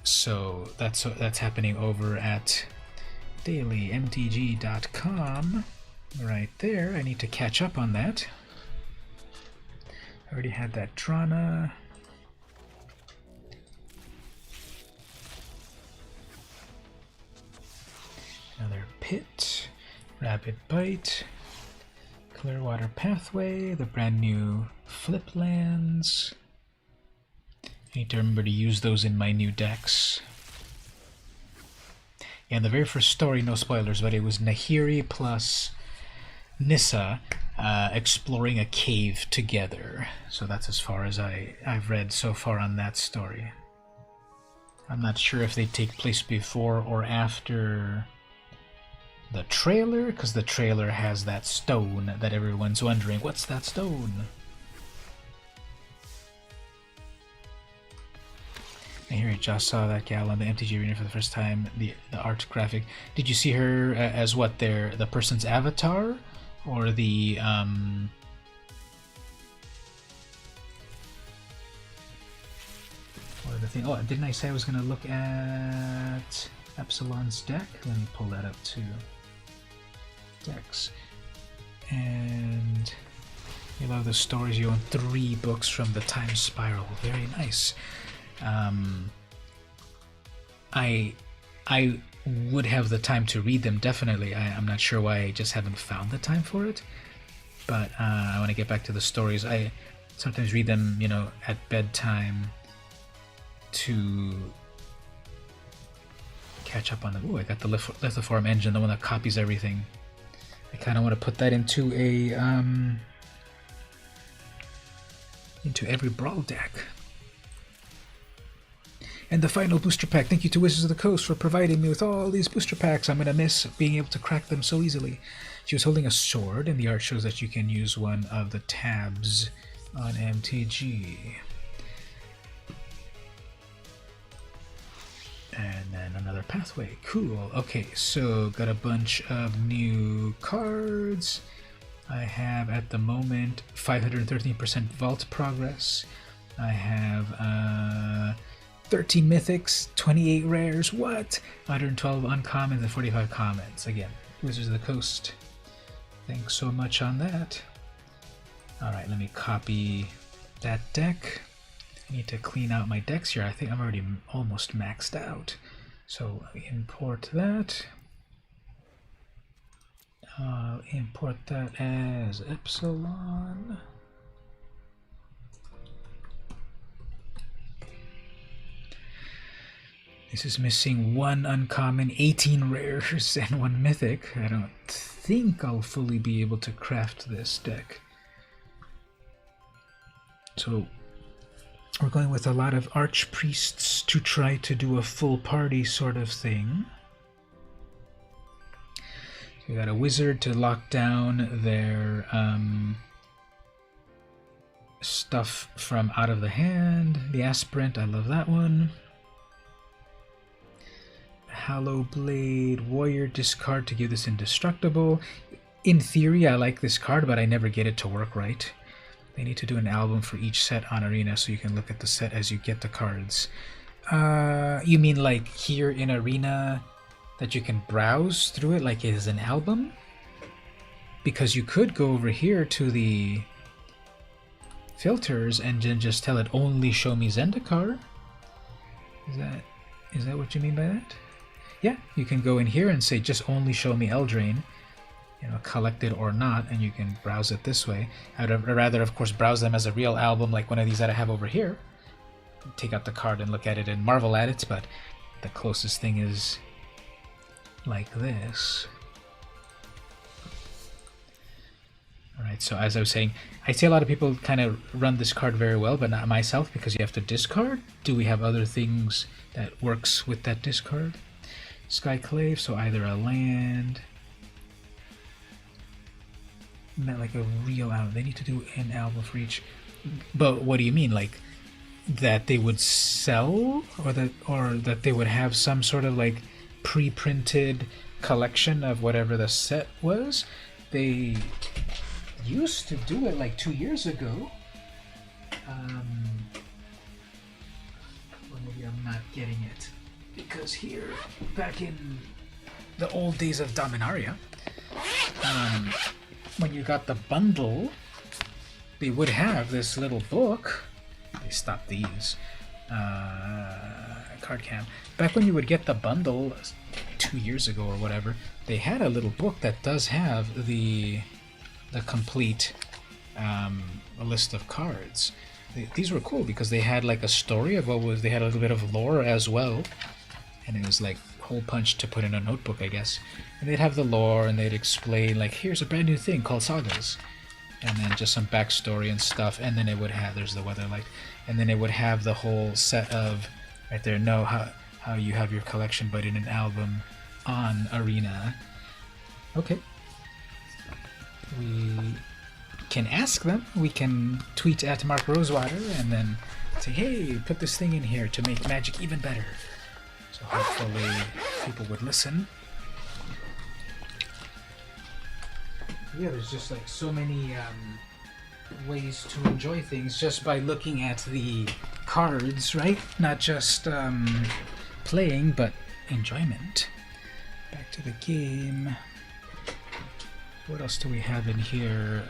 So that's happening over at dailymtg.com. Right there. I need to catch up on that. I already had that Drana. Another Pit, Rabbit Bite, Clearwater Pathway, the brand new Flip Lands. I need to remember to use those in my new decks. Yeah, in the very first story, no spoilers, but it was Nahiri plus Nissa exploring a cave together. So that's as far as I've read so far on that story. I'm not sure if they take place before or after the trailer, because the trailer has that stone that everyone's wondering, what's that stone? I hear it. Just saw that gal on the MTG Arena for the first time. The art graphic. Did you see her as what? The person's avatar, or the or the thing? Oh, didn't I say I was gonna look at Epsilon's deck? Let me pull that up too. Decks. And you love the stories. You own 3 books from the Time Spiral. Very nice. I would have the time to read them, definitely. I'm not sure why I just haven't found the time for it. But I want to get back to the stories. I sometimes read them, you know, at bedtime to catch up on them. Ooh, I got the lithoform engine, the one that copies everything. I kind of want to put that into a into every Brawl deck. And the final booster pack. Thank you to Wizards of the Coast for providing me with all these booster packs. I'm gonna miss being able to crack them so easily. She was holding a sword, and the art shows that you can use one of the tabs on MTG. And then another pathway. Cool. Okay, so got a bunch of new cards. I have at the moment 513% vault progress. I have 13 mythics, 28 rares. What? 112 uncommons and 45 commons. Again, Wizards of the Coast. Thanks so much on that. Alright, let me copy that deck. I need to clean out my decks here. I think I'm already almost maxed out. So let me import that. I'll import that as Epsilon. This is missing 1 uncommon, 18 rares, and 1 mythic. I don't think I'll fully be able to craft this deck. So we're going with a lot of archpriests to try to do a full party sort of thing. So we got a wizard to lock down their stuff from out of the hand. The aspirant, I love that one. Hallow Blade, Warrior discard to give this indestructible. In theory, I like this card, but I never get it to work right. They need to do an album for each set on Arena so you can look at the set as you get the cards. You mean like here in Arena that you can browse through it like it is an album? Because you could go over here to the filters and then just tell it only show me Zendikar. Is that what you mean by that? Yeah, you can go in here and say just only show me Eldraine, you know, collected or not, and you can browse it this way. I'd rather, of course, browse them as a real album like one of these that I have over here. Take out the card and look at it and marvel at it, but the closest thing is like this. Alright, so as I was saying, I see a lot of people kind of run this card very well, but not myself, because you have to discard. Do we have other things that works with that discard? Skyclave, so either a land, not like a real album. They need to do an album for each. But what do you mean, like that they would sell, or that they would have some sort of like pre-printed collection of whatever the set was? They used to do it like 2 years ago. Or maybe I'm not getting it. Because here, back in the old days of Dominaria, when you got the bundle, they would have this little book. They stopped these. Card cam. Back when you would get the bundle 2 years ago or whatever, they had a little book that does have the complete list of cards. These were cool because they had like a story of they had a little bit of lore as well. And it was like hole punch to put in a notebook, I guess. And they'd have the lore, and they'd explain like, here's a brand new thing called Sagas, and then just some backstory and stuff. And then it would have, there's the Weatherlight, and then it would have the whole set of right there. Know how you have your collection, but in an album on Arena. Okay, we can ask them. We can tweet at Mark Rosewater and then say, hey, put this thing in here to make Magic even better. So hopefully people would listen. Yeah, there's just like so many ways to enjoy things just by looking at the cards, right? Not just playing, but enjoyment. Back to the game. What else do we have in here?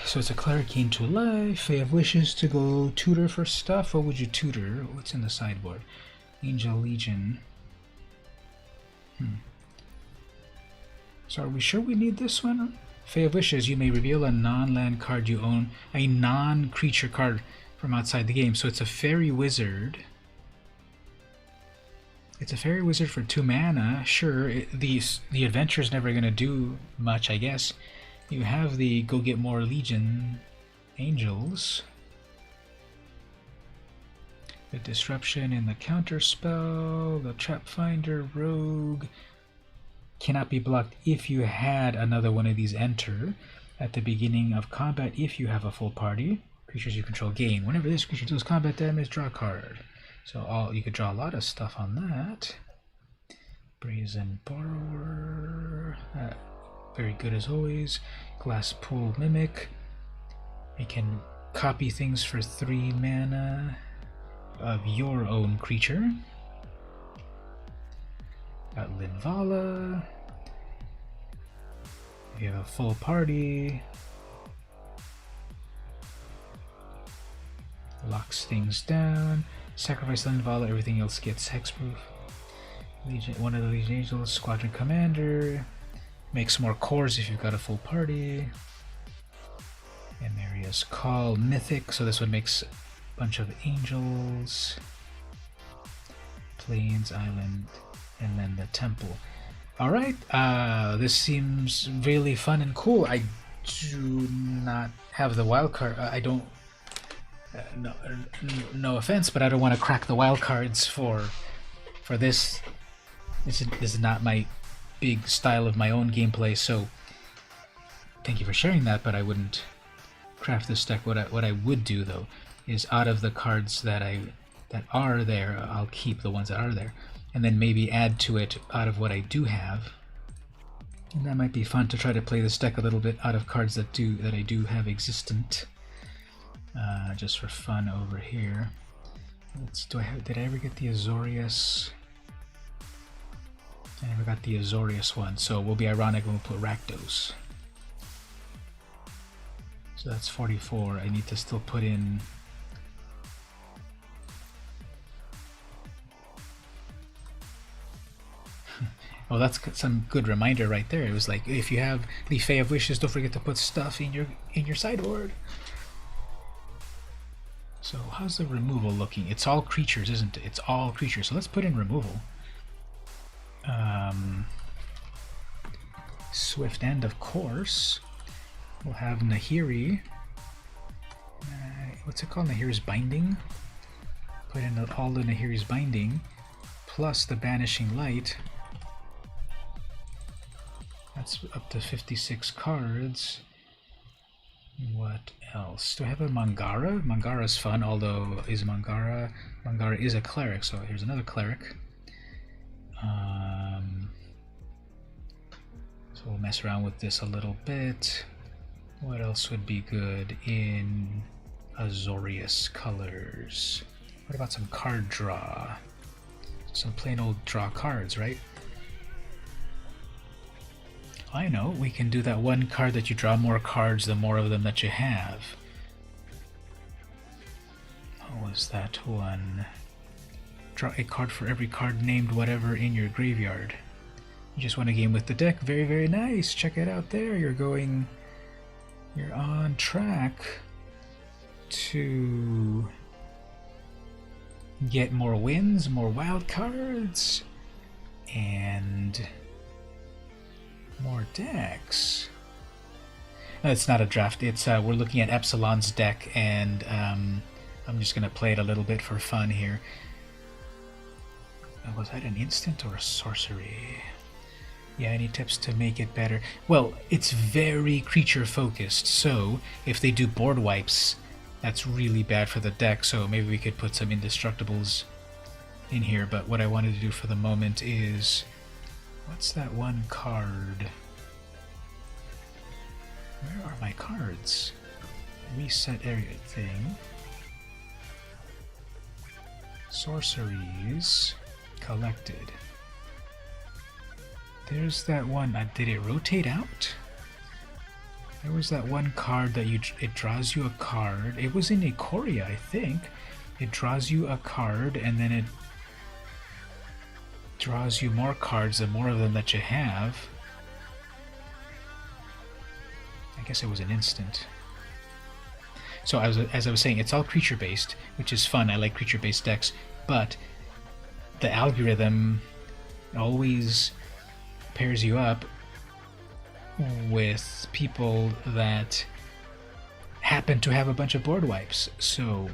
So it's a cleric gain 2 life. They have wishes to go tutor for stuff. What would you tutor? What's in the sideboard? Angel Legion. So are we sure we need this one? Fae of Wishes, you may reveal a non-land card you own, a non-creature card from outside the game. So it's a fairy wizard. It's a fairy wizard for 2 mana. Sure, the adventure's never going to do much, I guess. You have the go get more Legion angels. The disruption in the counter spell, the trap finder, rogue. Cannot be blocked if you had another one of these enter at the beginning of combat if you have a full party. Creatures you control gain. Whenever this creature deals combat damage, draw a card. So you could draw a lot of stuff on that. Brazen Borrower. Very good as always. Glass Pool Mimic. You can copy things for 3 mana of your own creature. Got Linvala. If you have a full party, locks things down. Sacrifice Linvala, everything else gets hexproof. Legion, one of the Legion Angels, Squadron Commander. Makes more cores if you've got a full party. Emeria's Call, Mythic, so this one makes a bunch of angels. Plains, Island, and then the Temple. Alright, this seems really fun and cool. I do not have the wild card. I don't. No offense, but I don't want to crack the wild cards for this. This is not my big style of my own gameplay, so thank you for sharing that, but I wouldn't craft this deck. What I would do, though, is out of the cards that are there, I'll keep the ones that are there, and then maybe add to it out of what I do have. And that might be fun to try to play this deck a little bit out of cards that I do have existent. Just for fun over here. Did I ever get the Azorius? I never got the Azorius one, so we'll be ironic when we put Rakdos. So that's 44. I need to still put in. Well, that's some good reminder right there. It was like, if you have the Fae of Wishes, don't forget to put stuff in your sideboard. So how's the removal looking? It's all creatures, isn't it? It's all creatures. So let's put in removal. Swift End, of course. We'll have Nahiri. What's it called? Nahiri's Binding. Put in all the Nahiri's Binding, plus the Banishing Light. That's up to 56 cards. What else? Do I have a Mangara? Mangara's fun, although Mangara is a cleric, so here's another cleric. So we'll mess around with this a little bit. What else would be good in Azorius colors? What about some card draw? Some plain old draw cards, right? I know, we can do that one card that you draw more cards, the more of them that you have. What was that one? Draw a card for every card named whatever in your graveyard. You just won a game with the deck. Very, very nice. Check it out there. You're on track to get more wins, more wild cards, and more decks. No, it's not a draft. It's we're looking at Epsilon's deck, and I'm just gonna play it a little bit for fun here. Was that an instant or a sorcery? Yeah, any tips to make it better? Well, it's very creature focused, so if they do board wipes, that's really bad for the deck, so maybe we could put some indestructibles in here, but what I wanted to do for the moment is... what's that one card? Where are my cards? Reset area thing. Sorceries collected. There's that one. Did it rotate out? There was that one card that it draws you a card. It was in Ikoria, I think. It draws you a card and then it draws you more cards, the more of them that you have. I guess it was an instant. So as I was saying, it's all creature based, which is fun. I like creature based decks, but the algorithm always pairs you up with people that happen to have a bunch of board wipes. So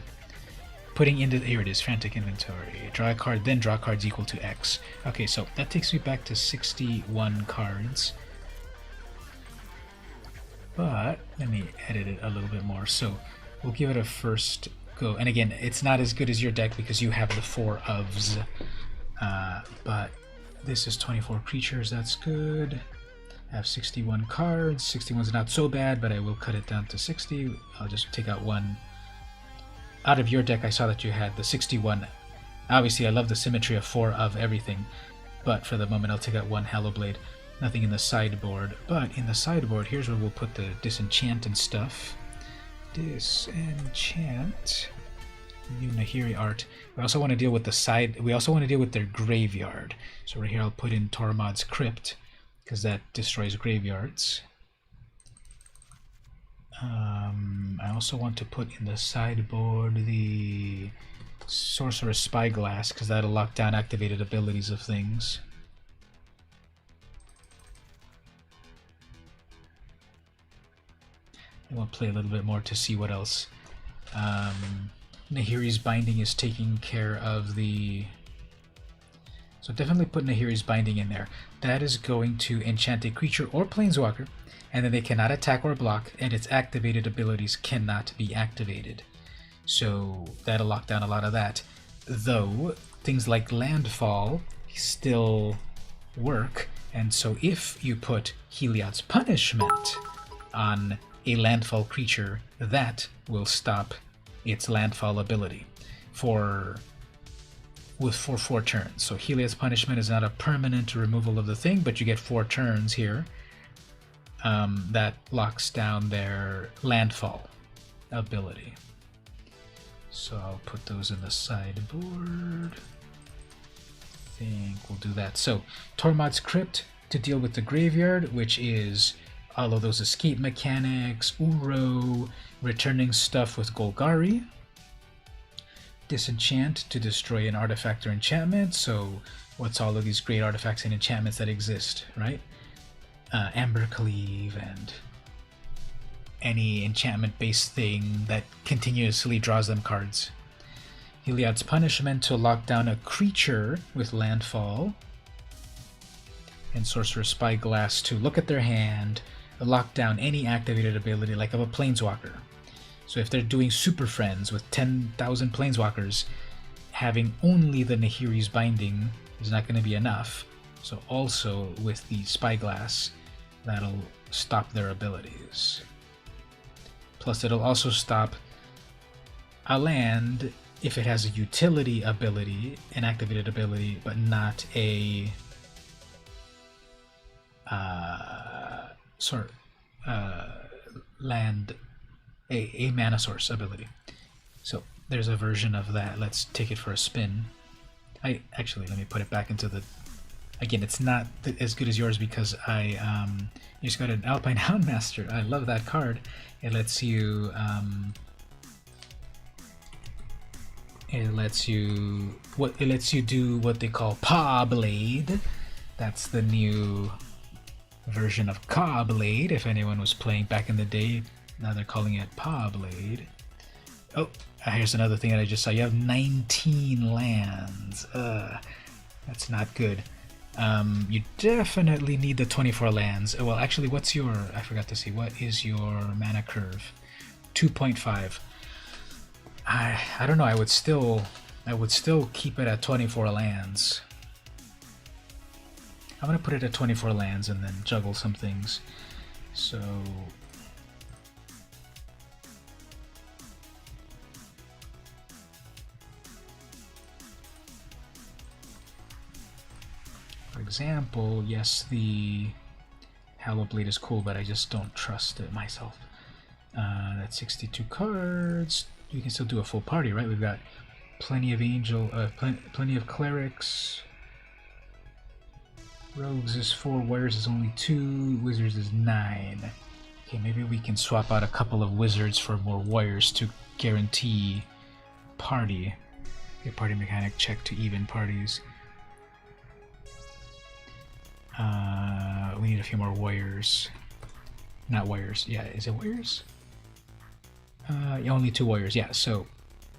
putting into, here it is, frantic inventory, draw a card, then draw cards equal to X. Okay, so that takes me back to 61 cards. But let me edit it a little bit more. So we'll give it a first go. And again, it's not as good as your deck because you have the 4 ofs. But this is 24 creatures, that's good. I have 61 cards. 61 is not so bad, but I will cut it down to 60. I'll just take out one. Out of your deck, I saw that you had the 61. Obviously, I love the symmetry of 4 of everything, but for the moment, I'll take out one Hallowblade. Nothing in the sideboard, but in the sideboard, here's where we'll put the disenchant and stuff. Disenchant. New Nahiri art. We also want to deal with the side. We also want to deal with their graveyard. So right here, I'll put in Tormod's Crypt because that destroys graveyards. I also want to put in the sideboard the Sorcerer's Spyglass because that'll lock down activated abilities of things. I want to play a little bit more to see what else. Nahiri's Binding is taking care of the... So definitely put Nahiri's Binding in there. That is going to enchant a creature or planeswalker, and then they cannot attack or block, and its activated abilities cannot be activated. So that'll lock down a lot of that. Though, things like Landfall still work, and so if you put Heliod's Punishment on a landfall creature, that will stop its landfall ability for 4 turns. So Heliod's Punishment is not a permanent removal of the thing, but you get 4 turns here. That locks down their landfall ability. So I'll put those in the sideboard. I think we'll do that. So Tormod's Crypt to deal with the graveyard, which is all of those escape mechanics, Uro, returning stuff with Golgari. Disenchant to destroy an artifact or enchantment. So what's all of these great artifacts and enchantments that exist, right? Ambercleave and any enchantment-based thing that continuously draws them cards. Heliod's Punishment to lock down a creature with landfall. And Sorcerer's Spyglass to look at their hand, lock down any activated ability like of a planeswalker. So if they're doing Super Friends with 10,000 planeswalkers, having only the Nahiri's Binding is not going to be enough. So also with the Spyglass, that'll stop their abilities. Plus it'll also stop a land if it has a utility ability, an activated ability, but not a land, a mana source ability. So there's a version of that. Let's take it for a spin. Actually, let me put it back into the... Again, it's not as good as yours because you just got an Alpine Houndmaster. I love that card. It lets you... It lets you do what they call Paw Blade. That's the new version of Caw Blade. If anyone was playing back in the day, now they're calling it Paw Blade. Oh, here's another thing that I just saw. You have 19 lands. That's not good. You definitely need the 24 lands. Well, actually, what's your... I forgot to see. What is your mana curve? 2.5. I don't know. I would still keep it at 24 lands. I'm gonna put it at 24 lands and then juggle some things. So... For example, yes, the Hallow Blade is cool, but I just don't trust it myself. That's 62 cards. You can still do a full party, right? We've got plenty of plenty of clerics. Rogues is 4, warriors is only 2, wizards is 9. Okay, maybe we can swap out a couple of wizards for more warriors to guarantee party. Okay, party mechanic check to even parties. We need a few more warriors. Not warriors. Yeah, is it warriors? Yeah, only 2 warriors. Yeah, so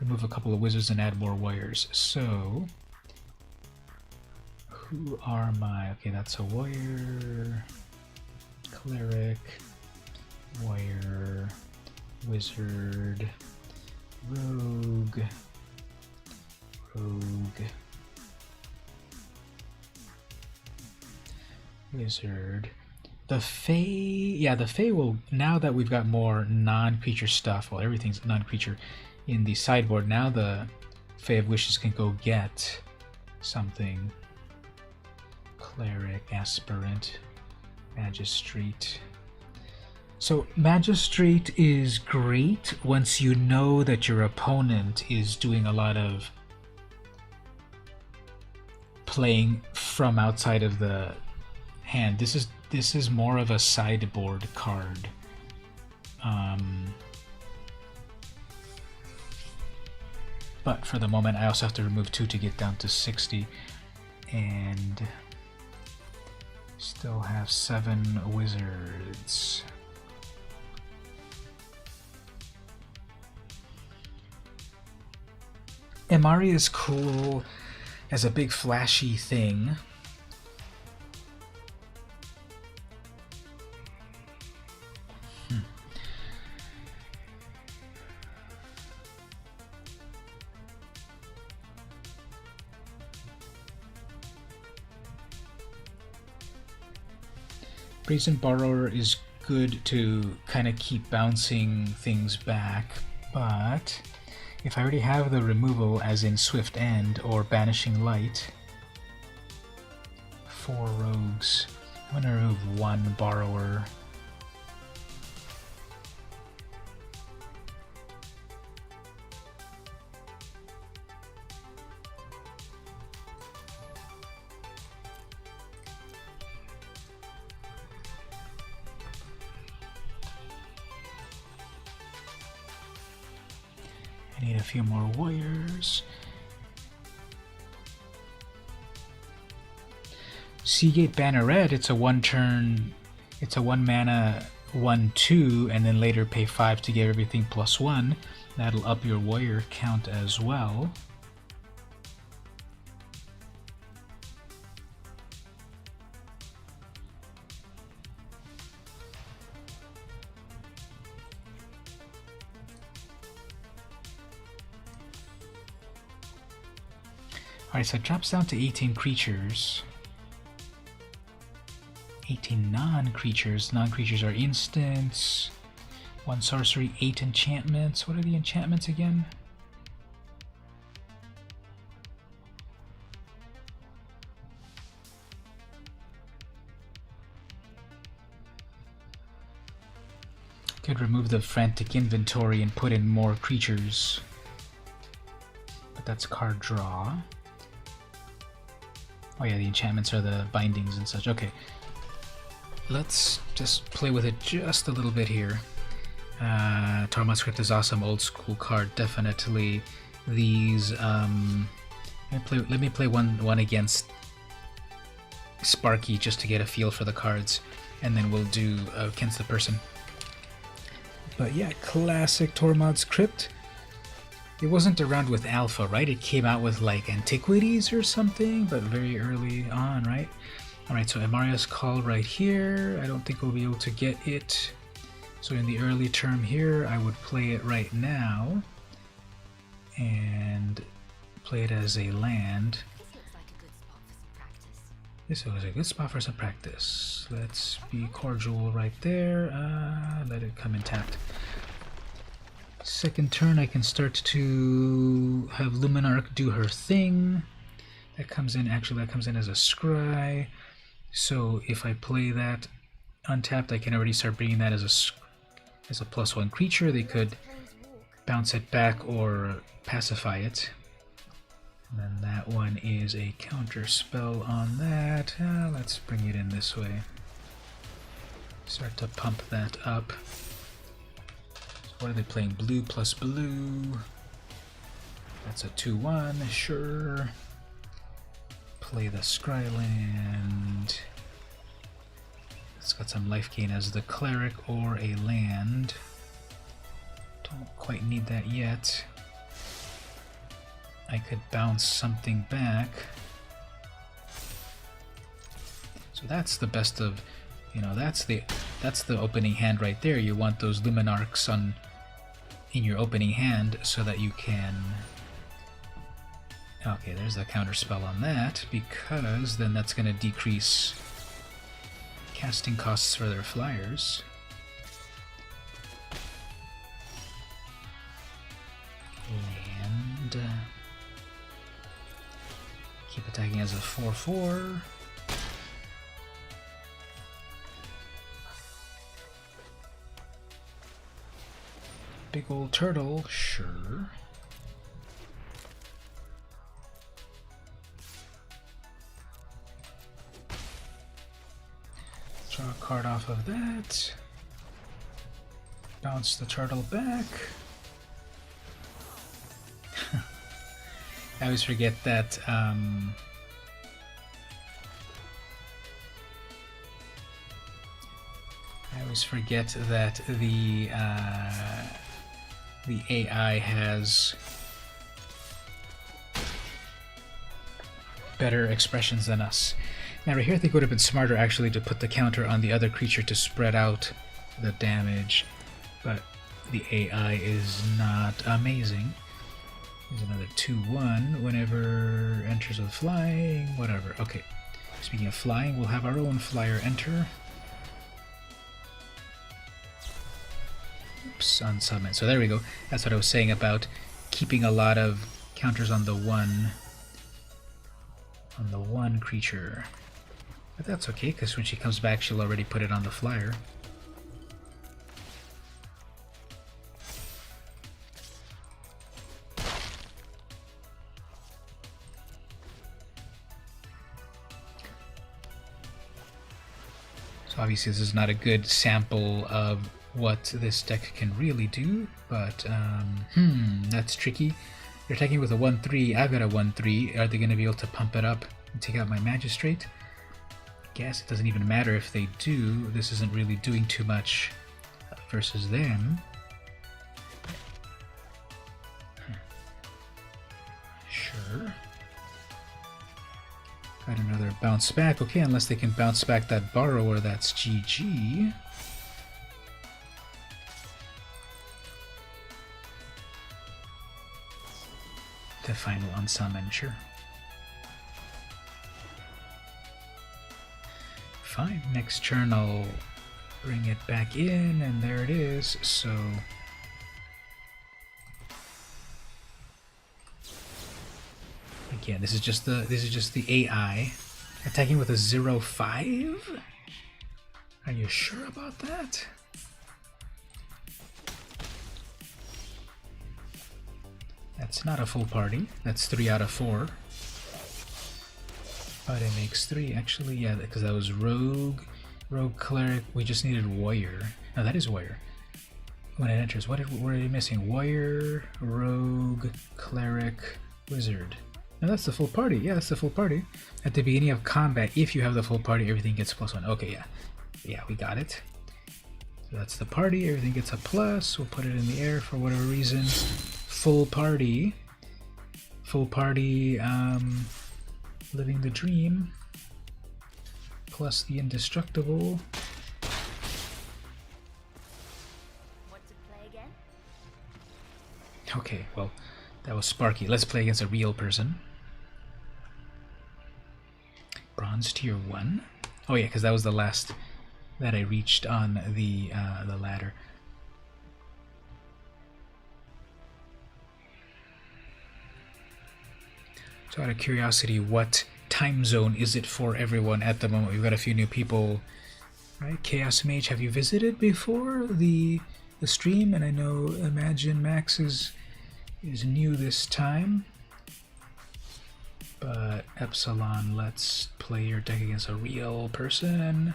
remove a couple of wizards and add more warriors. So, who are my... Okay, that's a warrior, cleric, warrior, wizard, rogue, wizard. The Fae, yeah, the Fae will, now that we've got more non-creature stuff, well, everything's non-creature in the sideboard, now the Fae of Wishes can go get something. Cleric, Aspirant, Magistrate. So, Magistrate is great once you know that your opponent is doing a lot of playing from outside of the hand. This is more of a sideboard card. But for the moment, I also have to remove 2 to get down to 60, and still have 7 wizards. Emari is cool as a big flashy thing. Brazen Borrower is good to kind of keep bouncing things back, but if I already have the removal, as in Swift End or Banishing Light, 4 rogues, I'm going to remove 1 Borrower. I need a few more warriors. Seagate Banneret, it's a 1 mana 1/2, and then later pay 5 to get everything +1. That'll up your warrior count as well. Alright, so it drops down to 18 creatures. 18 non-creatures. Non-creatures are instants. 1 sorcery, 8 enchantments. What are the enchantments again? Could remove the frantic inventory and put in more creatures. But that's card draw. Oh yeah, the enchantments are the bindings and such. Okay. Let's just play with it just a little bit here. Tormod Script is awesome. Old school card, definitely. These, let me play one against Sparky just to get a feel for the cards, and then we'll do against the person. But yeah, classic Tormod's Crypt. It wasn't around with Alpha, right? It came out with like Antiquities or something, but very early on, right? Alright, so Amaria's Call right here. I don't think we'll be able to get it. So in the early term here, I would play it right now. And play it as a land. This was a good spot for some practice. Let's be cordial right there. Let it come intact. Second turn, I can start to have Luminarch do her thing. That comes in, actually that comes in as a scry. So if I play that untapped, I can already start bringing that as a +1 creature. They could bounce it back or pacify it. And then that one is a counter spell on that. Let's bring it in this way. Start to pump that up. So what are they playing? Blue plus blue. That's a 2/1, sure. Play the Scryland. It's got some life gain as the cleric or a land. Don't quite need that yet. I could bounce something back. So that's the best of, you know, that's the opening hand right there. You want those Luminarchs in your opening hand so that you can. Okay, there's the counter spell on that, because then that's going to decrease casting costs for their flyers. And keep attacking as a 4/4. Big old turtle, sure. Draw a card off of that. Bounce the turtle back. I always forget that I always forget that the AI has better expressions than us. Now right here I think it would have been smarter actually to put the counter on the other creature to spread out the damage, but the AI is not amazing. There's another 2/1 whenever enters with flying, whatever. Okay, speaking of flying, we'll have our own flyer enter. Oops, unsummon. So there we go. That's what I was saying about keeping a lot of counters on the one creature. But that's okay, because when she comes back, she'll already put it on the flyer. So obviously this is not a good sample of what this deck can really do, but that's tricky. You're attacking with a 1/3, I've got a 1/3. Are they going to be able to pump it up and take out my Magistrate? I guess it doesn't even matter if they do. This isn't really doing too much versus them. Sure. Got another bounce back. Okay, unless they can bounce back that Borrower, that's GG. The final unsummon, sure. Fine, next turn I'll bring it back in, and there it is. So again, this is just the AI attacking with a 0/5. Are you sure about that? That's not a full party. That's 3 out of 4. But it makes 3 actually. Yeah, because that was Rogue, Cleric. We just needed Warrior. No, that is Warrior. When it enters, what are you missing? Warrior, Rogue, Cleric, Wizard. No, that's the full party. Yeah, that's the full party. At the beginning of combat, if you have the full party, everything gets +1. Okay, yeah. Yeah, we got it. So that's the party. Everything gets a plus. We'll put it in the air for whatever reason. full party. Full party, living the dream. Plus the indestructible. Want to play again? Okay, well, that was Sparky. Let's play against a real person. Bronze tier 1. Oh yeah, because that was the last that I reached on the ladder. So out of curiosity, what time zone is it for everyone at the moment? We've got a few new people, right? Chaos Mage, have you visited before the stream? And I know Imagine Max is new this time. But Epsilon, let's play your deck against a real person.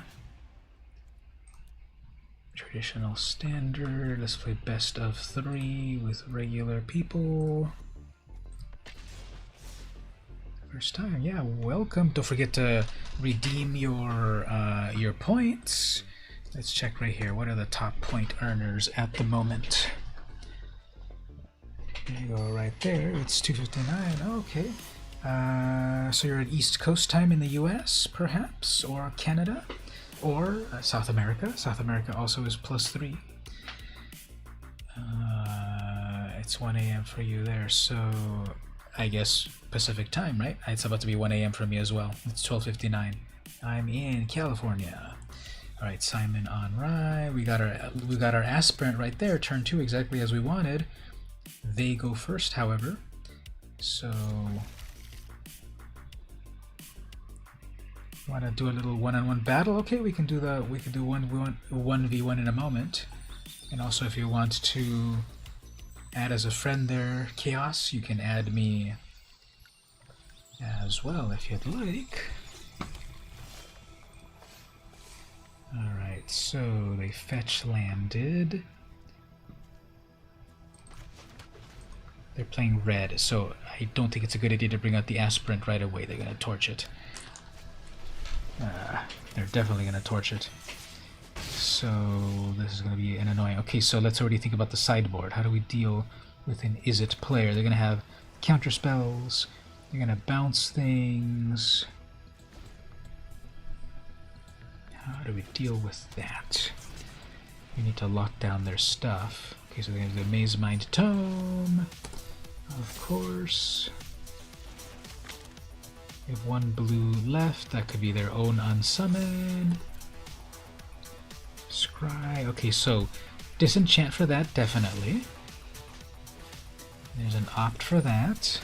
Traditional standard, let's play best of 3 with regular people. First time, yeah, welcome. Don't forget to redeem your points. Let's check right here. What are the top point earners at the moment? There you go, right there. It's 2:59. Okay. So you're at East Coast time in the US, perhaps, or Canada, or South America. South America also is +3. It's 1 a.m. for you there, so I guess Pacific time, right? It's about to be 1 a.m. for me as well. It's 12:59. I'm in California. All right, Simon on Rye. We got our aspirant right there, turn 2, exactly as we wanted. They go first, however. So want to do a little one-on-one battle? Okay, we can do 1v1 in a moment. And also, if you want to add as a friend there, Chaos, you can add me as well if you'd like. Alright, so they fetch landed. They're playing red, so I don't think it's a good idea to bring out the aspirant right away. They're going to torch it. They're definitely going to torch it. So this is going to be an annoying... Okay, so let's already think about the sideboard. How do we deal with an is-it player? They're going to have counter spells. They're going to bounce things. How do we deal with that? We need to lock down their stuff. Okay, so they're going to do the Maze Mind Tome. Of course. We have 1 blue left. That could be their own unsummon. Scry. Okay, so disenchant for that, definitely. There's an opt for that.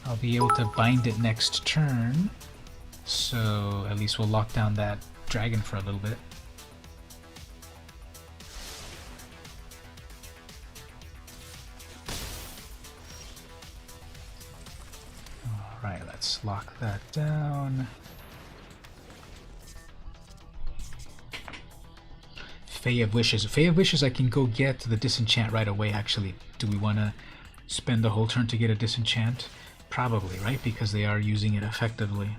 I'll be able to bind it next turn. So at least we'll lock down that dragon for a little bit. Alright, let's lock that down. Fae of Wishes. Fae of Wishes I can go get the disenchant right away, actually. Do we want to spend the whole turn to get a disenchant? Probably, right? Because they are using it effectively.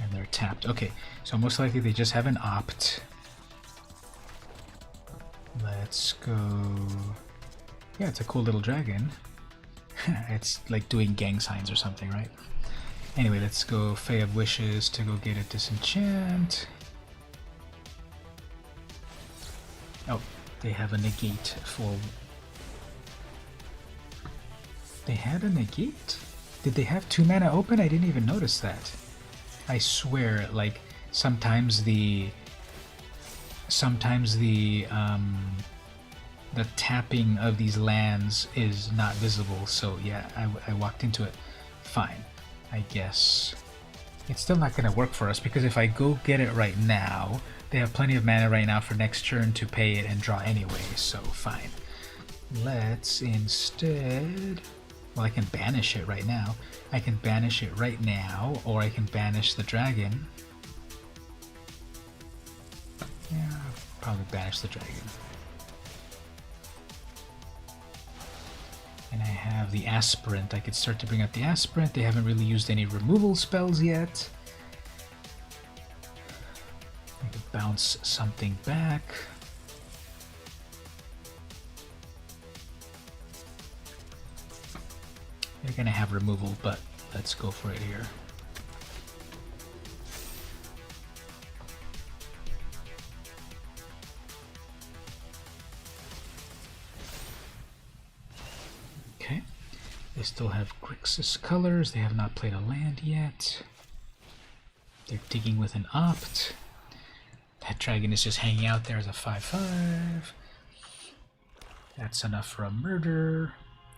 And they're tapped. Okay, so most likely they just have an opt. Let's go... Yeah, it's a cool little dragon. It's like doing gang signs or something, right? Anyway, let's go Fae of Wishes to go get a disenchant. Oh, they have a negate for... They had a negate? Did they have 2 mana open? I didn't even notice that. I swear, like, sometimes the tapping of these lands is not visible, so yeah, I walked into it. Fine, I guess. It's still not going to work for us, because if I go get it right now, they have plenty of mana right now for next turn to pay it and draw anyway, so fine. Let's instead... Well, I can banish it right now. I can banish it right now, or I can banish the dragon. Yeah, I'll probably banish the dragon. And I have the aspirant. I could start to bring out the aspirant. They haven't really used any removal spells yet. I could bounce something back. They're gonna have removal, but let's go for it here. Okay. They still have Grixis colors. They have not played a land yet. They're digging with an opt. That dragon is just hanging out there as a 5/5. That's enough for a murder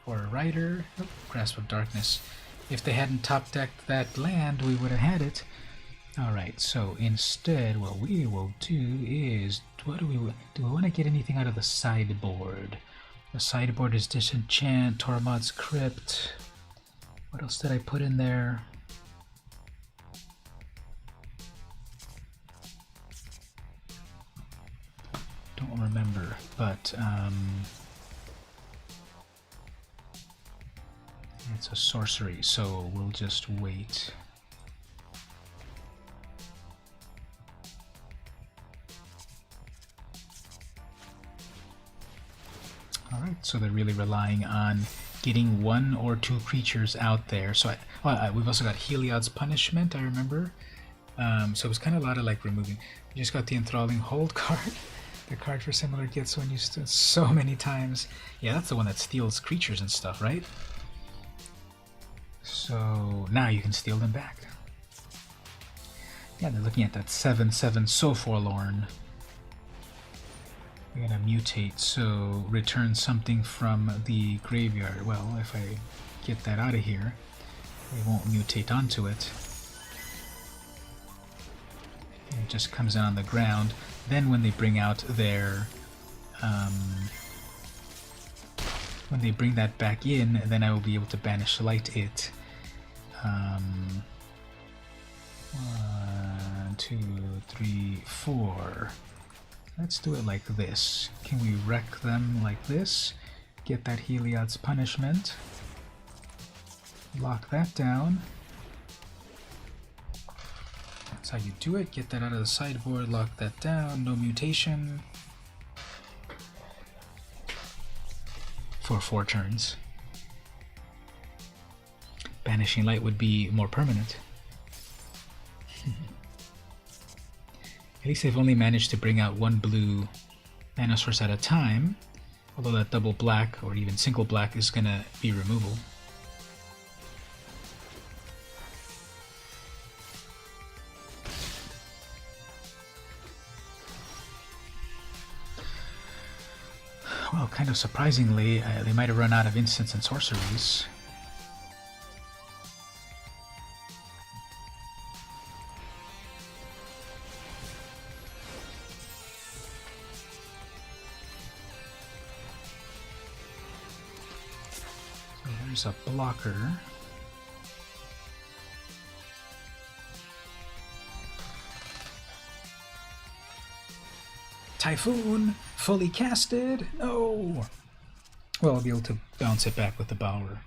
or a rider. Oh, Grasp of Darkness. If they hadn't top decked that land, we would have had it. Alright, so instead what we will do is, what do we want to get anything out of the sideboard? The sideboard is Disenchant, Tormod's Crypt. What else did I put in there? Don't remember, but it's a sorcery, so we'll just wait. Alright, so they're really relying on getting 1 or 2 creatures out there. So we've also got Heliod's Punishment, I remember. So it was kind of a lot of like removing. We just got the Enthralling Hold card. The card for similar gets when used to so many times. Yeah, that's the one that steals creatures and stuff, right? So now you can steal them back. Yeah, they're looking at that 7/7 So Forlorn. We're gonna mutate, so return something from the graveyard. Well, if I get that out of here, it won't mutate onto it. It just comes in on the ground. Then when they bring out their when they bring that back in, then I will be able to banish light it. 1, 2, 3, 4. Let's do it like this. Can we wreck them like this? Get that Heliod's Punishment. Lock that down. That's how you do it. Get that out of the sideboard, lock that down, no mutation. For 4 turns. Banishing Light would be more permanent. At least they've only managed to bring out 1 blue mana source at a time, although that double black or even single black is gonna be removal. Well, kind of surprisingly, they might have run out of instants and sorceries. So there's a blocker. Typhoon! Fully casted! No! Well, I'll be able to bounce it back with the Bower.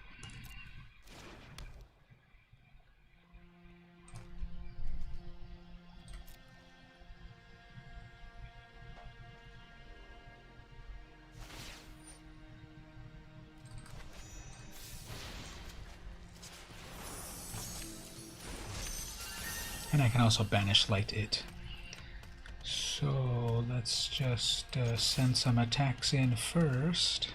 And I can also banish light it. So let's just send some attacks in first.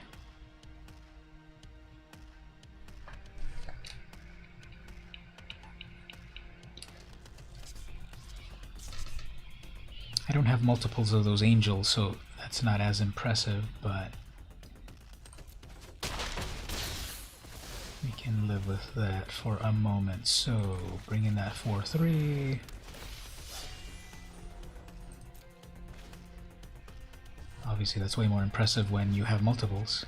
I don't have multiples of those angels, so that's not as impressive, but we can live with that for a moment. So bring in that 4/3. Obviously that's way more impressive when you have multiples.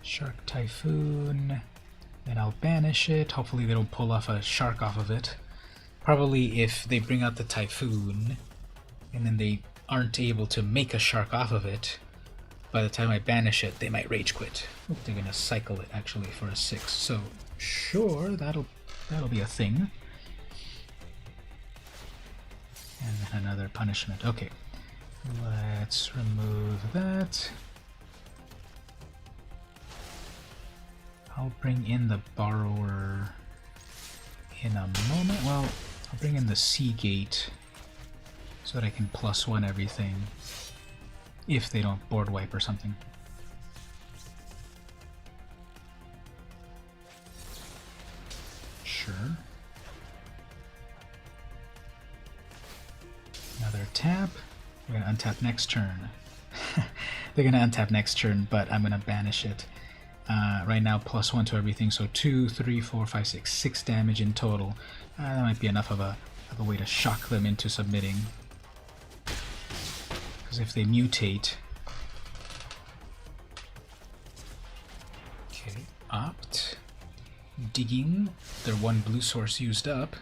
Shark Typhoon. Then I'll banish it. Hopefully they don't pull off a shark off of it. Probably if they bring out the Typhoon and then they aren't able to make a shark off of it, by the time I banish it, they might rage quit. Oop, they're gonna cycle it actually for a 6. So sure, that'll be a thing. And then another punishment. Okay, let's remove that. I'll bring in the Borrower in a moment. Well, I'll bring in the Sea Gate so that I can +1 everything if they don't board wipe or something. Sure. Another tap. We're gonna untap next turn. They're gonna untap next turn, but I'm gonna banish it. Right now, +1 to everything, so 2, 3, 4, 5, 6, 6 damage in total. That might be enough of a way to shock them into submitting. Because if they mutate... Okay, opt. Digging. Their one blue source used up.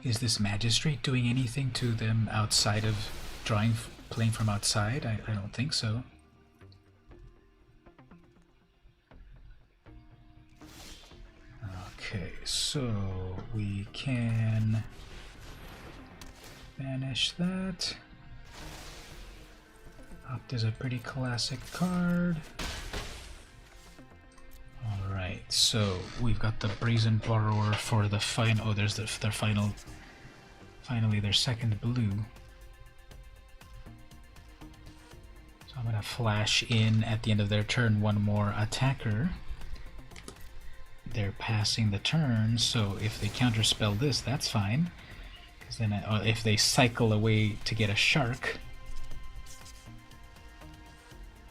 Is this Magistrate doing anything to them outside of playing from outside? I don't think so. Okay, so we can banish that. Opt is a pretty classic card. Alright, so we've got the Brazen Borrower for the final. Oh, there's their final. Finally, their second blue. So I'm gonna flash in at the end of their turn one more attacker. They're passing the turn, so if they counterspell this, that's fine. Because then, if they cycle away to get a shark,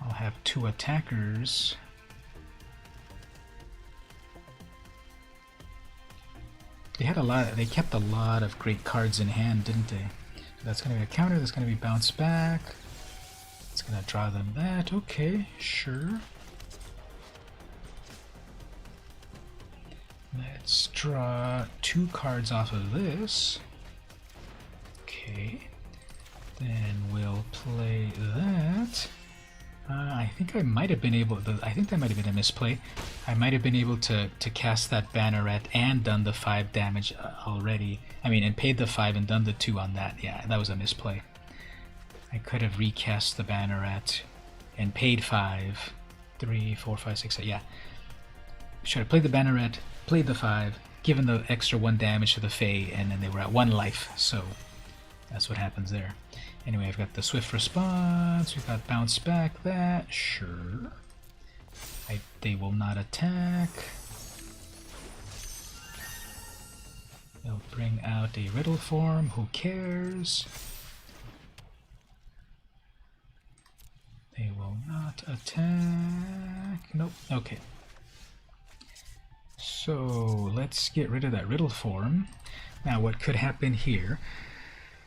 I'll have 2 attackers. They had a lot. They kept a lot of great cards in hand, didn't they? So that's going to be a counter. That's going to be bounce back. It's going to draw them that. Okay, sure. Let's draw 2 cards off of this. Okay. Then we'll play that. I think I might have been able to, I think that might have been a misplay. I might have been able to cast that Banneret and done the 5 damage already. I mean, and paid the 5 and done the 2 on that. Yeah, that was a misplay. I could have recast the Banneret and paid 5. 3, 4, 5, 6, 8, yeah. Should have played the Banneret, played the 5, given the extra 1 damage to the Fae, and then they were at 1 life, so that's what happens there. Anyway, I've got the Swift Response, we've got Bounce Back, that, sure. They will not attack. They'll bring out a Riddle Form, who cares? They will not attack. Nope, okay. So let's get rid of that Riddle Form. Now what could happen here?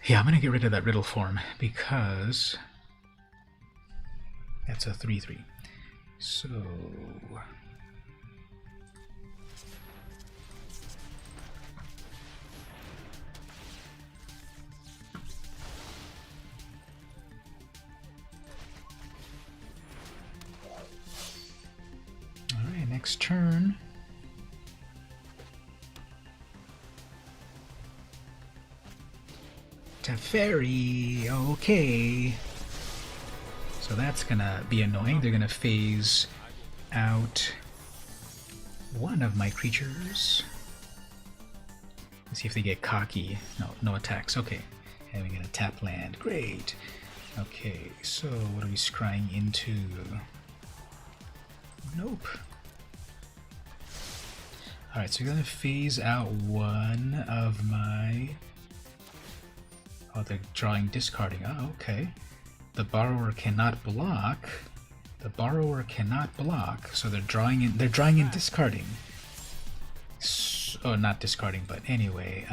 Yeah, I'm going to get rid of that Riddle Form because that's a 3/3. So alright, next turn. Teferi, okay. So that's gonna be annoying. They're gonna phase out one of my creatures. Let's see if they get cocky. No attacks. Okay. And we get a tap land. Great. Okay, so what are we scrying into? Nope. Alright, so we're gonna phase out one of my... Oh, they're drawing discarding. Oh, okay. The borrower cannot block. The borrower cannot block. So they're drawing in. They're drawing in discarding. Oh, not discarding, but anyway.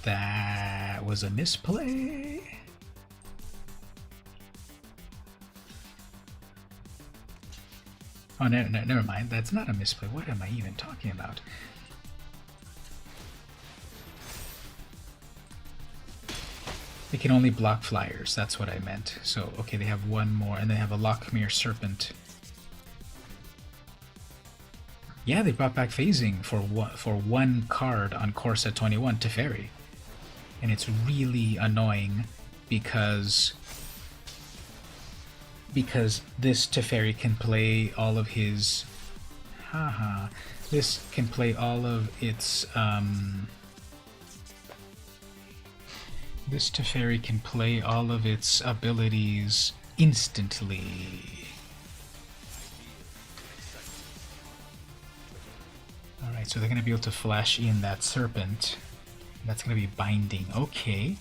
That was a misplay. Oh, never mind. That's not a misplay. What am I even talking about? They can only block flyers, that's what I meant. So, okay, they have one more, and they have a Lockmere Serpent. Yeah, they brought back phasing for one card on course at 21, Teferi. And it's really annoying because this Teferi can play all of his this can play all of its this Teferi can play all of its abilities instantly. Alright, so they're going to be able to flash in that serpent. That's going to be binding. Okay.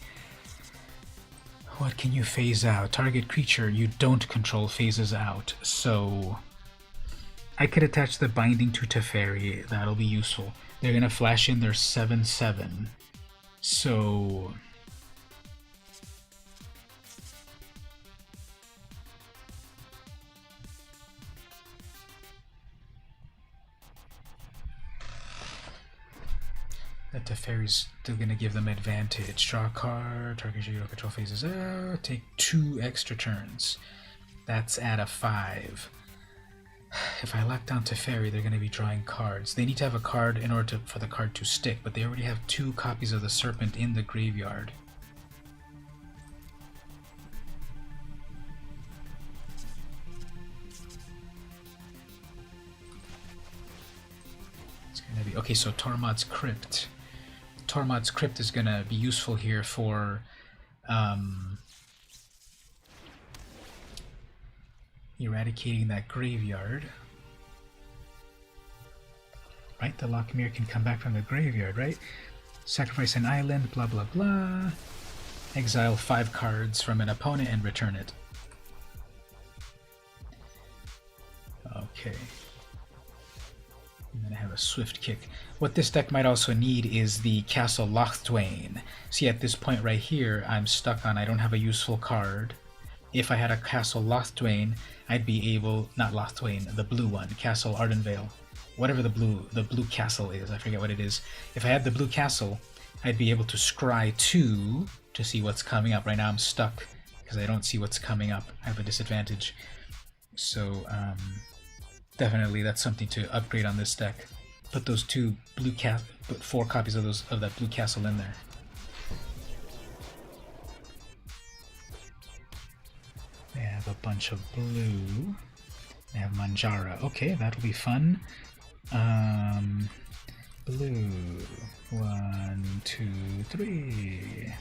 What can you phase out? Target creature you don't control phases out. So I could attach the binding to Teferi. That'll be useful. They're going to flash in their 7/7. So that Teferi's still going to give them advantage. Draw a card, target you don't control phases out, take 2 extra turns. That's at a 5. If I lock down Teferi, they're going to be drawing cards. They need to have a card in order for the card to stick, but they already have 2 copies of the Serpent in the graveyard. It's going to be... Okay, so Tormod's Crypt. Tormod's Crypt is going to be useful here for eradicating that graveyard. Right? The Lochmere can come back from the graveyard, right? Sacrifice an island, blah blah blah. Exile 5 cards from an opponent and return it. Okay. I'm gonna have a swift kick. What this deck might also need is the Castle Locthwain. See, at this point right here, I'm stuck on I don't have a useful card. If I had a Castle Locthwain, I'd be able, not Locthwain, the blue one, Castle Ardenvale. Whatever the blue castle is, I forget what it is. If I had the blue castle, I'd be able to scry 2 to see what's coming up. Right now I'm stuck because I don't see what's coming up. I have a disadvantage. So, definitely that's something to upgrade on this deck. Put those 2 blue put 4 copies of that blue castle in there. They have a bunch of blue. They have Manjara. Okay, that'll be fun. Blue. 1, 2, 3.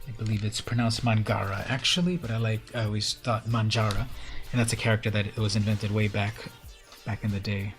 I believe it's pronounced Mangara actually, but I always thought Manjara, and that's a character that was invented way back in the day.